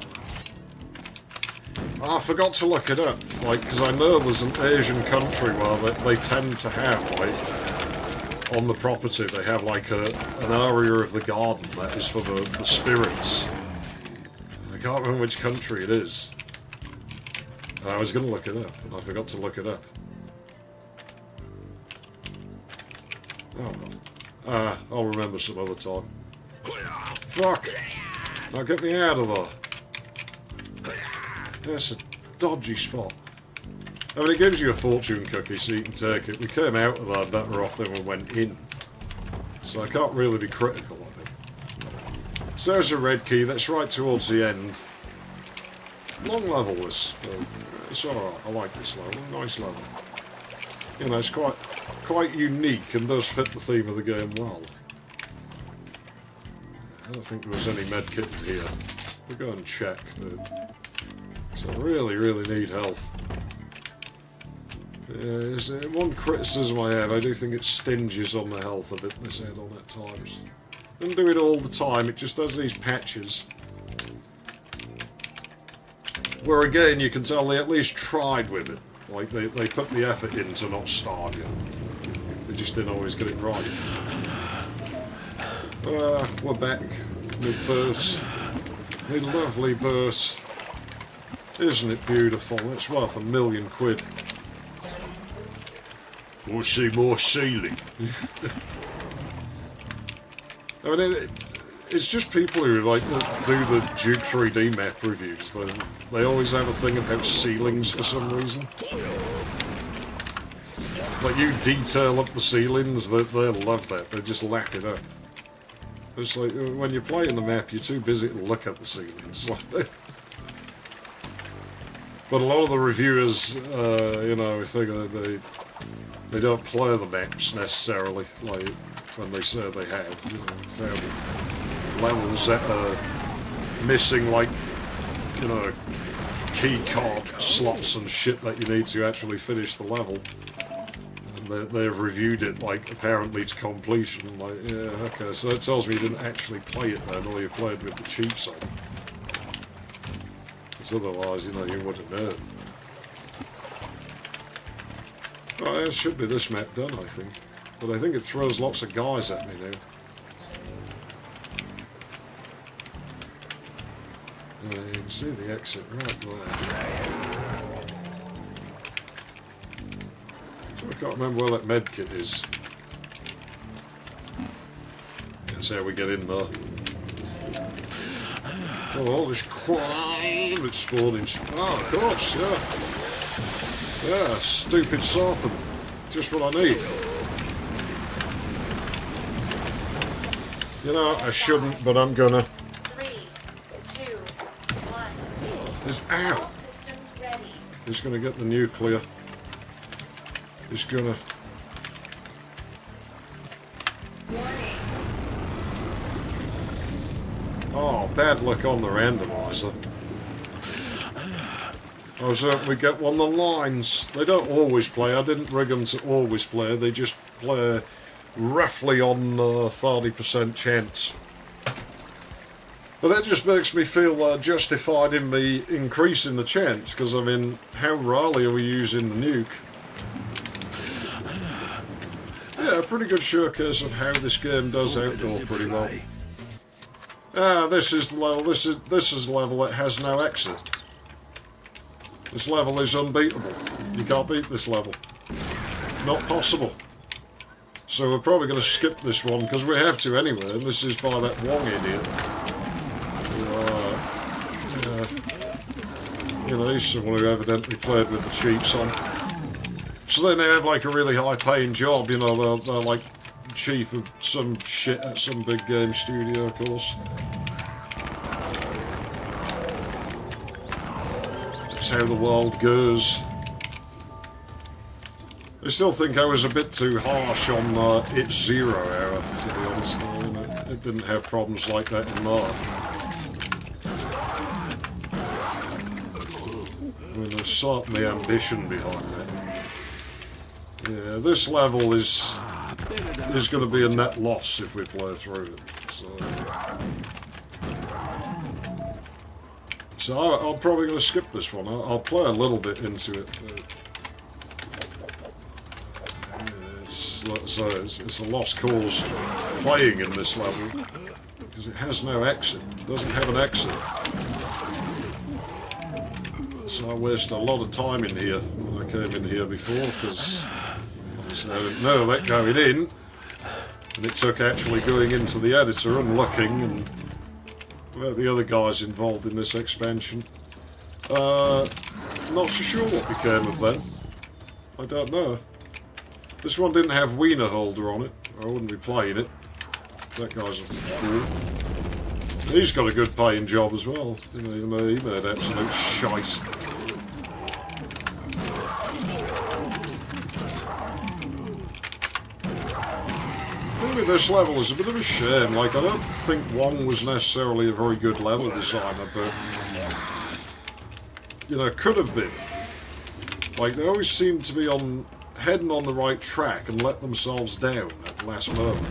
Oh, I forgot to look it up, like, because I know there's an Asian country where they tend to have, like, on the property, they have, like, an area of the garden that is for the spirits. I can't remember which country it is. I was going to look it up, and I forgot to look it up. Oh, well. I'll remember some other time. Fuck! Now get me out of there. That's a dodgy spot. I mean, it gives you a fortune cookie so you can take it. We came out of that better off than we went in. So I can't really be critical of it. So there's a red key, that's right towards the end. Long level this. It's alright, I like this level. Nice level. You know, it's quite unique and does fit the theme of the game well. I don't think there was any medkit in here. We'll go and check, dude. So I really, really need health. There's one criticism I have. I do think it stinges on the health a bit, this add-on at times. Doesn't do it all the time, it just does these patches. Where again, you can tell they at least tried with it. Like, they put the effort in to not starve you. They just didn't always get it right. We're back. Mid-burst. The lovely burst. Isn't it beautiful? It's worth £1 million. We'll see more ceiling. I mean, it's just people who like do the Duke 3D map reviews. They always have a thing about ceilings for some reason. Like, you detail up the ceilings, they'll love that. They just lap it up. It's like, when you're playing the map, you're too busy to look at the ceilings. But a lot of the reviewers, you know, I think they don't play the maps necessarily, like when they say they have. You know, found levels that are missing, like, you know, key card slots and shit that you need to actually finish the level. And they've reviewed it, like, apparently to completion. I'm like, yeah, okay, so that tells me you didn't actually play it then, or you played with the cheat side. Because otherwise, you know, you wouldn't know. Oh, it should be this map done, I think. But I think it throws lots of guys at me now. You can see the exit right there. I can't remember where that medkit is. That's how we get in there. Oh, all this crime that's spawning. Oh, of course, yeah. Yeah, stupid serpent. Just what I need. You know, I shouldn't, but I'm gonna. 3, 2, 1. Ow! All systems ready. He's gonna get the nuclear. He's gonna. Warning. Oh, bad luck on the randomizer. I was hoping we get one of the lines. They don't always play. I didn't rig them to always play. They just play roughly on 30% chance. But that just makes me feel justified in me increasing the chance, because I mean, how rarely are we using the nuke? Yeah, a pretty good showcase of how this game does outdoor pretty well. Ah, this is the level. This is the level that has no exit. This level is unbeatable. You can't beat this level. Not possible. So we're probably going to skip this one because we have to anyway. And this is by that Wang idiot. You know, he's someone who evidently played with the cheats on. So then they have like a really high-paying job. You know, they're like chief of some shit at some big game studio, of course. That's how the world goes. I still think I was a bit too harsh on its 0 hour, to be honest. It didn't have problems like that in March. I mean, there's certainly ambition behind that. Yeah, this level is going to be a net loss if we play through it. So I'm probably going to skip this one. I'll play a little bit into it. It's a lost cause playing in this level because it has no exit. It doesn't have an exit. So I wasted a lot of time in here when I came in here before because obviously I didn't know that going in, and it took actually going into the editor and looking and about the other guys involved in this expansion. Not so sure what became of them. I don't know. This one didn't have Wiener holder on it, or I wouldn't be playing it. That guy's a fool. He's got a good paying job as well. You know, he made absolute shite. Maybe this level is a bit of a shame. Like, I don't think Wang was necessarily a very good level designer, but you know, could have been. Like, they always seem to be heading on the right track and let themselves down at the last moment.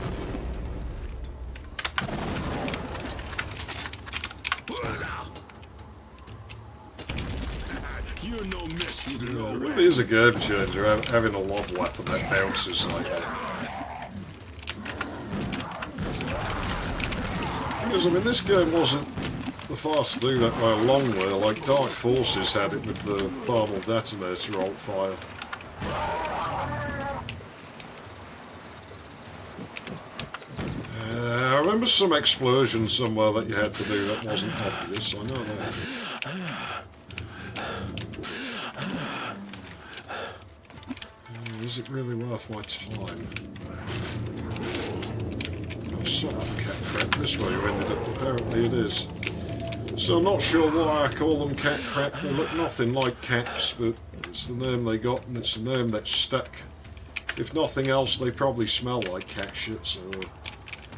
It really is a game changer having a lob weapon that bounces like that. Because I mean, this game wasn't the fast to do that by a long way. Like Dark Forces had it with the thermal detonator alt fire. I remember some explosion somewhere that you had to do that wasn't obvious. I know that. Is it really worth my time? I saw that cat crap this way you ended up. Apparently it is. So I'm not sure why I call them cat crap. They look nothing like cats, but it's the name they got and it's the name that's stuck. If nothing else, they probably smell like cat shit, so it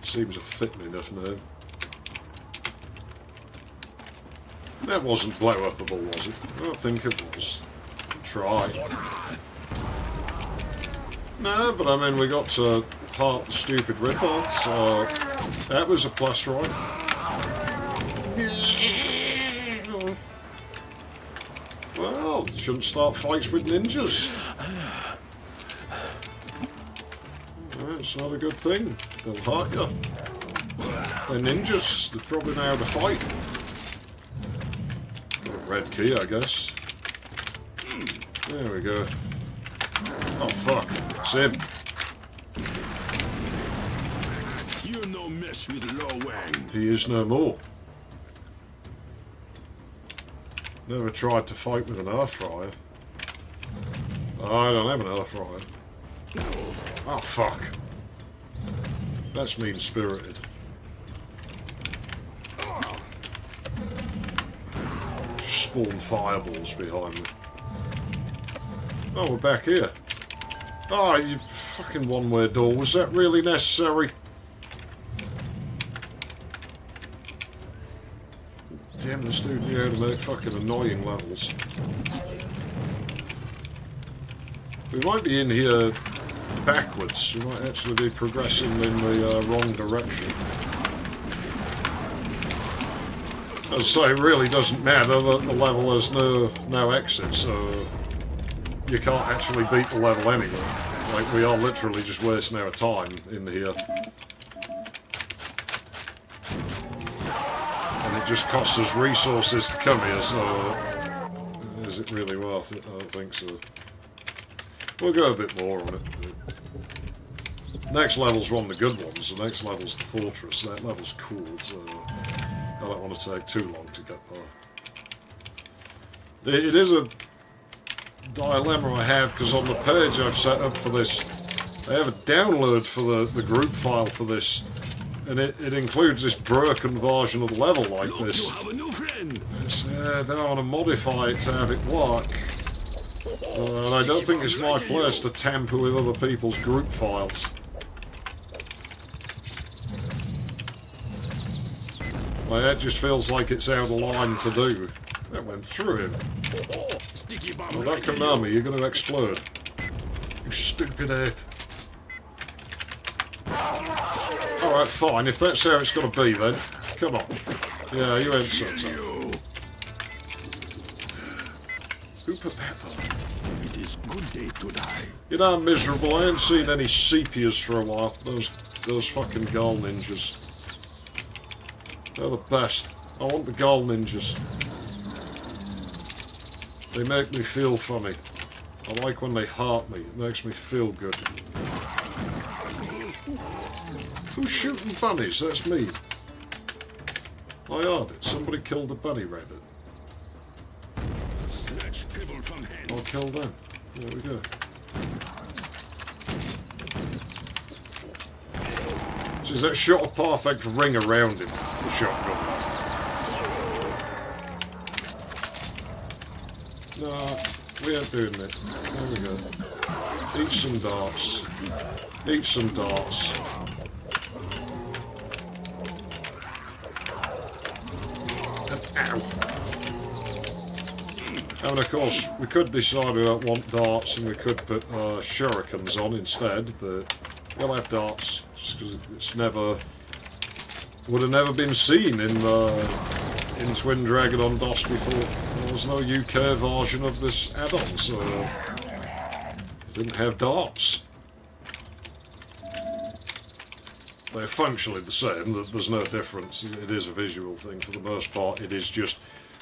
seems a fitting enough name. That wasn't blow-upable, was it? I don't think it was. Try. No, but I mean, we got to part the stupid ripper, so that was a plus, right? Well, shouldn't start fights with ninjas. It's not a good thing. They'll hurt you. They're ninjas. They probably know how to fight. Got a red key, I guess. There we go. Oh fuck! It's him. You're no mess with Wang. He is no more. Never tried to fight with an air fryer. Oh, I don't have an air fryer. Oh fuck! That's mean-spirited. Spawn fireballs behind me. Oh, we're back here. Oh, you fucking one-way door. Was that really necessary? Damn, this dude knew how to make fucking annoying levels. We might be in here backwards. We might actually be progressing in the wrong direction. As I say, it really doesn't matter that the level has no exit, so you can't actually beat the level anyway. Like, we are literally just wasting our time in here. And it just costs us resources to come here, so is it really worth it? I don't think so. We'll go a bit more on it. Next level's one of the good ones. The next level's the fortress. That level's cool, so I don't want to take too long to get there. It is a dilemma I have, because on the page I've set up for this, I have a download for the group file for this, and it includes this broken version of the level like this. I don't want to modify it to have it work. And I don't think it's my place to tamper with other people's group files. Like, that just feels like it's out of line to do. That went through him. Sticky bomb Oh, right don't come here. near me, you're going to explode. You stupid ape. Alright, fine. If that's how it's got to be, then. Come on. Yeah, you ain't so tough. Who put that there? It is good day to die. You know, I'm miserable. I ain't seen any sepias for a while. Those fucking Ghoul Ninjas. They're the best. I want the Ghoul Ninjas. They make me feel funny. I like when they heart me. It makes me feel good. Who's shooting bunnies? That's me. I heard it. Somebody killed a bunny rabbit. Snatch kibble from hand. I'll kill them. There we go. So is that shot a perfect ring around him? The shotgun. No, we ain't doing it. There we go. Eat some darts. Eat some darts. And ow. And of course, we could decide we don't want darts and we could put shurikens on instead, but we'll have darts just because it's never would have never been seen in Twin Dragon on DOS before. There was no UK version of this add-on, so it didn't have darts. They're functionally the same. There's no difference. It is a visual thing for the most part. It is just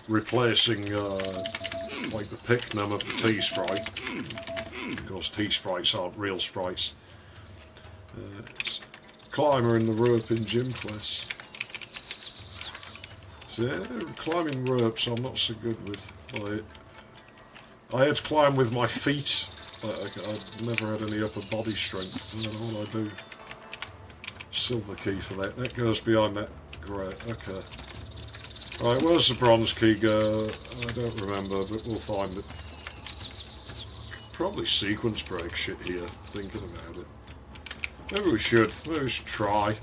replacing like the pick num of the T-sprite. Of course, T-sprites aren't real sprites. It's climber in the rope in gym class. So yeah, climbing ropes I'm not so good with. I had to climb with my feet. I've never had any upper body strength. And then all I do. Silver key for that. That goes behind that. Great. Okay. Right, where's the bronze key go? I don't remember, but we'll find it. Probably sequence break shit here, thinking about it. Maybe we should try.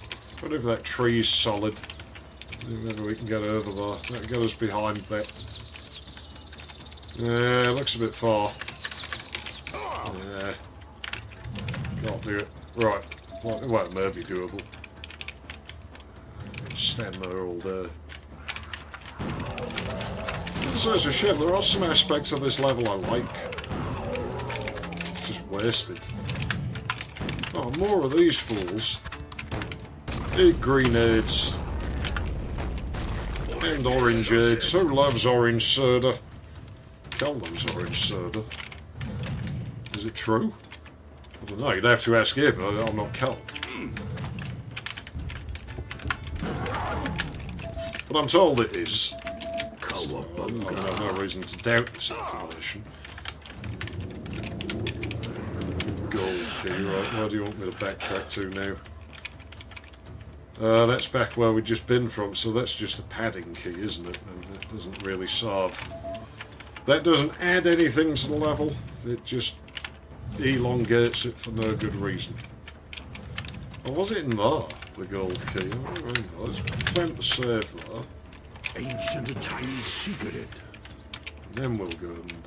What if that tree's solid? Maybe we can get over there. That get us behind that. Yeah, it looks a bit far. Yeah. Can't do it. Right. Well, it may be doable. Stand there all day. So it's a shame. There are some aspects of this level I like. It's just wasted. Oh, more of these fools. Eat grenades. And orange aids. Who loves orange soda? Kel loves orange soda. Is it true? I don't know. You'd have to ask him. I'm not Kel. But I'm told it is. So I have no reason to doubt this information. Gold key, right? Where do you want me to backtrack to now? That's back where we've just been from, so that's just a padding key, isn't it? And it doesn't really serve. That doesn't add anything to the level, it just elongates it for no good reason. Or was it in there, the gold key? I don't remember. There's plenty to save there. Ancient Chinese secret. And then we'll go and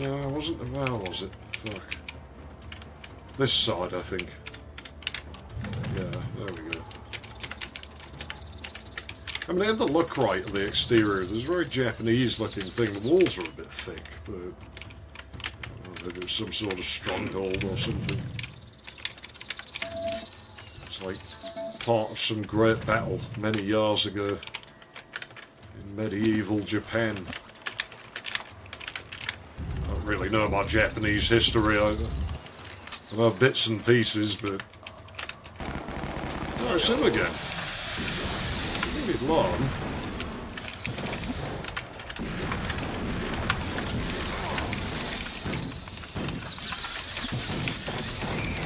no, wasn't it? Where was it? Fuck. This side, I think. Yeah, there we go. I mean, they had the look right of the exterior. There's a very Japanese-looking thing. The walls are a bit thick, but I don't know if it was some sort of stronghold or something. It's like part of some great battle many years ago in medieval Japan. I don't really know about Japanese history. I know bits and pieces, but oh, it's him again. I think he'd learn.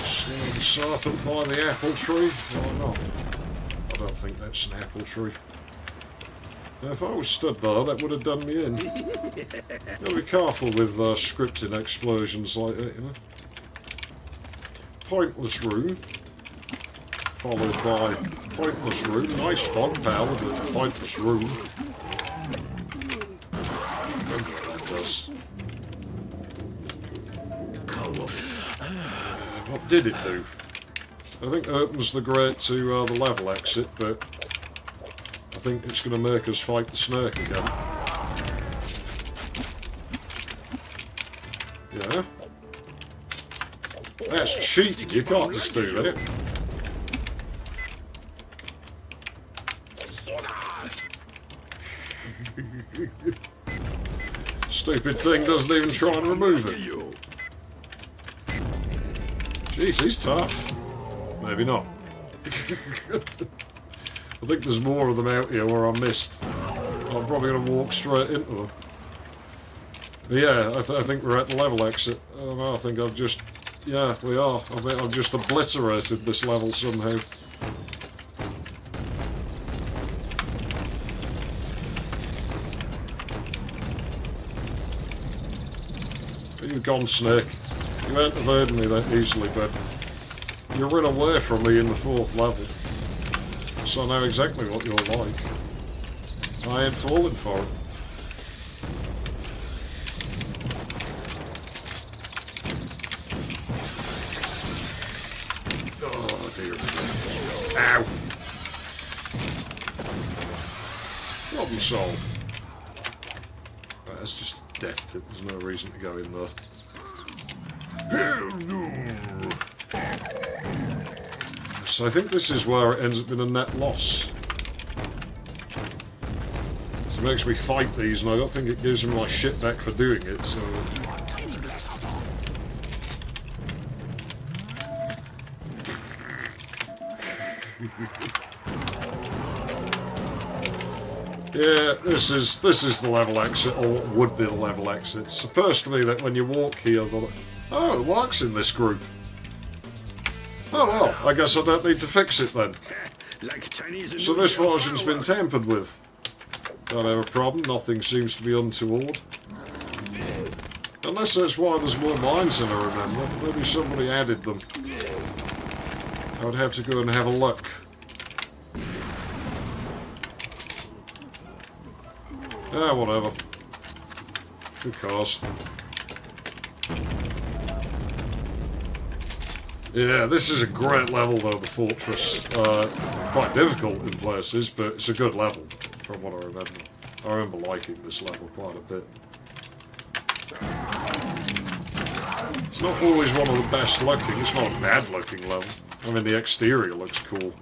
Seeing the serpent by the apple tree? Why not? I don't think that's an apple tree. Now, if I was stood there, that would have done me in. Gotta be careful with scripting explosions like that, you know. Pointless room. Followed by Pointless room. Nice fog pal, but pointless room. That does. What did it do? I think it opens the grate to the level exit, but I think it's going to make us fight the snake again. Yeah. That's cheating, you can't just do that. Stupid thing doesn't even try and remove it. Jeez, he's tough. Maybe not. I think there's more of them out here where I missed. I'm probably going to walk straight into them. But yeah, I think we're at the level exit. I think I've just... Yeah, we are. I think I've just obliterated this level somehow. You've gone, Snake. You ain't evading me that easily, but you ran away from me in the 4th level. So I know exactly what you're like. I ain't falling for it. Oh dear. Ow! Problem solved. Right, that's just a death pit. There's no reason to go in there. So I think this is where it ends up being a net loss. So it makes me fight these, and I don't think it gives me my shit back for doing it, so... Yeah, this is the level exit, or would be the level exit. It's supposed to be that when you walk here, oh, it works in this group. Oh well, I guess I don't need to fix it then. So this version's been tampered with. Don't have a problem, nothing seems to be untoward. Unless that's why there's more lines than I remember. Maybe somebody added them. I would have to go and have a look. Ah, whatever. Who cares? Yeah, this is a great level though, the fortress. Quite difficult in places, but it's a good level, from what I remember. I remember liking this level quite a bit. It's not always one of the best looking, it's not a bad looking level. I mean, the exterior looks cool.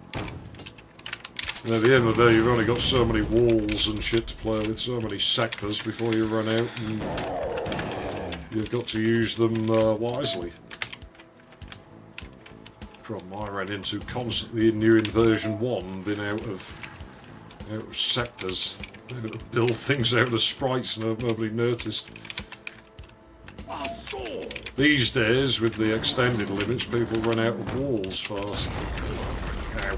And at the end of the day, you've only got so many walls and shit to play with, so many sectors before you run out, and you've got to use them wisely. Problem I ran into constantly in New Inversion 1, been out of sectors, able to build things out of sprites and nobody noticed. These days, with the extended limits, people run out of walls fast. Ow.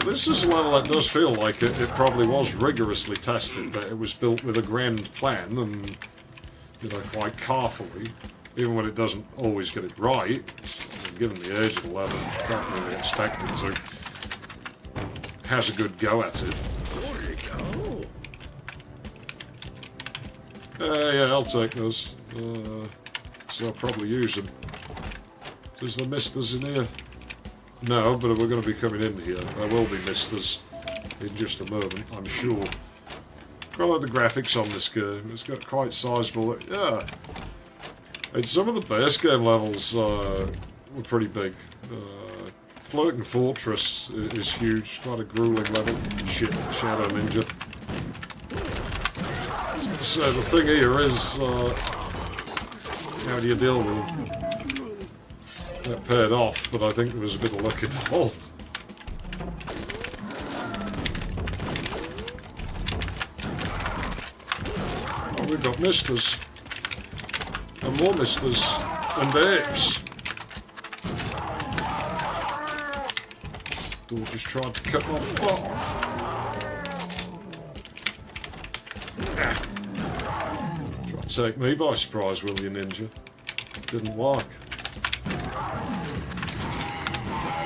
This is a level that does feel like it probably was rigorously tested, but it was built with a grand plan and, you know, quite carefully, even when it doesn't always get it right. I mean, given the age of the level, you can't really expect it to. It has a good go at it. Yeah, I'll take those. So I'll probably use them. Is there misters in here? No, but we're going to be coming in here. There will be misters in just a moment, I'm sure. Quite like the graphics on this game. It's got quite sizable. Yeah. And some of the base game levels were pretty big. Floating Fortress is huge. Quite a grueling level. Shit, Shadow Ninja. So the thing here is, how do you deal with them? That paired off, but I think there was a bit of luck involved. Oh, we've got misters. And more misters. And apes. Door just tried to cut my butt off. Tried Take me by surprise, will you, Ninja? Didn't work.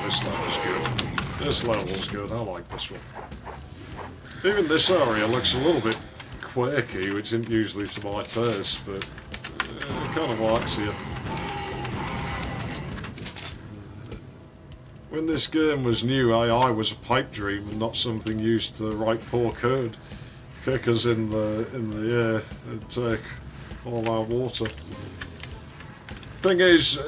This level's good. This level's good. I like this one. Even this area looks a little bit quirky, which isn't usually to my taste, but it kind of works here. When this game was new, AI was a pipe dream and not something used to write poor code. Kick us in the air and take all our water. Thing is,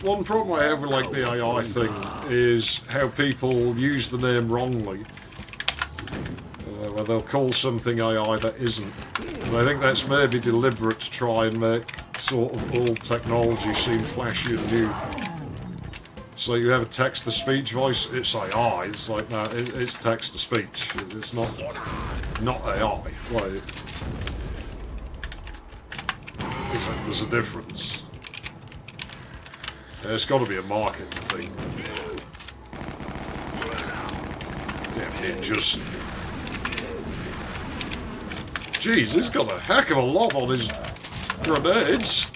one problem I have with like the AI thing is how people use the name wrongly. Where they'll call something AI that isn't. And I think that's maybe deliberate to try and make sort of old technology seem flashy and new. So you have a text-to-speech voice, it's AI. It's like, no, it's text-to-speech. It's not AI. Like, there's a difference. Yeah, it's got to be a marketing thing. Damn ninjas. Jeez, he's got a heck of a lot on his grenades.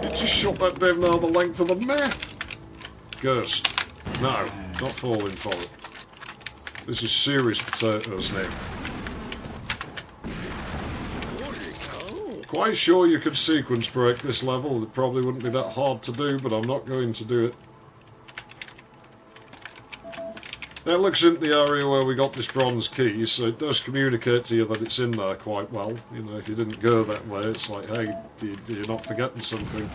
He just shot that down the length of the map. Ghost. No, not falling for it. This is serious potatoes now. Quite sure you could sequence break this level. It probably wouldn't be that hard to do, but I'm not going to do it. That looks into the area where we got this bronze key, so it does communicate to you that it's in there quite well. You know, if you didn't go that way, it's like, hey, you're not forgetting something.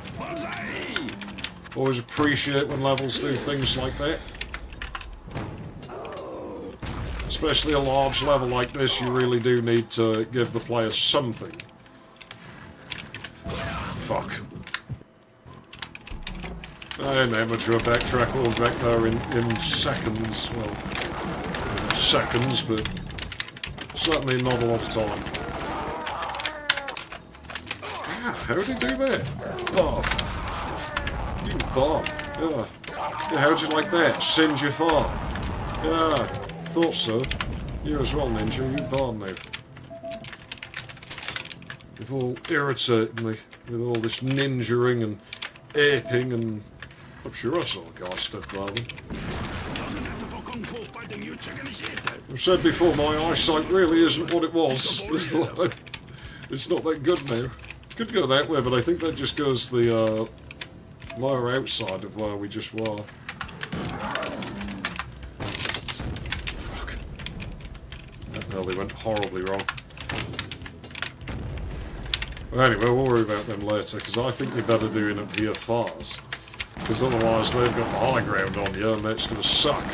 Always appreciate when levels do things like that. Especially a large level like this, you really do need to give the player something. Fuck. And amateur backtrack all back there in seconds. Well, seconds, but certainly not a lot of time. Ah, how did he do that? Bob. You Bob. Yeah. Yeah, how'd you like that? Send you far. Yeah, thought so. You as well, Ninja. You Bob now. You've all irritated me with all this ninjaing and aping and... I'm sure I saw a guy step driving. I've said before, my eyesight really isn't what it was. It's not that good now. Could go that way, but I think that just goes the lower outside of where we just were. Fuck. That nearly went horribly wrong. Well, anyway, we'll worry about them later, because I think you're better doing it here fast. Because otherwise they've got the high ground on you and that's going to suck.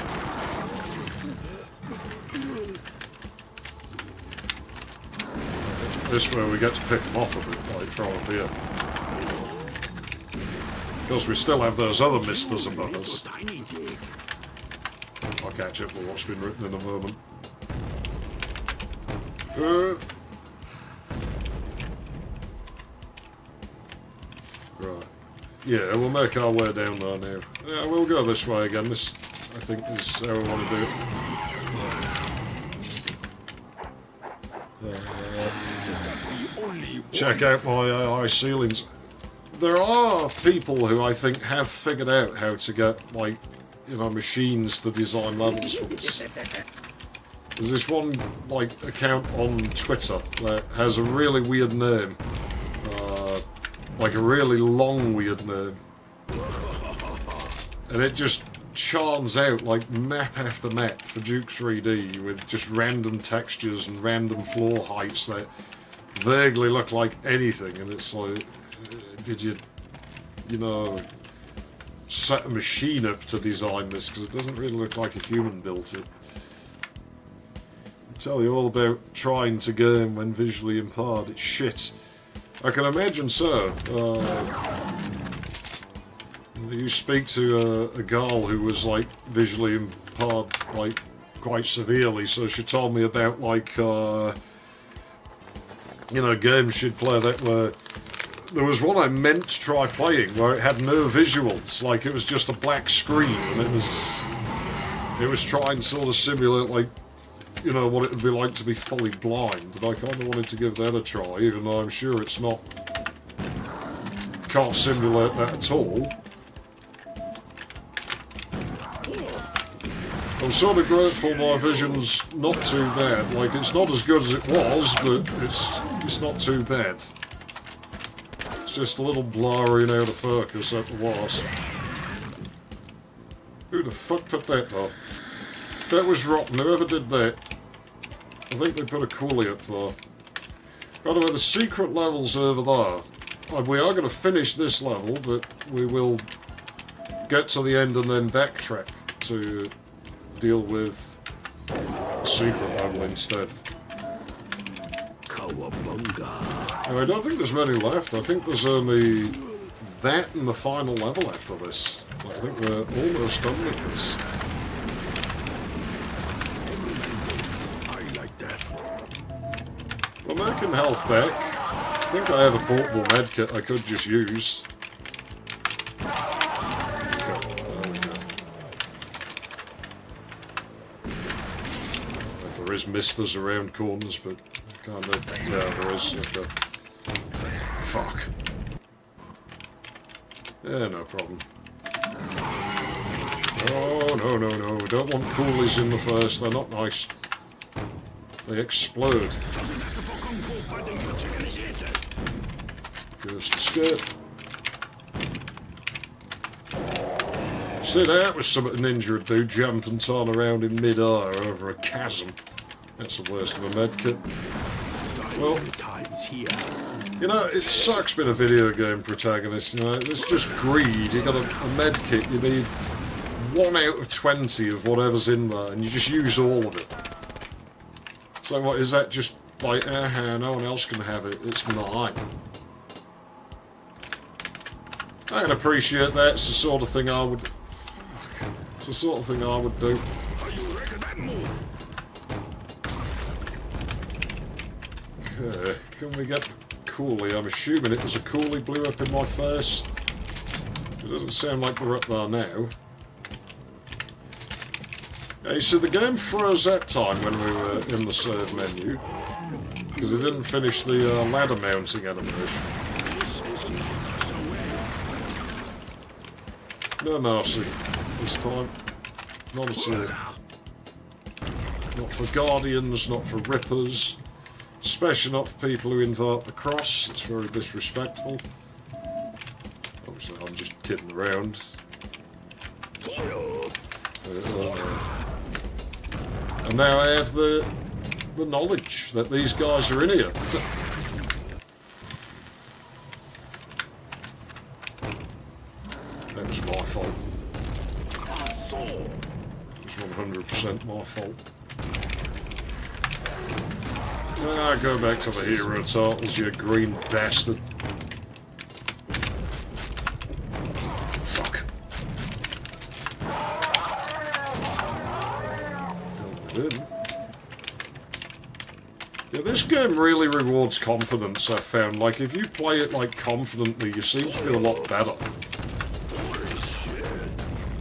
This way we get to pick them off a bit, like from up here. Because we still have those other misters above us. I'll catch up with what's been written in a moment. Right. Yeah, we'll make our way down there now. Yeah, we'll go this way again. This, I think, is how we want to do it. Check out my AI ceilings. There are people who I think have figured out how to get, like, you know, machines to design levels for this. There's this one, like, account on Twitter that has a really weird name. Like a really long weird name. And it just churns out like map after map for Duke 3D with just random textures and random floor heights that vaguely look like anything, and it's like, did you know, set a machine up to design this, because it doesn't really look like a human built it. I'll tell you all about trying to game when visually impaired. It's shit. I can imagine so. You speak to a girl who was like visually impaired, like quite severely, so she told me about like you know, games she'd play that were. There was one I meant to try playing where it had no visuals, like it was just a black screen, and it was trying to sort of simulate like you know, what it would be like to be fully blind, and I kind of wanted to give that a try, even though I'm sure it's not... Can't simulate that at all. I'm sort of grateful my vision's not too bad. Like, it's not as good as it was, but it's not too bad. It's just a little blurry and out of focus at the worst. Who the fuck put that there? That was rotten. Whoever did that. I think they put a coolie up there. By the way, the secret level's over there. We are going to finish this level, but we will get to the end and then backtrack to deal with the secret level instead. Now, I don't think there's many left. I think there's only that and the final level after this. I think we're almost done with this. We're making health back. I think I have a portable medkit I could just use. If there is misters around corners, but kind of, yeah, there is. Okay. Fuck. Yeah, no problem. Oh, no, no, no. We don't want coolies in the first. They're not nice. They explode. Just escape. See, that was something a ninja would do, jump and turn around in mid-air over a chasm. That's the worst of a medkit. Well, you know, it sucks being a video game protagonist, you know, it's just greed. You got a medkit, you need 1 out of 20 of whatever's in there, and you just use all of it. So what, is that just like, no one else can have it, it's mine? I can appreciate that, it's the sort of thing I would... It's the sort of thing I would do. Okay, can we get coolie? I'm assuming it was a coolie blew up in my face. It doesn't sound like we're up there now. Hey, so the game froze that time when we were in the save menu, because it didn't finish the ladder mounting animation. No mercy this time. Not at all. Not for guardians, not for rippers. Especially not for people who invert the cross. It's very disrespectful. Obviously, I'm just kidding around. And now I have the knowledge that these guys are in here. That was my fault. It was 100% my fault. Ah, go back to the hero turtles, you green bastard. Fuck. Yeah, this game really rewards confidence, I've found. Like, if you play it, like, confidently, you seem to do a lot better.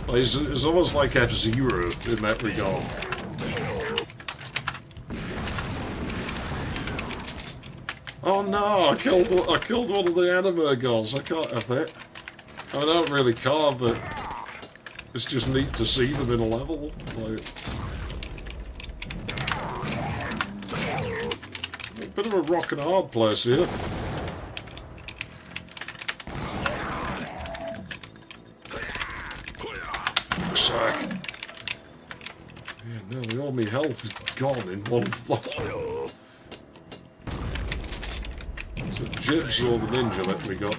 Like, it's almost like F-Zero in that regard. Oh no, I killed one of the anime girls. I can't have that. I don't really care, but it's just neat to see them in a level. Like, a bit of a rock and hard place here. Sack. Yeah, nearly all my health is gone in one flop. So Jibs or the ninja that we got.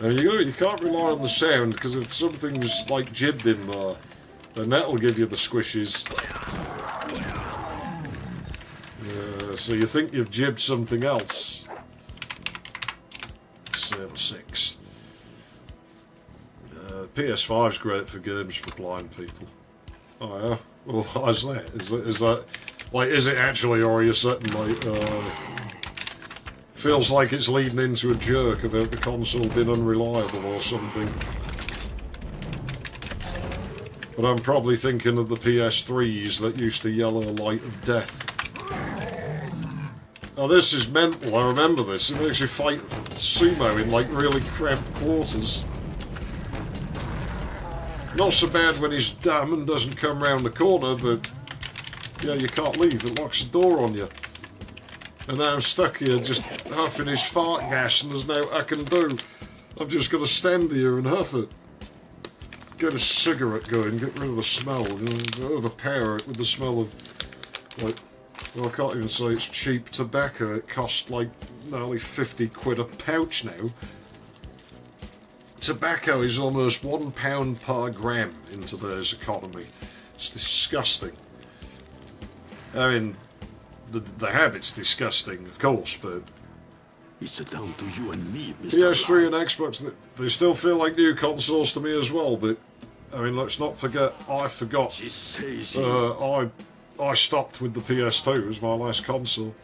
Now you can't rely on the sound, because if something's like jibbed in there, then that'll give you the squishes. So you think you've jibbed something else. Server 6. PS5's great for games for blind people. Oh yeah? Well, why's that? Is that like, is it actually, or are you certain like feels like it's leading into a joke about the console being unreliable or something? But I'm probably thinking of the PS3s that used to yell a light of death. Oh, this is mental, I remember this. It makes you fight sumo in like really cramped quarters. Not so bad when he's dumb and doesn't come round the corner, but yeah, you can't leave. It locks the door on you. And now I'm stuck here just huffing his fart gas and there's no I can do. I've just got to stand here and huff it. Get a cigarette going, get rid of the smell, overpower it with the smell of, like, well, I can't even say it's cheap tobacco. It costs like nearly 50 quid a pouch now. Tobacco is almost £1 per gram in today's economy. It's disgusting. I mean, the habit's disgusting, of course, but It's down to you and me, Mr. PS3 and Xbox, they still feel like new consoles to me as well, but I mean, let's not forget, I forgot. She says I stopped with the PS2 as my last console.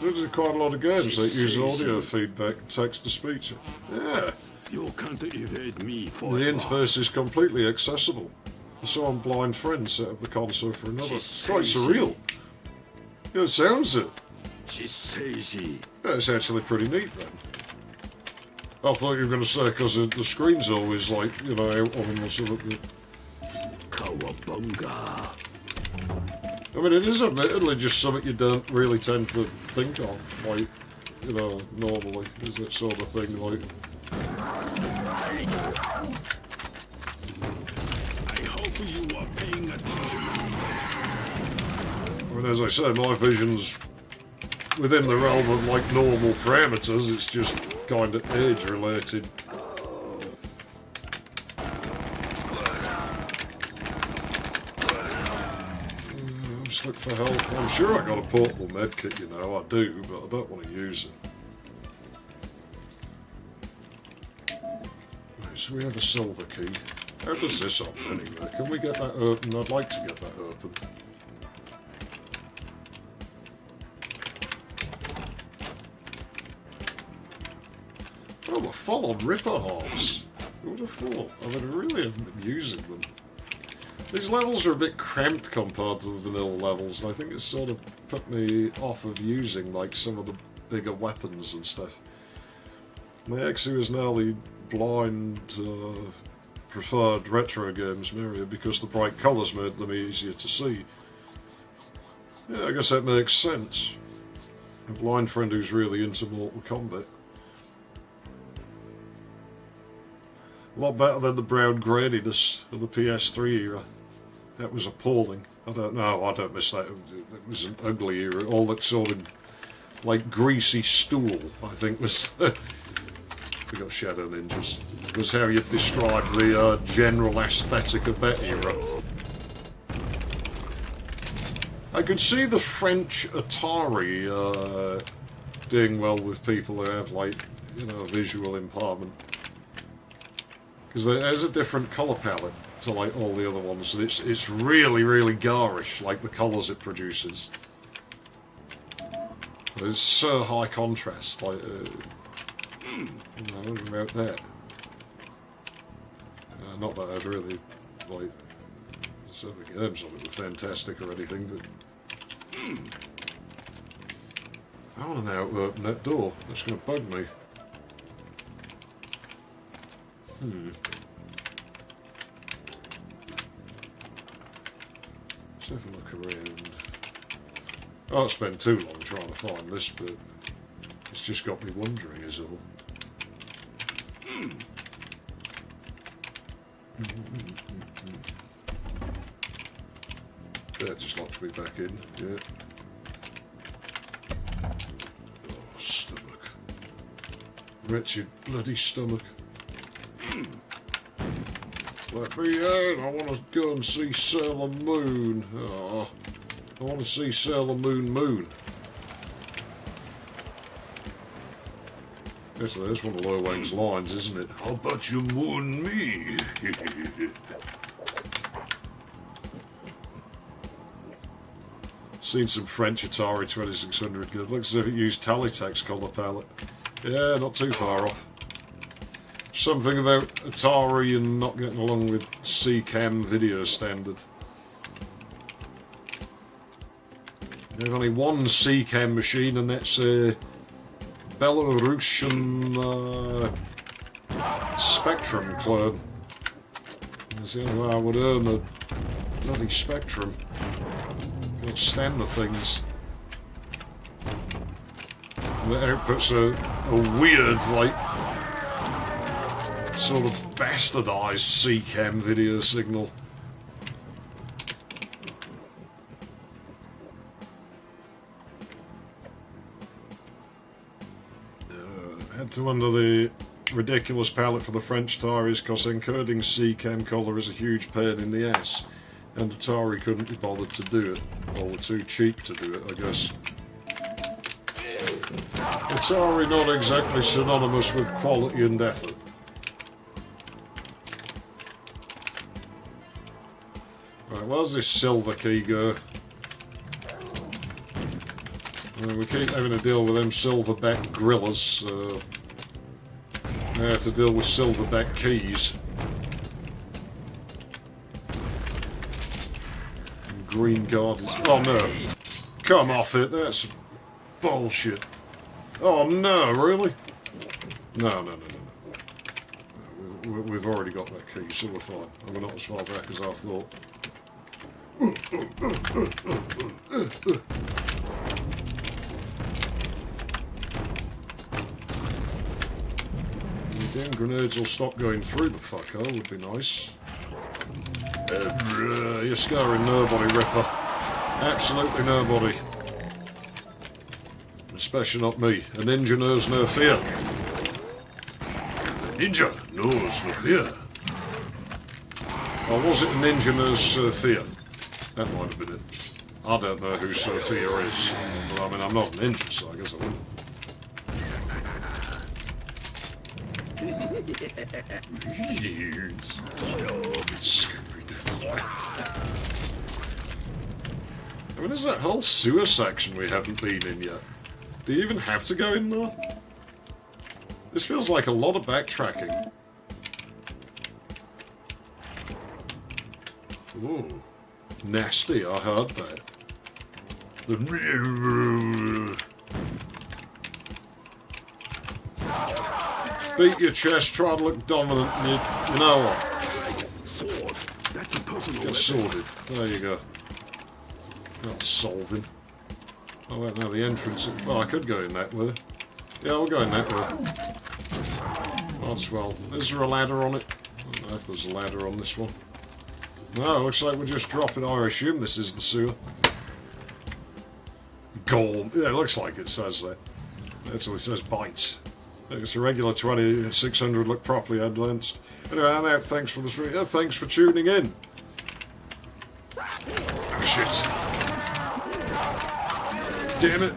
There's quite a lot of games that use audio feedback and text-to-speech. Yeah. you can't evade me The forever. interface is completely accessible. I saw a blind friend set up the console for another. Quite surreal. Yeah, it sounds it. She says Yeah, it's actually pretty neat then. I thought you were going to say because the screen's always like, you know, out on the sort of... Cowabunga. I mean, it is admittedly just something you don't really tend to think of, like, you know, normally, is that sort of thing, like... I hope you are paying attention. I mean, as I say, my vision's within the realm of, like, normal parameters, it's just kind of age-related. Just look for health. I'm sure I got a portable medkit, you know, I do, but I don't want to use it. Right, so we have a silver key. How does this open anyway? Can we get that open? I'd like to get that open. Oh, a full-on Ripper Hearts. Who would have thought? I mean, I really haven't been using them. These levels are a bit cramped compared to the vanilla levels, and I think it's sort of put me off of using, like, some of the bigger weapons and stuff. My ex, who is nearly blind, preferred retro games, Mario, because the bright colours made them easier to see. Yeah, I guess that makes sense. A blind friend who's really into Mortal Kombat. A lot better than the brown graininess of the PS3 era. That was appalling. I don't know, I don't miss that. It was an ugly era. All that sort of, like, greasy stool, I think, was... we got Shadow Ninjas. Was how you'd describe the general aesthetic of that era. I could see the French Atari doing well with people who have, like, you know, visual impairment. Because there's a different colour palette to, like, all the other ones. And it's really, really garish, like the colours it produces. There's so high contrast, like, you know, about that. Not that I'd really, like, some of the games on it were fantastic or anything, but... I want to now open that door. That's going to bug me. Let's have a look around. I won't spend too long trying to find this, but it's just got me wondering is all. That just locks me back in, yeah. Oh, stomach. Wretched bloody stomach. Let me in, I want to go and see Sailor Moon. Oh, I want to see Sailor Moon. Yes, that's one of Wang's lines, isn't it? How about you moon me? Seen some French Atari 2600 good. Looks as if it used Teletext colour palette. Yeah, not too far off. Something about Atari and not getting along with SGRAM video standard. There's only one SGRAM machine, and that's a Belarusian Spectrum clone. That's the only way I would earn a bloody Spectrum. Can't stand the things. And the output's a weird, like, sort of bastardized SGRAM video signal. Had to wonder the ridiculous palette for the French Ataris, because encoding SGRAM color is a huge pain in the ass, and Atari couldn't be bothered to do it, or were too cheap to do it, I guess. Atari not exactly synonymous with quality and effort. Right, where's this silver key go? We keep having to deal with them silverback gorillas, so I have to deal with silverback keys. And green card is... Oh no! Come off it, that's bullshit. Oh no, really? No. We've already got that key, so we're fine. And we're not as far back as I thought. Damn grenades will stop going through the fucker, would be nice. You're scaring nobody, Ripper. Absolutely nobody. Especially not me. A ninja knows no fear. A ninja knows no fear. Or was it a ninja knows Sophia? That might have been it. I don't know who Sophia is. But I mean, I'm not a ninja, so I guess I wouldn't. I mean, there's that whole sewer section we haven't been in yet. Do you even have to go in there? This feels like a lot of backtracking. Ooh. Nasty, I heard that. Beat your chest, try to look dominant, and you know what? Get sorted. There you go. Not solving. Oh wait, no, the entrance... Well, I could go in that way. Yeah, I'll go in that way. Might as well. Is there a ladder on it? I don't know if there's a ladder on this one. No, looks like we're just dropping... I assume this is the sewer. Gorm. Yeah, it looks like it says that. Actually, it says bites. It's a regular 2600 look properly advanced. Anyway, I'm out. Thanks for the stream. Yeah, thanks for tuning in. Oh, shit. Damn it.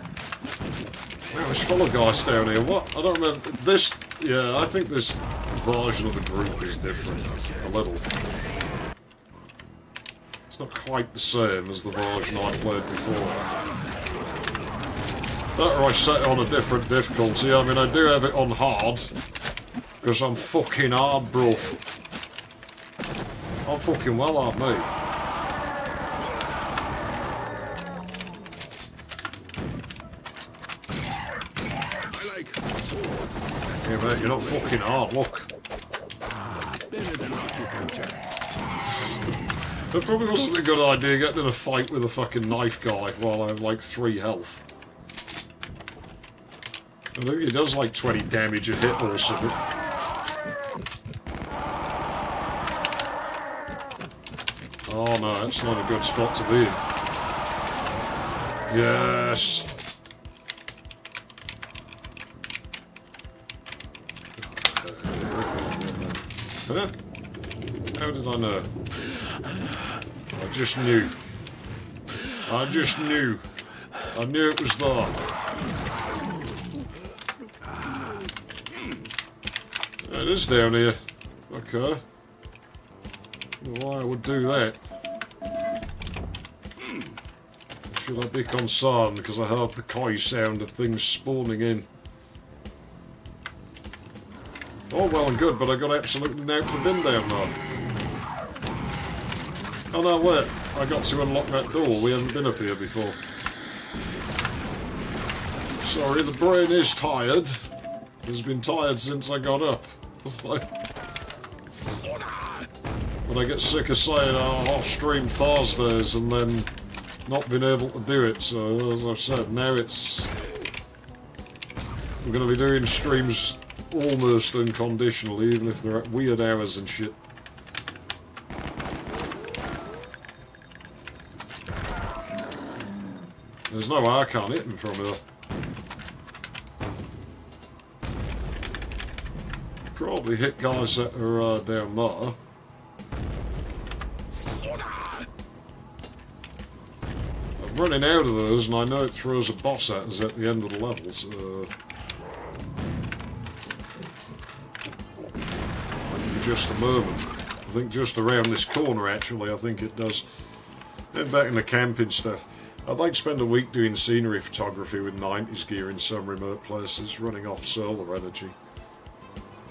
Wow, there's full of guys down here. What? I don't remember. This... Yeah, I think this version of the group is different. A little. It's not quite the same as the version I played before. Better I set it on a different difficulty. I mean, I do have it on hard. Because I'm fucking hard, bruv. I'm fucking well hard, mate. Yeah, mate, you're not fucking hard, look. It probably wasn't a good idea getting in a fight with a fucking knife guy while I have like 3 health. I think he does like 20 damage a hit or something. Oh no, that's not a good spot to be in. Yes! Huh? How did I know? I just knew. I just knew. I knew it was there. It is down here. Okay. Why I would do that? Should I be concerned because I heard the coy sound of things spawning in? All well and good, but I got absolutely no forbidden down there. Oh no, wait. I got to unlock that door. We haven't been up here before. Sorry, the brain is tired. It's been tired since I got up. But I get sick of saying, oh, I'll stream Thursdays and then not being able to do it. So, as I've said, now it's... We're going to be doing streams almost unconditionally, even if they're at weird hours and shit. There's no way I can't hit him from here. Probably hit guys that are down there. I'm running out of those, and I know it throws a boss at us at the end of the level, so... Just a moment. I think just around this corner, actually, I think it does. Then back in the camping stuff. I'd like to spend a week doing scenery photography with 90s gear in some remote places, running off solar energy.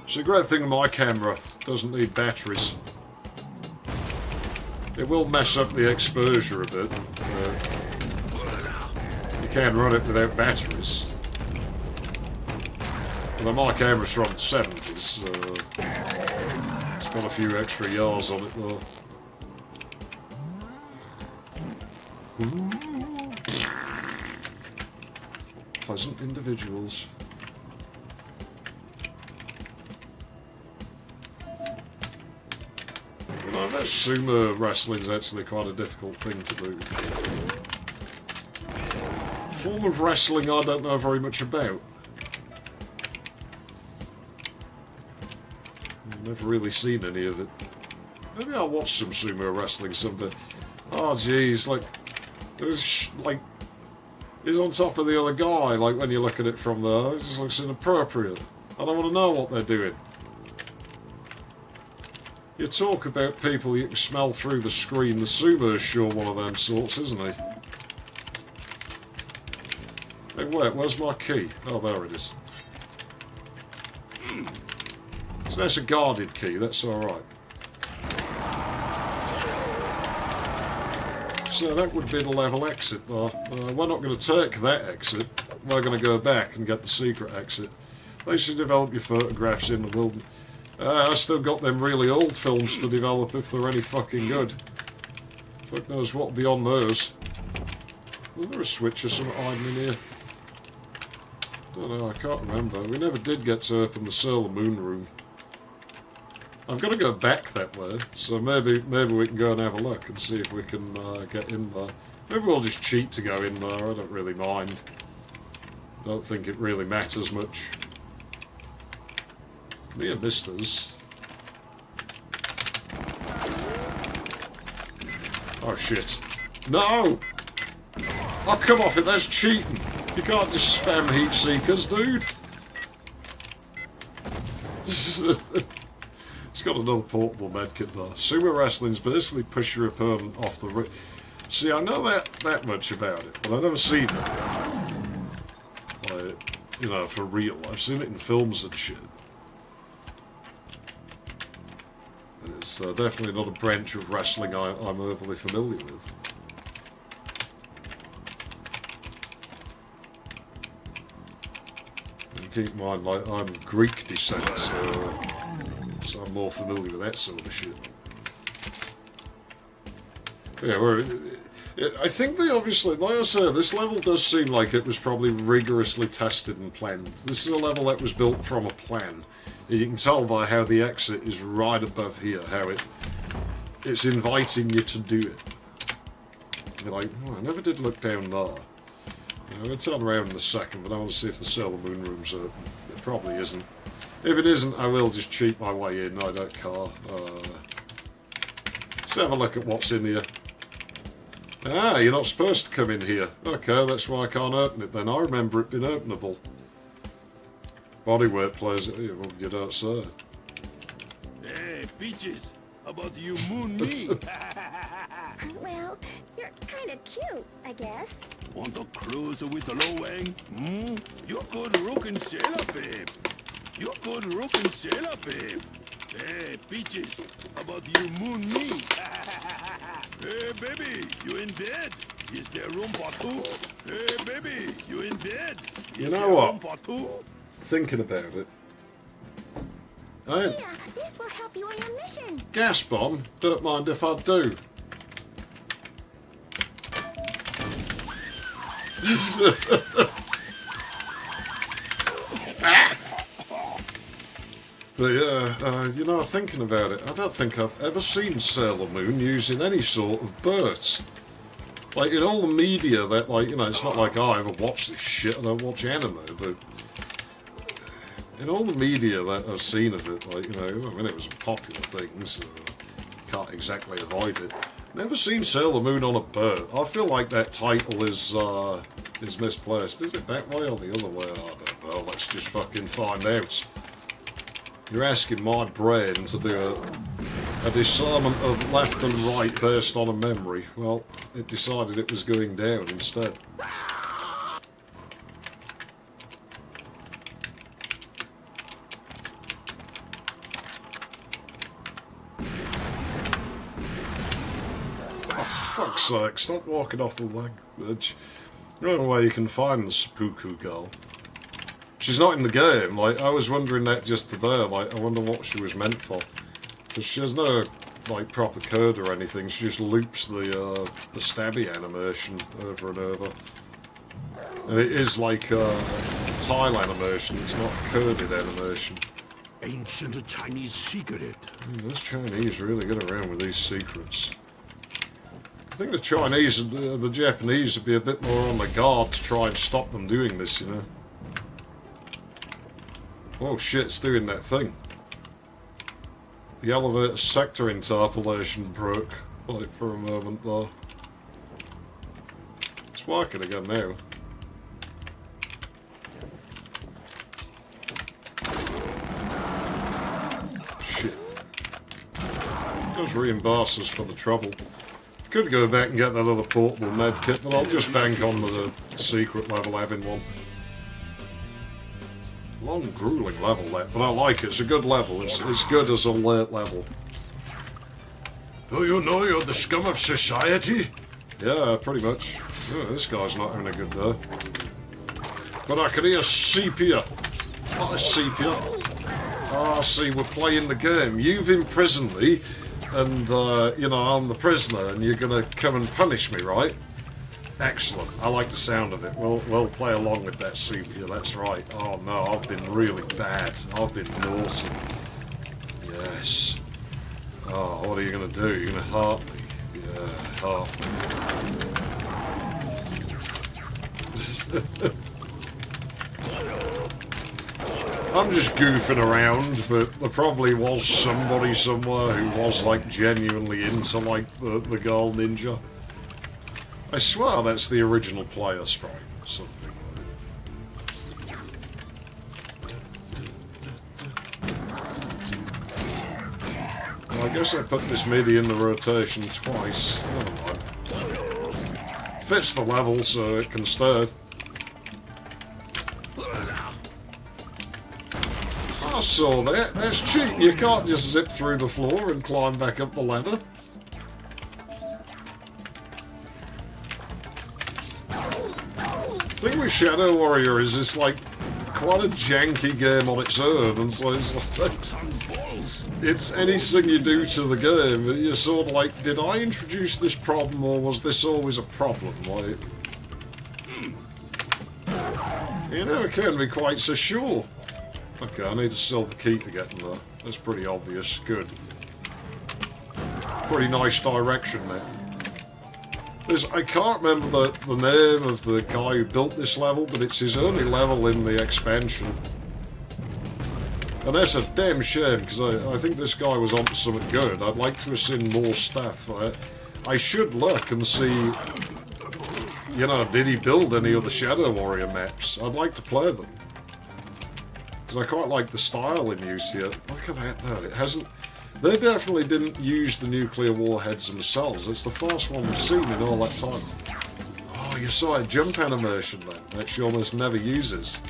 It's a great thing with my camera, it doesn't need batteries. It will mess up the exposure a bit, but you can run it without batteries. Although my camera's from the 70s, so it's got a few extra yards on it though. Pleasant individuals. Well, that sumo wrestling is actually quite a difficult thing to do. A form of wrestling I don't know very much about. I've never really seen any of it. Maybe I'll watch some sumo wrestling someday. Oh jeez, like, it's like he's on top of the other guy, like when you look at it from there, it just looks inappropriate. I don't want to know what they're doing. You talk about people you can smell through the screen, the sumo's sure one of them sorts, isn't he? Hey, wait, where's my key? Oh, there it is. So that's a guarded key, that's alright. So that would be the level exit there. We're not going to take that exit. We're going to go back and get the secret exit. They should develop your photographs in the wilderness. I still got them really old films to develop if they're any fucking good. Fuck knows what'll be on those. Is there a switch or something hiding in here? Don't know, I can't remember. We never did get to open the Solar Moon room. I've got to go back that way, so maybe we can go and have a look and see if we can get in there. Maybe we'll just cheat to go in there, I don't really mind. Don't think it really matters much. Come here, misters. Oh shit. No! Oh, come off it, that's cheating! You can't just spam heat seekers, dude! It's got another portable medkit there. Sumo wrestling's basically push your opponent off the ring. See, I know that much about it, but I've never seen it. Like, you know, for real. I've seen it in films and shit. It's definitely not a branch of wrestling I'm overly familiar with. And keep in mind, like, I'm of Greek descent, so I'm more familiar with that sort of shit. Yeah, I think they obviously, like I said, this level does seem like it was probably rigorously tested and planned. This is a level that was built from a plan. You can tell by how the exit is right above here, how it's inviting you to do it. You're like, oh, I never did look down there. I'm going to turn around in a second, but I want to see if the Solar Moon room's open. It probably isn't. If it isn't, I will just cheat my way in, I don't care. Let's have a look at what's in here. Ah, you're not supposed to come in here. Okay, that's why I can't open it then. I remember it being openable. Bodyweight plays it. Well, you don't say. Hey, Peaches, how about you moon me? Well, you're kind of cute, I guess. Want to cruise with the low Wang? Hmm? You're good looking sailor, babe. You good looking sailor, babe. Hey, Peaches, how about you moon me? Hey, baby, you in bed? Is there room for two? Hey, baby, you in bed? Is You know there what? room for two? Thinking about it. Here, this will help you on your mission. Gas bomb? Don't mind if I do. But yeah, you know, thinking about it, I don't think I've ever seen Sailor Moon using any sort of bursts. Like, in all the media that, like, you know, it's not like, oh, I ever watch this shit, I don't watch anime, but in all the media that I've seen of it, like, you know, I mean, it was a popular thing, so can't exactly avoid it. Never seen Sailor Moon on a bird. I feel like that title is misplaced. Is it that way or the other way? I don't know. Let's just fucking find out. You're asking my brain to do a discernment of left and right based on a memory. Well, it decided it was going down instead. Oh, fuck's sake, stop walking off the language. The only way you can find the Seppuku girl. She's not in the game. Like, I was wondering that just today. Like, I wonder what she was meant for. Because she has no, like, proper code or anything. She just loops the stabby animation over and over. And it is like tile animation. It's not coded animation. Ancient Chinese secret. Those Chinese really get around with these secrets. I think the Chinese and the Japanese would be a bit more on the guard to try and stop them doing this, you know. Oh shit, it's doing that thing. The elevator sector interpolation broke, like, for a moment there. It's working again now. Shit. It does reimburse us for the trouble. Could go back and get that other portable med kit, but I'll just bank on the secret level having one. Long, grueling level, that, but I like it. It's a good level. It's good as a late level. Do you know you're the scum of society? Yeah, pretty much. Oh, this guy's not having a good day. But I can hear sepia. Not a sepia. Ah, see, we're playing the game. You've imprisoned me, and, you know, I'm the prisoner, and you're gonna come and punish me, right? Excellent. I like the sound of it. We'll play along with that sepia, that's right. Oh no, I've been really bad. I've been naughty. Yes. Oh, what are you going to do? You're going to hurt me. Yeah, hurt me. I'm just goofing around, but there probably was somebody somewhere who was, like, genuinely into, like, the girl ninja. I swear that's the original player sprite or something. Well, I guess I put this MIDI in the rotation twice. Never mind. Fits the level so it can stay. I saw that. That's cheating. You can't just zip through the floor and climb back up the ladder. The thing with Shadow Warrior is it's like quite a janky game on its own, and so it's like, if anything you do to the game, you're sort of like, did I introduce this problem or was this always a problem? Like, you never can be quite so sure. Okay, I need a silver key to get in there. That's pretty obvious. Good. Pretty nice direction there. I can't remember the name of the guy who built this level, but it's his only level in the expansion. And that's a damn shame, because I think this guy was onto something good. I'd like to have seen more stuff. I should look and see, you know, did he build any of the Shadow Warrior maps? I'd like to play them. Because I quite like the style in use here. Look at that, though. It hasn't... They definitely didn't use the nuclear warheads themselves. It's the first one we've seen in all that time. Oh, you saw a jump animation then, that she almost never uses.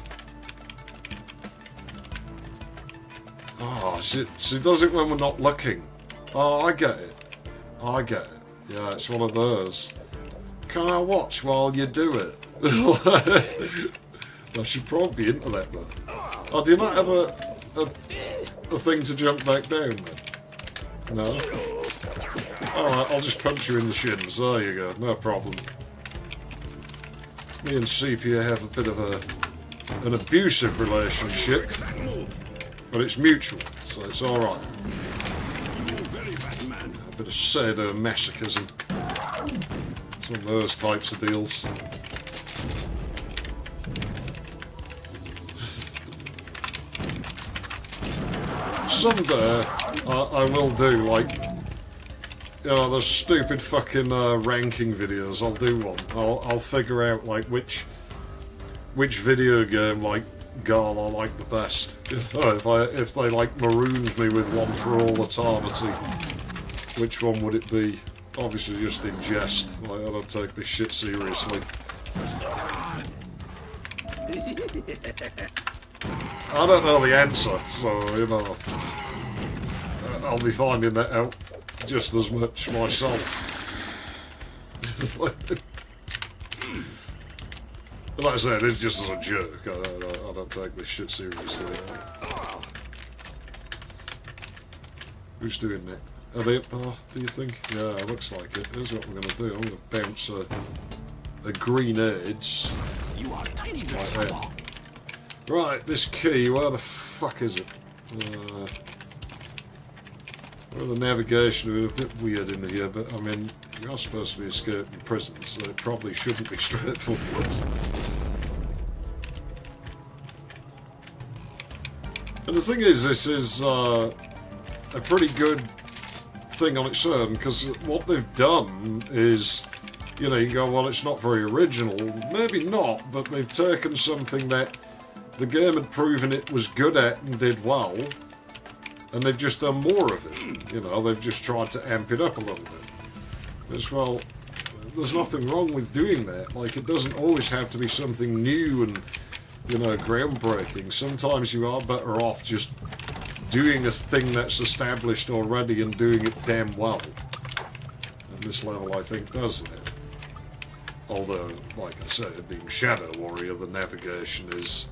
Oh, she does it when we're not looking. Oh, I get it. I get it. Yeah, it's one of those. Can I watch while you do it? I should probably be into that though. Oh, do you not have a thing to jump back down then? No? Alright, I'll just punch you in the shins. There you go, no problem. Me and Sepia have a bit of an abusive relationship, but it's mutual, so it's alright. A bit of sadomasochism. It's one of those types of deals. Someday, I will do, like, you know, those stupid fucking ranking videos. I'll do one. I'll figure out, like, which video game, like, girl I like the best. You know, if they, like, marooned me with one for all eternity, which one would it be? Obviously just in jest. Like, I don't take this shit seriously. I don't know the answer, so, you know, I'll be finding that out just as much myself. Like I said, it's just as a joke. I don't take this shit seriously. Who's doing that? Are they up there, do you think? Yeah, it looks like it. Here's what we're going to do. I'm going to bounce a green edge. Like that. Right, this key, where the fuck is it? Well, the navigation is a bit weird in here, but I mean, you're supposed to be escaping prison, so it probably shouldn't be straightforward. And the thing is, this is a pretty good thing on its own, because what they've done is, you know, you go, well, it's not very original. Maybe not, but they've taken something that the game had proven it was good at and did well, and they've just done more of it. You know, they've just tried to amp it up a little bit. As well, there's nothing wrong with doing that. Like, it doesn't always have to be something new and, you know, groundbreaking. Sometimes you are better off just doing a thing that's established already and doing it damn well. And this level, I think, does that. Although, like I said, being Shadow Warrior, the navigation is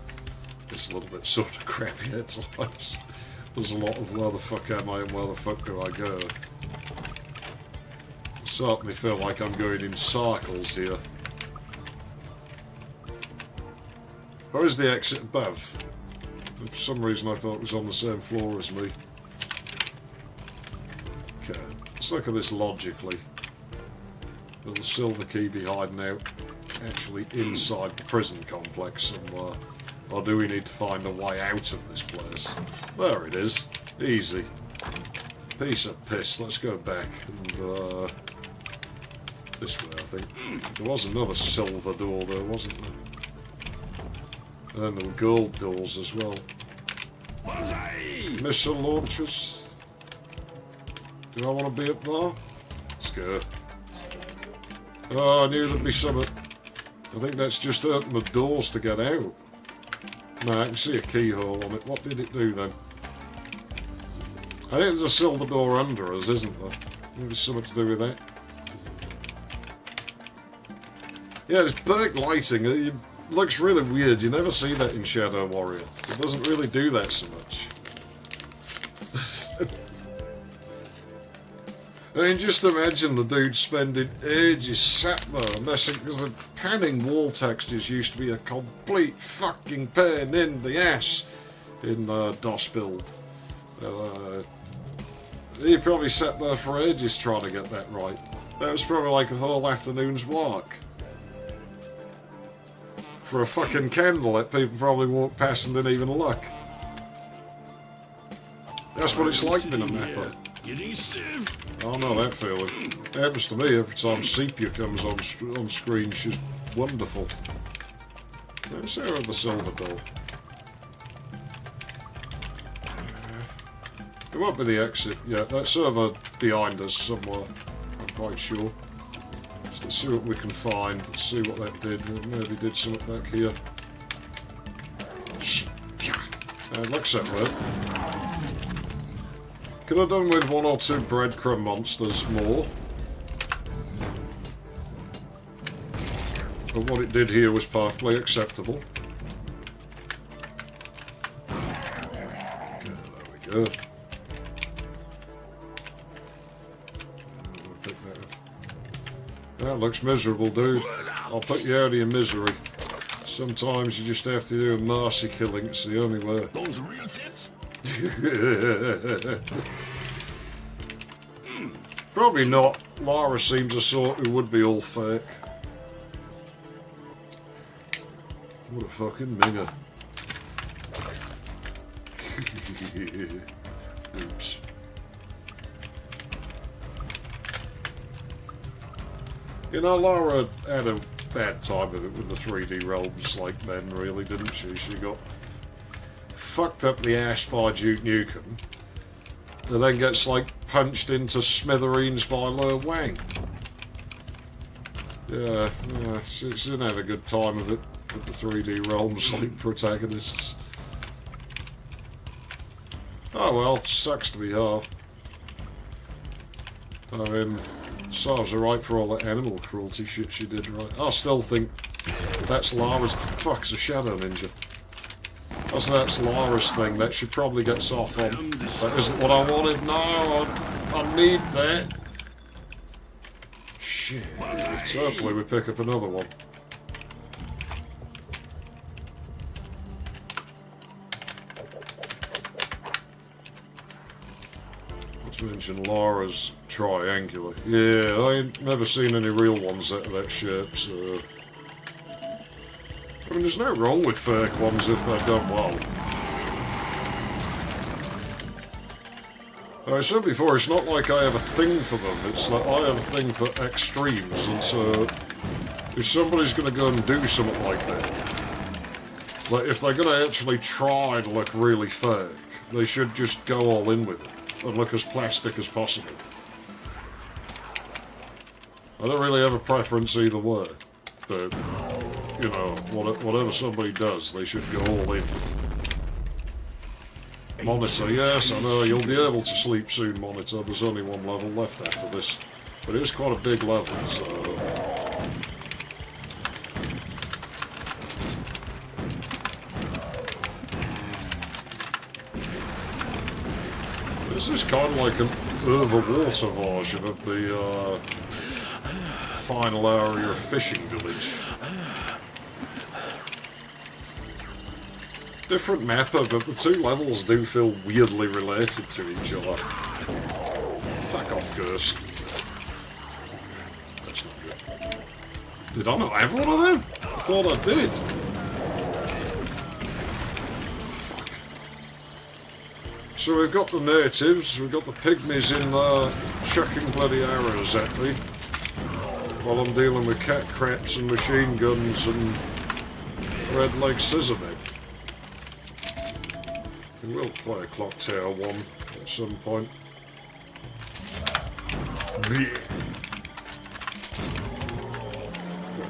a little bit sort of crappy at times. There's a lot of where the fuck am I and where the fuck do I go? I certainly feel like I'm going in circles here. Where is the exit above? For some reason I thought it was on the same floor as me. Okay, let's look at this logically. There's a silver key be hiding out actually inside the prison complex somewhere. Or do we need to find a way out of this place? There it is. Easy. Piece of piss. Let's go back and this way, I think. There was another silver door there, wasn't there? And then there were gold doors as well. Missile launchers. Do I want to be up there? Let's go. Oh, I knew there'd be something. I think that's just open the doors to get out. No, I can see a keyhole on it. What did it do then? I think there's a silver door under us, isn't there? I think there's something to do with that. Yeah, it's backlighting. It looks really weird. You never see that in Shadow Warrior. It doesn't really do that so much. I mean, just imagine the dude spending ages sat there messing, because the panning wall textures used to be a complete fucking pain in the ass in DOS build. He probably sat there for ages trying to get that right. That was probably like a whole afternoon's work. For a fucking candle that people probably walked past and didn't even look. That's what it's like being a mapper. I know that feeling. It happens to me every time Sepia comes on screen. She's wonderful. Let's see her at the silver door. It won't be the exit yet. That's over behind us somewhere. I'm quite sure. So let's see what we can find. Let's see what that did. It maybe did something back here. It looks that way. Could have done with 1 or 2 breadcrumb monsters more. But what it did here was perfectly acceptable. Okay, there we go. That looks miserable, dude. I'll put you out of your misery. Sometimes you just have to do a mercy killing. It's the only way. Those real tits? Probably not. Lara seems a sort who would be all fake. What a fucking minger. Oops. You know, Lara had a bad time of it with the 3D realms like men, really, didn't she? She got fucked up the ass by Duke Nukem, and then gets, like, punched into smithereens by Wang. Yeah, she didn't have a good time of it with the 3D realms like protagonists. Oh well, sucks to be her. I mean, serves her right for all the animal cruelty shit she did, right? I still think that's Lara's... Fuck's a Shadow Ninja. That's Lara's thing, that she probably gets off on. That isn't what I wanted, no, I need that. Shit, hopefully we pick up another one. Let's mention Lara's triangular. Yeah, I ain't never seen any real ones out of that shape, so... I mean, there's no wrong with fake ones if they're done well. I said before, it's not like I have a thing for them, it's that I have a thing for extremes, and so if somebody's going to go and do something like that, like if they're going to actually try to look really fake, they should just go all in with it and look as plastic as possible. I don't really have a preference either way, but, you know, whatever somebody does, they should go all in. Monitor, yes, I know, you'll be able to sleep soon, Monitor. There's only one level left after this. But it is quite a big level, so... This is kind of like an over-water version of the final area of Fishing Village. Different mapper, but the two levels do feel weirdly related to each other. Fuck off, Ghost. That's not good. Did I not have one of them? I thought I did. Fuck. So we've got the natives, we've got the pygmies in there chucking bloody arrows at me, while I'm dealing with cat craps and machine guns and red leg scissor men. We will play a Clock Tower 1 at some point.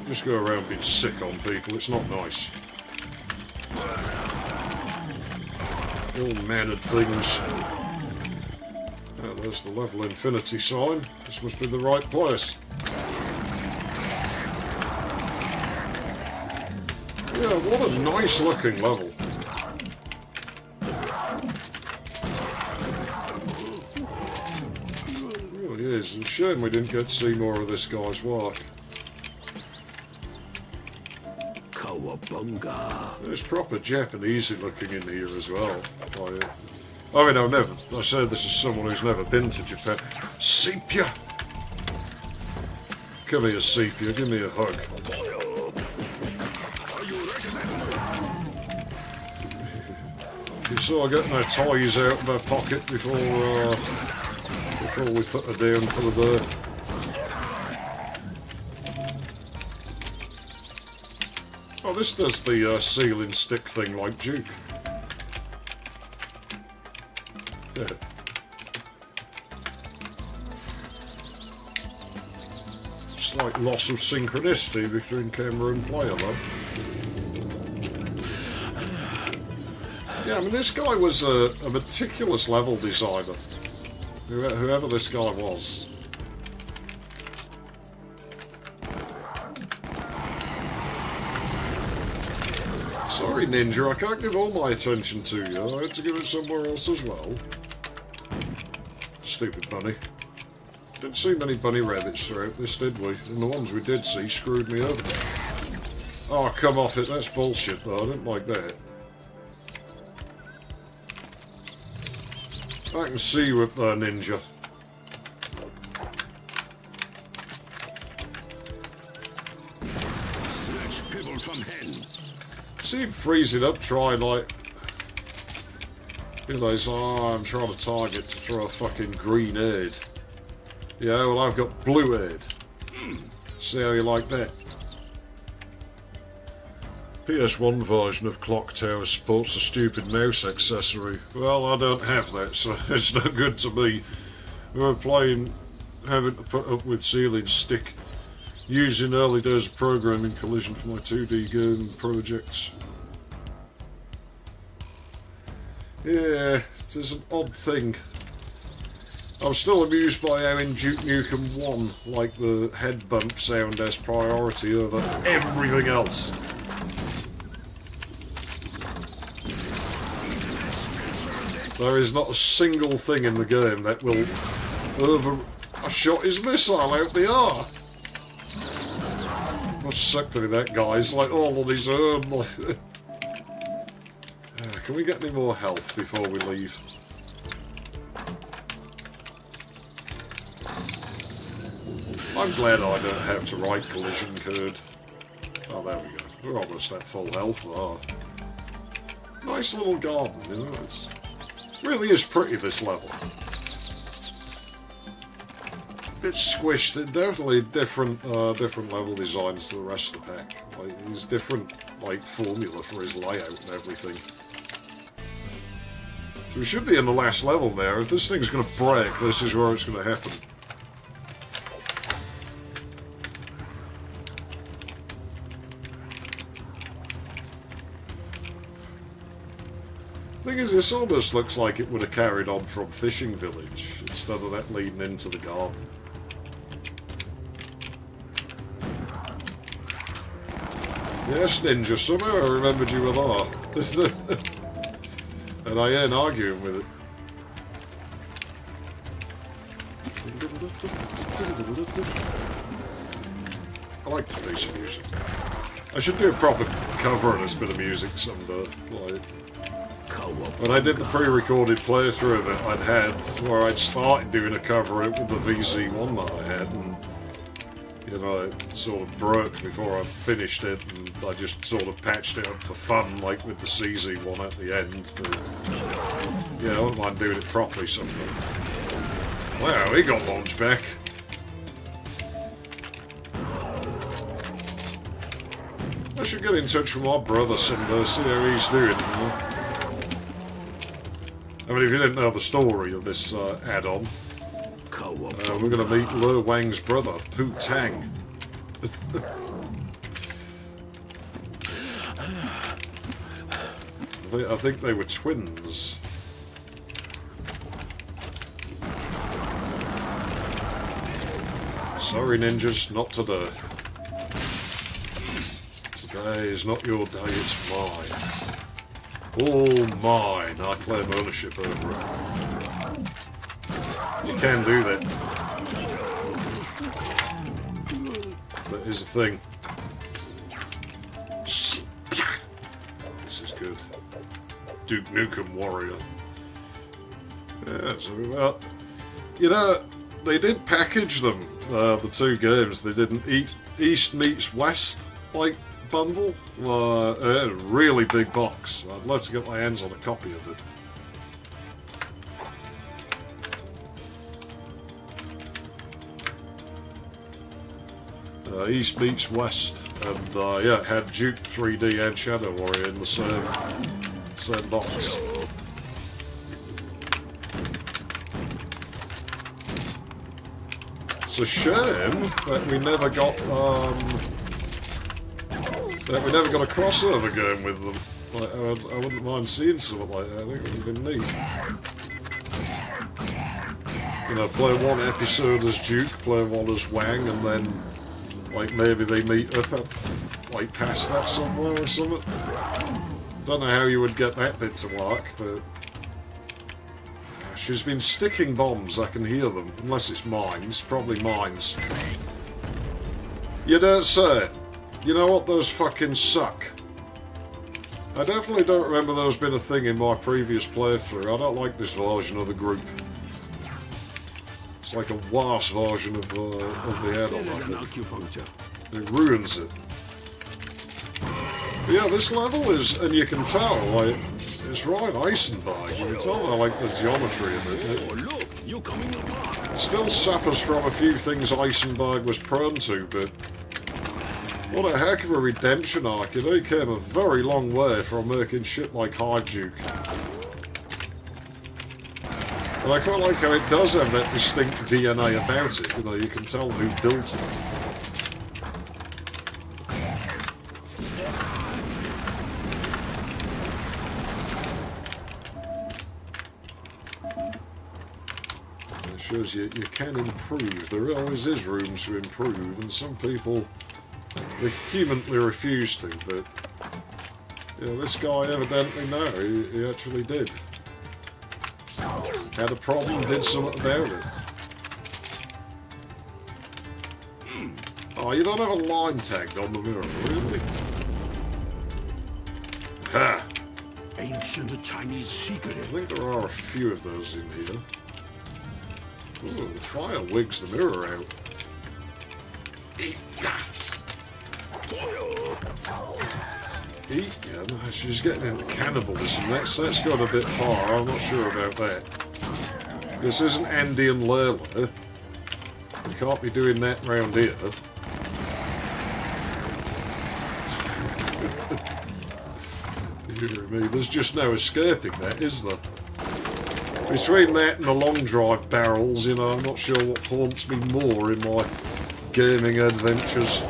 Just go around being sick on people, it's not nice. Ill-mannered things. Oh, there's the level infinity sign. This must be the right place. Yeah, what a nice looking level. It's a shame we didn't get to see more of this guy's work. Cowabunga. There's proper Japanese looking in here as well. I mean, I said this is someone who's never been to Japan. Sepia! Come here, Sepia, give me a hug. You saw getting her toys out of her pocket before we put her down for the day. Oh, this does the ceiling stick thing like Duke. Yeah. Slight loss of synchronicity between camera and player, though. Yeah, I mean, this guy was a meticulous level designer. Whoever this guy was. Sorry, Ninja, I can't give all my attention to you. I had to give it somewhere else as well. Stupid bunny. Didn't see many bunny rabbits throughout this, did we? And the ones we did see screwed me over. Oh, come off it. That's bullshit, though. I didn't like that. I can see you up there, Ninja. See him freeze it up, try like... Realize, oh, I'm trying to target to throw a fucking green aid. Yeah, well, I've got blue aid. See how you like that? PS1 version of Clock Tower supports a stupid mouse accessory. Well, I don't have that, so it's no good to me. We're playing, having to put up with ceiling stick, using early days of programming collision for my 2D game projects. Yeah, it is an odd thing. I'm still amused by how in Duke Nukem 1, like the head bump sound has priority over everything else. There is not a single thing in the game that will I shot his missile out the R. What sucked at that guy? It's like all on his own. Can we get any more health before we leave? I'm glad I don't have to write collision code. Oh, there we go. We're almost at full health. Oh. Nice little garden, isn't it? It really is pretty, this level. Bit squished. Definitely different level designs to the rest of the pack. Like, he's different, like, formula for his layout and everything. So we should be in the last level now. If this thing's going to break, this is where it's going to happen. Thing is, this almost looks like it would have carried on from Fishing Village, instead of that leading into the garden. Yes, Ninja, somehow I remembered you were there. And I ain't arguing with it. I like the piece of music. I should do a proper cover of this bit of music someday. Like, when I did the pre-recorded playthrough of it I'd had, where I'd started doing a cover of it with the VZ1 that I had, and you know, it sort of broke before I finished it, and I just sort of patched it up for fun, like with the CZ one at the end. But, yeah, I wouldn't mind doing it properly someday. Wow, he got launched back. I should get in touch with my brother someday, see how he's doing. You know? I mean, if you didn't know the story of this add-on, we're going to meet Wang's brother, Pu Tang. I think they were twins. Sorry, ninjas, not today. Today is not your day, it's mine. All mine. I claim ownership over it. You can do that. But here's the thing. This is good. Duke Nukem Warrior. Yeah, so you know, they did package them, the two games. They did an East meets West, like, bundle. A really big box. I'd love to get my hands on a copy of it. East meets West, and yeah, it had Duke 3D and Shadow Warrior in the same box. It's a shame that we never got a crossover game with them. Like, I wouldn't mind seeing something like that. I think it would have been neat. You know, play one episode as Duke, play one as Wang, and then, like, maybe they meet up at, like, past that somewhere or something. Don't know how you would get that bit to work, but... She's been sticking bombs, I can hear them. Unless it's mines, probably mines. You don't say. You know what, those fucking suck. I definitely don't remember those been a thing in my previous playthrough. I don't like this version of the group. It's like a worse version of the add-on, I think. It ruins it. But yeah, this level is, and you can tell, like, it's right Eisenberg. You can tell I like the geometry of it. It still suffers from a few things Eisenberg was prone to, but what a heck of a redemption arc. You know, he came a very long way from making shit like Hive Duke. And I quite like how it does have that distinct DNA about it. You know, you can tell who built it. It shows you can improve. There always is room to improve, and some people vehemently refuse to, but yeah, this guy evidently no, he actually did. Had a problem, did something about it. Oh, you don't have a line tagged on the mirror, really? Ha! Ancient Chinese secret. I think there are a few of those in here. Ooh, the fire wigs the mirror out. Yeah, she's getting into cannibalism. That's gone a bit far. I'm not sure about that. This isn't Andy and Layla. You can't be doing that round here. Dear me, there's just no escaping that, is there? Between that and the long drive barrels, you know, I'm not sure what haunts me more in my gaming adventures.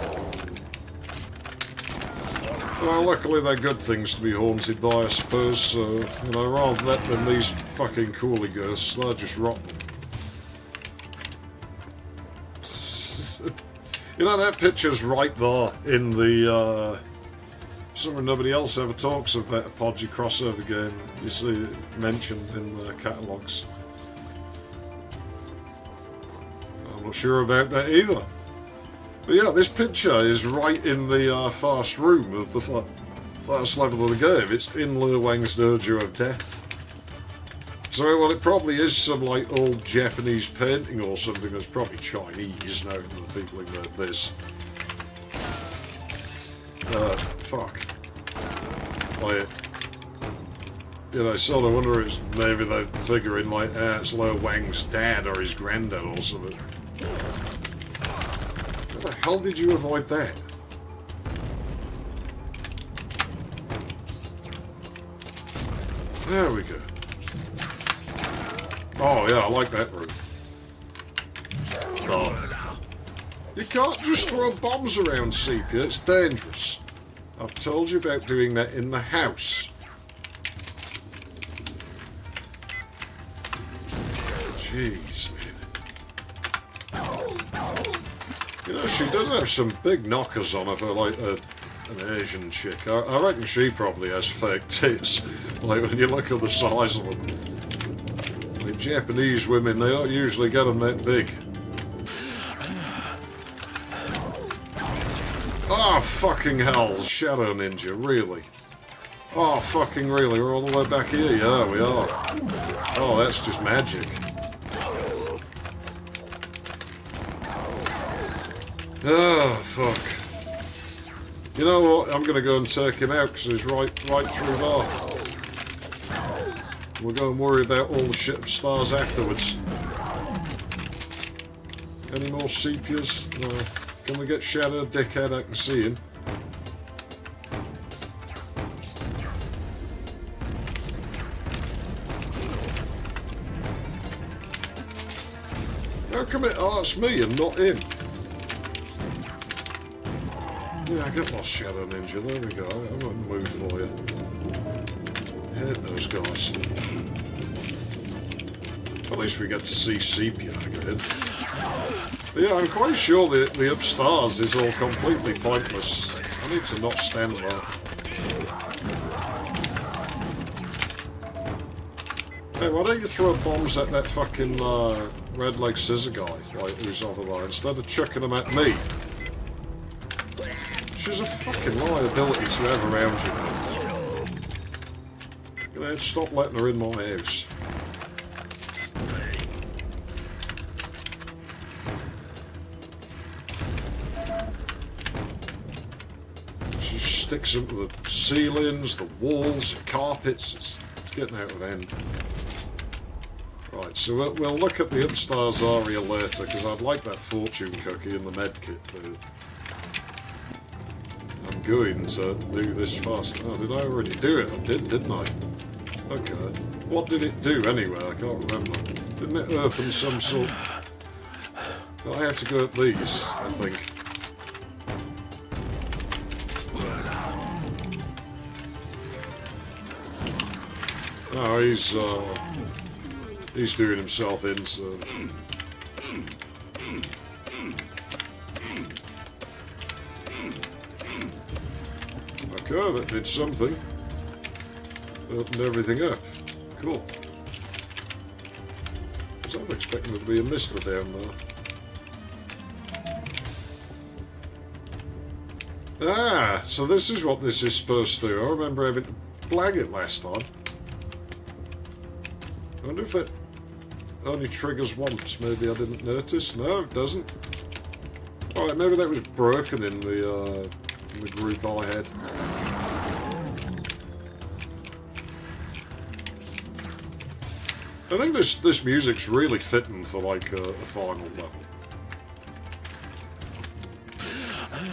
Well, luckily they're good things to be haunted by, I suppose, so, you know, rather that than these fucking coolie ghosts, they're just rotten. You know, that picture's right there in the, something nobody else ever talks of, that Apogee crossover game. You see it mentioned in the catalogues. I'm not sure about that either. But yeah, this picture is right in the first room of the first level of the game. It's in Liu Wang's Dojo of Death. So, well, it probably is some, like, old Japanese painting or something that's probably Chinese, now the people who made this. Fuck. Like, you know, sort of wonder it's maybe they're figuring, like, it's Liu Wang's dad or his granddad or something. How the hell did you avoid that? There we go. Oh yeah, I like that room. Oh. You can't just throw bombs around, Sepia, it's dangerous. I've told you about doing that in the house. Jeez, man. You know, she does have some big knockers on her for, like, an Asian chick. I reckon she probably has fake tits. Like, when you look at the size of them. Like, Japanese women, they don't usually get them that big. Oh, fucking hell, Shadow Ninja, really? Oh, fucking really, we're all the way back here? Yeah, we are. Oh, that's just magic. Oh, fuck. You know what? I'm going to go and take him out because he's right through there. We'll go and worry about all the shit upstairs afterwards. Any more sepias? No. Can we get Shadow, dickhead? I can see him. How come it asks me and not him? Yeah, I get lost, Shadow Ninja. There we go. I'm in the mood for you. Hate those guys. At least we get to see sepia again. But yeah, I'm quite sure the upstairs is all completely pointless. I need to not stand there. Hey, why don't you throw bombs at that fucking red leg scissor guy, like who's over there, instead of chucking them at me? She's a fucking liability to have around you, man. You know, stop letting her in my house. She sticks them to the ceilings, the walls, the carpets. It's getting out of hand. Right, so we'll look at the upstairs area later, because I'd like that fortune cookie in the med kit. I'm going to do this fast. Oh, did I already do it? I did, didn't I? Okay. What did it do anyway? I can't remember. Didn't it open some sort... I have to go at these, I think. Oh, he's doing himself in, so... Okay, that did something. Opened everything up. Cool. I was expecting there to be a mister down there. Ah, so this is what this is supposed to do. I remember having to flag it last time. I wonder if that only triggers once. Maybe I didn't notice. No, it doesn't. Alright, maybe that was broken in the group I had. I think this music's really fitting for like a final level.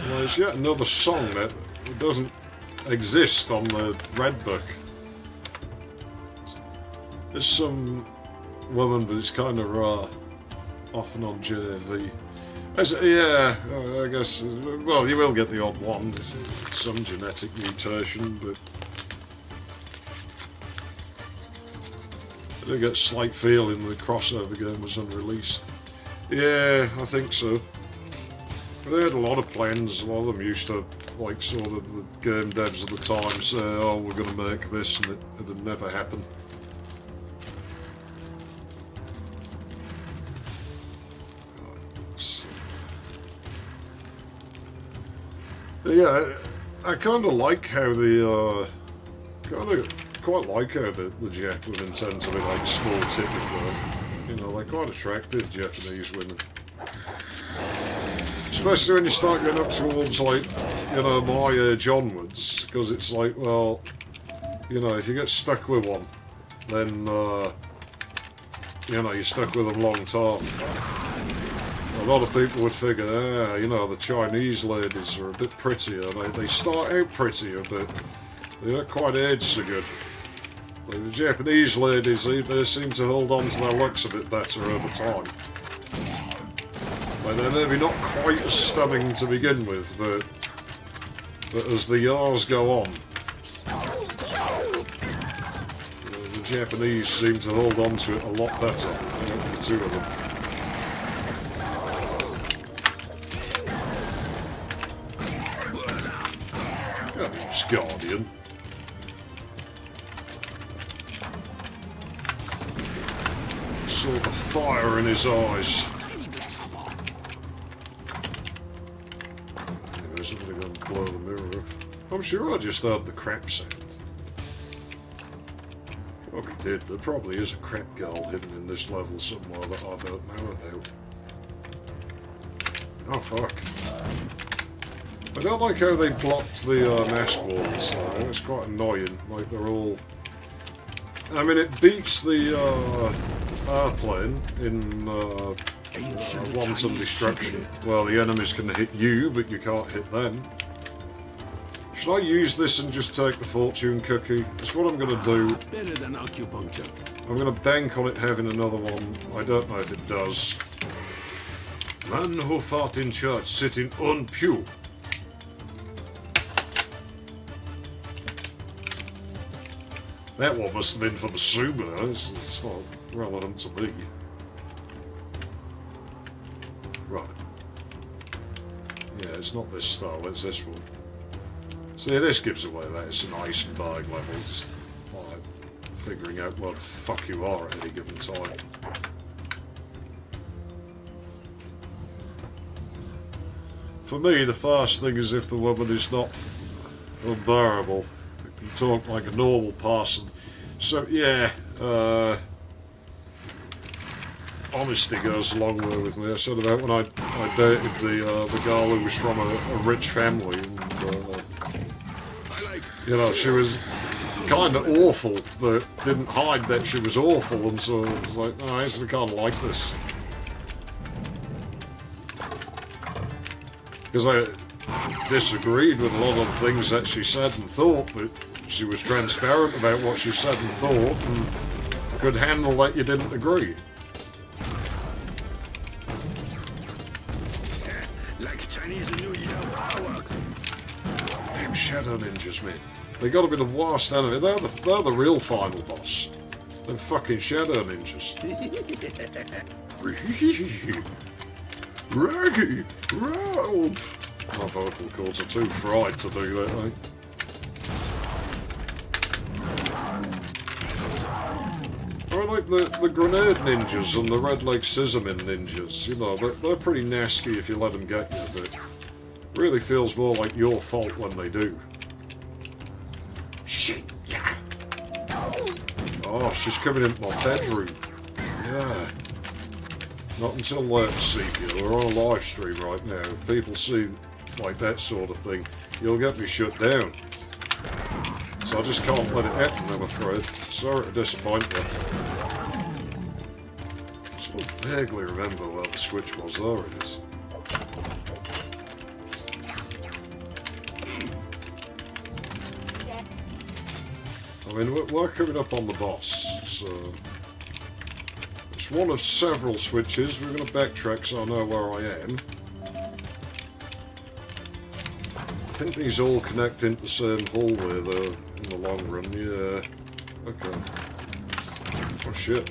Well, there's yet another song that doesn't exist on the Red Book. There's some woman, but it's kind of off and on JV. Yeah, I guess. Well, you will get the odd one. There's some genetic mutation, but I do get a slight feeling the crossover game was unreleased. Yeah, I think so. They had a lot of plans. A lot of them used to, like, sort of the game devs at the time say, "Oh, we're going to make this," and it'd never happen. Yeah, I kind of like how the quite like how the Jap women tend to be like small ticket though. You know, they're quite attractive Japanese women. Especially when you start getting up towards like, you know, my age onwards, because it's like, well, you know, if you get stuck with one, then you know, you're stuck with them a long time. A lot of people would figure, you know, the Chinese ladies are a bit prettier. They start out prettier, but they don't quite age so good. Like the Japanese ladies, they seem to hold on to their looks a bit better over time. Like they're maybe not quite as stunning to begin with, but as the years go on, the Japanese seem to hold on to it a lot better. The two of them. Guardian. Saw the fire in his eyes. There's somebody going to blow the mirror up. I'm sure I just heard the crap sound. Probably did. There probably is a crap girl hidden in this level somewhere that I don't know about. Oh fuck. I don't like how they blocked the mask walls. It's quite annoying. Like they're all. I mean, it beats the airplane in Wanton Destruction. Well, the enemies can hit you, but you can't hit them. Should I use this and just take the fortune cookie? That's what I'm going to do. Better than acupuncture. I'm going to bank on it having another one. I don't know if it does. Man who fought in church sitting on pew. That one must have been from a sumo. It's not relevant to me. Right. Yeah, it's not this style, it's this one. See, this gives away that it's an ice and bag level, just like figuring out what the fuck you are at any given time. For me, the fast thing is if the woman is not unbearable, you can talk like a normal person. So yeah, honesty goes a long way with me. I said about when I dated the girl who was from a rich family, and you know, she was kind of awful, but didn't hide that she was awful, and so I was like, no, I actually kind of like this. Because I disagreed with a lot of things that she said and thought, but she was transparent about what she said and thought, and could handle that you didn't agree. Like Chinese New Year fireworks. Damn Shadow Ninjas, man. They got to be the worst enemy. They're the real final boss. Them fucking Shadow Ninjas. Raggy! Ralph! My vocal cords are too fried to do that, mate. I like the Grenade Ninjas and the Red Lake Scissormin Ninjas. You know, they're pretty nasty if you let them get you, but really feels more like your fault when they do. Shit, yeah! Oh, she's coming into my bedroom. Yeah. Not until later, Sepia. We're on a live stream right now. If people see like that sort of thing, you'll get me shut down. So I just can't let it happen, I'm afraid. Sorry to disappoint you. I sort of vaguely remember where the switch was. There it is. I mean, we're coming up on the boss, so it's one of several switches. We're going to backtrack so I know where I am. I think these all connect into the same hallway though, in the long run. Yeah. Okay. Oh shit.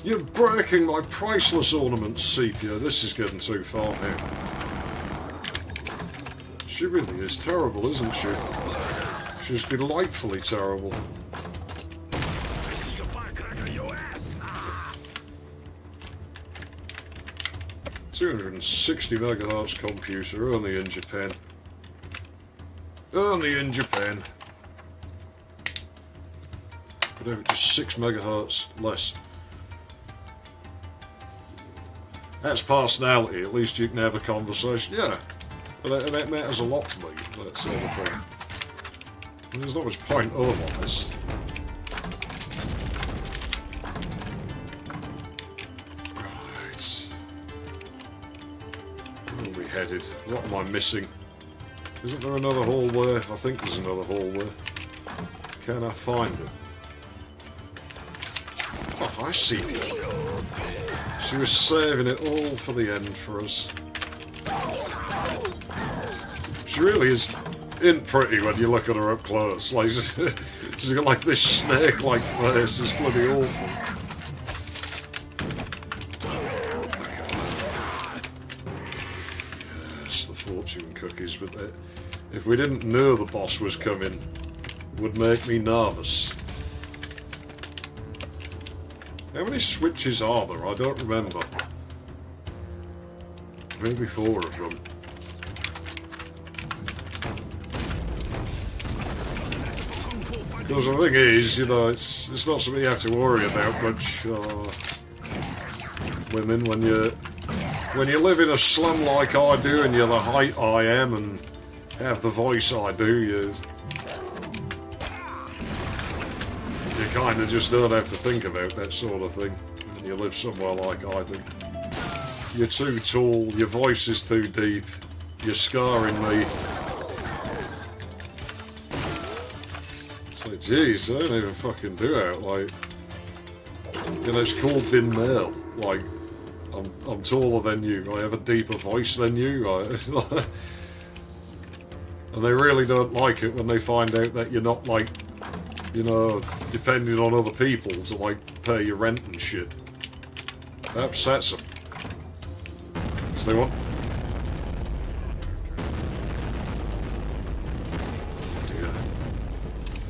You're breaking my priceless ornaments, Sepia. This is getting too far now. She really is terrible, isn't she? She's delightfully terrible. 260 megahertz computer, only in Japan. Only in Japan. But have it just 6 megahertz less. That's personality, at least you can have a conversation. Yeah, that matters a lot to me, that sort of thing. There's not much point otherwise. Right. Where are we headed? What am I missing? Isn't there another hallway? I think there's another hallway. Can I find it? Oh, I see it. She was saving it all for the end for us. She really isn't pretty when you look at her up close. Like, she's got like this snake-like face. It's bloody awful. Yes, the fortune cookies. But if we didn't know the boss was coming, it would make me nervous. How many switches are there? I don't remember. Maybe 4 of them. Because the thing is, you know, it's not something you have to worry about much. Women, when you live in a slum like I do, and you're the height I am, and have the voice I do, you kind of just don't have to think about that sort of thing. And you live somewhere like I do. You're too tall, your voice is too deep, you're scarring me. It's like, geez, I don't even fucking do it. Like, you know, it's called being male. Like, I'm taller than you, I have a deeper voice than you. And they really don't like it when they find out that you're not, like, you know, depending on other people to, like, pay your rent and shit. That upsets them. So they want...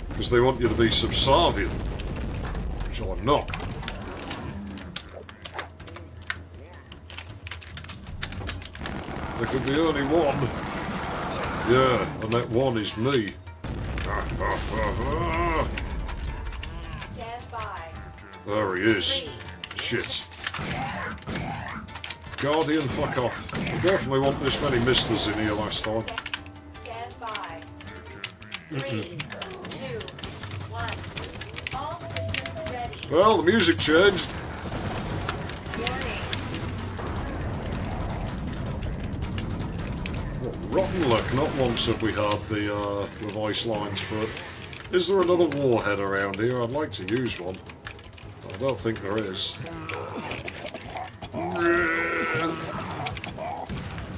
Because they want you to be subservient. So I'm not. There could be only one. Yeah, and that one is me. Stand by. There he is. Shit. Guardian, fuck off. I definitely want this many misters in here last time. Stand by. 3, 2, 1. All systems ready. Well, the music changed. Warning. What rotten luck. Not once have we had the voice lines for it. Is there another warhead around here? I'd like to use one. I don't think there is.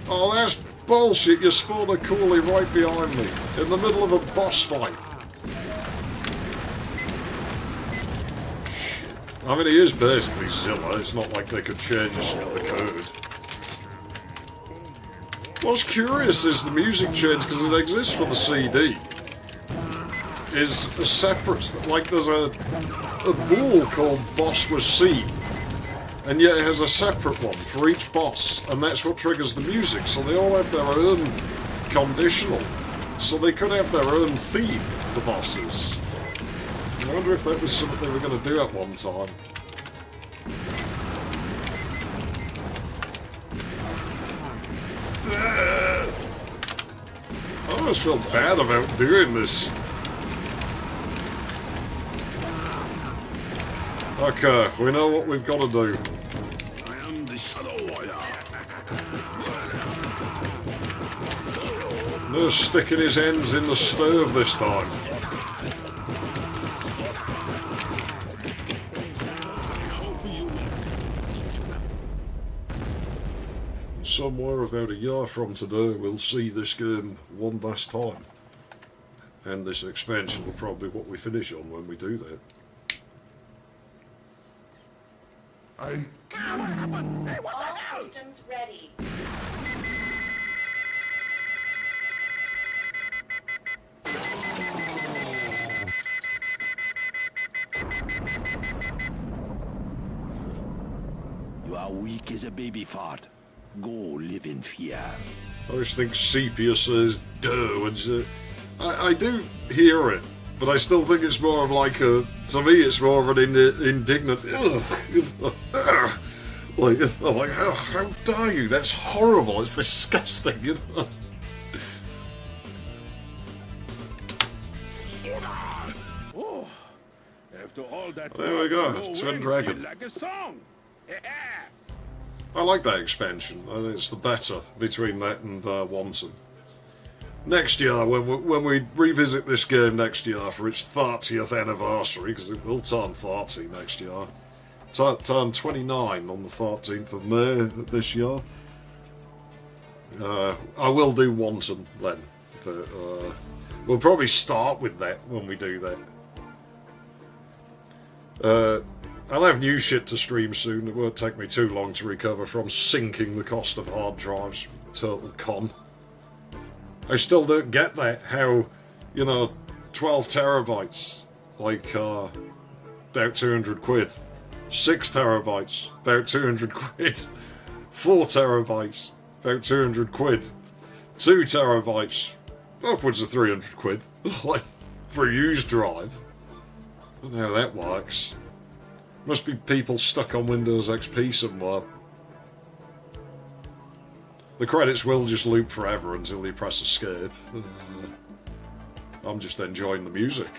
Oh, that's bullshit. You spawned a coolie right behind me. In the middle of a boss fight. Shit. I mean, he is basically Zilla. It's not like they could change the code. What's curious is the music change, because it exists for the CD, is a separate... Like, there's a bool called Boss Was Seen. And yet it has a separate one for each boss, and that's what triggers the music. So they all have their own conditional. So they could have their own theme, the bosses. I wonder if that was something they were going to do at one time. I almost feel bad about doing this. Okay, we know what we've got to do. I am the Shadow Warrior. No sticking his ends in the stove this time. Somewhere about a year from today, we'll see this game one last time. And this expansion will probably be what we finish on when we do that. All systems ready. You are weak as a baby fart. Go live in fear. I always think Sepia says duh and shit. I do hear it, but I still think it's more of like a... To me, it's more of an indignant... Ugh, like, I'm like, how dare you? That's horrible. It's disgusting, you know? Oh, after all that, There we go, no Twin way, Dragon. feel like a song. I like that expansion. I think it's the better between that and Wanton. Next year, when we revisit this game next year for its 30th anniversary, because it will turn 30 next year, turn 29 on the 13th of May this year. I will do Wanton then, but we'll probably start with that when we do that. I'll have new shit to stream soon. It won't take me too long to recover from sinking the cost of hard drives. Total con. I still don't get that, how, you know, 12 terabytes, like, about 200 quid. 6 terabytes, about 200 quid. 4 terabytes, about 200 quid. 2 terabytes, upwards of 300 quid. Like, for a used drive. I don't know how that works. Must be people stuck on Windows XP somewhere. The credits will just loop forever until you press escape. I'm just enjoying the music.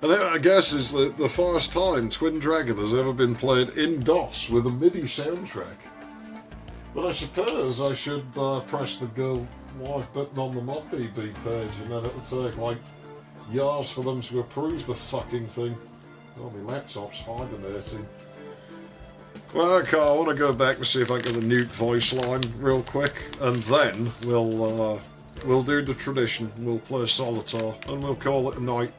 And that, I guess, is the first time Twin Dragon has ever been played in DOS with a MIDI soundtrack. But I suppose I should press the Go Live button on the ModDB page, and then it'll take like years for them to approve the fucking thing. Oh, my laptop's hibernating. Well, okay, I want to go back and see if I can get a nuke voice line real quick, and then we'll we'll do the tradition. We'll play Solitaire, and we'll call it a night.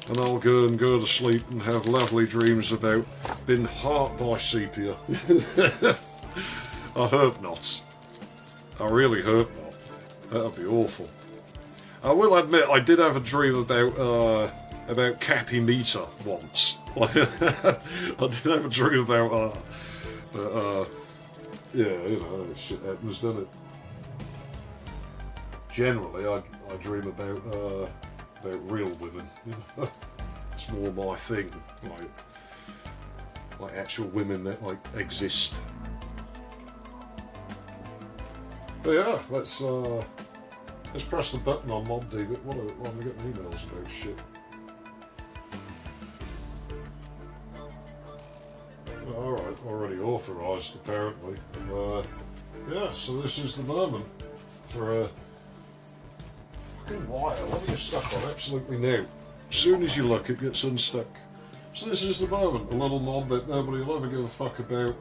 And I'll go to sleep and have lovely dreams about being hurt by sepia. I hope not. I really hope not. That'd be awful. I will admit, I did have a dream about Cappy Meter once. I did have a dream about, yeah, you know, shit happens, doesn't it? Generally, I dream about real women. You know? It's more my thing, like actual women that like exist. But yeah, let's press the button on MobD. But what am I getting emails about shit? Alright, already authorised apparently. Yeah, so this is the moment for a fucking wire. Let me get stuck on absolutely now. As soon as you look, it gets unstuck. So this is the moment, the little mod that nobody will ever give a fuck about.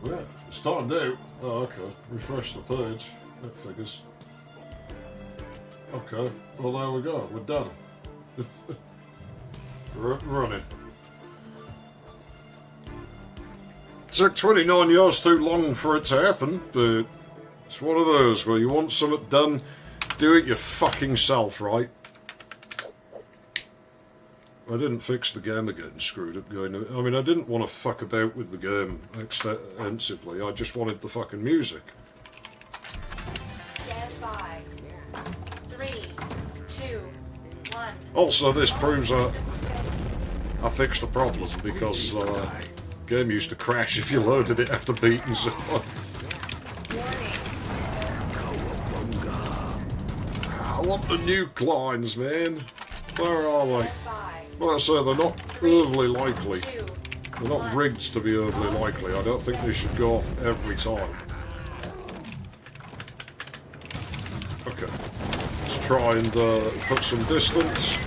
Yeah, it's timed out. Oh, okay. Refresh the page. That figures. Okay, well there we go. We're done. Running. Took 29 years too long for it to happen, but it's one of those where you want something done, do it your fucking self, right? I didn't fix the game getting screwed up going. I mean, I didn't want to fuck about with the game extensively. I just wanted the fucking music. Stand by. 3, 2, 1. Also, this proves I fixed the problem because game used to crash if you loaded it after beating someone. I want the nuke lines, man. Where are they? Well, I say they're not overly likely. They're not rigged to be overly likely. I don't think they should go off every time. Okay. Let's try and put some distance.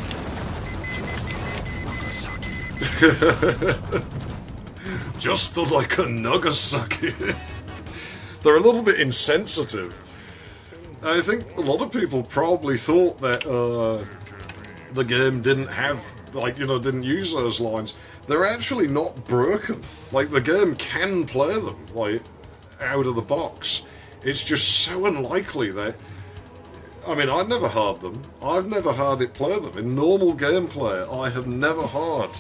Just like a Nagasaki. They're a little bit insensitive. I think a lot of people probably thought that the game didn't have, like, you know, didn't use those lines. They're actually not broken. Like, the game can play them, like, out of the box. It's just so unlikely that... I mean, I never heard them. I've never heard it play them. In normal gameplay, I have never heard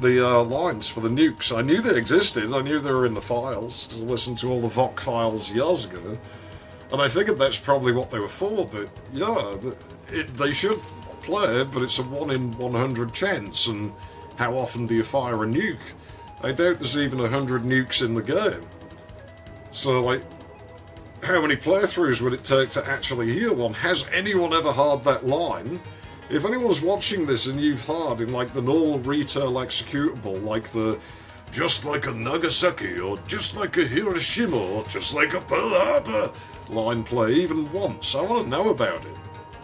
the lines for the nukes. I knew they existed. I knew they were in the files, because I listened to all the VOC files years ago. And I figured that's probably what they were for, but yeah, they should play, but it's a 1 in 100 chance, and how often do you fire a nuke? I doubt there's even 100 nukes in the game. So, like, how many playthroughs would it take to actually hear one? Has anyone ever heard that line? If anyone's watching this and you've heard in, like, the normal retail executable, like the just like a Nagasaki, or just like a Hiroshima, or just like a Pearl Harbor line play even once, I want to know about it.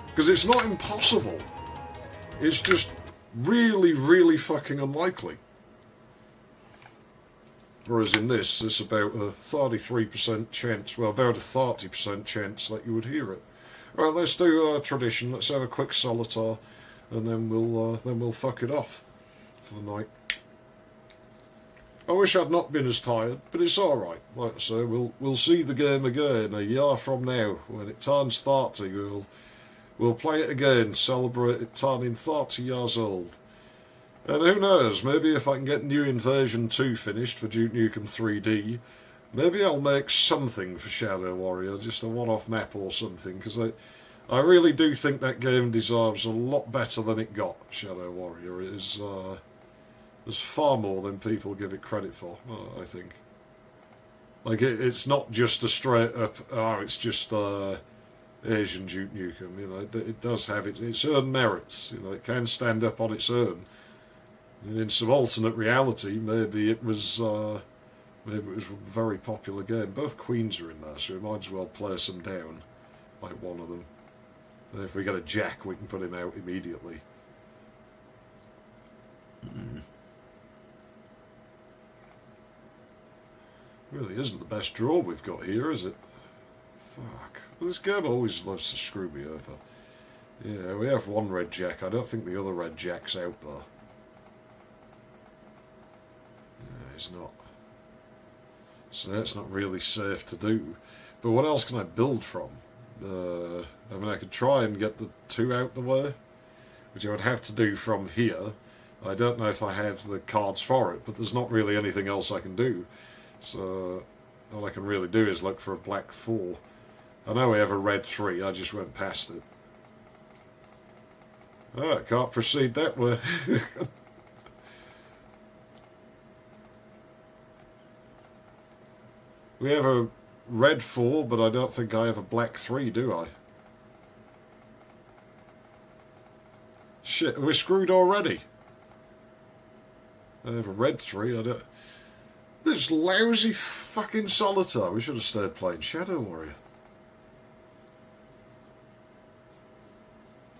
Because it's not impossible. It's just really, really fucking unlikely. Whereas in this, it's about a 33% chance, well, about a 30% chance that you would hear it. Right, let's do tradition. Let's have a quick Solitaire, and then we'll fuck it off for the night. I wish I'd not been as tired, but it's all right. Like I say, we'll see the game again a year from now when it turns 30. We'll play it again, celebrate it turning 30 years old. And who knows, maybe if I can get New Invasion 2 finished for Duke Nukem 3D, maybe I'll make something for Shadow Warrior, just a one-off map or something, because I really do think that game deserves a lot better than it got, Shadow Warrior. It is there's far more than people give it credit for, I think. Like, it's not just a straight-up, it's just Asian Duke Nukem, you know, it does have its own merits, you know, it can stand up on its own. And in some alternate reality, maybe it was a very popular game. Both Queens are in there, so we might as well play some down, like one of them. And if we get a Jack, we can put him out immediately. Really isn't the best draw we've got here, is it? Fuck. Well, this game always loves to screw me over. Yeah, we have one red jack. I don't think the other red jack's out there. Yeah, he's not. So that's not really safe to do. But what else can I build from? I mean, I could try and get the 2 out the way, which I would have to do from here. I don't know if I have the cards for it, but there's not really anything else I can do. So all I can really do is look for a black 4. I know we have a red 3, I just went past it. Oh, I can't proceed that way. We have a red 4, but I don't think I have a black 3, do I? Shit, we're screwed already. I have a red 3, I don't... This lousy fucking Solitaire. We should have stayed playing Shadow Warrior.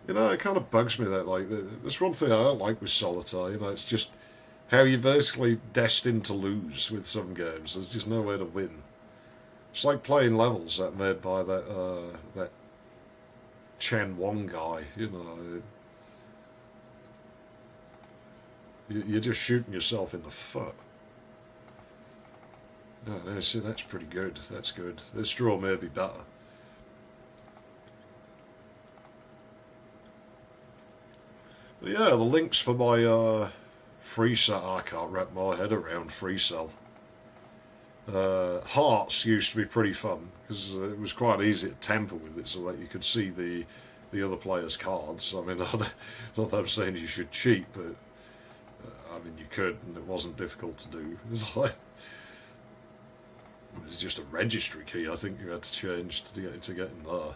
You know, it kind of bugs me that, like, that's one thing I don't like with Solitaire, you know, it's just how you're basically destined to lose with some games. There's just no way to win. It's like playing levels that made by that Wang guy, you know. You're just shooting yourself in the foot. No, see, that's pretty good. That's good. This draw may be better. But yeah, the links for my free cell. I can't wrap my head around free cell. Hearts used to be pretty fun because it was quite easy to tamper with it, so that you could see the other player's cards. I mean, not that I'm saying you should cheat, but I mean you could, and it wasn't difficult to do. It was like it was just a registry key. I think you had to change to get in there.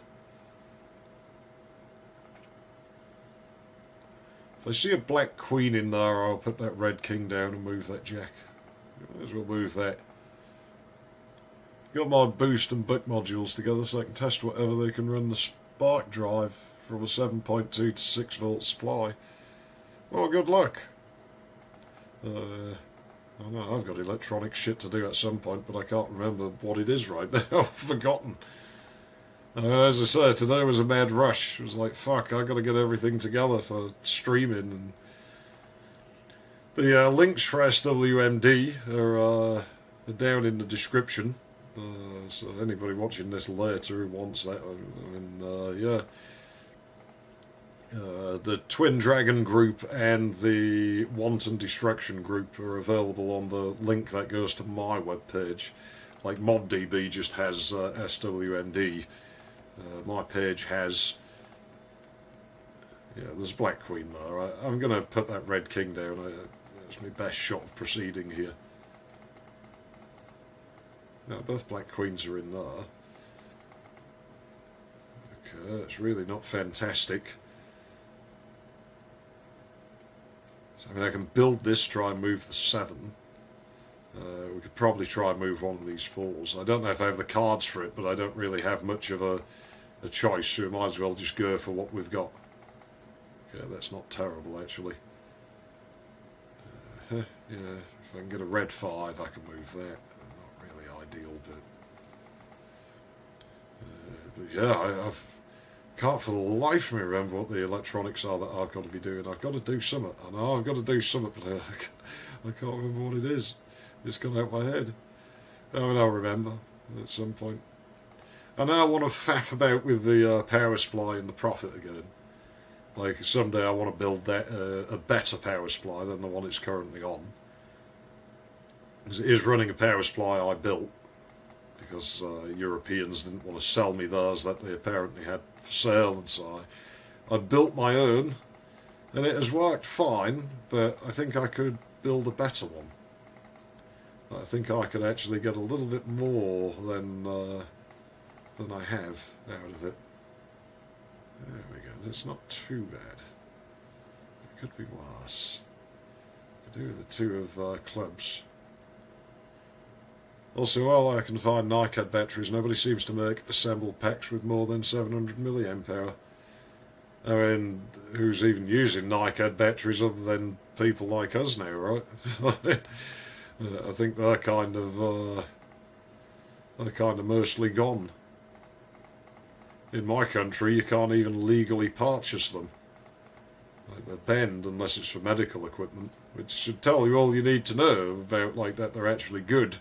If I see a black queen in there, I'll put that red king down and move that jack. Might as well move that. Got my boost and book modules together so I can test whatever they can run the spark drive from a 7.2 to 6 volt supply. Well, good luck. I know I've got electronic shit to do at some point, but I can't remember what it is right now. I've forgotten. As I say, today was a mad rush. It was like, fuck, I've got to get everything together for streaming. And the links for SWMD are down in the description. So anybody watching this later who wants that, I mean, yeah. The Twin Dragon group and the Wanton Destruction group are available on the link that goes to my webpage. Like ModDB just has SWMD. My page has... Yeah, there's Black Queen there. I'm going to put that Red King down. That's my best shot of proceeding here. Now, both Black Queens are in there. Okay, it's really not fantastic. So, I mean, I can build this, try and move the 7. We could probably try and move one of these 4s. I don't know if I have the cards for it, but I don't really have much of a choice, so we might as well just go for what we've got. Okay, that's not terrible, actually. Yeah, if I can get a red 5, I can move that. Not really ideal, but yeah, I can't for the life of me remember what the electronics are that I've got to be doing. I've got to do something. I know I've got to do something, but I can't remember what it is. It's gone out my head. I mean, I'll remember at some point. I now want to faff about with the power supply and the profit again. Like, someday I want to build that a better power supply than the one it's currently on. Because it is running a power supply I built. Because Europeans didn't want to sell me theirs that they apparently had for sale, and so I built my own. And it has worked fine, but I think I could build a better one. I think I could actually get a little bit more than I have out of it. There we go. That's not too bad. It could be worse. I could do with the 2 of clubs. Also, while I can find NiCad batteries, nobody seems to make assembled packs with more than 700 milliamp hour. I mean, who's even using NiCad batteries other than people like us now, right? I think they're kind of mostly gone. In my country, you can't even legally purchase them. Like, they're banned unless it's for medical equipment, which should tell you all you need to know about, like, that they're actually good.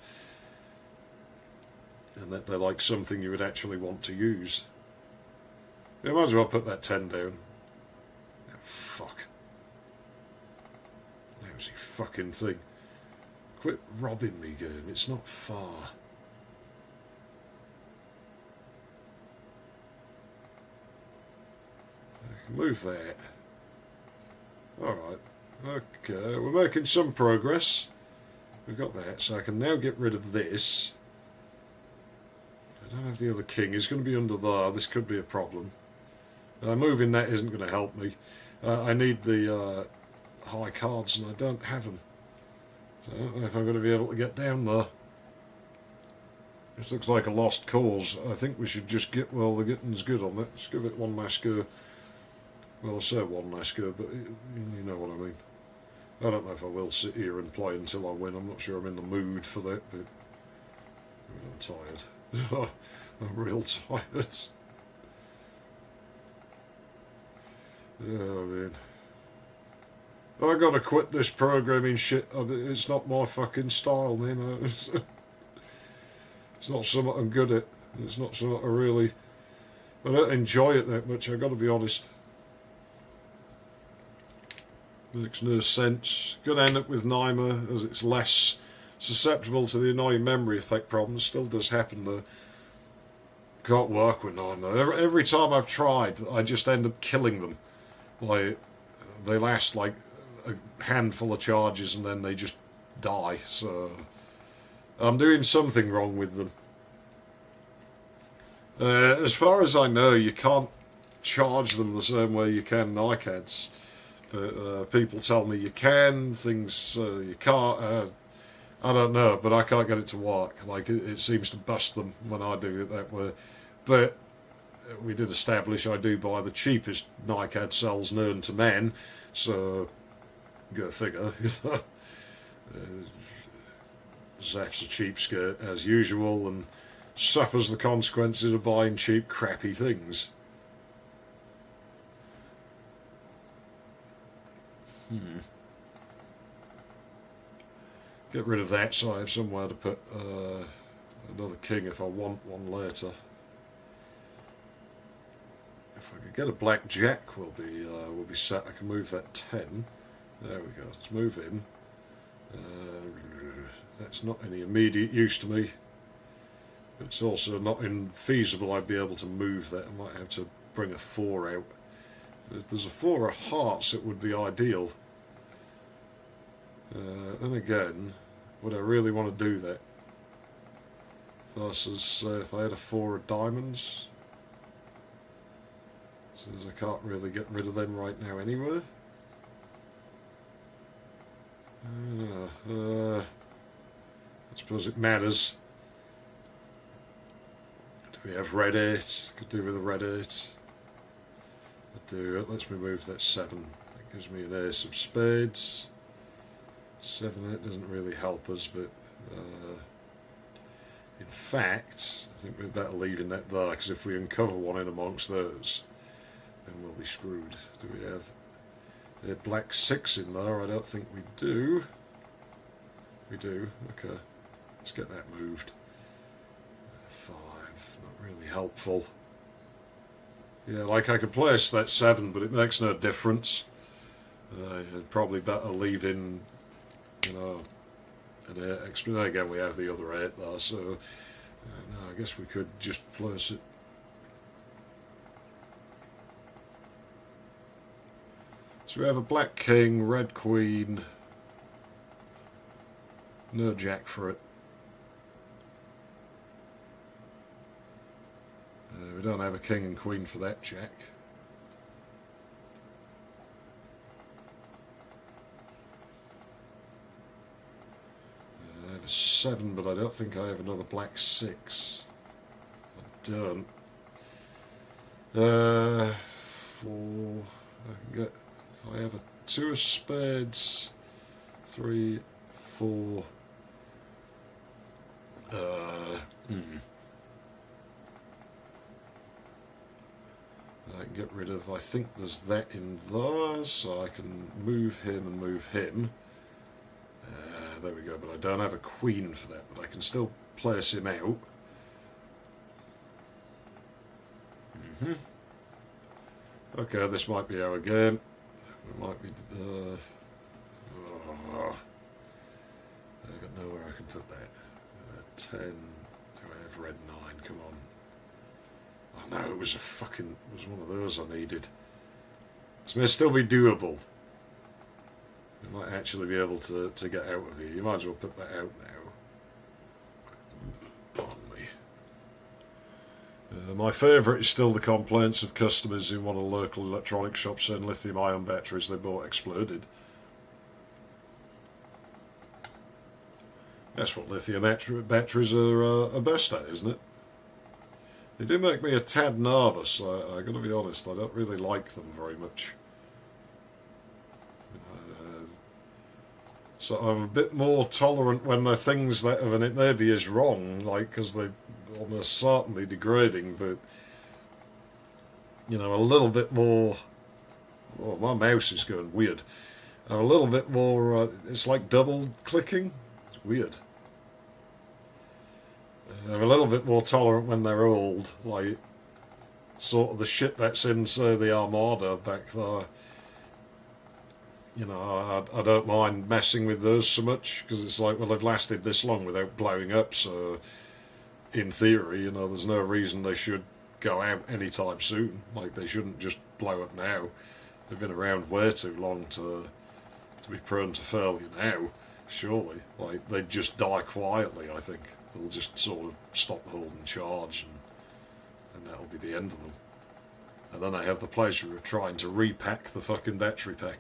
And that they're like something you would actually want to use. Yeah, might as well put that 10 down. Oh, fuck. Lousy fucking thing. Quit robbing me, game. It's not far. I can move that. Alright. Okay, we're making some progress. We've got that, so I can now get rid of this. I don't have the other king. He's going to be under there. This could be a problem. Moving that isn't going to help me. I need the high cards, and I don't have them. So I don't know if I'm going to be able to get down there. This looks like a lost cause. I think we should just get, well, the getting's good on it. Let's give it one last go. Well, I say one last go, but you know what I mean. I don't know if I will sit here and play until I win. I'm not sure I'm in the mood for that, but I'm tired. I'm real tired. Oh, man. I gotta quit this programming shit. It's not my fucking style, man. It's not something I'm good at. It's not something I really... I don't enjoy it that much, I gotta be honest. Makes no sense. Gonna end up with NYMA as it's less susceptible to the annoying memory effect problems. Still does happen though. Can't work with NYMA. Every time I've tried, I just end up killing them. Like, they last like a handful of charges and then they just die. So I'm doing something wrong with them. As far as I know, you can't charge them the same way you can NICADs. But people tell me you can, things you can't. I don't know, but I can't get it to work. Like, it seems to bust them when I do it that way. But we did establish I do buy the cheapest NICAD cells known to man, so go figure. Zaf's a cheapskate as usual and suffers the consequences of buying cheap, crappy things. Get rid of that so I have somewhere to put another king if I want one later. If I could get a black jack, we'll be set. I can move that 10. There we go. Let's move him. That's not any immediate use to me. But it's also not infeasible I'd be able to move that. I might have to bring a 4 out. If there's a 4 of hearts, it would be ideal. Then again, would I really want to do that? Versus if I had a 4 of diamonds. Since I can't really get rid of them right now anyway. I suppose it matters. Do we have red 8? Could do with a red 8. Do it. Let's remove that 7. That gives me an ace of spades. 7, 8 doesn't really help us, but in fact, I think we're better leaving that there, because if we uncover one in amongst those, then we'll be screwed. Do we have a black 6 in there? I don't think we do. We do. Okay. Let's get that moved. 5. Not really helpful. Yeah, like I could place that 7, but it makes no difference. I'd probably better leave in, you know, an 8. Again, we have the other 8 there, so no, I guess we could just place it. So we have a black king, red queen, no jack for it. We don't have a king and queen for that jack. I have a 7, but I don't think I have another black 6. I don't. 4. I can get. I have a 2 of spades. 3, 4. I can get rid of, I think there's that in there, so I can move him and move him. There we go, but I don't have a queen for that, but I can still place him out. Okay, this might be our game. It might be... I've got nowhere I can put that. 10. Do I have red 9? Come on. Oh no, it was a fucking... It was one of those I needed. This may still be doable. You might actually be able to get out of here. You might as well put that out now. Pardon me. My favourite is still the complaints of customers in one of the local electronic shops saying lithium-ion batteries they bought exploded. That's what lithium batteries are best at, isn't it? They do make me a tad nervous, I got to be honest. I don't really like them very much. So I'm a bit more tolerant when the things that have it maybe is wrong, like, because they're almost certainly degrading, but, you know, a little bit more... Oh, my mouse is going weird. I'm a little bit more... it's like double clicking. It's weird. I'm a little bit more tolerant when they're old, like, sort of the shit that's in, say, the Armada back there. You know, I don't mind messing with those so much, because it's like, well, they've lasted this long without blowing up, so in theory, you know, there's no reason they should go out anytime soon. Like, they shouldn't just blow up now. They've been around way too long to be prone to failure now, surely. Like, they'd just die quietly, I think. They'll just sort of stop holding charge, and that'll be the end of them. And then I have the pleasure of trying to repack the fucking battery pack.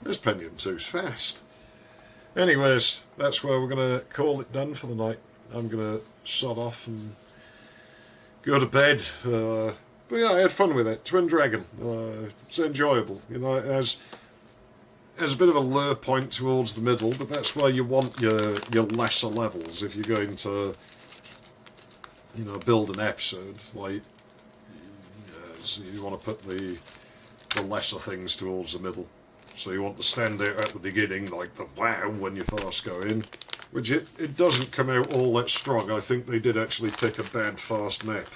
This Pentium II's fast. Anyways, that's where we're going to call it done for the night. I'm going to sod off and go to bed. But yeah, I had fun with it. Twin Dragon. It's enjoyable. You know, it has a bit of a low point towards the middle, but that's where you want your lesser levels if you're going to, you know, build an episode. Like, so you want to put the lesser things towards the middle. So you want to stand out at the beginning, like the wow when you first go in, which it doesn't come out all that strong. I think they did actually pick a bad fast map.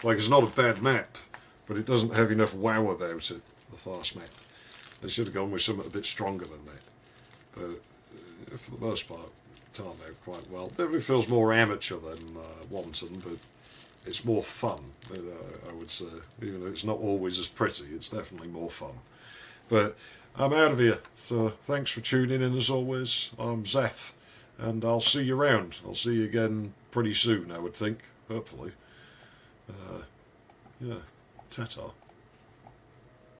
Like, it's not a bad map, but it doesn't have enough wow about it, the fast map. They should have gone with something a bit stronger than that. But for the most part, it turned out quite well. Definitely feels more amateur than wanton, but it's more fun, I would say. Even though it's not always as pretty, it's definitely more fun. But I'm out of here, so thanks for tuning in as always. I'm XeFF, and I'll see you around. I'll see you again pretty soon, I would think, hopefully. Yeah, ta-ta.